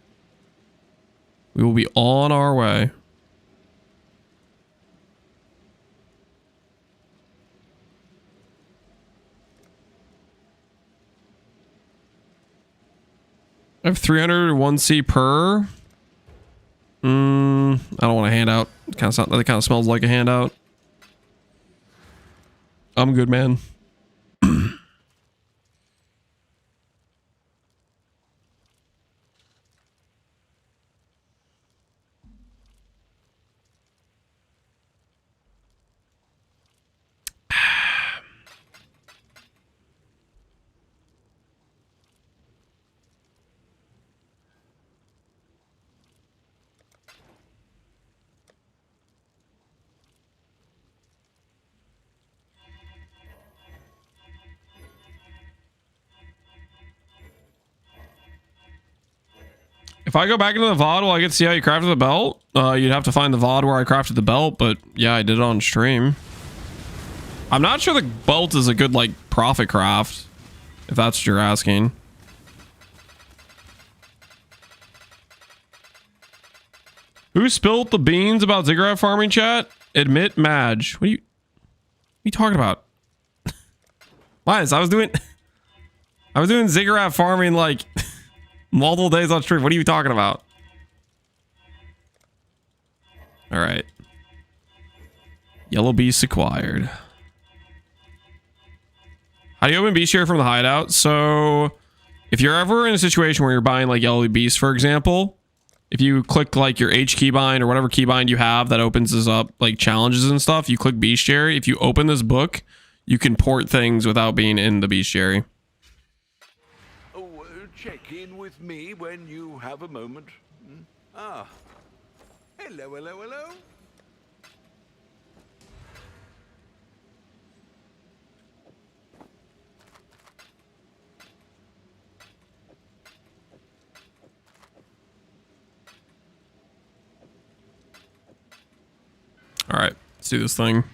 We will be on our way. I have 301C per. I don't want a handout. That kind of smells like a handout. I'm good, man. If I go back into the VOD, will I get to see how you crafted the belt? You'd have to find the VOD where I crafted the belt, but yeah, I did it on stream. I'm not sure the belt is a good, like, profit craft, if that's what you're asking. Who spilled the beans about ziggurat farming, chat? Admit Madge. What are you talking about? Miles, I was doing ziggurat farming, like... multiple days on stream. What are you talking about? All right. Yellow beast acquired. How do you open beast share from the hideout? So if you're ever in a situation where you're buying like yellow beast, for example, if you click like your H keybind or whatever keybind you have that opens this up, like challenges and stuff, you click bestiary. If you open this book, you can port things without being in the bestiary. Check in with me when you have a moment. Ah. Hello, hello, hello. All right, let's do this thing.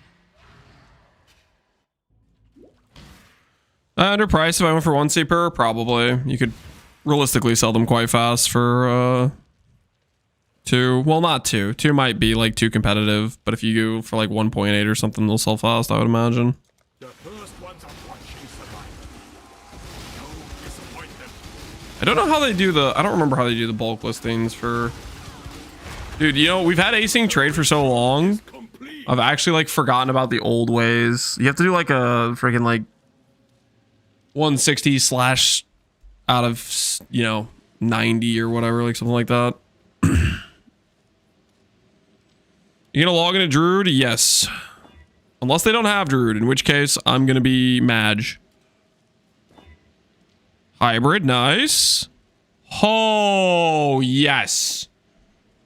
Underpriced if I went for 1C per, probably. You could realistically sell them quite fast for 2. Well, not 2. 2 might be like too competitive, but if you go for like 1.8 or something, they'll sell fast, I would imagine. The first ones are watching survival. Don't disappoint them. I don't know how they do I don't remember how they do the bulk listings for... Dude, you know, we've had async trade for so long. I've actually like forgotten about the old ways. You have to do like a freaking like 160 slash out of, you know, 90 or whatever, like something like that. You gonna log into Druid? Yes. Unless they don't have Druid, in which case I'm gonna be Madge. Hybrid, nice. Oh, yes.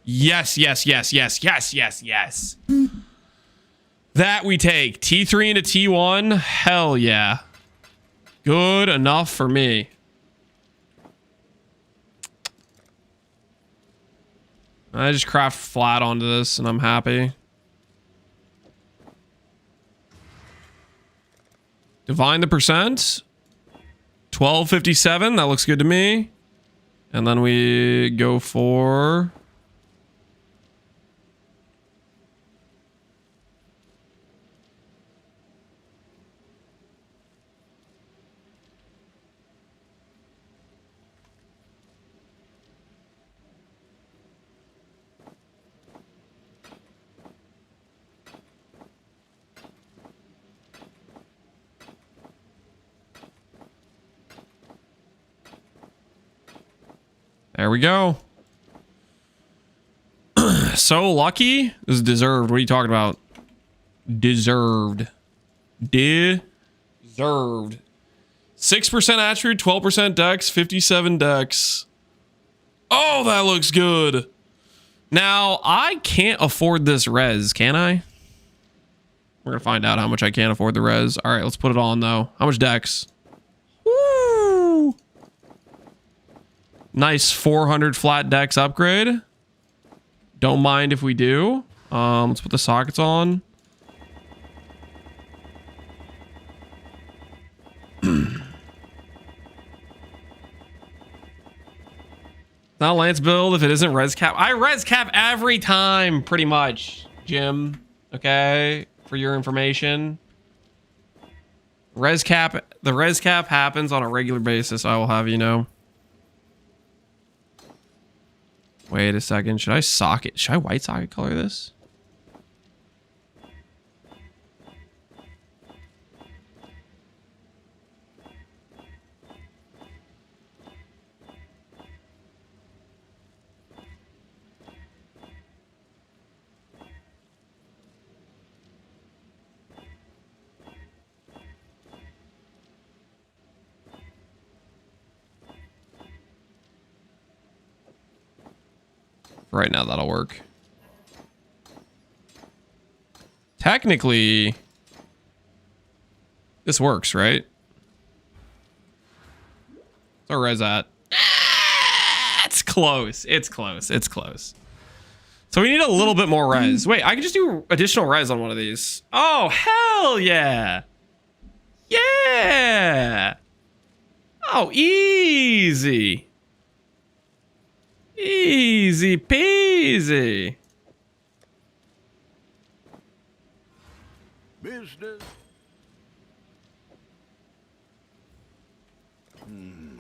Yes, yes, yes, yes, yes, yes, yes. That we take. T3 into T1. Hell yeah. Good enough for me. I just craft flat onto this and I'm happy. Divine the percent. 1257. That looks good to me. And then we go for... There we go. So lucky. This is deserved. What are you talking about? Deserved. Deserved. 6% attribute, 12% dex, 57 dex. Oh, that looks good. Now, I can't afford this res, can I? We're going to find out how much I can't afford the res. All right, let's put it on, though. How much dex? Woo! Nice 400 flat dex upgrade. Don't mind if we do. Let's put the sockets on. Not Lance build if it isn't res cap. I res cap every time, pretty much, Jim. Okay, for your information. Res cap, the res cap happens on a regular basis, I will have you know. Wait a second, should I white socket color this? Right now, that'll work. Technically, this works, right? Where's our res at? It's close. It's close. It's close. So we need a little bit more res. Wait, I can just do additional res on one of these. Oh, hell yeah. Yeah. Oh, easy. Easy peasy. Business.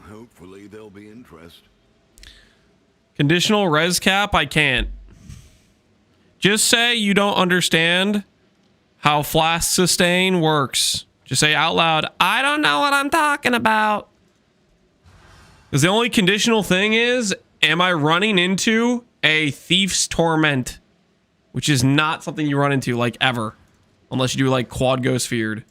Hopefully there'll be interest. Conditional res cap, I can't. Just say you don't understand how flask sustain works. Just say out loud, I don't know what I'm talking about. Because the only conditional thing is, am I running into a thief's torment? Which is not something you run into, like, ever. Unless you do, like, quad ghost feared.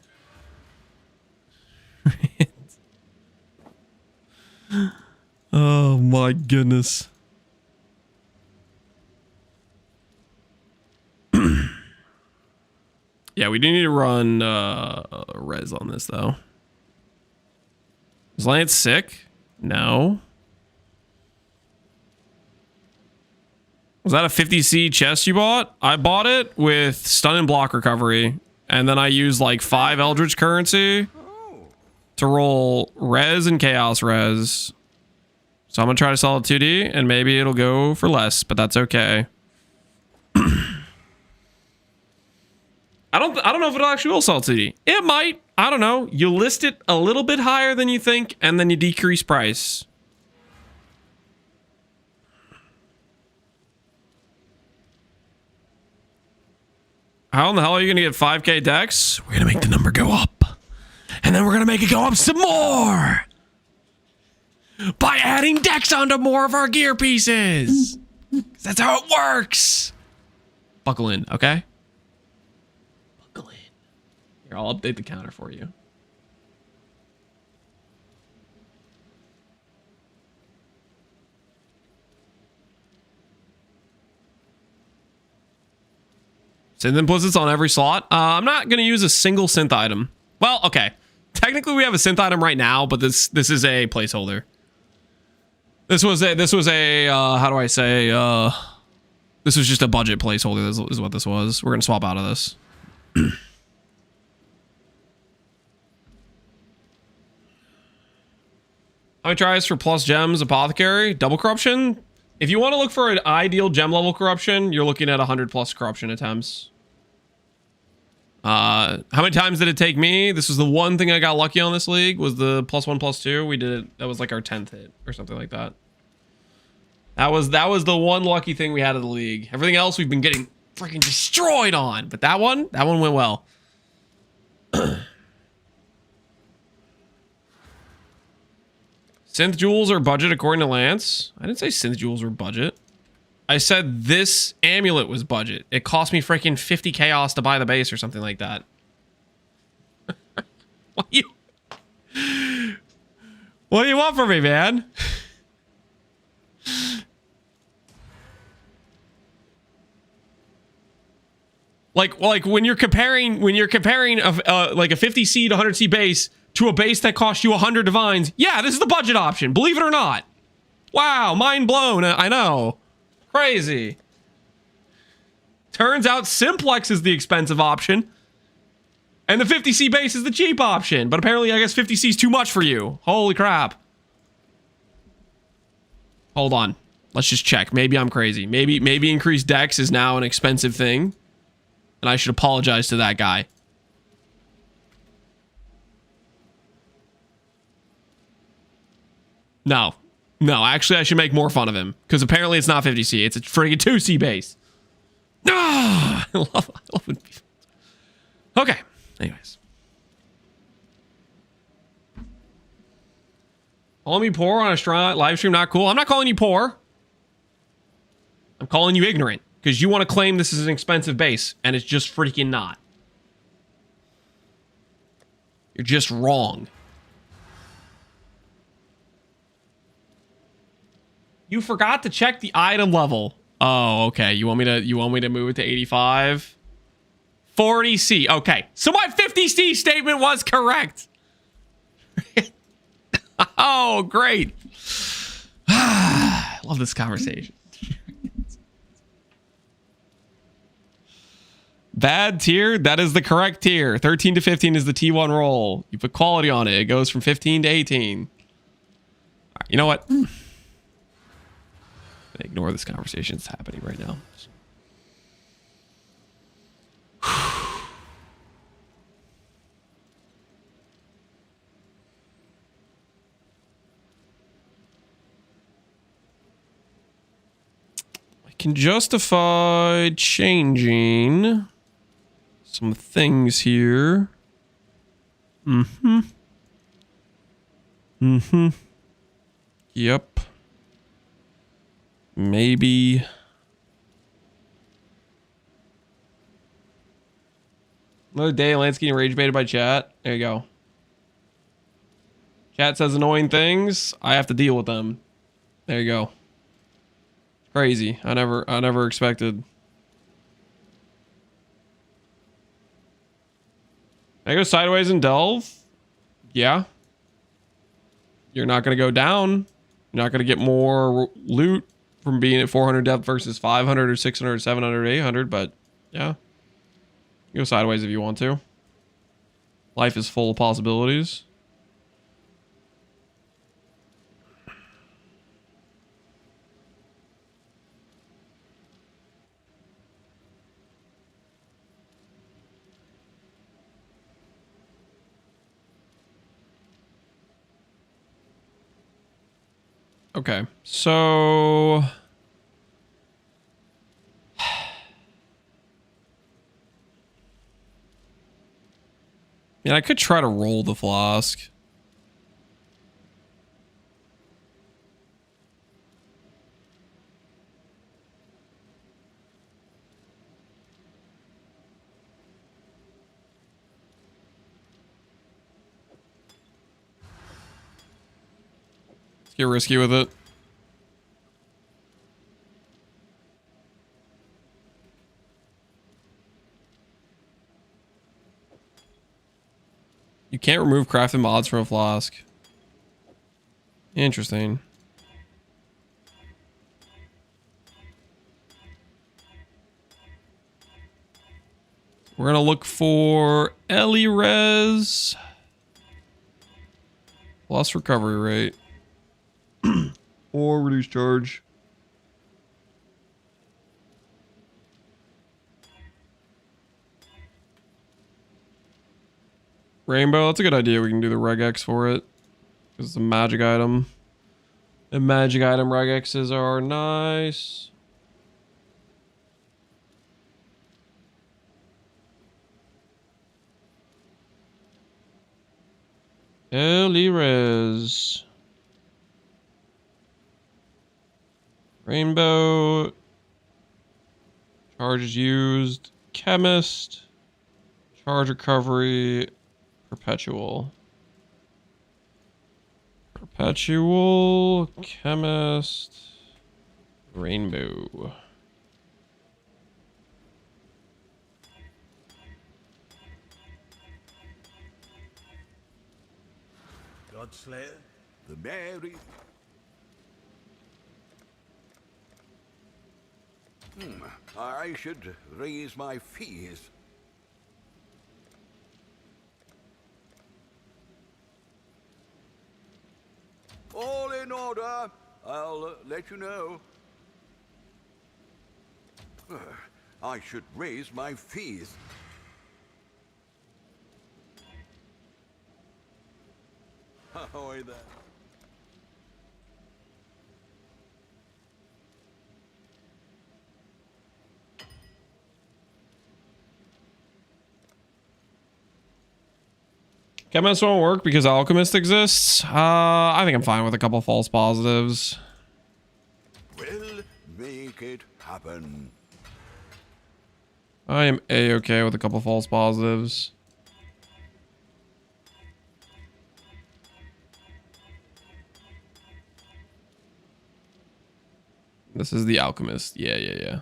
Oh, my goodness. Yeah, we do need to run res on this, though. Is Lance sick? No. Was that a 50C chest you bought? I bought it with stun and block recovery. And then I used like 5 Eldritch currency to roll res and chaos res. So I'm going to try to sell it 2D and maybe it'll go for less, but that's okay. I don't know if it'll actually will sell 2D. It might. I don't know. You list it a little bit higher than you think and then you decrease price. How in the hell are you going to get 5k dex? We're going to make the number go up. And then we're going to make it go up some more. By adding dex onto more of our gear pieces. That's how it works. Buckle in, okay? Buckle in. Here, I'll update the counter for you. Synth inputs on every slot. I'm not going to use a single synth item. Well, okay. Technically, we have a synth item right now, but this is a placeholder. This was a how do I say? This was just a budget placeholder. This is what this was. We're going to swap out of this. How many tries for plus gems, apothecary, double corruption? If you want to look for an ideal gem level corruption, you're looking at 100 plus corruption attempts. How many times did it take me? This was the one thing I got lucky on this league, was the +1/+2. We did it. That was like our 10th hit or something like that. That was the one lucky thing we had of the league. Everything else we've been getting freaking destroyed on, but that one went well. Synth jewels are budget according to Lance. I didn't say synth jewels were budget. I said this amulet was budget. It cost me freaking 50 chaos to buy the base or something like that. What do you want from me, man? like when you're comparing like a 50 seed 100 seed base to a base that costs you 100 divines. Yeah, this is the budget option, believe it or not. Wow, mind blown. I know. Crazy. Turns out Simplex is the expensive option. And the 50C base is the cheap option. But apparently, I guess 50C is too much for you. Holy crap. Hold on. Let's just check. Maybe I'm crazy. Maybe increased dex is now an expensive thing. And I should apologize to that guy. No. No, actually, I should make more fun of him. Because apparently it's not 50C. It's a friggin' 2C base. Ah! I love it. Okay. Anyways. Calling me poor on a strong live stream, not cool. I'm not calling you poor. I'm calling you ignorant. Because you want to claim this is an expensive base. And it's just freaking not. You're just wrong. You forgot to check the item level. Oh, okay. You want me to move it to 85? 40C. Okay. So my 50C statement was correct. Oh, great. I love this conversation. Bad tier? That is the correct tier. 13 to 15 is the T1 roll. You put quality on it. It goes from 15 to 18. All right, you know what? Ignore this conversation. It's happening right now. I can justify changing some things here. Yep. Maybe. Another day, Lance getting rage baited by chat. There you go. Chat says annoying things. I have to deal with them. There you go. Crazy. I never expected. I go sideways and delve. Yeah. You're not going to go down. You're not going to get more loot from being at 400 depth versus 500 or 600, 700, 800. But yeah. You go sideways if you want to. Life is full of possibilities. Okay, so yeah, I could try to roll the flask. Let's get risky with it. You can't remove crafted mods from a flask. Interesting. We're gonna look for Ellie Res. Plus recovery rate. Or reduce charge. Rainbow, that's a good idea. We can do the regex for it. Because it's a magic item. And magic item regexes are nice. Ellie Res. Rainbow. Charge is used. Chemist. Charge recovery. Perpetual. Perpetual. Chemist. Rainbow. Godslayer? The Mary. I should raise my fees. All in order. I'll let you know. I should raise my fees. Ahoy there. Chemist won't work because Alchemist exists. I think I'm fine with a couple false positives. We'll make it happen. I am A-okay with a couple false positives. This is the Alchemist. Yeah.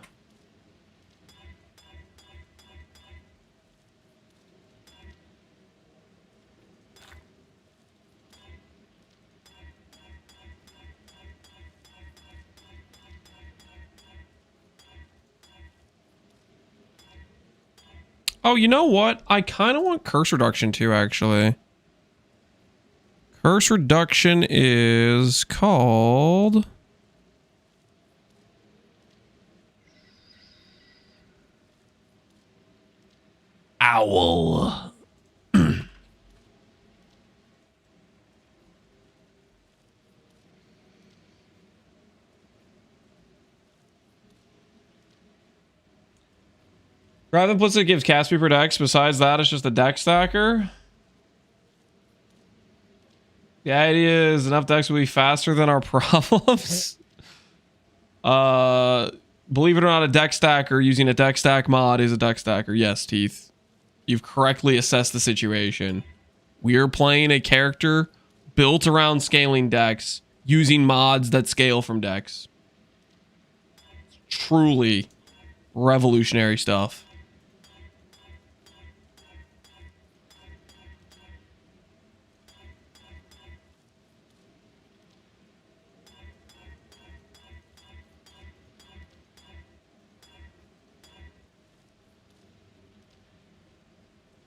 Oh, you know what? I kind of want curse reduction too, actually. Curse reduction is called... Owl. Grab implicit gives cast speed per dex. Besides that, it's just a dex stacker. The idea is enough decks will be faster than our problems. Believe it or not, a deck stacker using a deck stack mod is a deck stacker. Yes, Teeth. You've correctly assessed the situation. We are playing a character built around scaling decks using mods that scale from decks. Truly revolutionary stuff.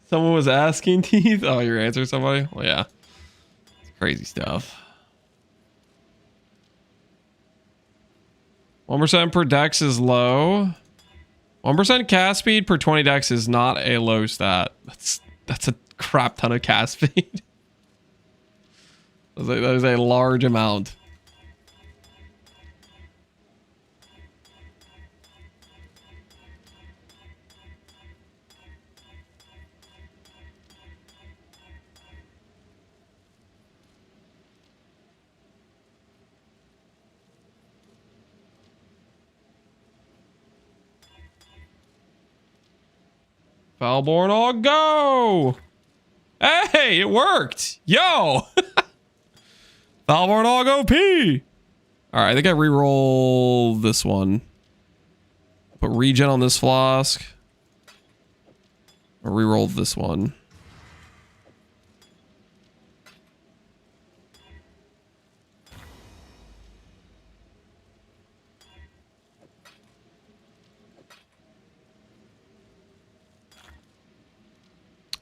Someone was asking, Teeth. Oh, you're answering somebody? Well, yeah. It's crazy stuff. 1% per dex is low. 1% cast speed per 20 dex is not a low stat. That's a crap ton of cast speed. That is a large amount. Foulborn, all go! Hey, it worked! Yo! Foulborn, all go P! Alright, I think I re-roll this one. Put regen on this flask. Or re-roll this one.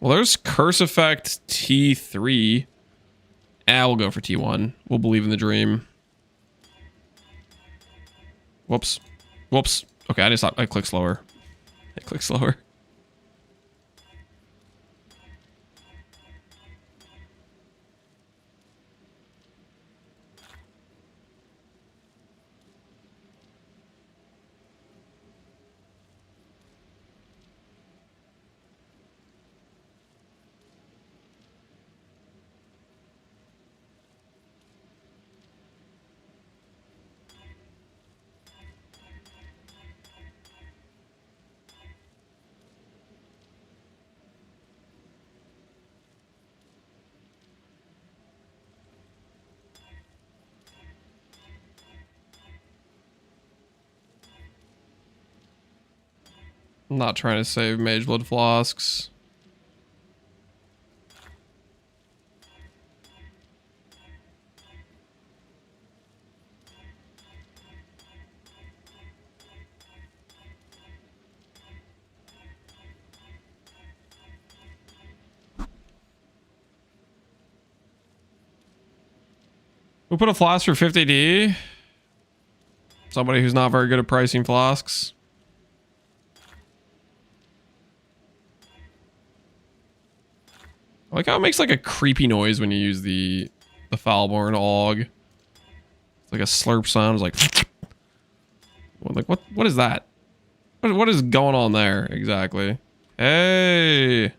Well, there's Curse Effect T3. We'll go for T1. We'll believe in the dream. Whoops. Whoops. Okay, I just thought I clicked slower. I clicked slower. I'm not trying to save Mage Blood flasks. We put a flask for 50D. Somebody who's not very good at pricing flasks. I like how it makes like a creepy noise when you use the Foulborn Aug. It's like a slurp sound. It's like, what is that? What is going on there exactly? Hey,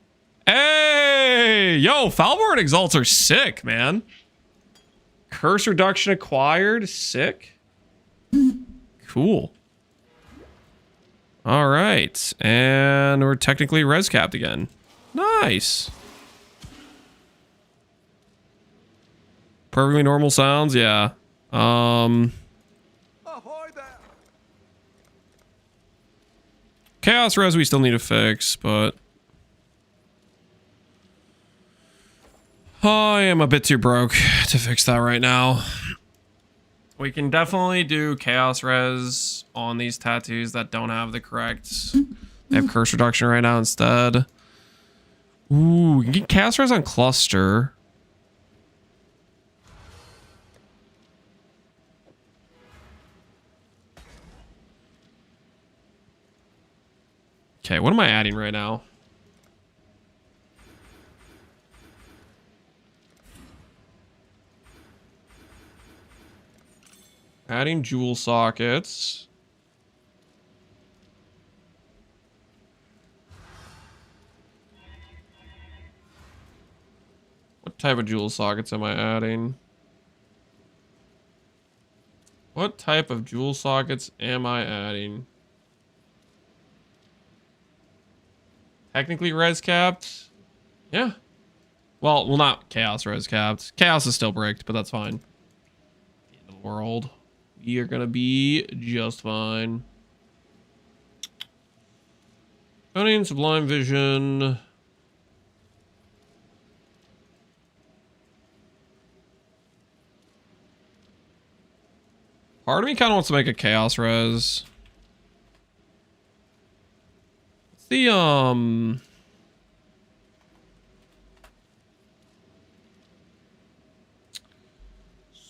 hey, yo, Foulborn Exalts are sick, man. Curse reduction acquired, sick. Cool. All right, and we're technically res capped again. Nice. Perfectly normal sounds, yeah. Ahoy there. Chaos res we still need to fix, but I am a bit too broke to fix that right now. We can definitely do chaos res on these tattoos that don't have the correct. They have curse reduction right now instead. Ooh, we can get chaos res on cluster. Okay, what am I adding right now? Adding jewel sockets. What type of jewel sockets am I adding? What type of jewel sockets am I adding? Technically res capped. Yeah. Well, not chaos res capped. Chaos is still bricked, but that's fine. End of the world. We are gonna be just fine. Stunning, Sublime Vision. Part of me kind of wants to make a chaos res. What's the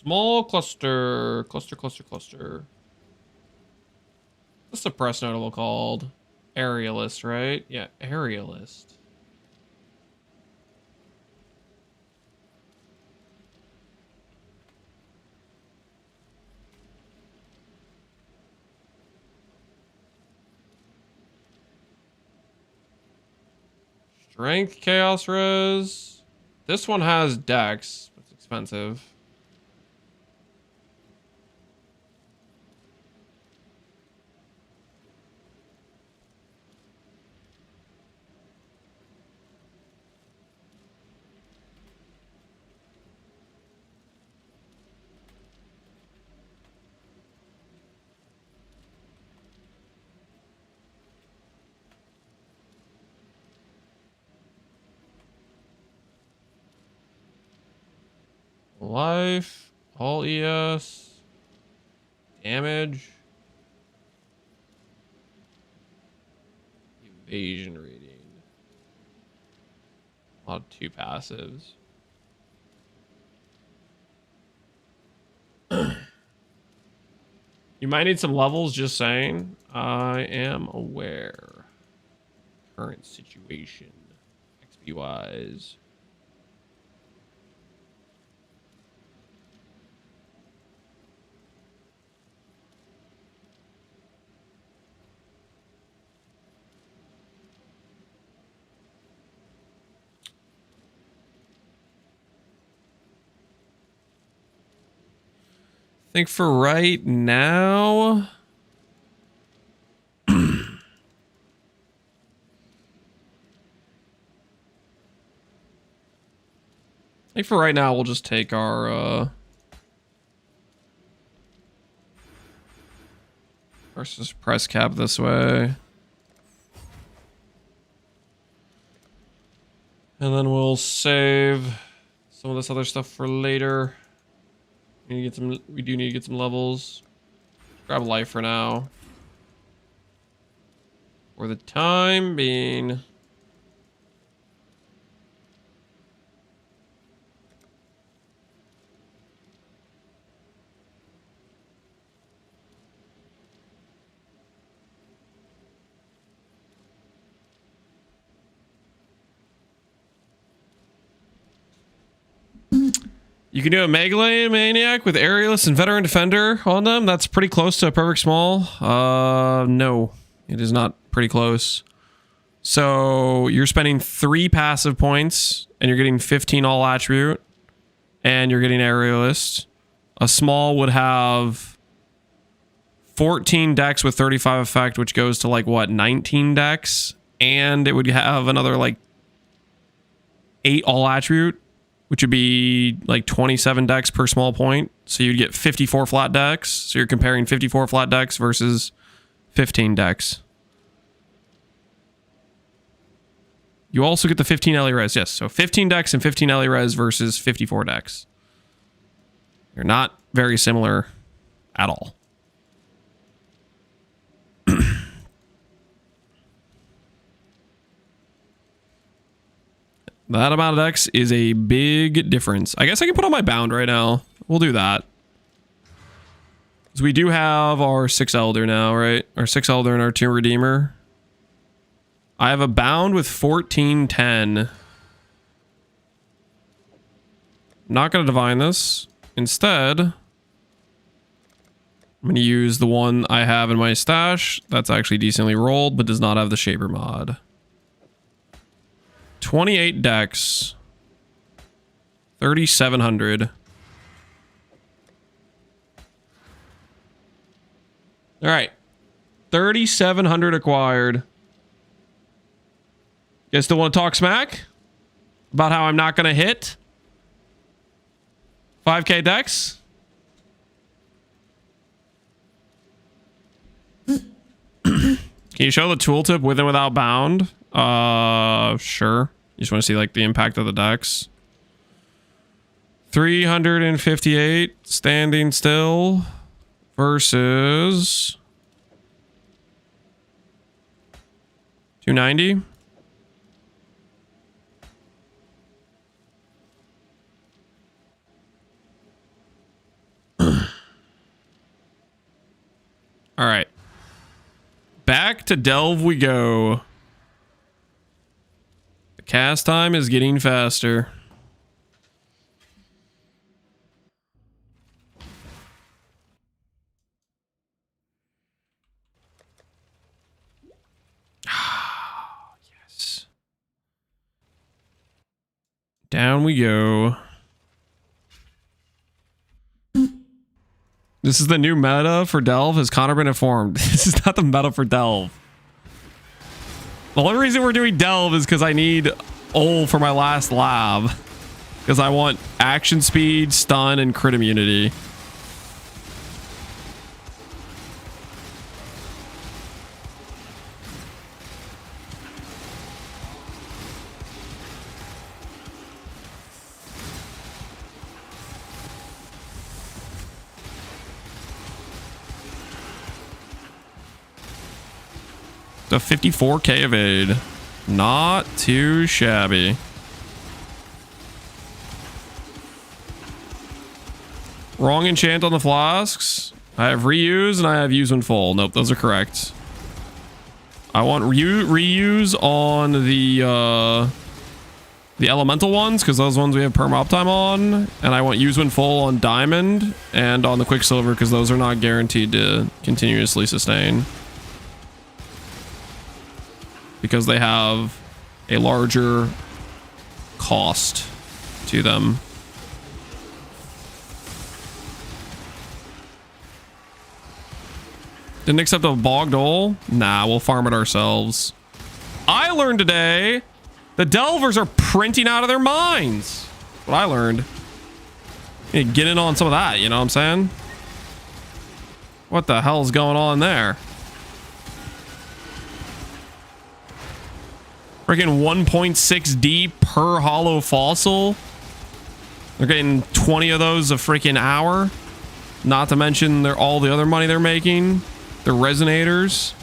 small cluster. What's the suppress notable called? Aerialist, right? Yeah, Aerialist. Strength chaos res. This one has dex, but it's expensive. Life, all ES, damage, evasion rating. A lot of 2 passives. You might need some levels, just saying. I am aware. Current situation, XP wise. I think for right now, I think for right now we'll just take our versus press cap this way. And then we'll save some of this other stuff for later. We do need to get some levels. Grab life for now. For the time being. You can do a Melee Maniac with Aerialist and Veteran Defender on them. That's pretty close to a Perfect Small. No, it is not pretty close. So you're spending 3 passive points and you're getting 15 all attribute and you're getting Aerialist. A small would have 14 dex with 35 effect, which goes to like what, 19 dex, and it would have another like 8 all attribute, which would be like 27 dex per small point. So you'd get 54 flat dex. So you're comparing 54 flat dex versus 15 dex. You also get the 15 LE res. Yes, so 15 dex and 15 LE res versus 54 dex. They're not very similar at all. That amount of dex is a big difference. I guess I can put on my bound right now. We'll do that. So we do have our 6 Elder now, right? Our 6 Elder and our 2 Redeemer. I have a bound with 1410. Not going to divine this. Instead, I'm going to use the one I have in my stash. That's actually decently rolled, but does not have the Shaper mod. 28 dex. 3,700. All right. 3,700 acquired. You guys still want to talk smack? About how I'm not going to hit? 5k dex? Can you show the tooltip with and without bound? Sure. You just want to see like the impact of the dex. 358 standing still versus 290. All right. Back to Delve we go. The cast time is getting faster. Yes. Down we go. This is the new meta for Delve. Has Connor been informed? This is not the meta for Delve. The only reason we're doing Delve is because I need Ol for my last lab. Because I want action speed, stun, and crit immunity. The 54k evade. Not too shabby. Wrong enchant on the flasks. I have reuse and I have use when full. Nope, those are correct. I want reuse on the elemental ones because those ones we have perma uptime on, and I want use when full on diamond and on the quicksilver because those are not guaranteed to continuously sustain. Because they have a larger cost to them. Didn't accept a bogged Ol? Nah, we'll farm it ourselves. I learned today the Delvers are printing out of their minds. That's what I learned. You get in on some of that, you know what I'm saying? What the hell's going on there? Freaking 1.6D per hollow fossil. They're getting 20 of those a freaking hour. Not to mention all the other money they're making. The resonators.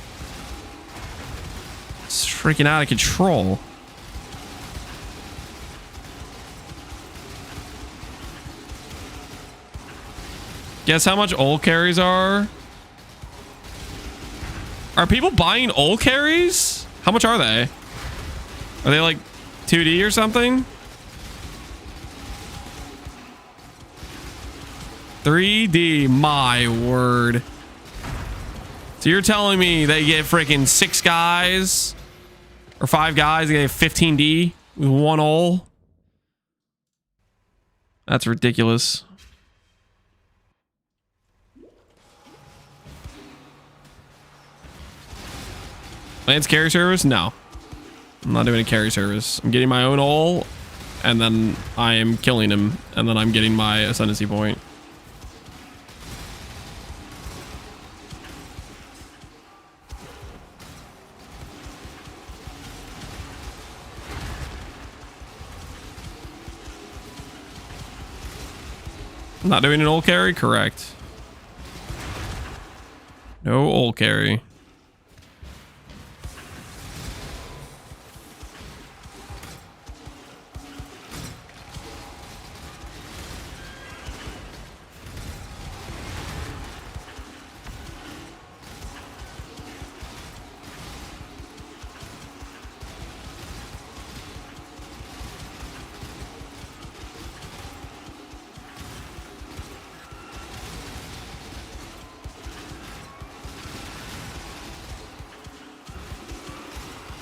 It's freaking out of control. Guess how much ult carries are? Are people buying ult carries? How much are they? Are they like 2D or something? 3D, my word. So you're telling me they get freaking 6 guys or 5 guys, they get 15D with 1 ult? That's ridiculous. Lance carry service? No. I'm not doing a carry service. I'm getting my own ult, and then I am killing him, and then I'm getting my ascendancy point. I'm not doing an ult carry? Correct. No ult carry.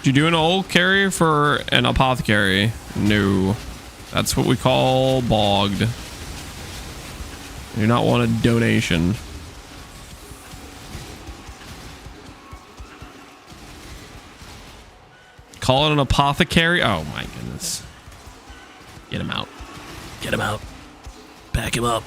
Did you do an ult carry for an apothecary? No. That's what we call bogged. I do not want a donation. Call it an apothecary? Oh my goodness. Get him out. Get him out. Back him up.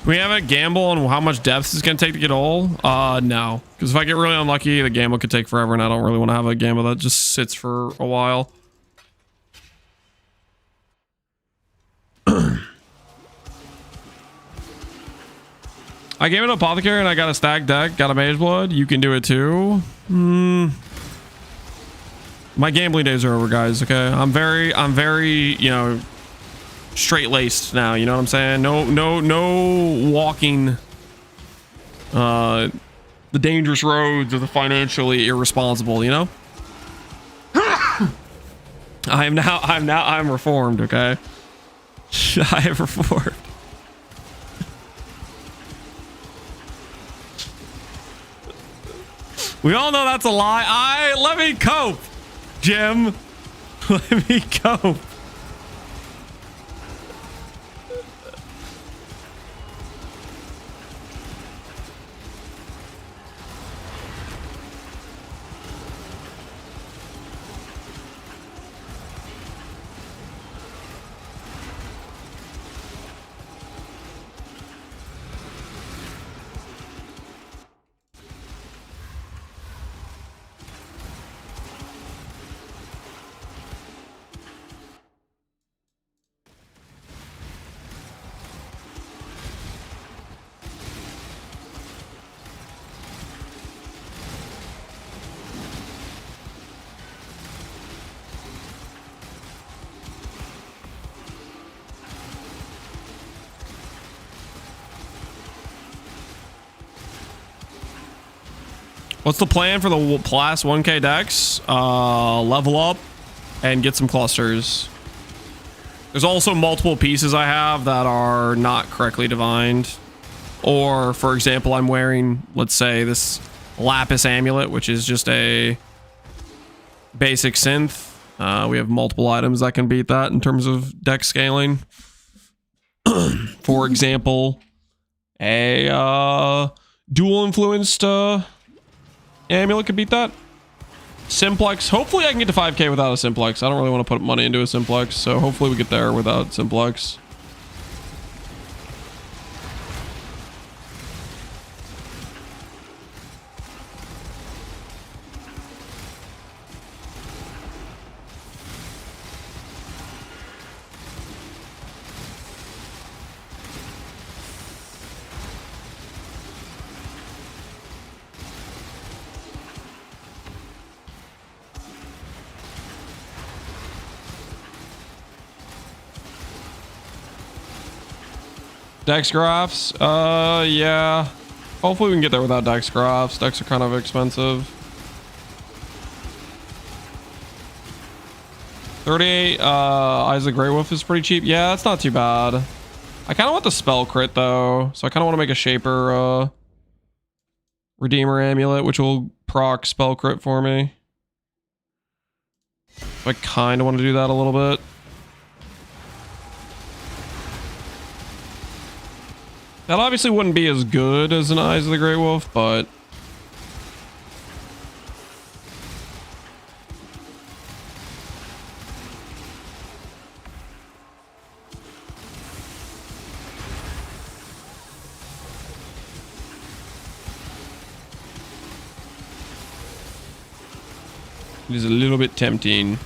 We have a gamble on how much depth it's going to take to get all? No. Because if I get really unlucky, the gamble could take forever, and I don't really want to have a gamble that just sits for a while. I gave it an apothecary and I got a stacked deck, got a mage blood. You can do it too. My gambling days are over, guys. Okay, I'm very, you know, straight-laced now. You know what I'm saying? No walking the dangerous roads of the financially irresponsible. You know. I'm reformed. Okay, I have reformed. We all know that's a lie. Let me cope, Jim. Let me cope. What's the plan for the class 1K decks? Level up and get some clusters. There's also multiple pieces I have that are not correctly divined. Or, for example, I'm wearing, let's say, this Lapis Amulet, which is just a basic synth. We have multiple items that can beat that in terms of deck scaling. For example, a dual influenced amulet could beat that. Simplex. Hopefully I can get to 5K without a Simplex. I don't really want to put money into a Simplex, so hopefully we get there without Simplex. Dex graphs? Yeah. Hopefully we can get there without Dex graphs. Dex are kind of expensive. 38, Eyes of the Grey Wolf is pretty cheap. Yeah, that's not too bad. I kind of want the spell crit though. So I kind of want to make a Shaper, Redeemer Amulet, which will proc spell crit for me. I kind of want to do that a little bit. That obviously wouldn't be as good as an Eyes of the Grey Wolf, but... it is a little bit tempting.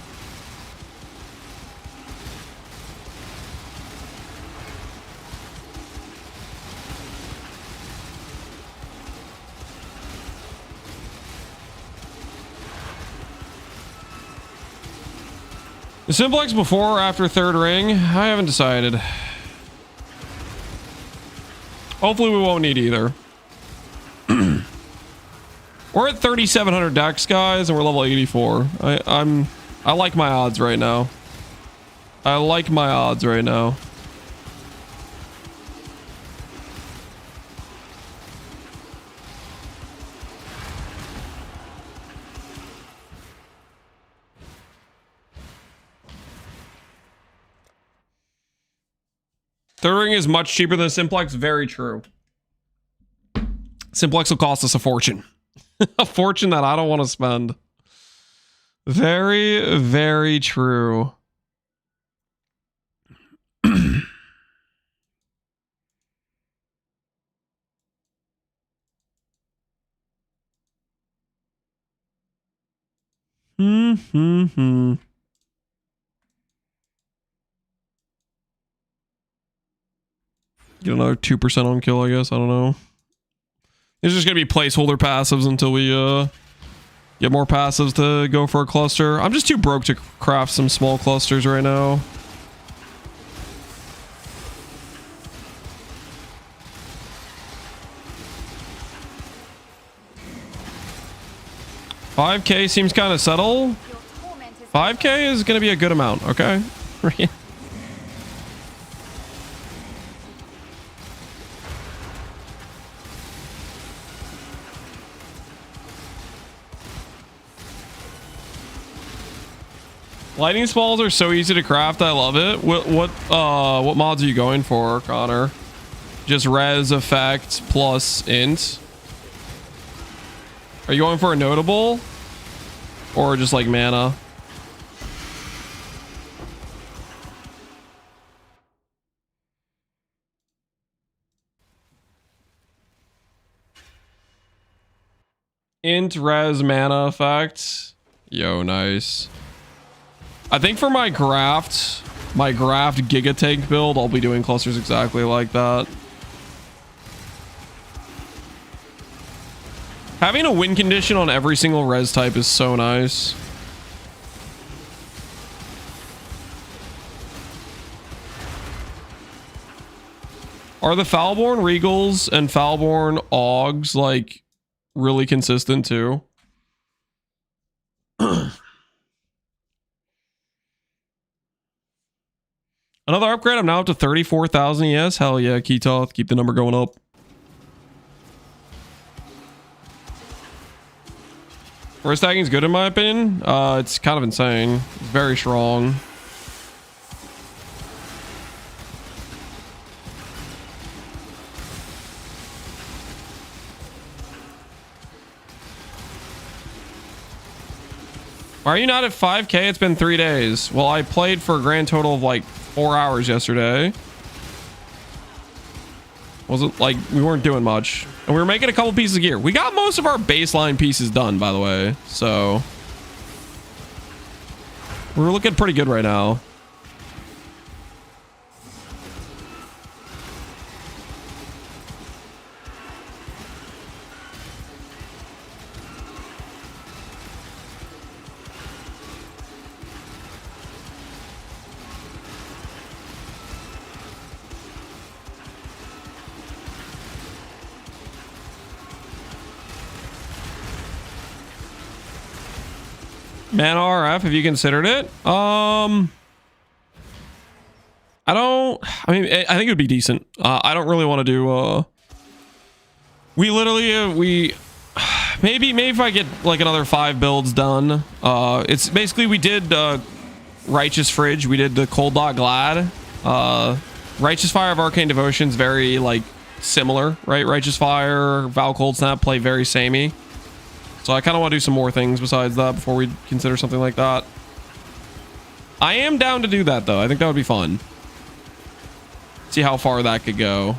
The Simplex before or after third ring? I haven't decided. Hopefully we won't need either. We're at 3,700 dex, guys, and we're level 84. I like my odds right now. I like my odds right now. Third ring is much cheaper than Simplex. Very true. Simplex will cost us a fortune. A fortune that I don't want to spend. Very, very true. Get another 2% on kill, I guess. I don't know. There's just going to be placeholder passives until we get more passives to go for a cluster. I'm just too broke to craft some small clusters right now. $5K seems kind of settled. 5K is going to be a good amount, okay? Lightning spalls are so easy to craft. I love it. What mods are you going for, Connor? Just res effect plus int. Are you going for a notable or just like mana? Int res mana effect. Yo, nice. I think for my graft Giga Tank build, I'll be doing clusters exactly like that. Having a win condition on every single res type is so nice. Are the Foulborn Regals and Foulborn Augs like really consistent too. Another upgrade. I'm now up to 34,000 ES. Hell yeah, Ketoth. Keep the number going up. First tagging is good in my opinion. It's kind of insane. Very strong. Why are you not at 5K? It's been 3 days. Well, I played for a grand total of like 4 hours yesterday. Wasn't like we weren't doing much. And we were making a couple pieces of gear. We got most of our baseline pieces done, by the way. So we're looking pretty good right now. Man RF, have you considered it? I mean, I think it would be decent. I don't really want to do, we literally, maybe if I get like another 5 builds done, it's basically, we did, Righteous Fridge. We did the Cold Dot Glad. Righteous Fire of Arcane Devotion's very, like, similar, right? Righteous Fire, Val Cold Snap play very samey. So I kind of want to do some more things besides that before we consider something like that. I am down to do that, though. I think that would be fun. See how far that could go.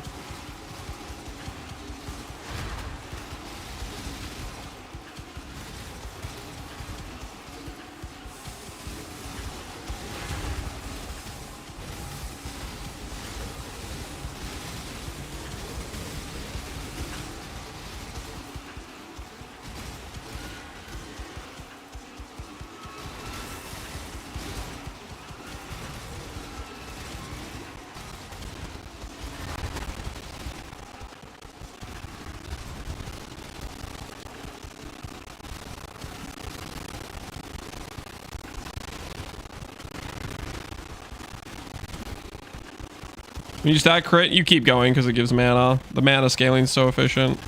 When you stack crit, you keep going because it gives mana. The mana scaling is so efficient.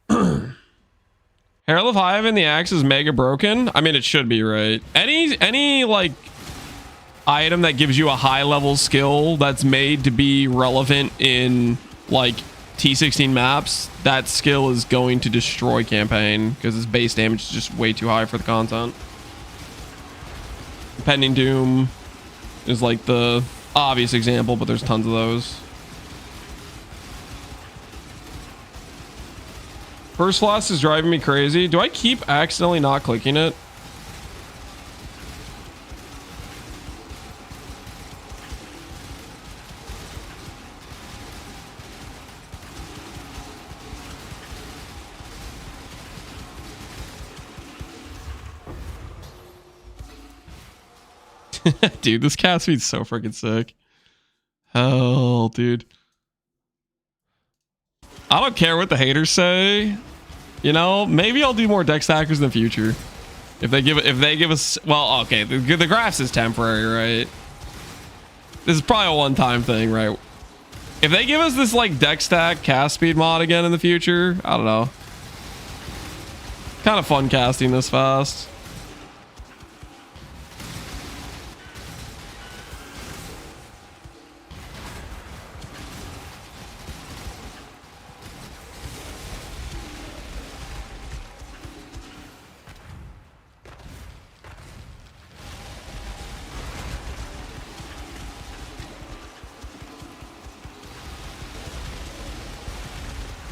Herald of Hive and the axe is mega broken. I mean, it should be, right? Any like item that gives you a high level skill that's made to be relevant in like T16 maps, that skill is going to destroy campaign because its base damage is just way too high for the content. Pending Doom is like the obvious example, but there's tons of those. First Floss is driving me crazy. Do I keep accidentally not clicking it? Dude, this cast speed's so freaking sick. Hell, dude. I don't care what the haters say. You know, maybe I'll do more deck stackers in the future. If they give us, well, okay, the graphs is temporary, right? This is probably a one-time thing, right? If they give us this like deck stack cast speed mod again in the future, I don't know. Kind of fun casting this fast.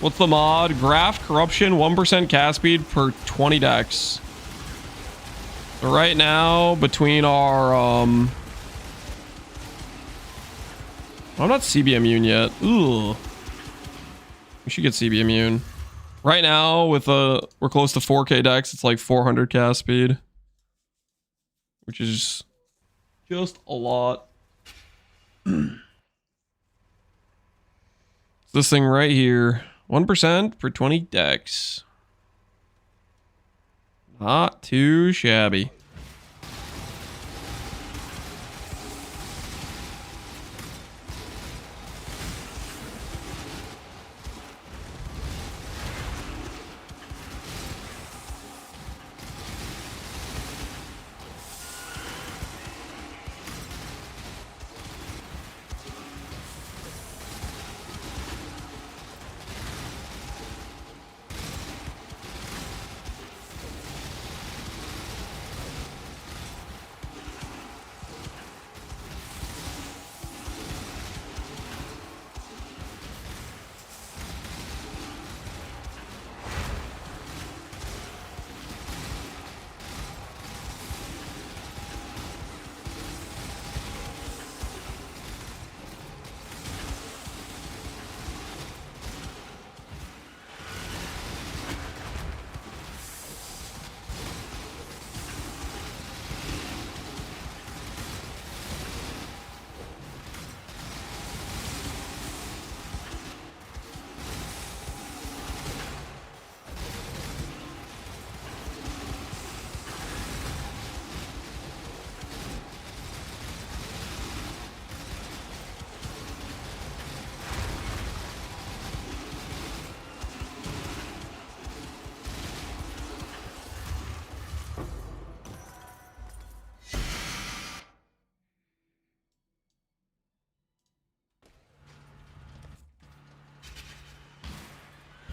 What's the mod? Graft Corruption, 1% cast speed per 20 decks. So right now, between our I'm not CB immune yet. Ooh. We should get CB immune. Right now, with we're close to 4K decks, it's like 400 cast speed. which is just a lot. This thing right here, 1% for 20 decks. Not too shabby.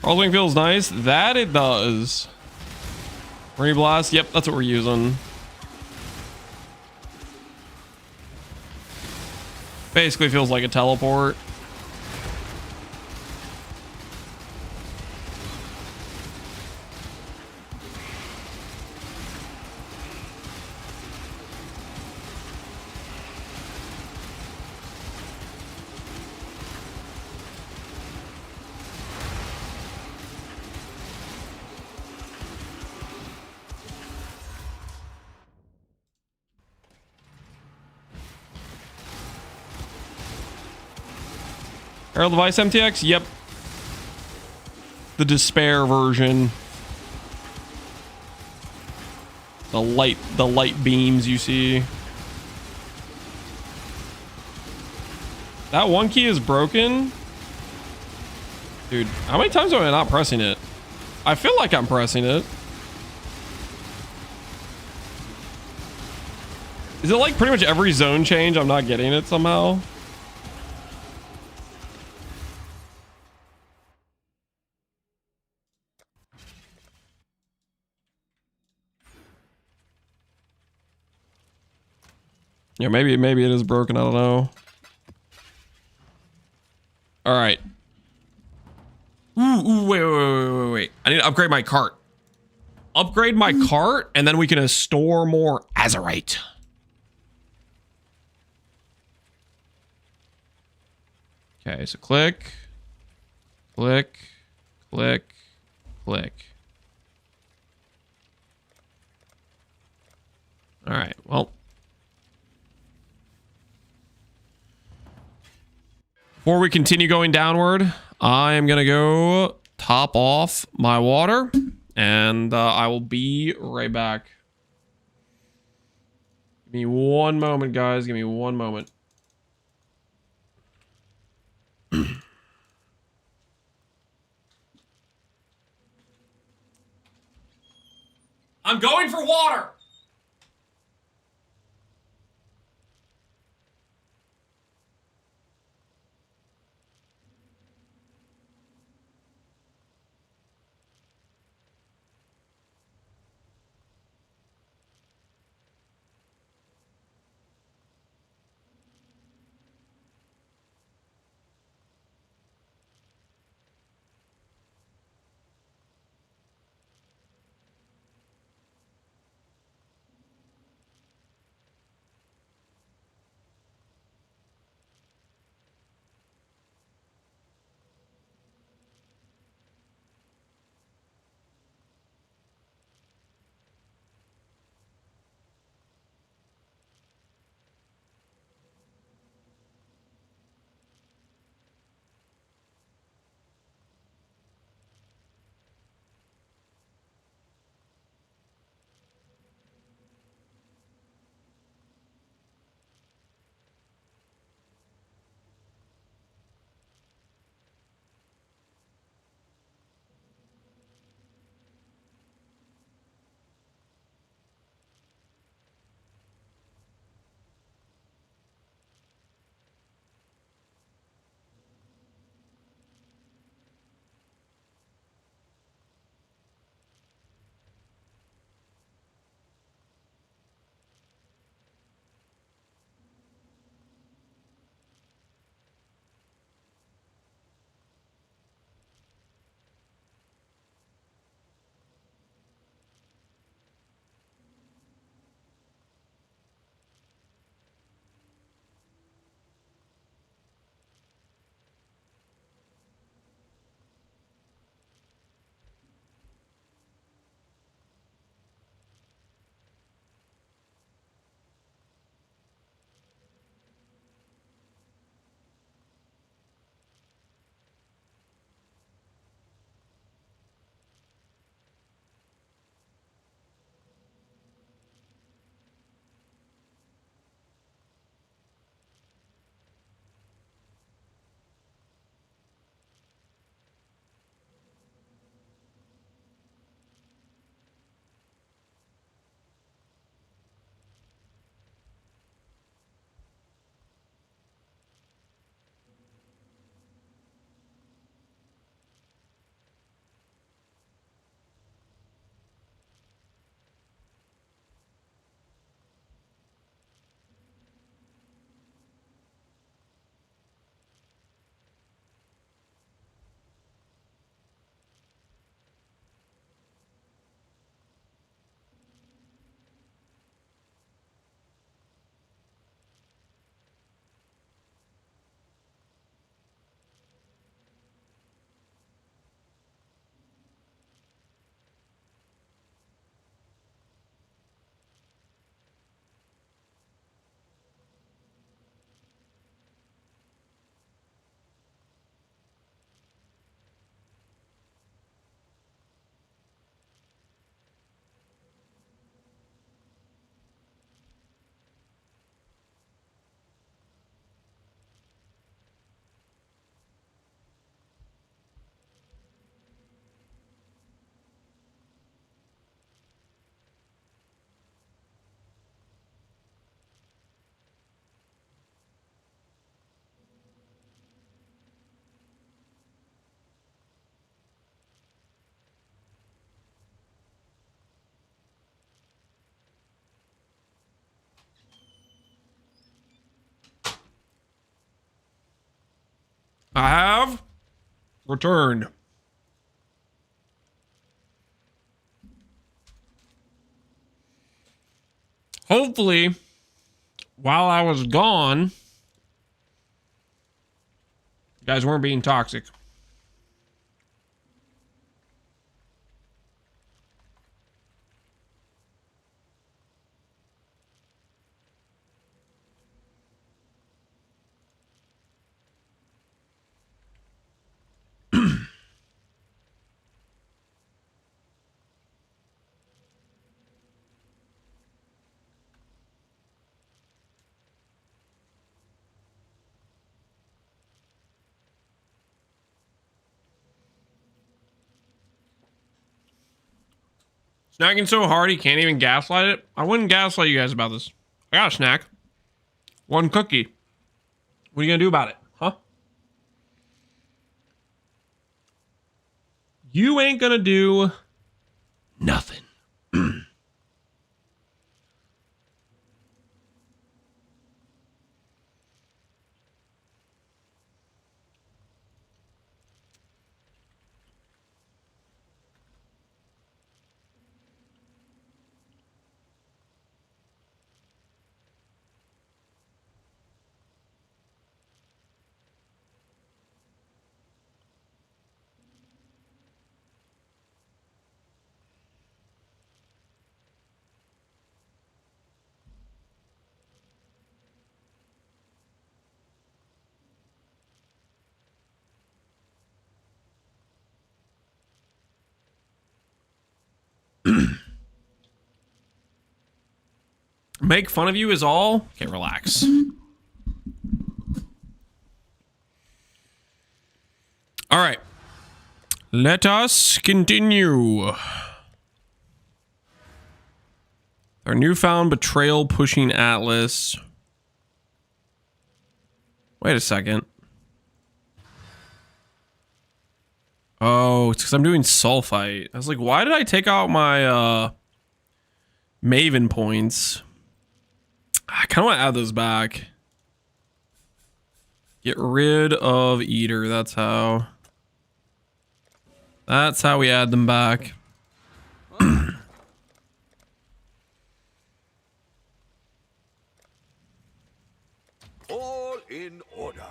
Rolling feels nice. That it does. Reblast. Yep, that's what we're using. Basically feels like a teleport. Herald of Ice MTX? Yep. The despair version. The light beams you see. That one key is broken. Dude, how many times am I not pressing it? I feel like I'm pressing it. Is it like pretty much every zone change I'm not getting it somehow? Yeah, maybe it is broken. I don't know. All right. Ooh, wait. I need to upgrade my cart. Upgrade my cart, and then we can store more Azerite. Okay, so click. All right, well. Before we continue going downward, I am going to go top off my water, and I will be right back. Give me one moment, guys. Give me one moment. I'm going for water! returned. Hopefully, while I was gone, you guys weren't being toxic. Snacking so hard he can't even gaslight it. I wouldn't gaslight you guys about this. I got a snack. One cookie. What are you gonna do about it? Huh? You ain't gonna do nothing. Make fun of you is all? Okay, relax. All right. Let us continue. Our newfound betrayal pushing Atlas. Wait a second. Oh, it's because I'm doing sulfite. I was like, why did I take out my Maven points? I kind of want to add those back. Get rid of Eater. That's how. That's how we add them back. All in order.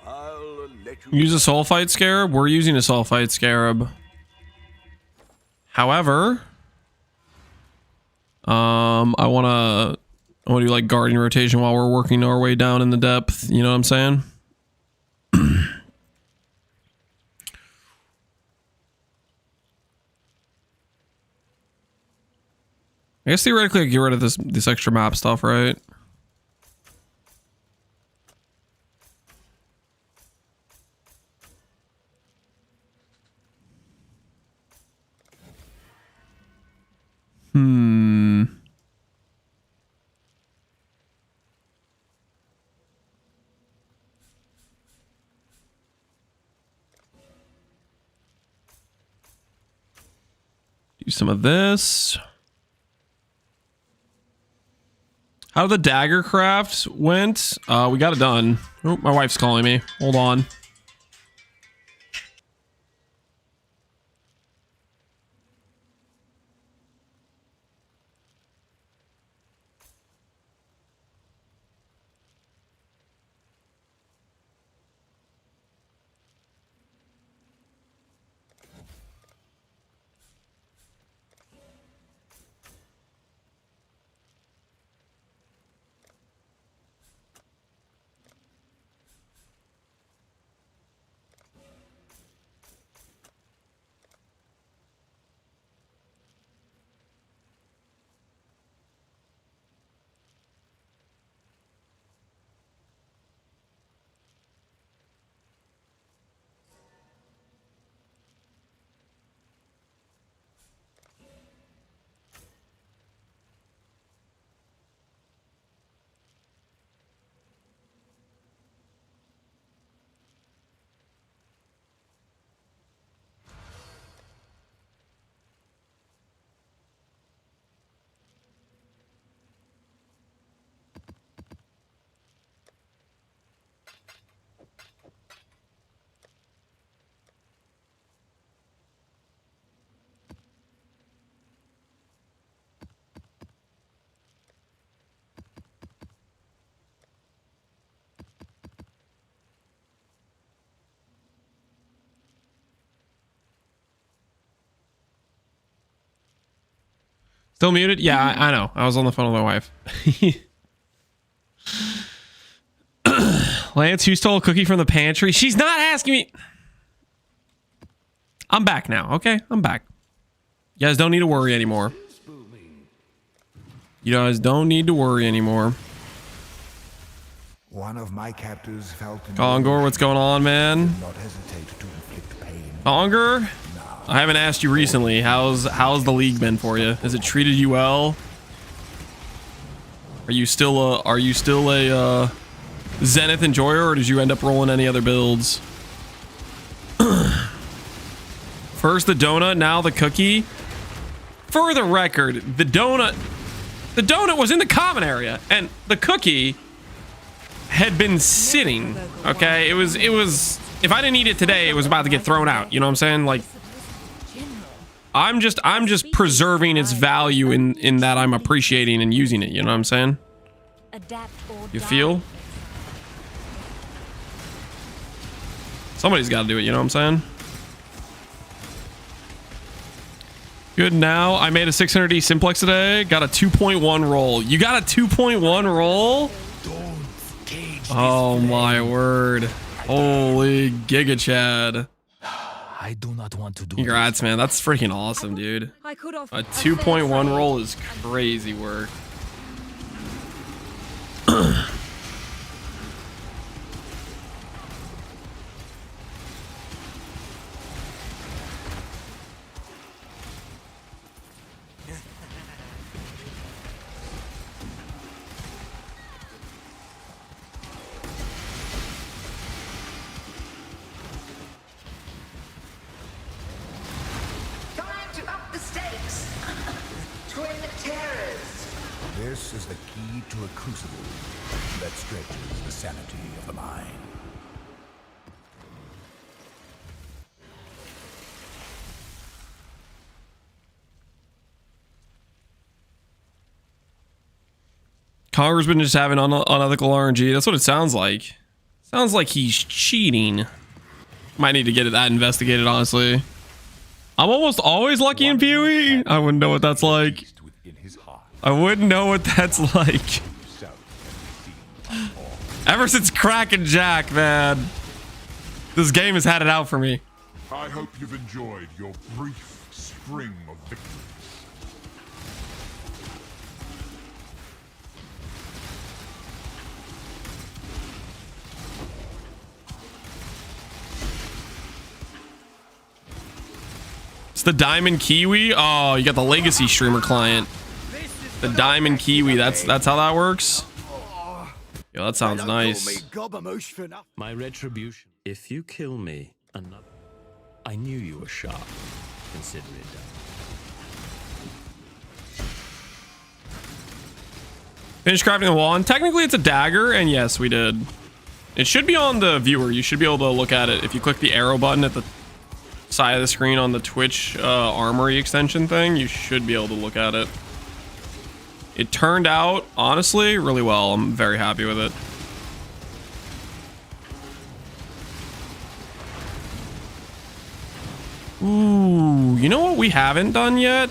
I'll let you Use a sulfite scarab. We're using a sulfite scarab. However, I want to do like guardian rotation while we're working our way down in the depth. You know what I'm saying? I guess theoretically I could get rid of this extra map stuff, right? Do some of this. How the dagger craft went? We got it done. Oh, my wife's calling me. Hold on. Still muted? Yeah, I know. I was on the phone with my wife. Lance, who stole a cookie from the pantry? She's not asking me. I'm back now, okay? I'm back. You guys don't need to worry anymore. You guys don't need to worry anymore. One of my captors felt Conger, what's going on, man? not hesitate to inflict pain. Conger? I haven't asked you recently. How's the league been for you? Has it treated you well? Are you still a Zenith enjoyer, or did you end up rolling any other builds? First the donut, now the cookie. For the record, the donut was in the common area, and the cookie had been sitting. Okay, it was. If I didn't eat it today, it was about to get thrown out. You know what I'm saying? Like, I'm just preserving its value in that I'm appreciating and using it. You know what I'm saying? You feel? Somebody's got to do it. You know what I'm saying? Good. Now I made a 600D simplex today. Got a 2.1 roll. You got a 2.1 roll? Oh my word. Holy Giga Chad. I do not want to do. Congrats, man. That's freaking awesome, dude. A 2.1 roll is crazy work. This is the key to a crucible that stretches the sanity of the mind. Conger's been just having unethical RNG. That's what it sounds like. Sounds like he's cheating. Might need to get that investigated, honestly. I'm almost always lucky in PoE. I wouldn't know what that's like. I wouldn't know what that's like. Ever since Crack and Jack, man. This game has had it out for me. I hope you've enjoyed your brief string of victories. It's the Diamond Kiwi. Oh, you got the Legacy streamer client. The Diamond Kiwi. That's how that works. Yo, that sounds nice. My retribution. If you kill me, another. I knew you were sharp. Consider it done. Finish crafting the wand. Technically, it's a dagger, and yes, we did. It should be on the viewer. You should be able to look at it if you click the arrow button at the side of the screen on the Twitch armory extension thing. You should be able to look at it. It turned out, honestly, really well. I'm very happy with it. Ooh, you know what we haven't done yet?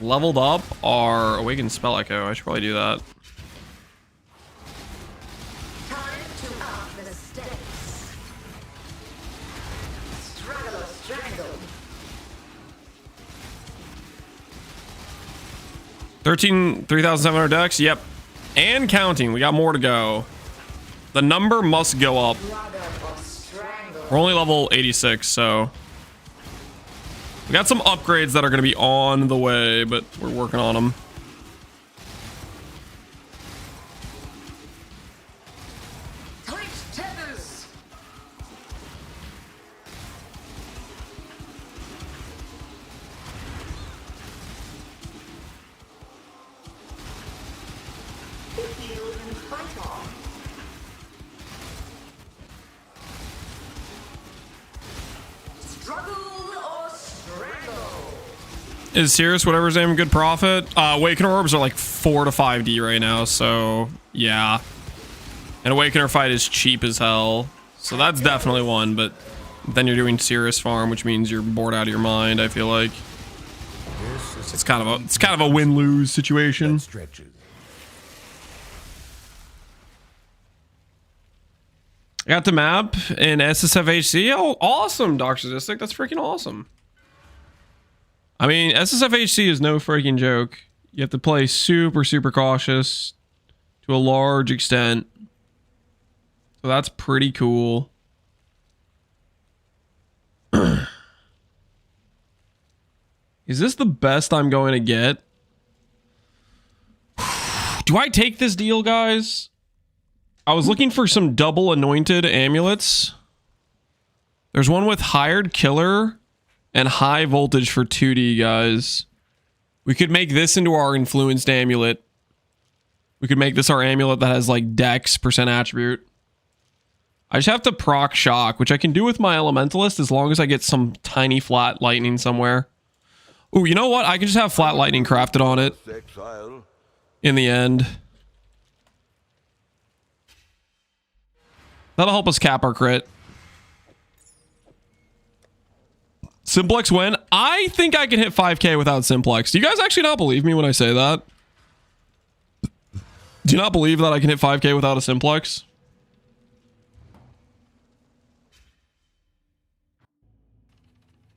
Leveled up our Awakened Spell Echo. I should probably do that. Time to up the stakes. Struggle or strangle. 3,700 decks. Yep. And counting. We got more to go. The number must go up. We're only level 86, so we got some upgrades that are going to be on the way, but we're working on them. Tight tethers. Heal and fight on. Struggle or strangle. Is Sirius, whatever his name, good profit? Awakener orbs are like 4 to 5D right now, so yeah. An Awakener fight is cheap as hell, so that's definitely one, but then you're doing Sirius farm, which means you're bored out of your mind, I feel like. This is It's kind of a win-lose situation. Stretches. I got the map in SSFHC. Oh, awesome, Dr. Sadistic. That's freaking awesome. I mean, SSFHC is no freaking joke. You have to play super, super cautious to a large extent. So that's pretty cool. Is this the best I'm going to get? Do I take this deal, guys? I was looking for some double anointed amulets. There's one with hired killer and high voltage for 2D, guys. We could make this into our influenced amulet. We could make this our amulet that has like dex % attribute. I just have to proc shock, which I can do with my elementalist as long as I get some tiny flat lightning somewhere. Ooh, you know what? I can just have flat lightning crafted on it in the end. That'll help us cap our crit. Simplex win. I think I can hit 5k without Simplex. Do you guys actually not believe me when I say that? Do you not believe that I can hit 5k without a Simplex?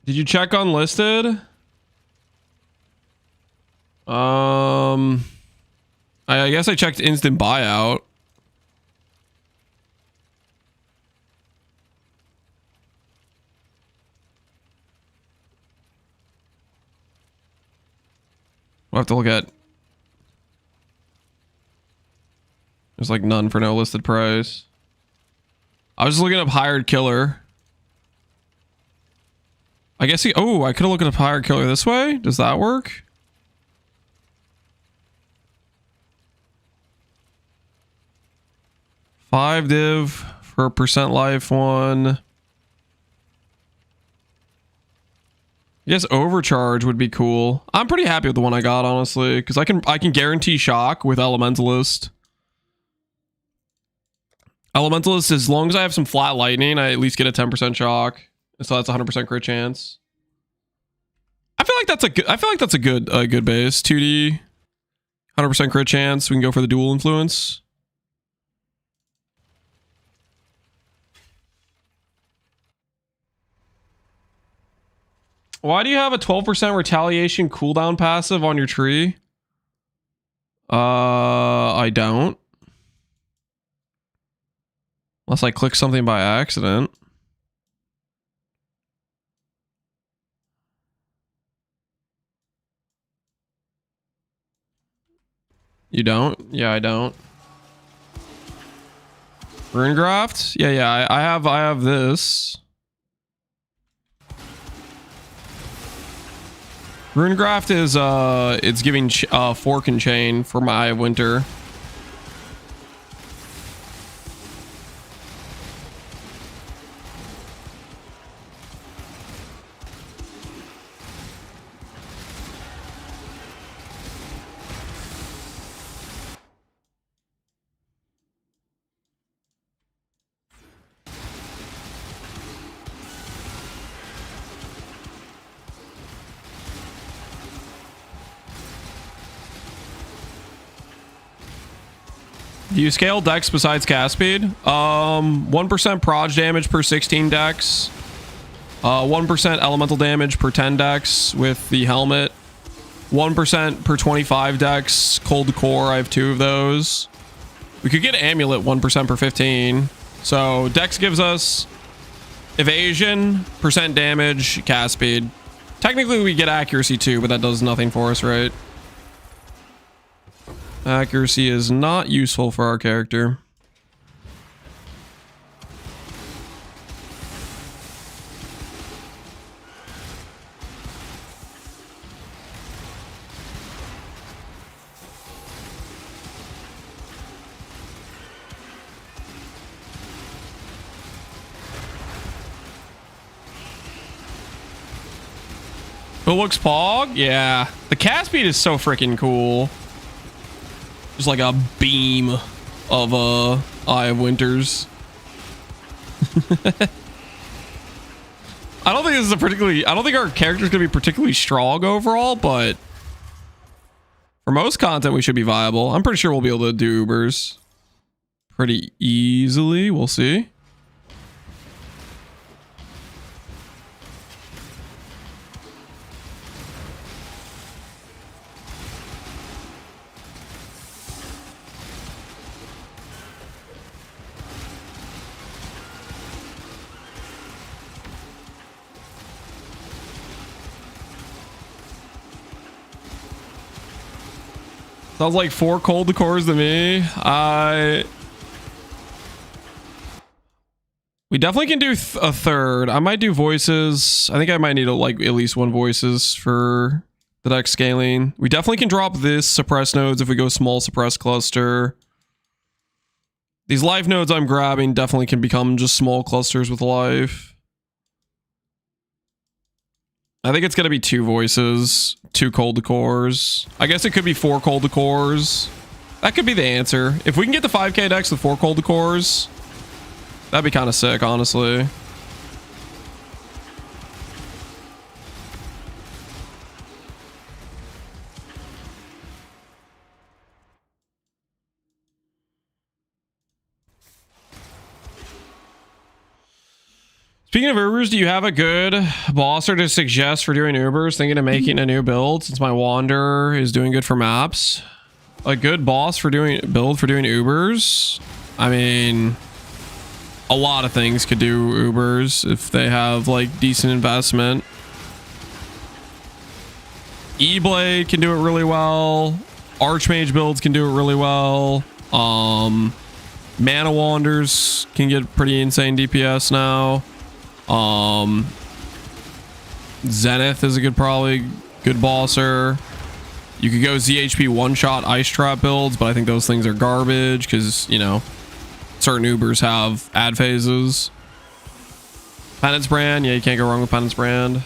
Did you check unlisted? I guess I checked instant buyout. We'll have to look at. There's like none for no listed price. I was just looking up hired killer. I guess he. Oh, I could have looked up hired killer this way. Does that work? Five div for a % life one. I guess overcharge would be cool. I'm pretty happy with the one I got, honestly, because I can guarantee shock with elementalist. Elementalist, as long as I have some flat lightning, I at least get a 10% shock, so that's a 100% crit chance. I feel like that's a good base. 2D, 100% crit chance. We can go for the dual influence. Why do you have a 12% retaliation cooldown passive on your tree? I don't. Unless I click something by accident. You don't? Yeah, I don't. Runegraft? Yeah, I have this. Runegraft is it's giving fork and chain for my Eye of Winter. Do you scale dex besides cast speed? 1% proj damage per 16 dex. 1% elemental damage per 10 dex with the helmet. 1% per 25 dex. Cold core, I have 2 of those. We could get amulet 1% per 15. So dex gives us evasion, % damage, cast speed. Technically we get accuracy too, but that does nothing for us, right? Accuracy is not useful for our character. It looks pog? Yeah. The cast speed is so freaking cool. Just like a beam of Eye of Winters. I don't think this is a particularly. I don't think our character's gonna be particularly strong overall, but For most content, we should be viable. I'm pretty sure we'll be able to do Ubers pretty easily. We'll see. Sounds like 4 cold decors to me. We definitely can do a third. I might do voices. I think I might need like at least 1 voices for the next scaling. We definitely can drop this suppress nodes if we go small suppress cluster. These life nodes I'm grabbing definitely can become just small clusters with life. I think it's going to be 2 voices, 2 cold decors. I guess it could be 4 cold decors. That could be the answer. If we can get the 5k decks with 4 cold decors, that'd be kind of sick, honestly. Speaking of Ubers, do you have a good bosser to suggest for doing Ubers? Thinking of making a new build since my Wander is doing good for maps. A good boss for doing Ubers? I mean, a lot of things could do Ubers if they have like decent investment. E-Blade can do it really well. Archmage builds can do it really well. Mana Wanders can get pretty insane DPS now. Zenith is a probably good bosser. You could go ZHP one-shot ice trap builds, but I think those things are garbage because, you know, certain Ubers have ad phases. Penance Brand, yeah, you can't go wrong with Penance Brand.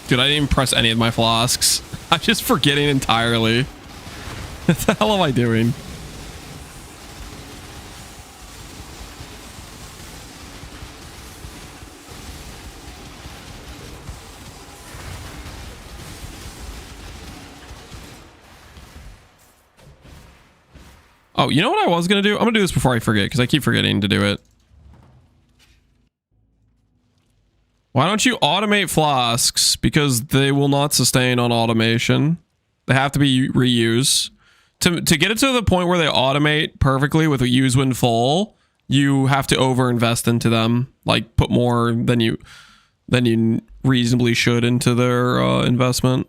Dude, I didn't even press any of my flasks. I'm just forgetting entirely. What the hell am I doing? Oh, you know what I was going to do? I'm going to do this before I forget because I keep forgetting to do it. Why don't you automate flasks? Because they will not sustain on automation. They have to be reused. To get it to the point where they automate perfectly with a use when full, you have to overinvest into them. Like put more than you reasonably should into their investment.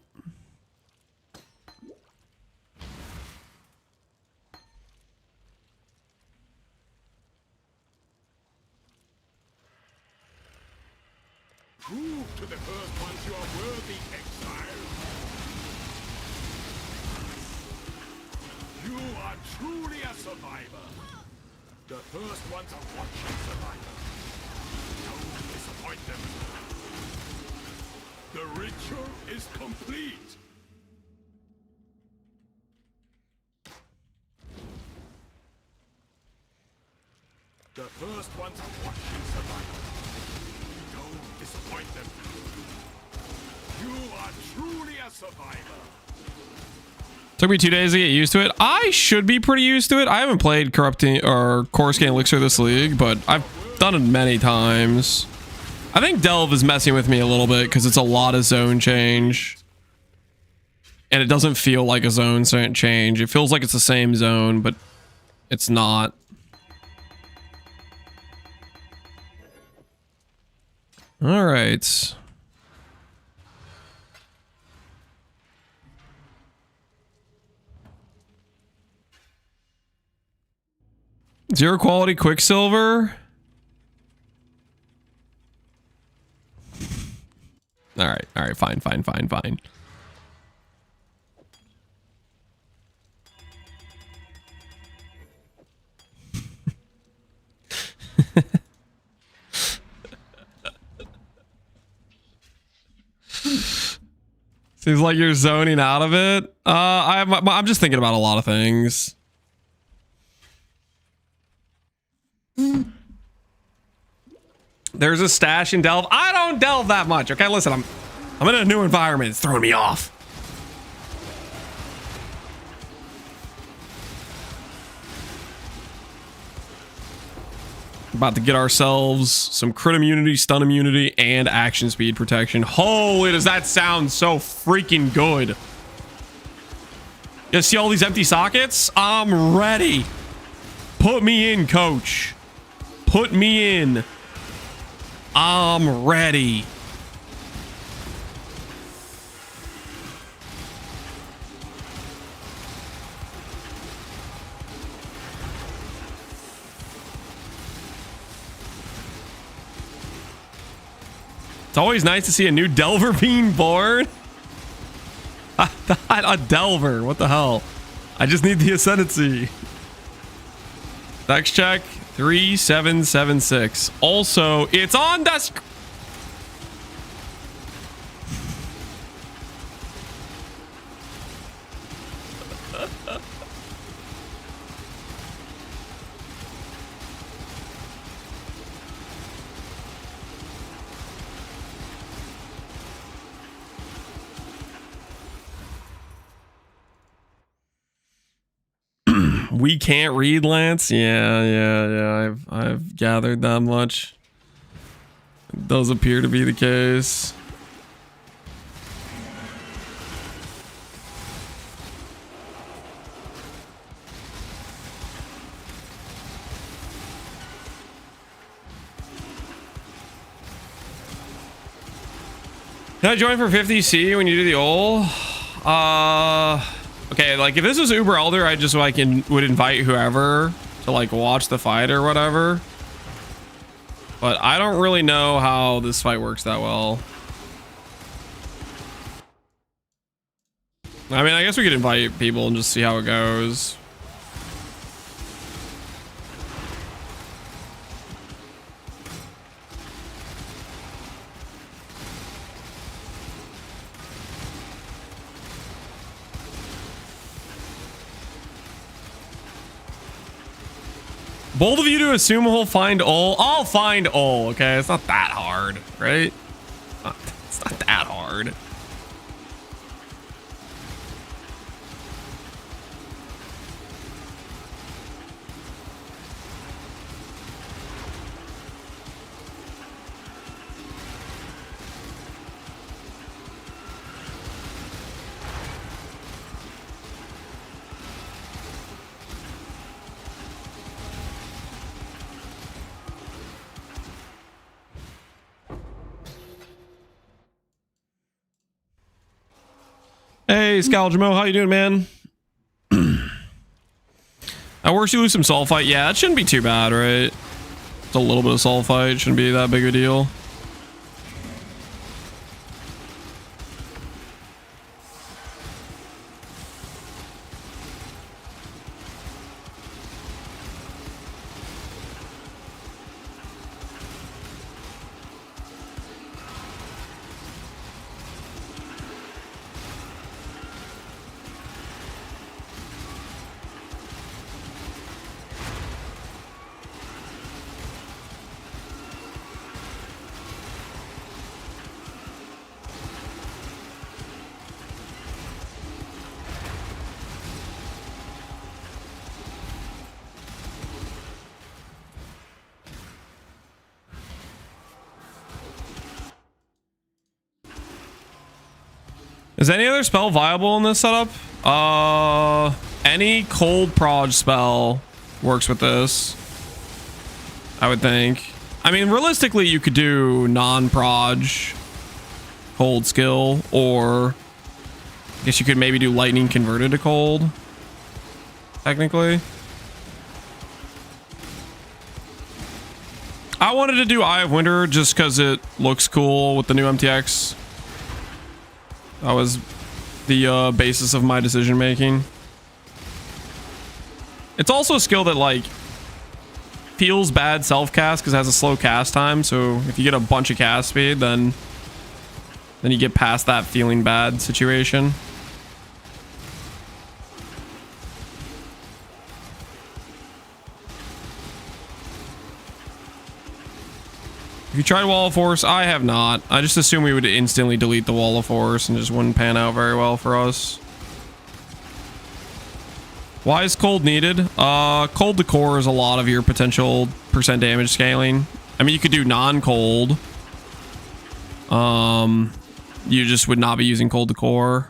Prove to the first ones you are worthy, Exile. You are truly a survivor. The first ones are watching survivor. Don't disappoint them. The ritual is complete. The first ones are watching survivor. Don't disappoint them. You are truly a survivor. Took me 2 days to get used to it. I should be pretty used to it. I haven't played Corrupting or Coruscant Elixir this league, but I've done it many times. I think Delve is messing with me a little bit because it's a lot of zone change. And it doesn't feel like a zone change. It feels like it's the same zone, but it's not. All right. Zero quality Quicksilver. All right, fine. Seems like you're zoning out of it. I'm just thinking about a lot of things. There's a stash in Delve. I don't delve that much. Okay, listen, I'm in a new environment. It's throwing me off. About to get ourselves some crit immunity, stun immunity, and action speed protection. Holy, does that sound so freaking good. You see all these empty sockets? I'm ready. Put me in, coach. Put me in. I'm ready. It's always nice to see a new Delver being born. A Delver, what the hell? I just need the Ascendancy. Dex check 3776. Also, it's on desk. We can't read, Lance. Yeah. I've gathered that much. It does appear to be the case. Can I join for 50C when you do the ult? Okay, like if this was Uber Elder, I just like would invite whoever to like watch the fight or whatever. But I don't really know how this fight works that well. I mean, I guess we could invite people and just see how it goes. Bold of you to assume he'll find ul. I'll find ul, okay? It's not that hard, right? It's not that hard. Hey, Scaljamo, how you doing, man? At worst, you lose some sulfite. Yeah, that shouldn't be too bad, right? It's a little bit of sulfite. Shouldn't be that big a deal. Is any other spell viable in this setup? Any cold proj spell works with this, I would think. I mean, realistically, you could do non-proj cold skill, or I guess you could maybe do lightning converted to cold, technically. I wanted to do Eye of Winter just because it looks cool with the new MTX. That was the basis of my decision making. It's also a skill that like feels bad self-cast because it has a slow cast time. So if you get a bunch of cast speed, then you get past that feeling bad situation. If you tried Wall of Force, I have not. I just assume we would instantly delete the Wall of Force and just wouldn't pan out very well for us. Why is cold needed? Cold to core is a lot of your potential percent damage scaling. I mean, you could do non-cold. You just would not be using cold to core.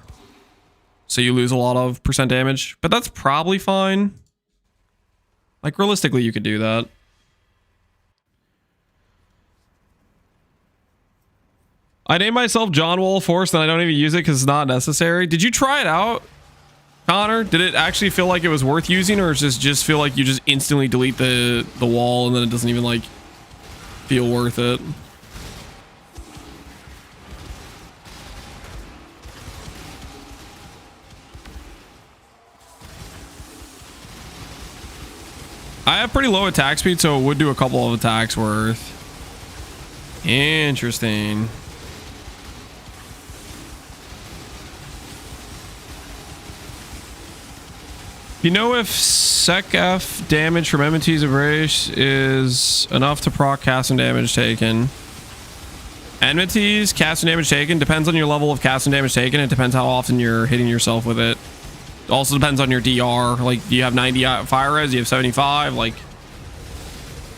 So you lose a lot of percent damage, but that's probably fine. Like realistically, you could do that. I named myself John Wall of Force and I don't even use it because it's not necessary. Did you try it out, Connor? Did it actually feel like it was worth using, or does it just feel like you just instantly delete the wall and then it doesn't even like feel worth it? I have pretty low attack speed, so it would do a couple of attacks worth. Interesting. You know if Sec F damage from Enmity's Embrace is enough to proc casting damage taken? Enmity's casting damage taken depends on your level of casting damage taken. It depends how often you're hitting yourself with it. It also depends on your DR. Like, do you have 90 fire res? Do you have 75? Like,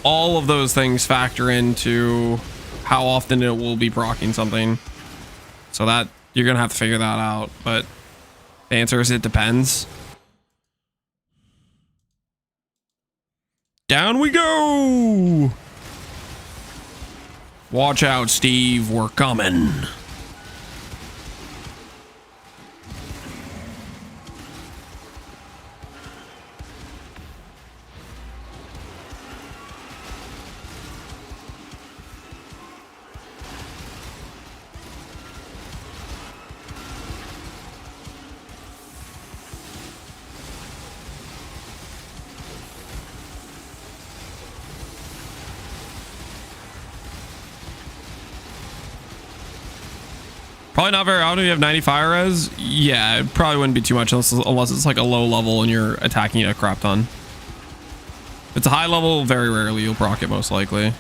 all of those things factor into how often it will be proccing something. So that you're gonna have to figure that out. But the answer is it depends. Down we go. Watch out, Steve. We're coming. Probably not very often. You have 90 fire res. Yeah, it probably wouldn't be too much unless it's like a low level and you're attacking a crap ton. If it's a high level, very rarely you'll proc it, most likely.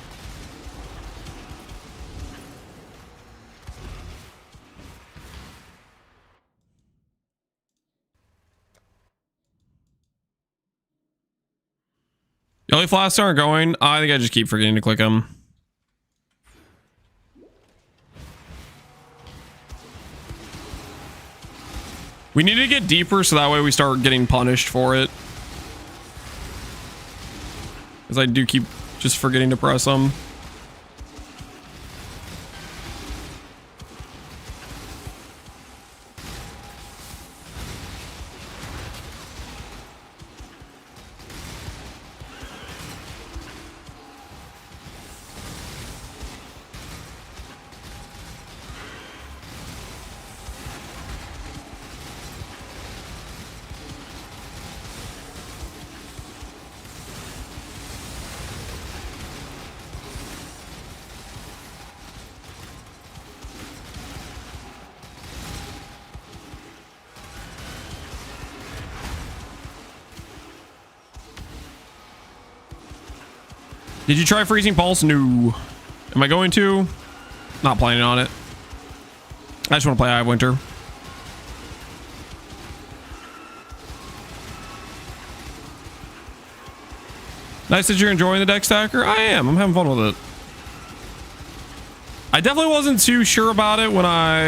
Yellow flasks aren't going. I think I just keep forgetting to click them. We need to get deeper so that way we start getting punished for it. Because I do keep just forgetting to press them. Did you try freezing pulse? No. Am I going to? Not planning on it. I just want to play Eye of Winter. Nice that you're enjoying the deck stacker. I am. I'm having fun with it. I definitely wasn't too sure about it when I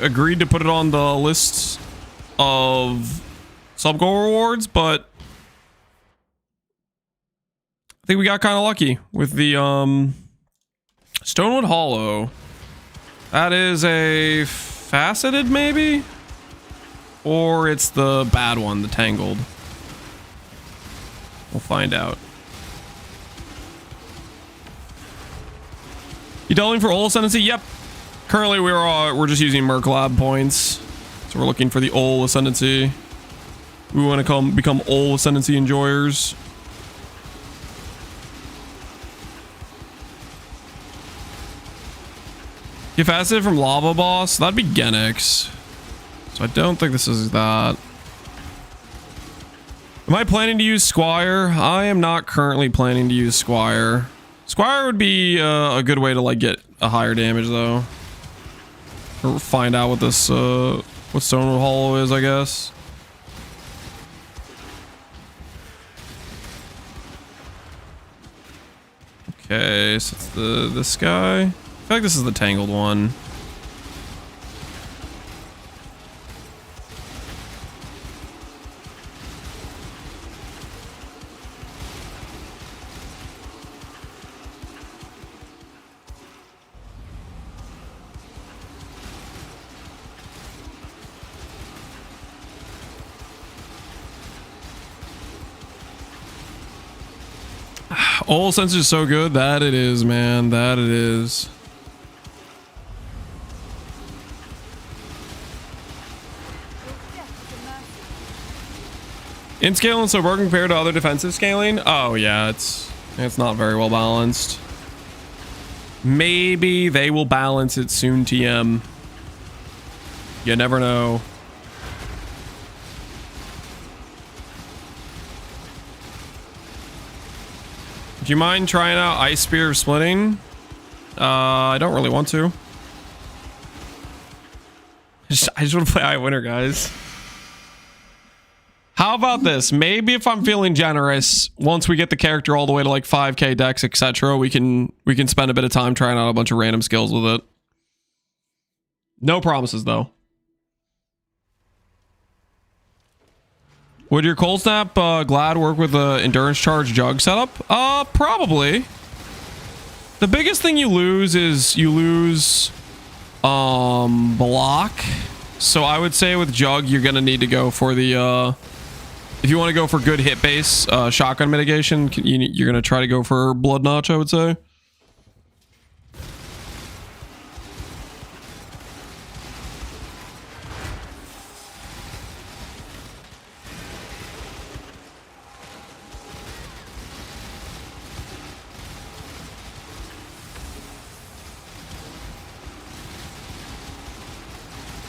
agreed to put it on the list of sub-goal rewards, but I think we got kind of lucky with the Stonewood Hollow. That is a faceted maybe? Or it's the bad one, the tangled. We'll find out. You doubling for Ol Ascendancy? Yep. Currently we're just using Merc Lab points. So we're looking for the Ol Ascendancy. We want to become Ol Ascendancy enjoyers. Get faceted from Lava Boss? That'd be Genix. So I don't think this is that. Am I planning to use Squire? I am not currently planning to use Squire. Squire would be a good way to like get a higher damage though. Or find out what this what Stonewood Hollow is, I guess. Okay, so it's this guy. I feel like this is the tangled one. All sense is so good. That it is, man. That it is. In scaling so broken compared to other defensive scaling. Oh yeah, it's not very well balanced. Maybe they will balance it soon, TM. You never know. Do you mind trying out Ice Spear Splitting? I don't really want to. I just want to play Eye Winter, guys. How about this? Maybe if I'm feeling generous, once we get the character all the way to like 5k dex, etc., we can spend a bit of time trying out a bunch of random skills with it. No promises though. Would your Cold Snap Glad work with the Endurance Charge Jug setup? Probably. The biggest thing you lose is you lose block. So I would say with Jug, you're going to need to go for the... if you want to go for good hit base shotgun mitigation, you're going to try to go for Blood Notch, I would say.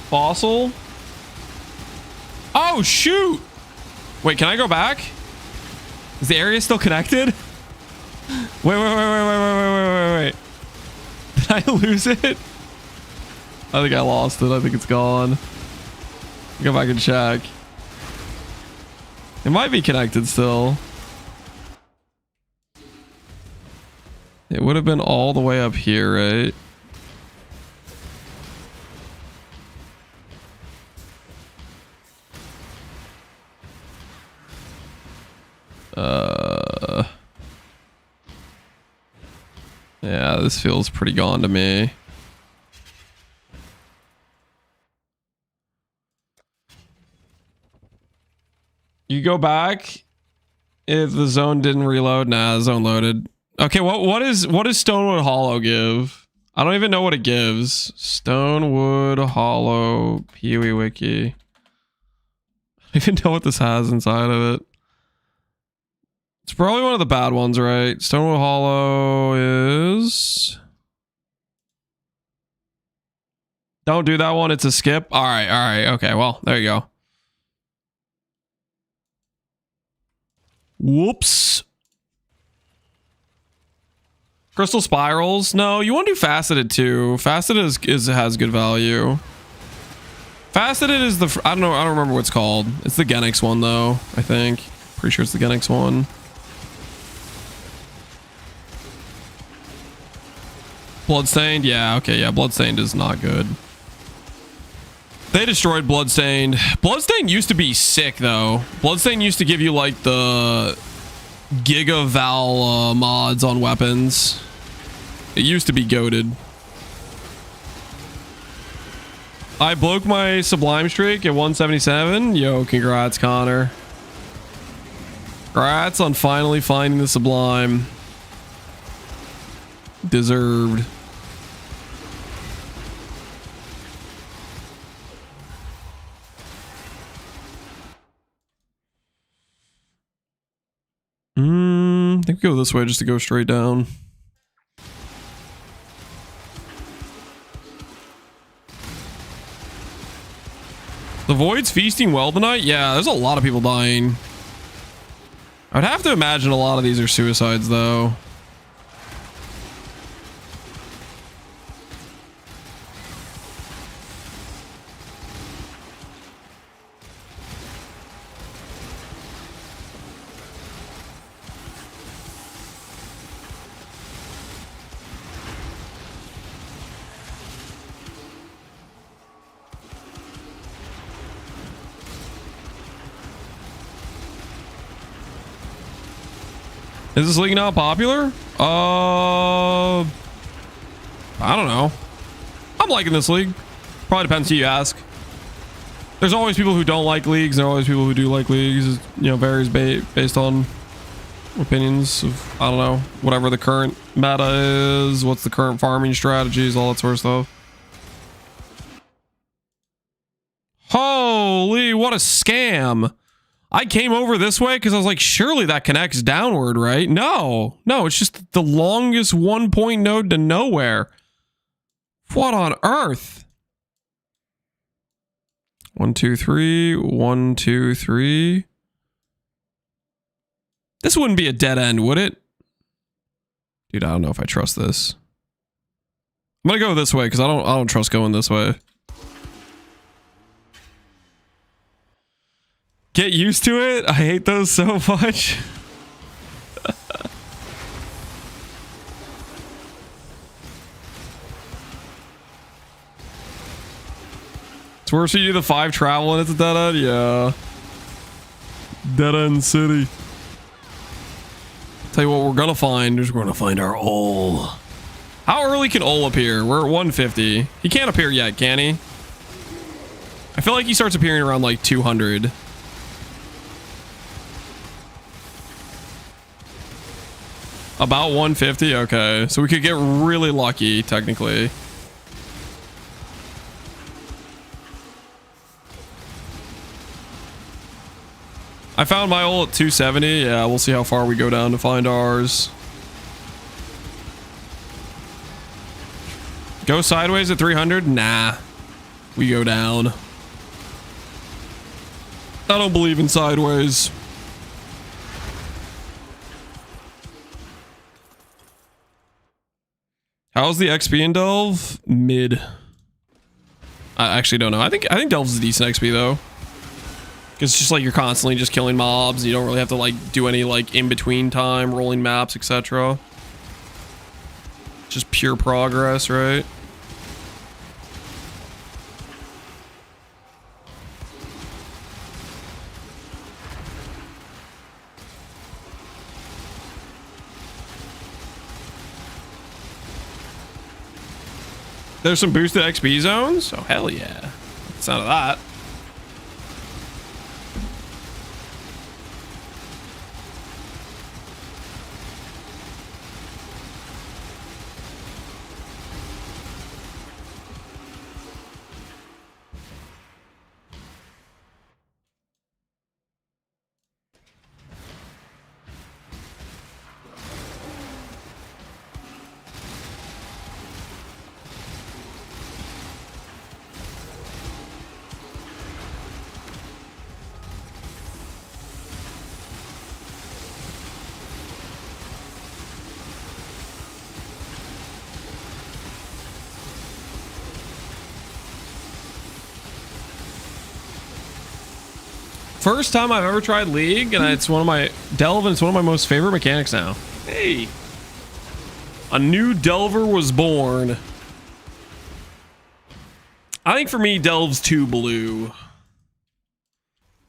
Fossil. Oh shoot! Wait, can I go back? Is the area still connected? Wait. Did I lose it? I think I lost it. I think it's gone. Go back and check. It might be connected still. It would have been all the way up here, right? Yeah, this feels pretty gone to me. You go back if the zone didn't reload. Nah, the zone loaded. Okay, what does Stonewood Hollow give? I don't even know what it gives. Stonewood Hollow Pee-wee Wiki. I don't even know what this has inside of it. It's probably one of the bad ones, right? Stonewood Hollow is... Don't do that one. It's a skip. All right. Okay, well, there you go. Whoops. Crystal Spirals. No, you want to do Faceted too. Faceted has good value. Faceted is the... I don't remember what it's called. It's the Genix one, though, I think. Pretty sure it's the Genix one. Bloodstained? Yeah, okay, yeah. Bloodstained is not good. They destroyed Bloodstained. Bloodstained used to be sick, though. Bloodstained used to give you, like, the Giga Val mods on weapons. It used to be goated. I broke my Sublime streak at 177. Yo, congrats, Connor. Congrats on finally finding the Sublime. Deserved. I think we go this way just to go straight down. The Void's feasting well tonight? Yeah, there's a lot of people dying. I would have to imagine a lot of these are suicides, though. Is this league not popular? I don't know. I'm liking this league. Probably depends who you ask. There's always people who don't like leagues. There are always people who do like leagues. You know, varies based on opinions of, I don't know, whatever the current meta is, what's the current farming strategies, all that sort of stuff. Holy, what a scam. I came over this way because I was like, surely that connects downward, right? No, it's just the longest 1-point node to nowhere. What on earth? 1, 2, 3, 1, 2, 3. This wouldn't be a dead end, would it? Dude, I don't know if I trust this. I'm gonna go this way because I don't trust going this way. Get used to it. I hate those so much. It's worse when you do the 5 travel and it's a dead end. Yeah. Dead end city. Tell you what we're gonna find is we're gonna find our ole. How early can ole appear? We're at 150. He can't appear yet, can he? I feel like he starts appearing around like 200. About 150? Okay. So we could get really lucky, technically. I found my ole at 270. Yeah, we'll see how far we go down to find ours. Go sideways at 300? Nah. We go down. I don't believe in sideways. How's the XP in Delve? Mid. I actually don't know. I think Delve's a decent XP though. Cause it's just like you're constantly just killing mobs. You don't really have to like do any like in between time, rolling maps, etc. Just pure progress, right? There's some boosted XP zones? Oh, hell yeah. It's out of that. First time I've ever tried League, and it's one of my Delve, and it's one of my most favorite mechanics now. Hey, a new Delver was born. I think for me, Delve's too blue.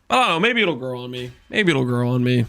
I don't know. Maybe it'll grow on me. Maybe it'll grow on me.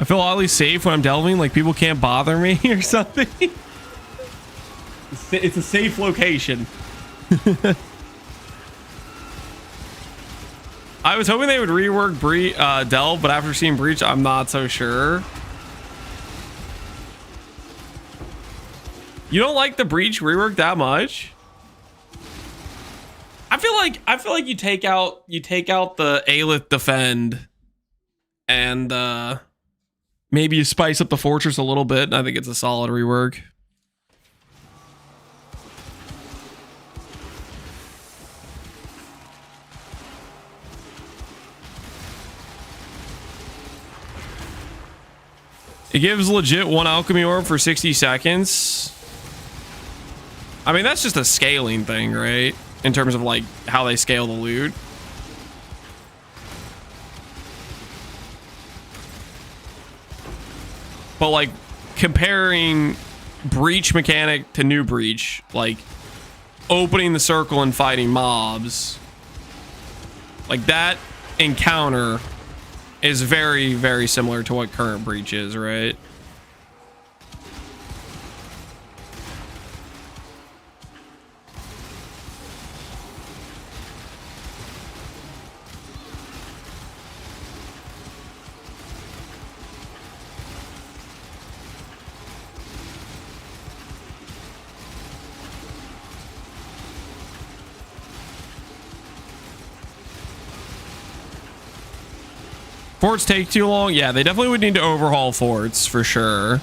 I feel oddly safe when I'm delving, like people can't bother me or something. It's a safe location. I was hoping they would rework Delve, but after seeing Breach, I'm not so sure. You don't like the Breach rework that much? I feel like you take out the Aelith defend and Maybe you spice up the fortress a little bit. I think it's a solid rework. It gives legit 1 alchemy orb for 60 seconds. I mean, that's just a scaling thing, right? In terms of like how they scale the loot. But like comparing breach mechanic to new breach, like opening the circle and fighting mobs, like that encounter is very, very similar to what current breach is, right? Forts take too long? Yeah, they definitely would need to overhaul forts for sure.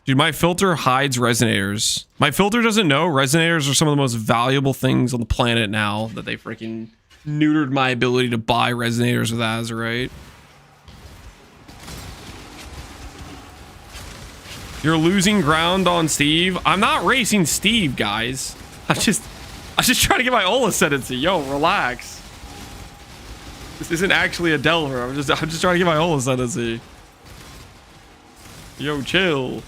Dude, my filter hides resonators. My filter doesn't know resonators are some of the most valuable things on the planet now that they freaking neutered my ability to buy resonators with Azerite. You're losing ground on Steve. I'm not racing Steve, guys. I just trying to get my Ola ascendancy. Yo, relax. This isn't actually a Delver. I'm just trying to get my Ola ascendancy. Yo, chill.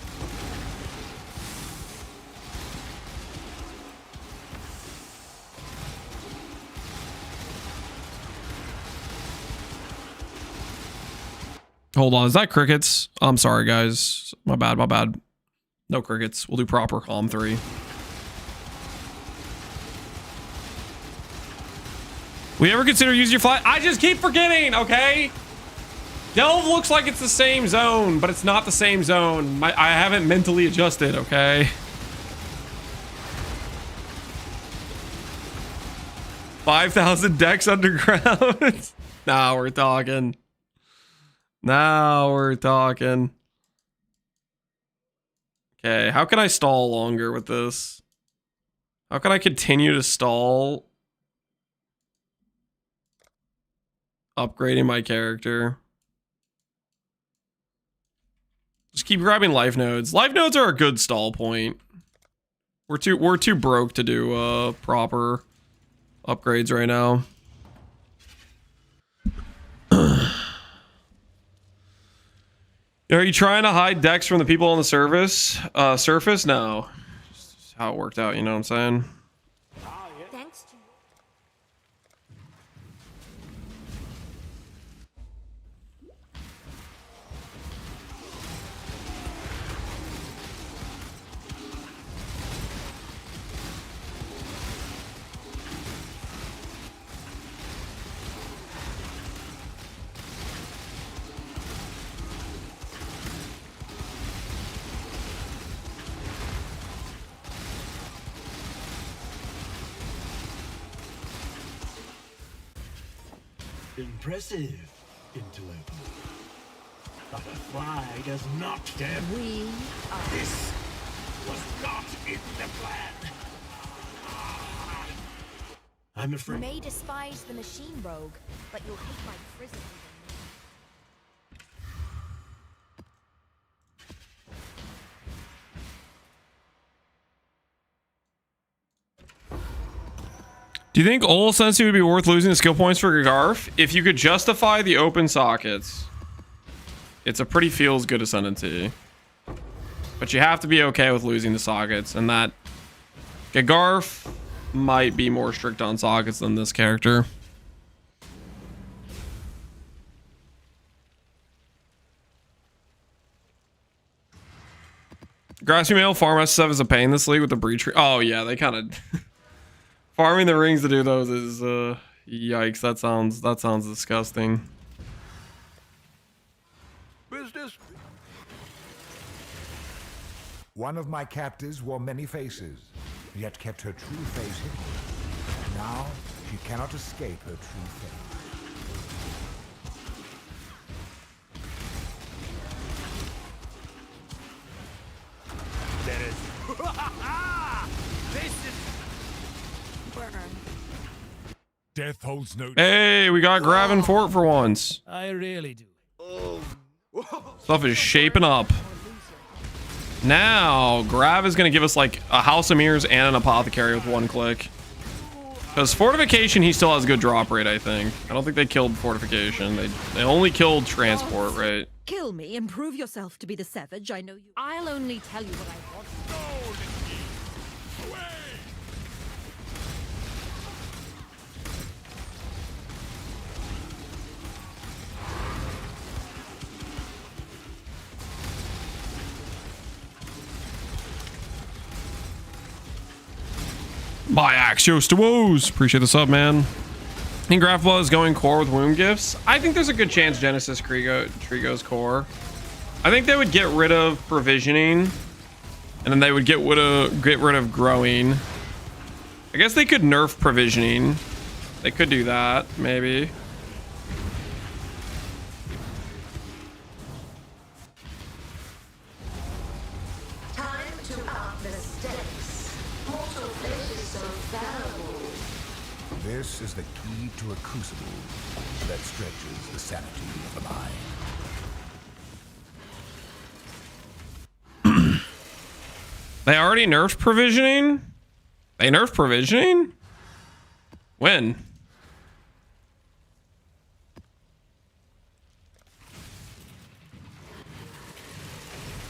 Hold on, is that crickets? I'm sorry, guys. My bad, my bad. No crickets. We'll do proper calm 3. We ever consider using your flat? I just keep forgetting, okay? Delve looks like it's the same zone, but it's not the same zone. I haven't mentally adjusted, okay? $5,000 decks underground. Now we're talking. Now we're talking. Okay, how can I stall longer with this? How can I continue to stall? Upgrading my character. Just keep grabbing life nodes. Life nodes are a good stall point. We're too broke to do proper upgrades right now. Are you trying to hide decks from the people on the surface? No. Just how it worked out, you know what I'm saying? Thanks to Impressive, interloper. But a fly does not dare. we are. This was not in the plan. I'm You afraid. may despise the machine rogue, but you'll hate my prison. Do you think Ol Sensei would be worth losing the skill points for Garf? If you could justify the open sockets, it's a pretty feels good Ascendancy. But you have to be okay with losing the sockets, and that Garf might be more strict on sockets than this character. Grassy Mail Farm S7 is a pain this league with the breach. Oh yeah, they kind of farming the rings to do those is Yikes, that sounds disgusting. Business. One of my captives wore many faces, yet kept her true face hidden. Now, she cannot escape her true fate. There is. This is. Burn. Death holds no. Hey, we got Graven Fort for once. I really do. Stuff is shaping up. Now, Grav is going to give us like a House of Mirrors and an Apothecary with one click. Because Fortification, he still has a good drop rate, I think. I don't think they killed Fortification. They only killed Transport, right? Kill me and prove yourself to be the savage I know you. I'll only tell you what I want. My Axios to woes. Appreciate the sub, man. And Grafla is going core with womb gifts. I think there's a good chance Genesis Trigo's core. I think they would get rid of provisioning, and then they would get rid of growing. I guess they could nerf provisioning. They could do that, maybe. Time to up the stakes. Mortal flesh is so fallible. This is the key to a crucible that stretches the sanity of the mind. They already nerfed provisioning? They nerfed provisioning? When?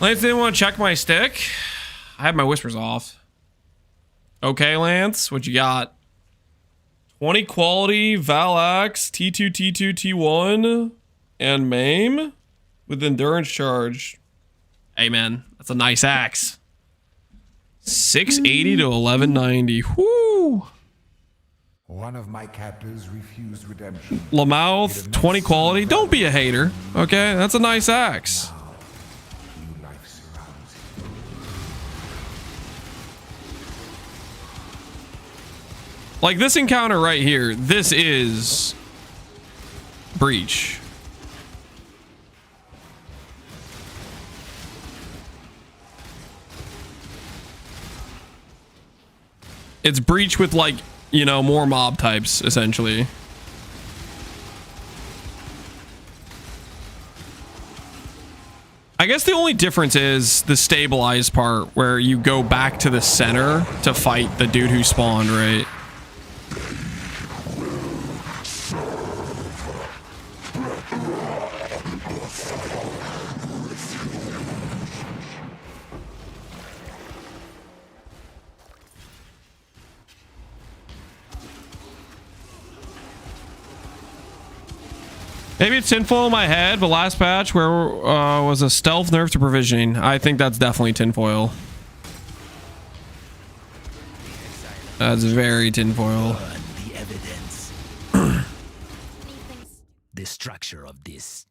Lance didn't want to check my stick. I have my whispers off. Okay, Lance, what you got? 20 quality, Valax, T2, T2, T1, and Maim with endurance charge. Hey, man, that's a nice axe. 680 to 1190. Whoo! One of my captors refused redemption. Lamouth, 20 quality. Don't be a hater. Okay, that's a nice axe. New life surrounds you. Like this encounter right here, this is Breach. It's Breach with like, you know, more mob types, essentially. I guess the only difference is the stabilized part where you go back to the center to fight the dude who spawned, right? Maybe it's tinfoil in my head, but last patch where was a stealth nerf to provisioning. I think that's definitely tinfoil. That's very tinfoil. The evidence. The structure of this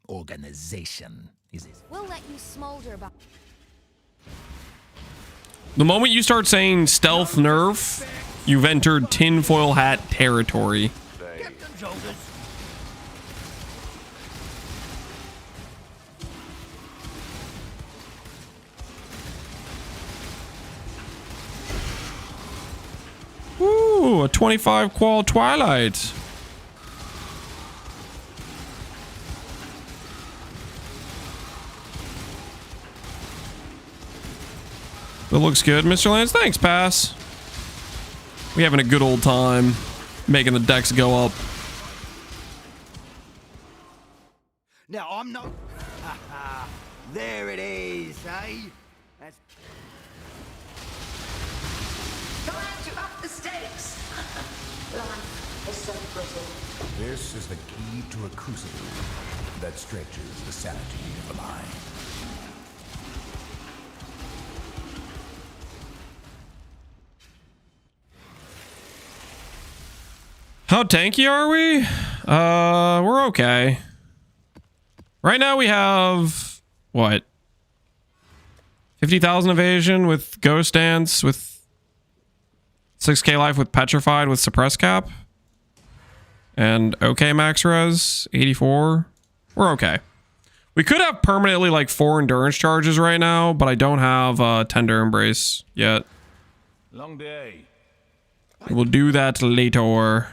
organization is it? We'll let you smolder about. The moment you start saying stealth nerf, you've entered tinfoil hat territory. Ooh, a 25 qual Twilight. That looks good, Mr. Lance. Thanks, Pass. We having a good old time making the decks go up. Now I'm not. There it is, eh? That's Time to up the stakes. Life is so brittle. This is the key to a crucible that stretches the sanity of the mind. How tanky are we? We're okay. Right now we have what? 50,000 evasion with Ghost Dance, with 6k life with Petrified with Suppress Cap. And okay max res, 84. We're okay. We could have permanently like 4 endurance charges right now, but I don't have Tender Embrace yet. Long day. We'll do that later.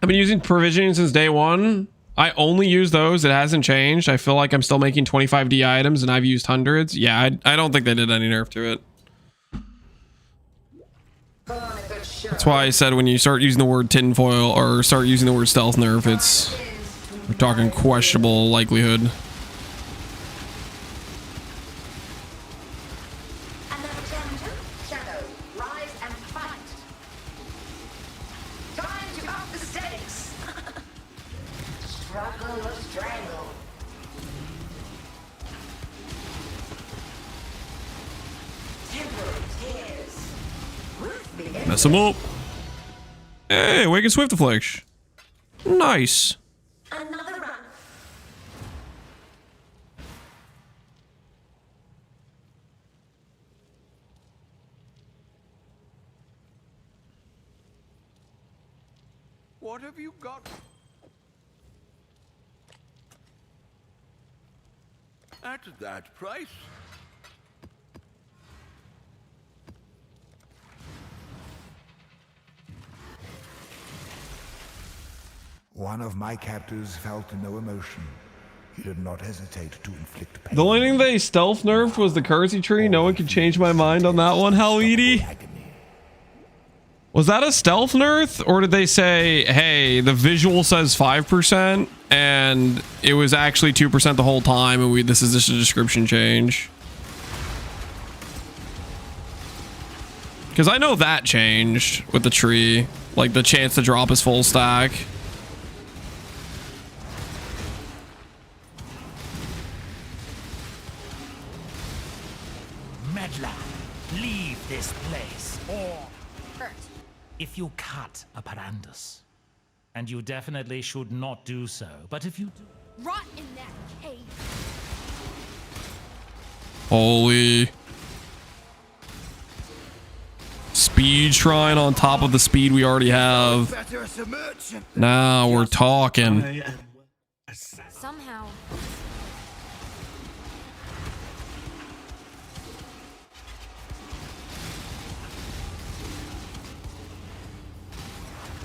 I've been using provisioning since day one. I only use those. It hasn't changed. I feel like I'm still making 25D items and I've used hundreds. Yeah, I don't think they did any nerf to it. That's why I said when you start using the word tinfoil or start using the word stealth nerf, we're talking questionable likelihood. Mess him up. Hey, Awaken Swift Affliction. Nice. Another run. What have you got? At that price? One of my captors felt no emotion. He did not hesitate to inflict pain. The only thing they stealth nerfed was the currency tree. No one could change my mind on that one. Hell, Edie. Was that a stealth nerf, or did they say, hey, the visual says 5% and it was actually 2% the whole time, and this is just a description change? Because I know that changed with the tree, like the chance to drop his full stack. Leave this place, or if you cut a Parandus, and you definitely should not do so, but if you do, Rot in that cave. Holy. Speed shrine on top of the speed we already have. Now we're talking. Somehow.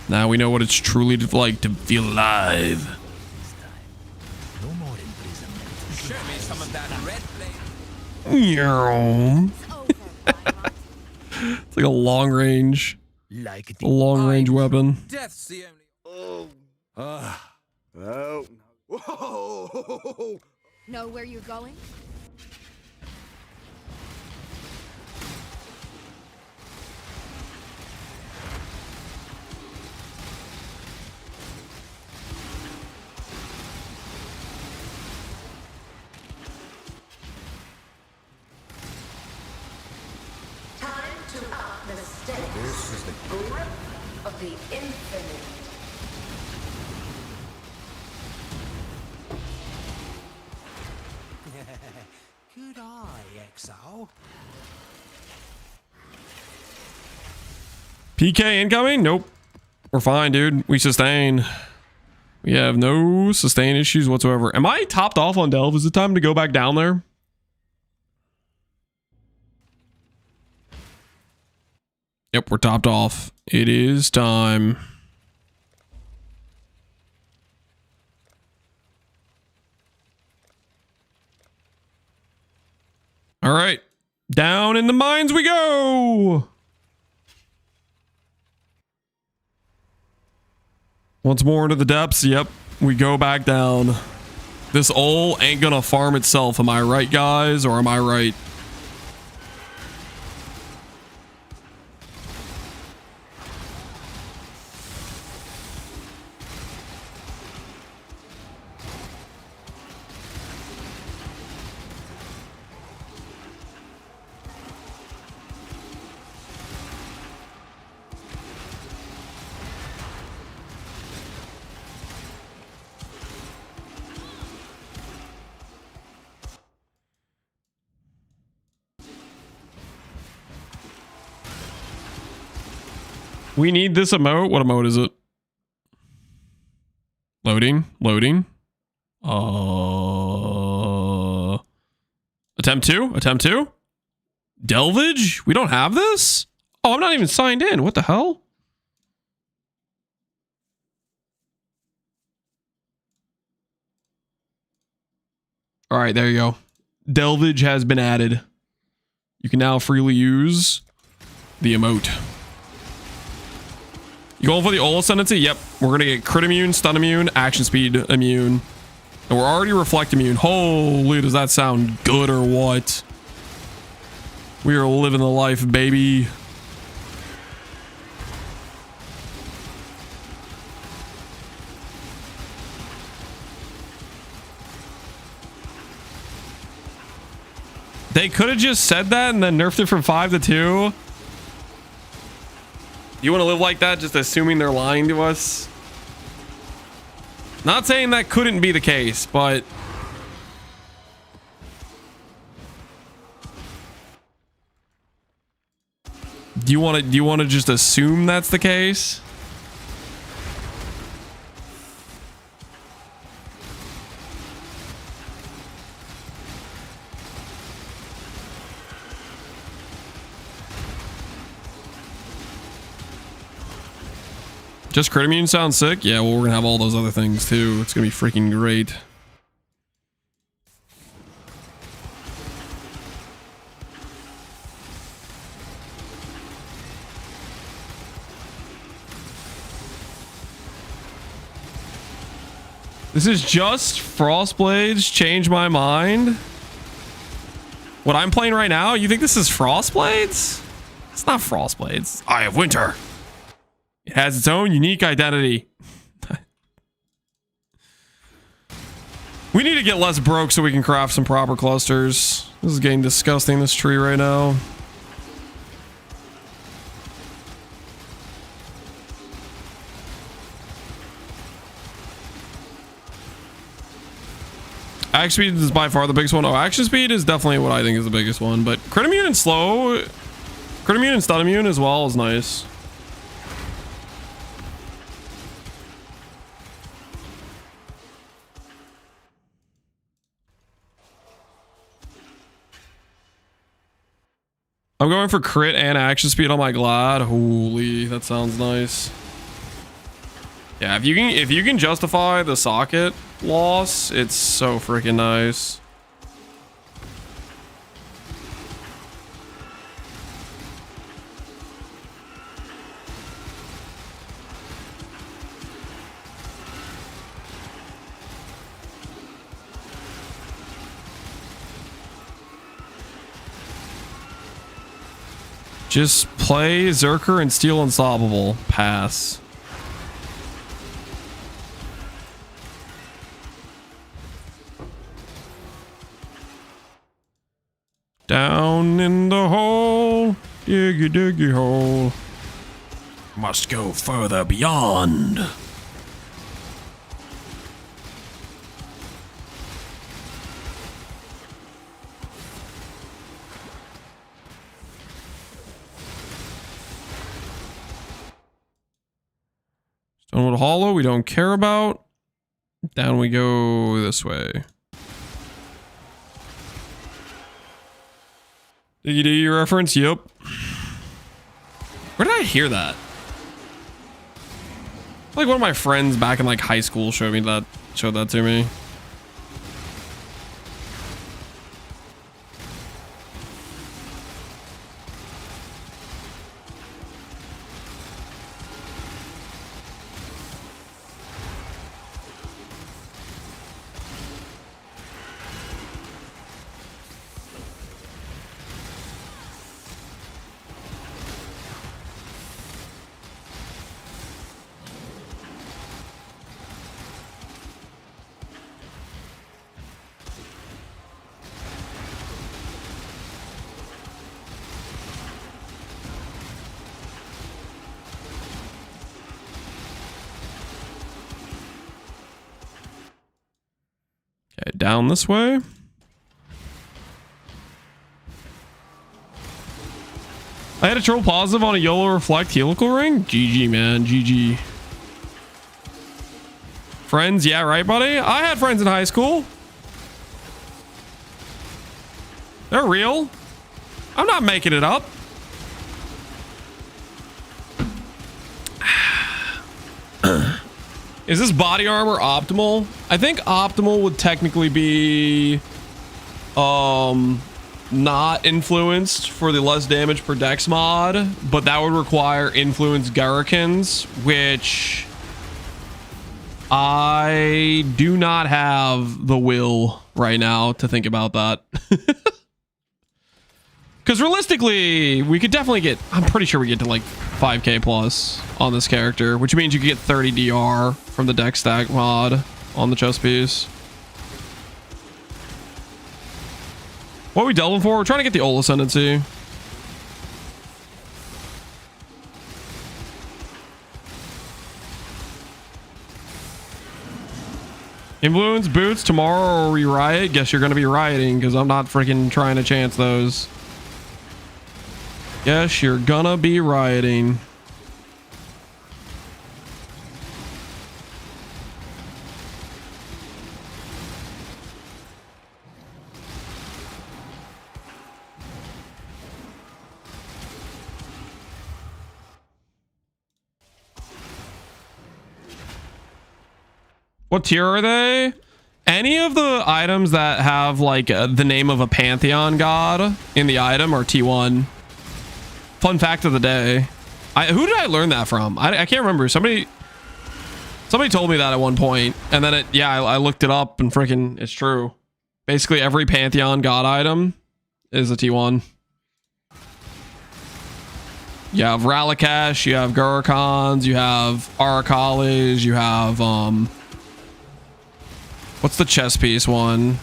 Now we know what it's truly like to feel alive. No more imprisonment. Show me some of that red flame. It's like a long range. Like a long range weapon. Death's the only. Oh. Whoa. Know where you're going? This is the grip of the infinite. Good eye, Exile. PK incoming? Nope. We're fine, dude. We sustain. We have no sustain issues whatsoever. Am I topped off on Delve? Is it time to go back down there? Yep, we're topped off. It is time. All right. Down in the mines we go. Once more into the depths. Yep, we go back down. This ole ain't gonna farm itself. Am I right, guys? Or am I right? We need this emote. What emote is it? Loading. Loading. Attempt 2? Attempt 2? Delvage? We don't have this? Oh, I'm not even signed in. What the hell? All right, there you go. Delvage has been added. You can now freely use the emote. You going for the old Ascendancy? Yep. We're going to get crit immune, stun immune, action speed immune. And we're already reflect immune. Holy, does that sound good or what? We are living the life, baby. They could have just said that and then nerfed it from 5 to 2. You want to live like that, just assuming they're lying to us? Not saying that couldn't be the case, but do you want to just assume that's the case? Just crit immune sounds sick? Yeah, well, we're gonna have all those other things too. It's gonna be freaking great. This is just Frostblades change my mind. What I'm playing right now, you think this is Frostblades? It's not Frostblades. Eye of Winter. It has its own unique identity. We need to get less broke so we can craft some proper clusters. This is getting disgusting, this tree right now. Action speed is by far the biggest one. Oh, action speed is definitely what I think is the biggest one. But crit immune and slow, crit immune and stun immune as well is nice. I'm going for crit and action speed on my glad. Holy, that sounds nice. Yeah, if you can justify the socket loss, it's so freaking nice. Just play Zerker and steal Unstoppable. Pass. Down in the hole, diggy diggy hole. Must go further beyond. Stonewood Hollow, we don't care about. Down we go this way. Diggy diggy reference? Yep. Where did I hear that? Like one of my friends back in like high school showed that to me. Okay, down this way. I had a troll positive on a YOLO reflect helical ring. GG, man. GG. Friends, yeah, right, buddy? I had friends in high school. They're real. I'm not making it up. Is this body armor optimal? I think optimal would technically be not influenced for the less damage per dex mod, but that would require influenced Gurrikins, which I do not have the will right now to think about that. Because realistically, we could definitely get, I'm pretty sure we get to like 5k plus on this character, which means you could get 30 DR from the dex stack mod on the chest piece. What are we delving for? We're trying to get the Old Ascendancy. Influence boots tomorrow or we riot? Guess you're going to be rioting because I'm not freaking trying to chance those. Yes, you're gonna be rioting. What tier are they? Any of the items that have like the name of a pantheon god in the item are T1. Fun fact of the day. Who did I learn that from? I can't remember. Somebody told me that at one point, and then I looked it up and freaking it's true. Basically every pantheon god item is a T1. You have Ralakash, you have Gurkhans, you have Arakalis, you have what's the chess piece one?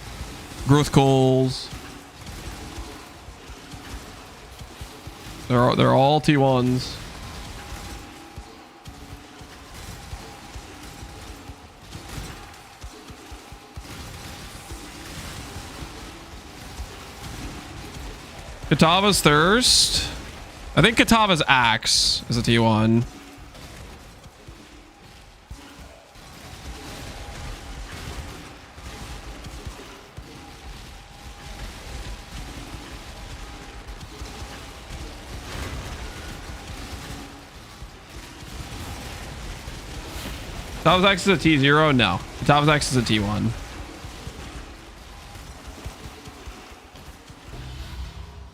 Gruthkuls. They're all T1s. Katava's Thirst. I think Katava's Axe is a T1. Katava's Axe is a T0? No. Katava's Axe is a T1.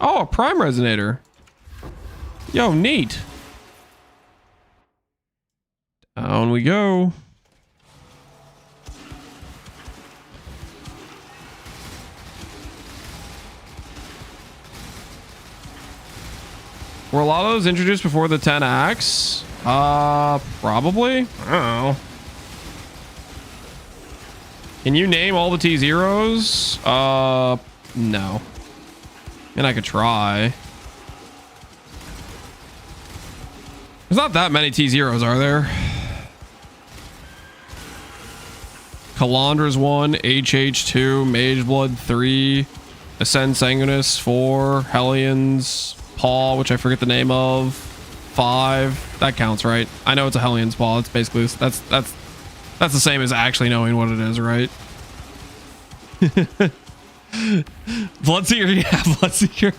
Oh, a Prime Resonator. Yo, neat. Down we go. Were a lot of those introduced before the 10 axe? Probably. I don't know. Can you name all the T0s? No. And I could try. There's not that many T0s, are there? Kalandra's 1, HH 2, Mageblood 3, Ascend Sanguinus 4, Hellions Paw, which I forget the name of, 5. That counts, right? I know it's a Hellion's Paw. It's basically that's the same as actually knowing what it is, right? Bloodseeker, yeah, Bloodseeker.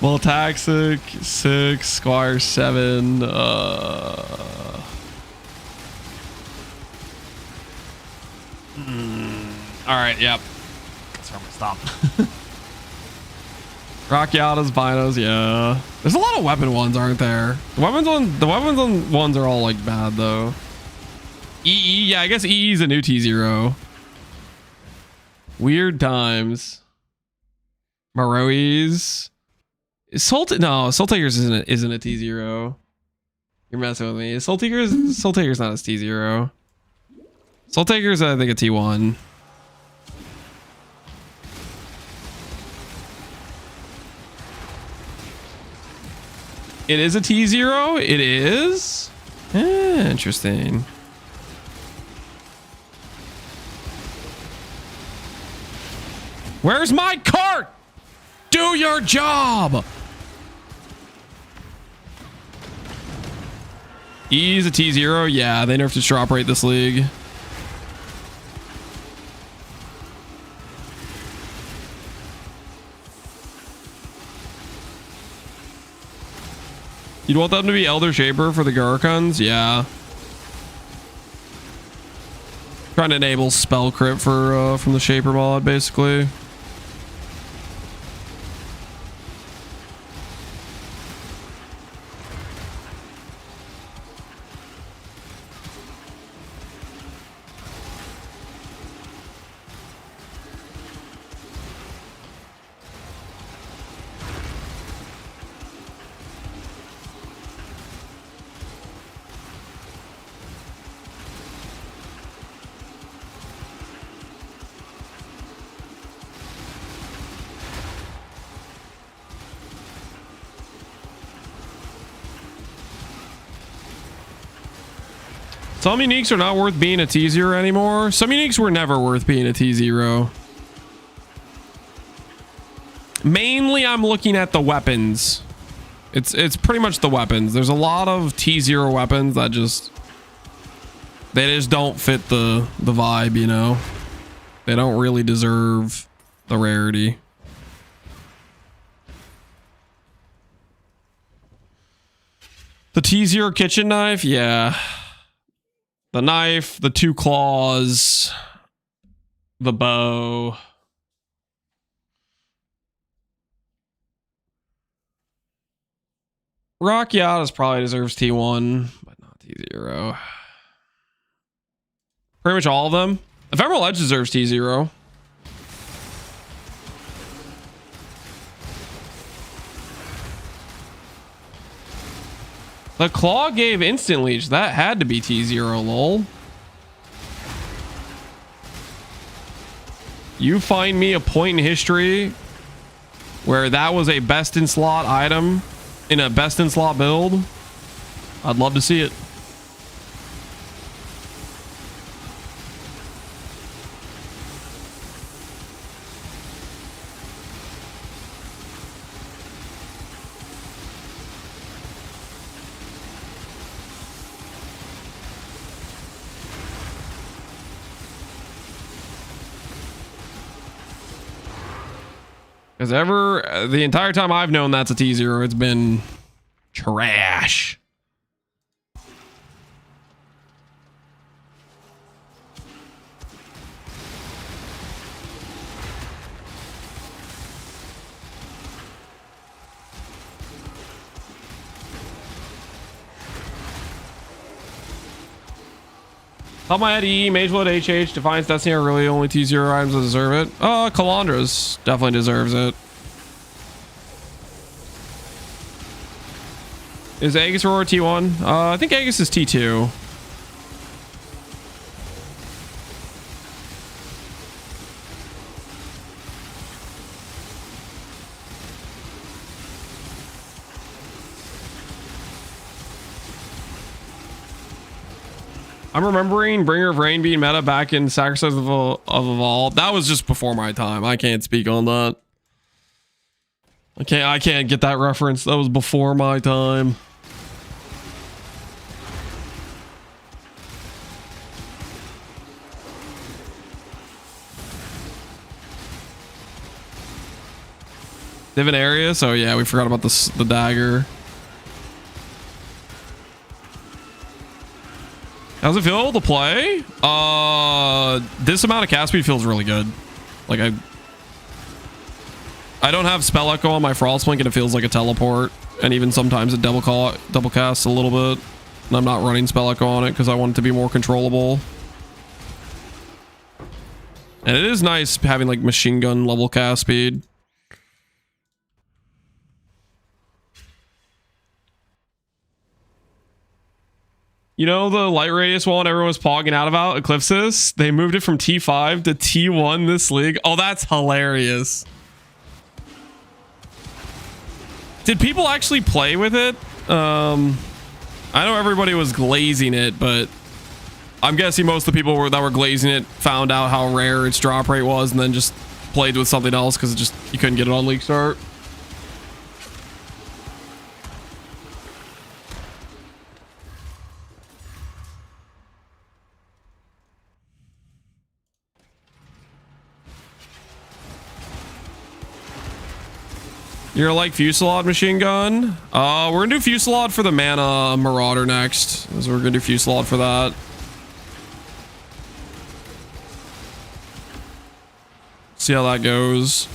Voltaxic 6, Squire 7. All right, yep. That's where I'm gonna stop. Rockiatas, Binos, yeah. There's a lot of weapon ones, aren't there? The weapons on ones are all like bad though. EE, yeah, I guess EE is a new T0. Weird times. Maroes. Soul Taker's isn't a T0. You're messing with me. Soul Taker's not a T0. Soul Taker's I think a T1. It is a T0? It is? Interesting. Where's my cart? Do your job! E's a T0. Yeah, they nerfed its drop rate this league. You'd want them to be Elder Shaper for the Garkons? Yeah. Trying to enable spell crit for from the Shaper mod, basically. Some uniques are not worth being a T0 anymore. Some uniques were never worth being a T0. Mainly, I'm looking at the weapons. It's pretty much the weapons. There's a lot of T0 weapons that they just don't fit the vibe, you know? They don't really deserve the rarity. The T0 kitchen knife, yeah. The knife, the 2 claws, the bow. Rockiatas probably deserves T1, but not T0. Pretty much all of them. Ephemeral Edge deserves T0. The claw gave instant leech. That had to be T0, lol. You find me a point in history where that was a best in slot item in a best in slot build. I'd love to see it. Because the entire time I've known that's a T0, it's been trash. Top of my head, E, Mage Blood, HH, Defiance, Destiny are really only T0 items that deserve it. Calandra's definitely deserves it. Is Aegis Roar T1? I think Aegis is T2. I'm remembering Bringer of Rain being meta back in Sacrifice of Evolve. That was just before my time. I can't speak on that. I can't get that reference. That was before my time. Divinarius. Oh yeah, we forgot about the dagger. How's it feel to play? This amount of cast speed feels really good. Like I don't have spell echo on my Frostblink and it feels like a teleport, and even sometimes it double casts a little bit, and I'm not running spell echo on it because I want it to be more controllable. And it is nice having like machine gun level cast speed. You know the light radius one everyone was pogging out about, Eclipsis? They moved it from T5 to T1 this league. Oh, that's hilarious. Did people actually play with it? I know everybody was glazing it, but I'm guessing most of the people that were glazing it found out how rare its drop rate was and then just played with something else because you couldn't get it on League Start. You're like Fusillade machine gun. We're gonna do Fusillade for the mana Marauder next. So we're gonna do Fusillade for that. See how that goes.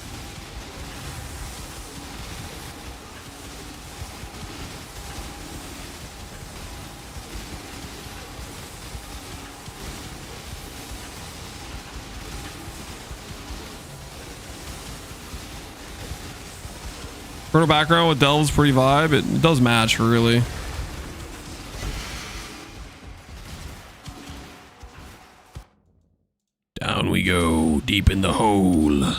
Fertile background with Delve's pretty vibe. It does match, really. Down we go, deep in the hole.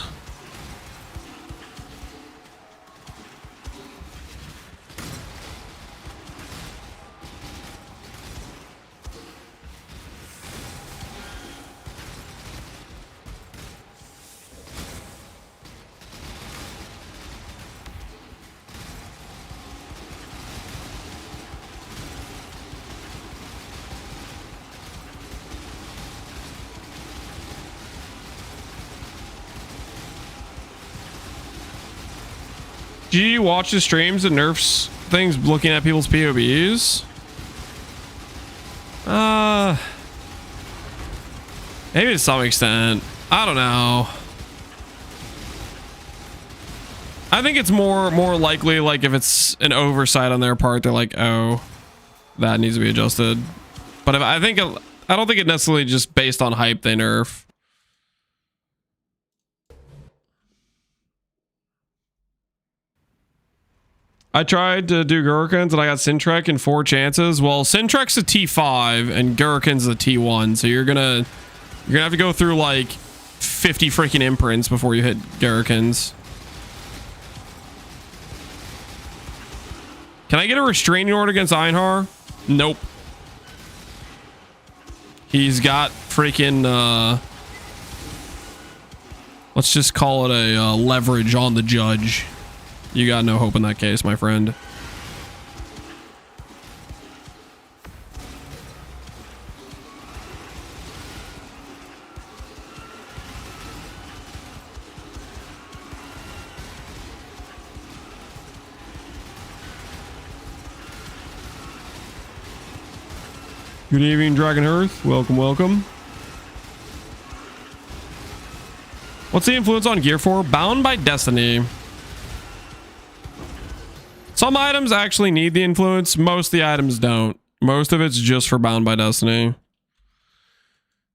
Do you watch the streams that nerfs things looking at people's POBs? Maybe to some extent. I don't know. I think it's more likely like if it's an oversight on their part, they're like, oh, that needs to be adjusted. But if I don't think it necessarily just based on hype they nerf. I tried to do Gurkins and I got Sintrek in 4 chances. Well, Sintrek's a T5 and Gurkin's a T1, so you're gonna have to go through like 50 freaking imprints before you hit Gurkins. Can I get a restraining order against Einhar? Nope. He's got freaking let's just call it a leverage on the judge. You got no hope in that case, my friend. Good evening, Dragon Earth. Welcome, welcome. What's the influence on Gear 4? Bound by Destiny. Some items actually need the influence. Most of the items don't. Most of it's just for Bound by Destiny.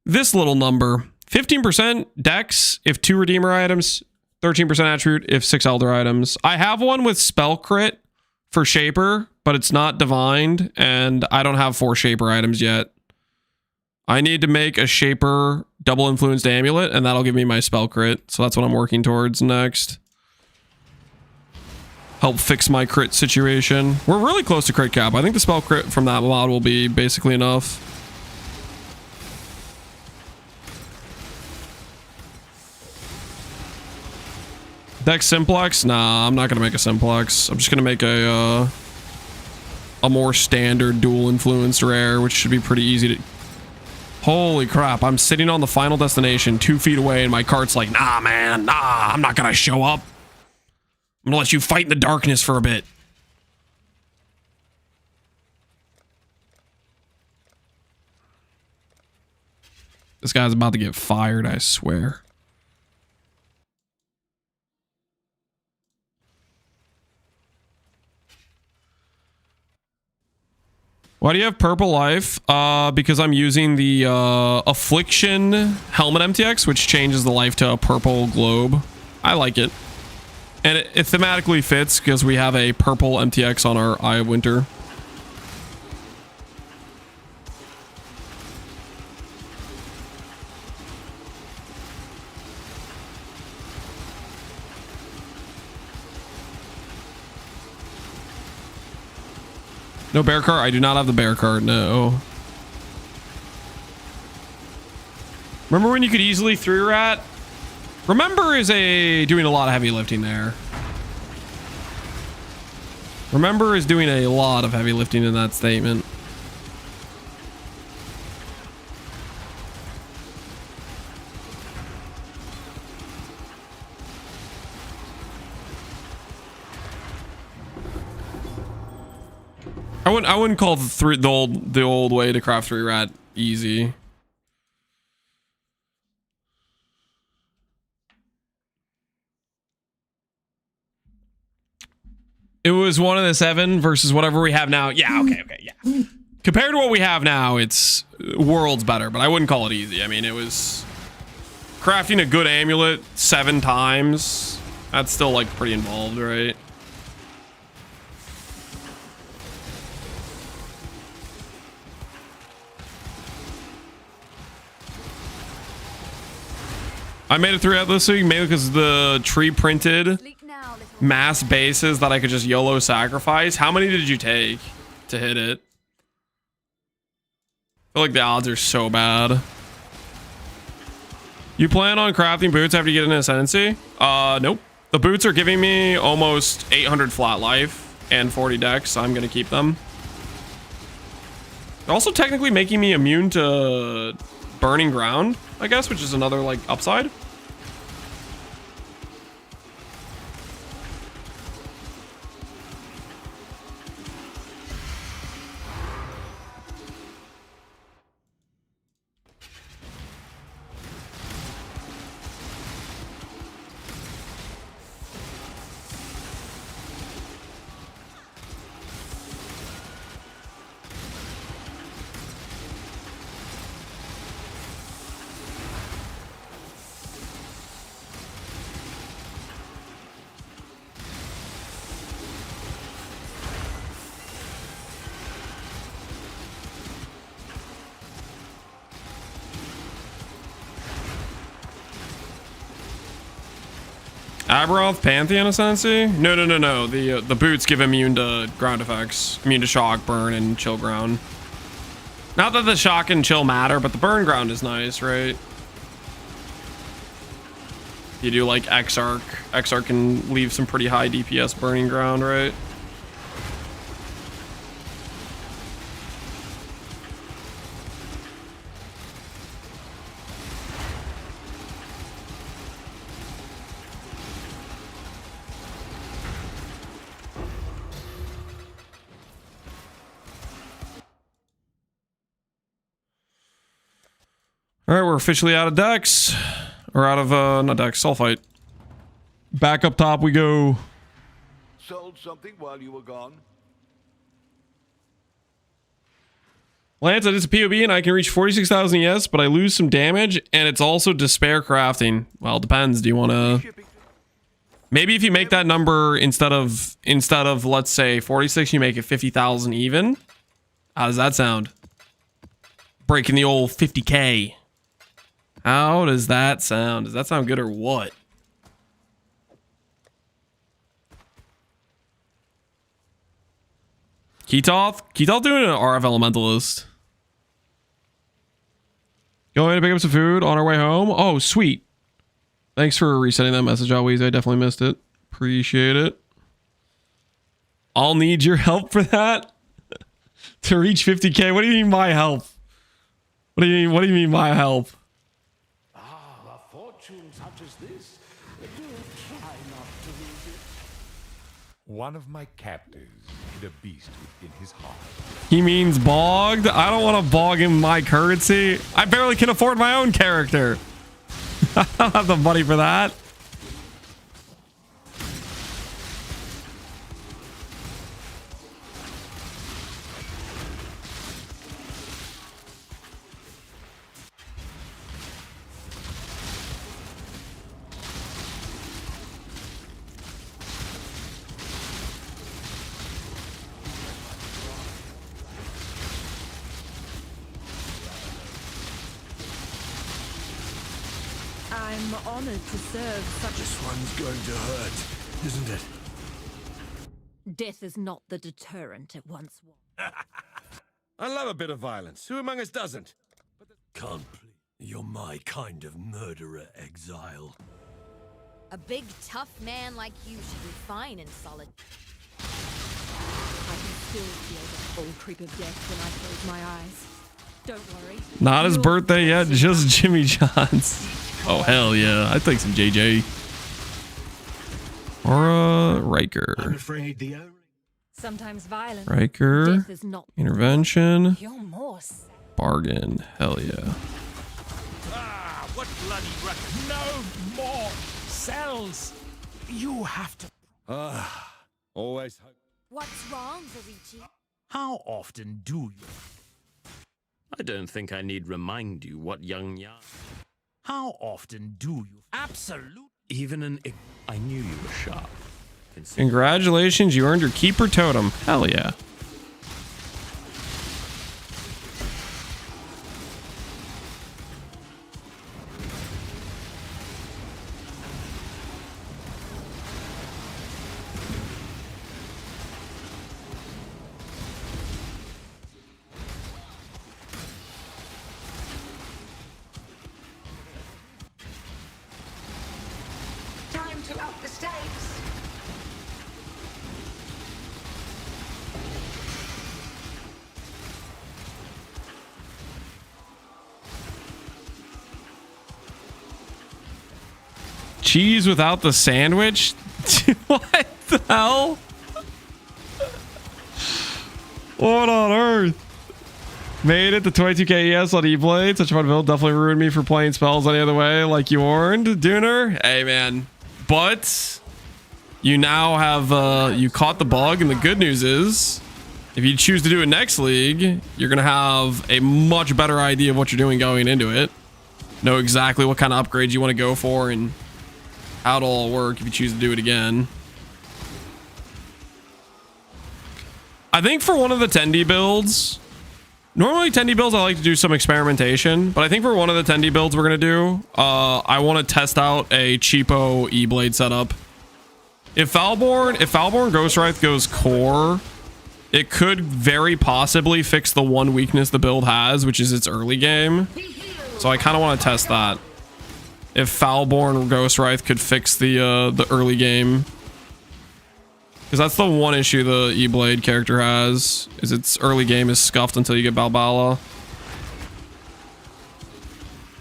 This little number. 15% Dex if 2 Redeemer items. 13% Attribute if 6 Elder items. I have one with Spell Crit for Shaper, but it's not Divined, and I don't have 4 Shaper items yet. I need to make a Shaper double influenced amulet, and that'll give me my Spell Crit. So that's what I'm working towards next. Help fix my crit situation. We're really close to crit cap. I think the spell crit from that mod will be basically enough. Dex Simplex? Nah, I'm not gonna make a Simplex. I'm just gonna make a more standard dual influenced rare, which should be pretty easy to... Holy crap, I'm sitting on the final destination 2 feet away and my cart's like, nah, man, nah, I'm not gonna show up. I'm gonna let you fight in the darkness for a bit. This guy's about to get fired, I swear. Why do you have purple life? Because I'm using the Affliction Helmet MTX, which changes the life to a purple globe. I like it. And it thematically fits because we have a purple MTX on our Eye of Winter. No bear card? I do not have the bear card, no. Remember when you could easily 3-rat? Remember is doing a lot of heavy lifting there. Remember is doing a lot of heavy lifting in that statement. I wouldn't call the old way to craft 3 rat easy. It was 1 of the 7 versus whatever we have now. Yeah, okay, yeah. Compared to what we have now, it's worlds better, but I wouldn't call it easy. I mean, it was crafting a good amulet 7 times. That's still like pretty involved, right? I made it through this week mainly because the tree printed mass bases that I could just YOLO sacrifice. How many did you take to hit it? I feel like the odds are so bad. You plan on crafting boots after you get an Ascendancy? Nope. The boots are giving me almost 800 flat life and 40 dex, so I'm gonna keep them. They're also technically making me immune to burning ground, I guess, which is another like upside. Aberoth Pantheon Ascendancy? No. The boots give immune to ground effects. Immune to shock, burn, and chill ground. Not that the shock and chill matter, but the burn ground is nice, right? You do like X-Arc. X-Arc can leave some pretty high DPS burning ground, right? All right, we're officially out of decks. Or out of, not decks, sulfite. Back up top we go. Sold something while you were gone? Lance, it's a POB and I can reach 46,000 ES, but I lose some damage and it's also despair crafting. Well, it depends. Do you want to... Maybe if you make that number instead of let's say 46, you make it 50,000 even. How does that sound? Breaking the old 50K. How does that sound? Does that sound good or what? Ketoth doing an RF Elementalist. Going to pick up some food on our way home. Oh, sweet. Thanks for resetting that message, always. I definitely missed it. Appreciate it. I'll need your help for that. To reach 50K. What do you mean my help? What do you mean my help? A fortune such as this. Do try not to lose it. One of my captives hid a beast within his heart. He means bogged? I don't want to bog in my currency. I barely can afford my own character. I don't have the money for that. I'm honored to serve such a... This one's going to hurt, isn't it? Death is not the deterrent it once was. I love a bit of violence. Who among us doesn't? Can't please. You're my kind of murderer, Exile. A big, tough man like you should be fine in solid. I can still feel the full creep of death when I close my eyes. Don't worry. Not his birthday yet, just Jimmy John's. Oh, hell yeah. I'd take some JJ. Or Riker. I'm afraid the only... Sometimes violent. Riker. Death is not Intervention. You're more. Bargain. Hell yeah. Ah, what bloody record? No more cells. You have to. Always hope. What's wrong, Varici? How often do you? I don't think I need remind you what young How often do you? Absolute. Even an. I knew you were sharp. Congratulations, you earned your keeper totem. Hell yeah. Time to up the stakes. Cheese without the sandwich? What the hell? What on earth? Made it to 22k ES on E-Blade. Such a fun build. Definitely ruined me for playing spells any other way like you warned, Dooner. Hey, man. But you now have, you caught the bug, and the good news is, if you choose to do it next league, you're going to have a much better idea of what you're doing going into it. Know exactly what kind of upgrades you want to go for and how it'll all work if you choose to do it again. I think for one of the Tendy builds, normally Tendy builds I like to do some experimentation, but I think for one of the Tendy builds we're going to do, I want to test out a cheapo E-Blade setup. If Falborn Ghostwraith goes core, it could very possibly fix the one weakness the build has, which is its early game. So I kind of want to test that. If Falborn Ghostwraith could fix the early game. Because that's the one issue the E-Blade character has, is its early game is scuffed until you get Balbala.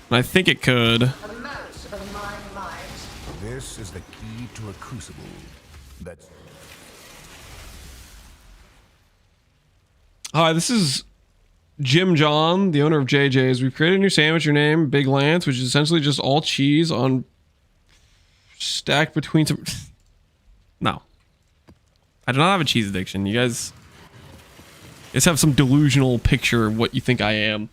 And I think it could. This is the key to a crucible. That's. Hi, this is Jim John, the owner of JJ's. We've created a new sandwich, your name, Big Lance, which is essentially just all cheese on stacked between some. No. I do not have a cheese addiction. You guys have some delusional picture of what you think I am.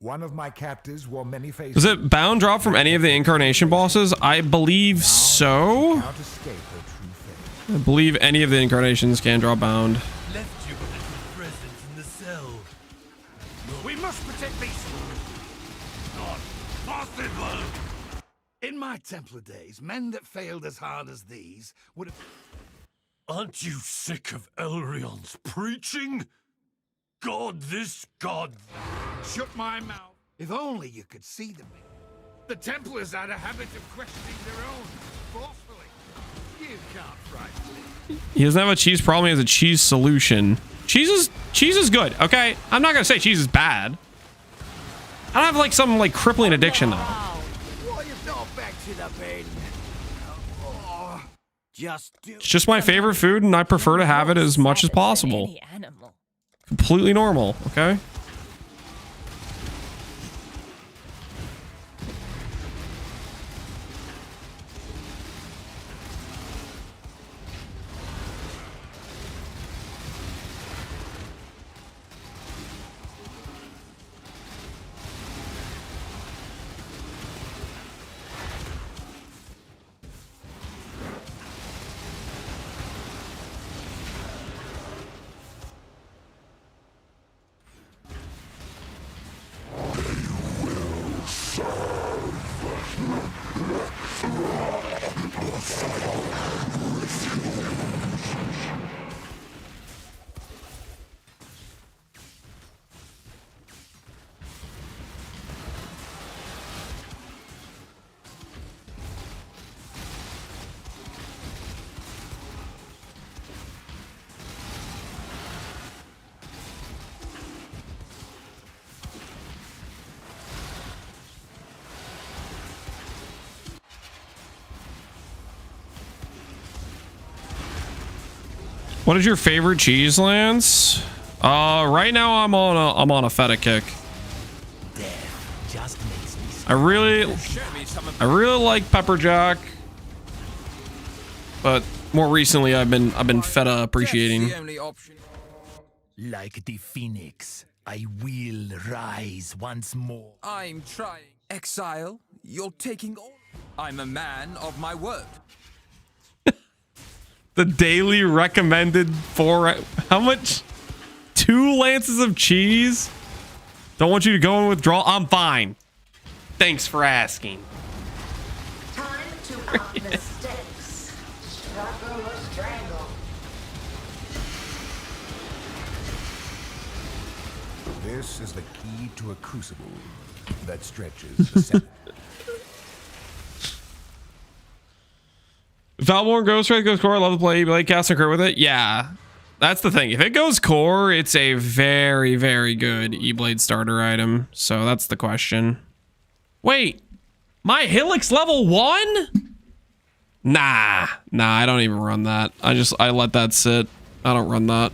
One of my captives wore many faces. Does it bound drop from any of the incarnation bosses? I believe so. I believe any of the incarnations can drop bound. Left you a little present in the cell. We must protect these. Not possible. In my Templar days, men that failed as hard as these would have. Aren't you sick of Elrion's preaching? God this, God. Shut my mouth. If only you could see them. The Templars had a habit of questioning their own forcefully. You can't frighten me. He doesn't have a cheese problem, he has a cheese solution. Cheese is good, okay? I'm not gonna say cheese is bad. I don't have like some like crippling addiction though. Why you not back to the bed? It's just my favorite food and I prefer to have it as much as possible. Completely normal, okay? What is your favorite cheese, Lance? Right now I'm on a feta kick. I really like pepper jack, but more recently I've been feta appreciating. Like the phoenix, I will rise once more. I'm trying. Exile, you're taking all. I'm a man of my word. The daily recommended for how much? 2 lances of cheese? Don't want you to go in withdrawal. I'm fine. Thanks for asking. Time to up the stakes. Struggle or strangle. This is the key to a crucible that stretches the center. Valborn Ghost Red goes core. I love to play. You like cast and crit with it? Yeah. That's the thing. If it goes core, it's a very, very good E-Blade starter item. So that's the question. Wait. My Helix level 1? Nah, I don't even run that. I let that sit. I don't run that.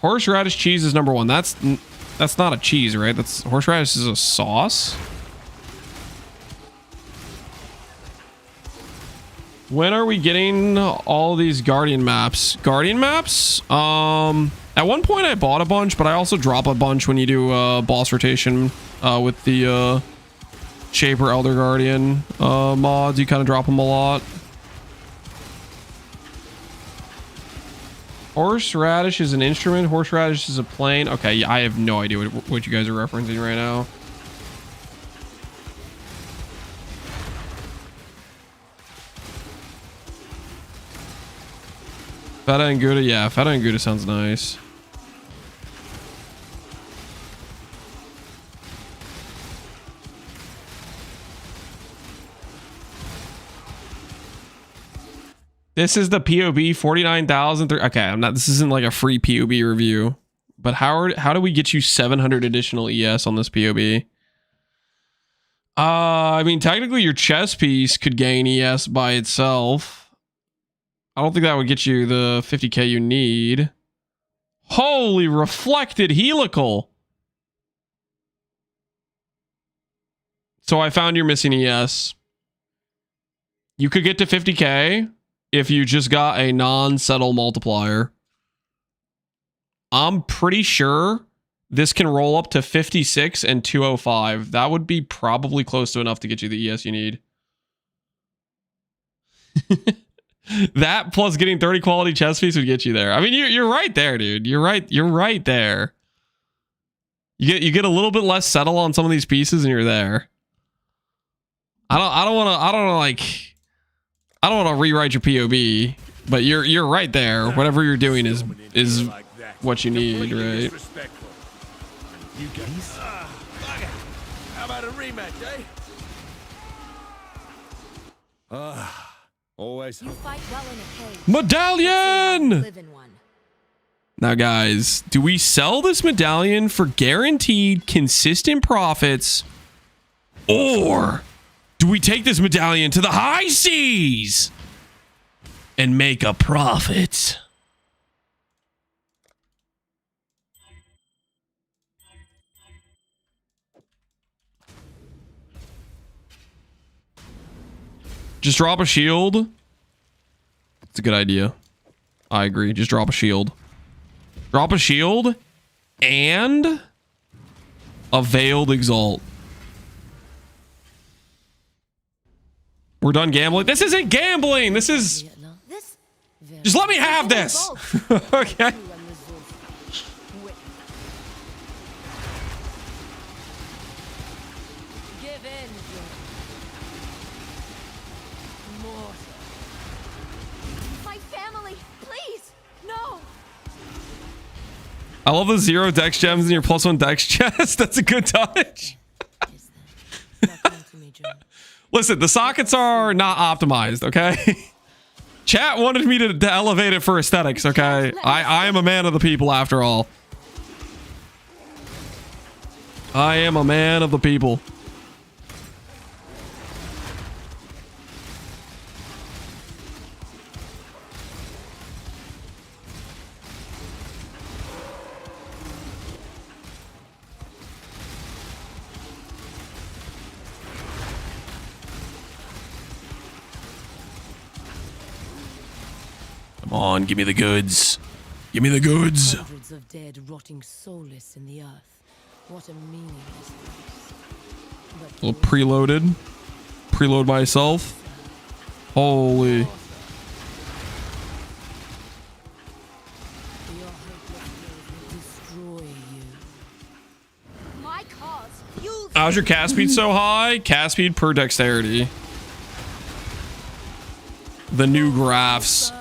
Horseradish cheese is number 1. That's not a cheese, right? That's horseradish is a sauce. When are we getting all these Guardian maps? Guardian maps? At one point I bought a bunch, but I also drop a bunch when you do boss rotation with the Shaper Elder Guardian mods. You kind of drop them a lot. Horseradish is an instrument. Horseradish is a plane. Okay, yeah, I have no idea what you guys are referencing right now. Feta and Gouda, yeah, Feta and Gouda sounds nice. This is the POB 49,000. Okay, this isn't like a free POB review, but how do we get you 700 additional ES on this POB? I mean, technically your chest piece could gain ES by itself. I don't think that would get you the 50k you need. Holy reflected helical. So I found you're missing ES. You could get to 50k if you just got a non-settle multiplier. I'm pretty sure this can roll up to 56 and 205. That would be probably close to enough to get you the ES you need. That plus getting 30 quality chest piece would get you there. I mean, you're right there, dude. You're right there. You get a little bit less settle on some of these pieces, and you're there. I don't want to rewrite your POB, but you're right there. Whatever you're doing is what you need, right? You guys. How about a rematch, eh? Always. You fight well in a cage. Medallion! Live in one. Now, guys, do we sell this medallion for guaranteed consistent profits, or do we take this medallion to the high seas and make a profit? Just drop a shield. It's a good idea. I agree. Just drop a shield. Drop a shield and a veiled exalt. We're done gambling. This isn't gambling. This is... Just let me have this. Okay. I love the 0 dex gems in your +1 dex chest. That's a good touch. Listen, the sockets are not optimized, okay? Chat wanted me to elevate it for aesthetics, okay? I am a man of the people after all. I am a man of the people. Come on, give me the goods. Give me the goods. Hundreds of dead rotting soulless in the earth. What a meaningless place. A little preloaded. Preload myself. Holy. How's your cast speed so high? Cast speed per dexterity. The new graphs.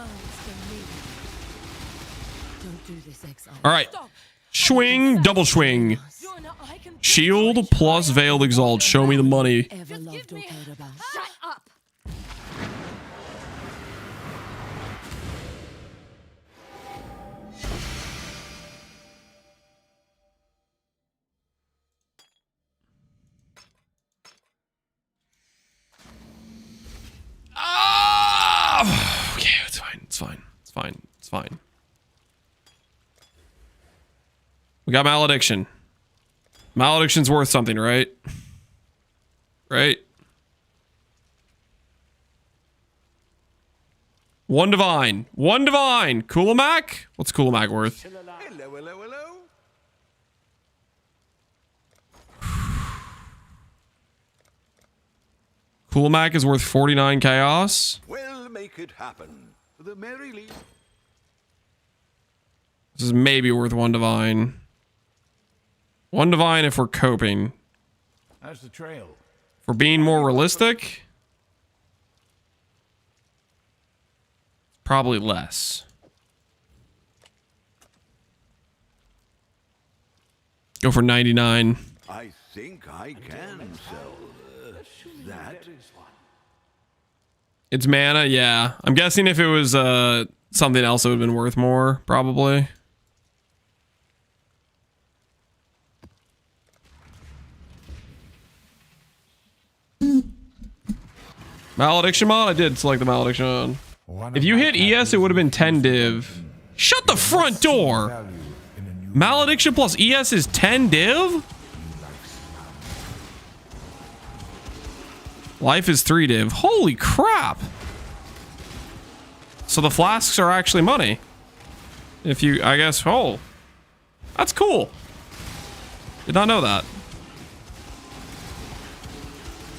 All right. Swing, double swing. Shield plus Veiled Exalt. Show me the money. Shut up! Okay, it's fine. It's fine. It's fine. It's fine. We got Malediction. Malediction's worth something, right? Right? One divine. One divine. Coolamac? What's Coolamac worth? Hello, hello, hello. Coolamac is worth 49 chaos. We'll make it happen. The Merry Leaf. This is maybe worth one divine. One divine if we're coping. How's the trail? If we're being more realistic, probably less. Go for 99. I think I can sell that. It's mana, yeah. I'm guessing if it was something else, it would have been worth more, probably. Malediction mod? I did select the Malediction mod. If you hit ES, it would have been 10 div. Shut the front door! Malediction plus ES is 10 div? Life is 3 div. Holy crap! So the flasks are actually money. If you, I guess, oh. That's cool. Did not know that.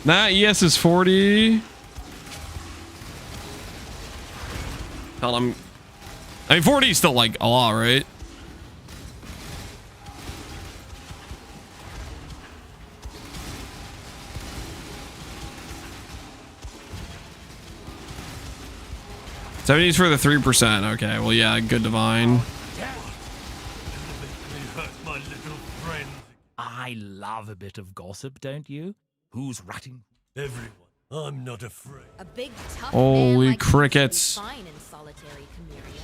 Nah, ES is 40. Hell, I mean, 40 is still like a lot, right? $70 for the 3%. Okay, well, yeah, good divine. I love a bit of gossip, don't you? Who's ratting? Everyone. I'm not afraid. A big tough Holy man like crickets. you fine in solitary Cameria.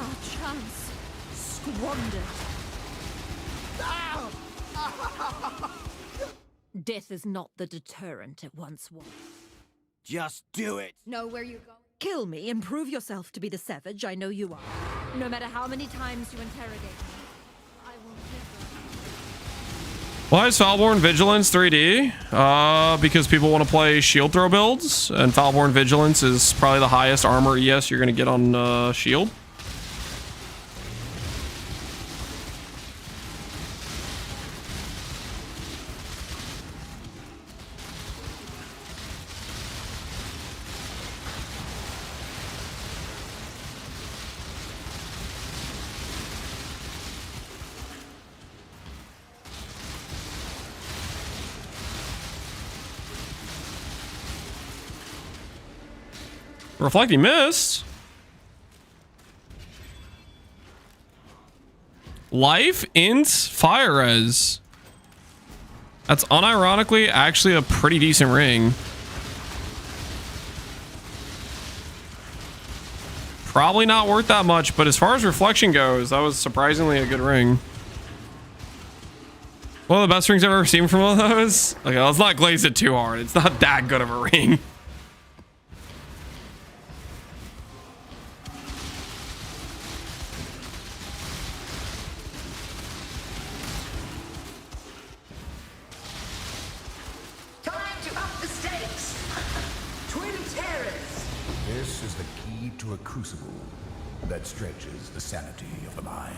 Our chance squandered. Death is not the deterrent it once was. Just do it. Know where you go? Kill me and prove yourself to be the savage I know you are. No matter how many times you interrogate me, I will never. Why is Foulborn Vigilance 3D? Because people want to play shield throw builds, and Foulborn Vigilance is probably the highest armor ES you're going to get on shield. Reflecting Mist. Life int fire res. That's unironically actually a pretty decent ring. Probably not worth that much, but as far as reflection goes, that was surprisingly a good ring. One of the best rings I've ever seen from one of those. Okay, let's not glaze it too hard. It's not that good of a ring. This is the key to a crucible that stretches the sanity of the mind.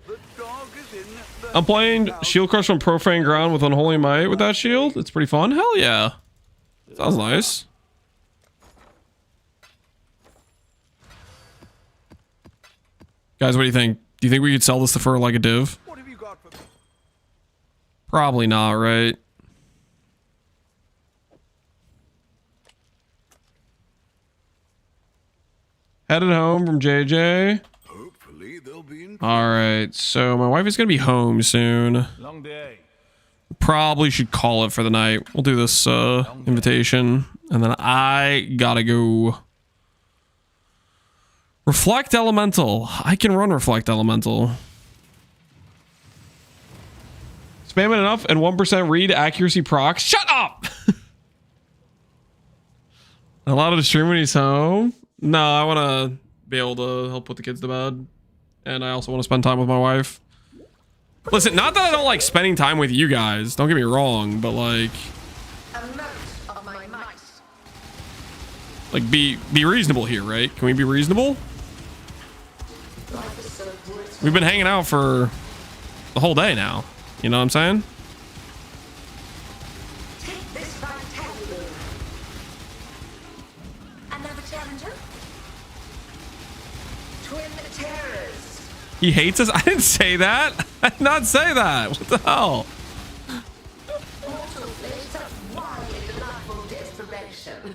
The dog is in the I'm playing Shield Crush on Profane Ground with Unholy Might with that shield. It's pretty fun. Hell yeah. Sounds nice. Guys, what do you think? Do you think we could sell this for like a div? What have you got for me? Probably not, right? Headed home from JJ. Hopefully they'll be in. All right, so my wife is gonna be home soon. Long day. Probably should call it for the night. We'll do this invitation, and then I gotta go. Reflect Elemental. I can run Reflect Elemental. Spam it enough and 1% read accuracy procs. Shut up! Allowed to stream when he's home? No, I want to be able to help put the kids to bed. And I also want to spend time with my wife. Listen, not that I don't like spending time with you guys. Don't get me wrong, but like... Like, be reasonable here, right? Can we be reasonable? We've been hanging out for the whole day now. You know what I'm saying? Take this vitality. Another challenger? Twin terrors. He hates us? I didn't say that. I did not say that. What the hell? Mortal flesh of wild and laughable desperation.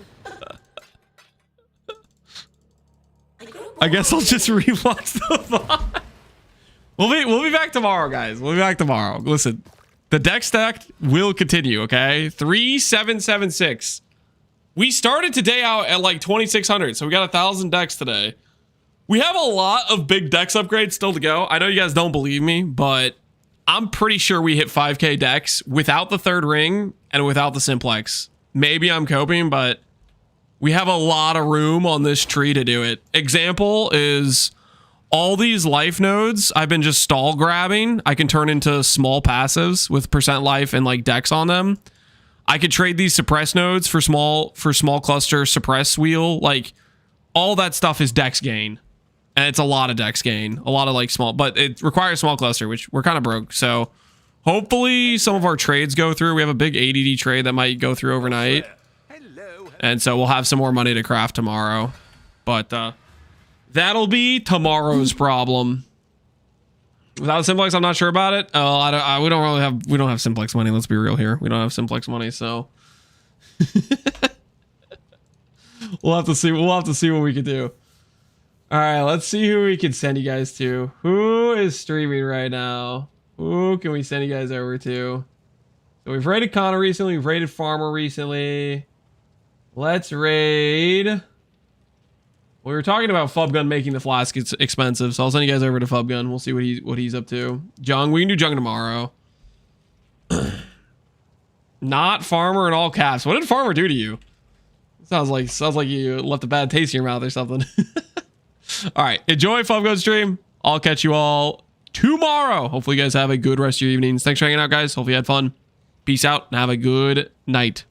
I guess I'll just rewatch the VOD. We'll be back tomorrow, guys. We'll be back tomorrow. Listen, the deck stack will continue, okay? 3776. We started today out at like 2600, so we got 1,000 decks today. We have a lot of big decks upgrades still to go. I know you guys don't believe me, but I'm pretty sure we hit 5k decks without the third ring and without the simplex. Maybe I'm coping, but we have a lot of room on this tree to do it. Example is all these life nodes I've been just stall grabbing. I can turn into small passives with percent life and like decks on them. I could trade these suppress nodes for small cluster suppress wheel. Like all that stuff is dex gain. And it's a lot of dex gain. A lot of like small, but it requires small cluster, which we're kind of broke. So hopefully some of our trades go through. We have a big ADD trade that might go through overnight. And so we'll have some more money to craft tomorrow. But that'll be tomorrow's problem. Without Simplex, I'm not sure about it. We don't have Simplex money. Let's be real here. We don't have Simplex money, so we'll have to see. We'll have to see what we can do. All right, let's see who we can send you guys to. Who is streaming right now? Who can we send you guys over to? So we've raided Connor recently. We've raided Farmer recently. Let's raid. We were talking about Fubgun making the flask expensive, so I'll send you guys over to Fubgun. We'll see what he's up to. Jung, we can do Jung tomorrow. Not Farmer in all caps. What did Farmer do to you? Sounds like you left a bad taste in your mouth or something. All right, enjoy Fubgun stream. I'll catch you all tomorrow. Hopefully you guys have a good rest of your evenings. Thanks for hanging out, guys. Hopefully you had fun. Peace out and have a good night.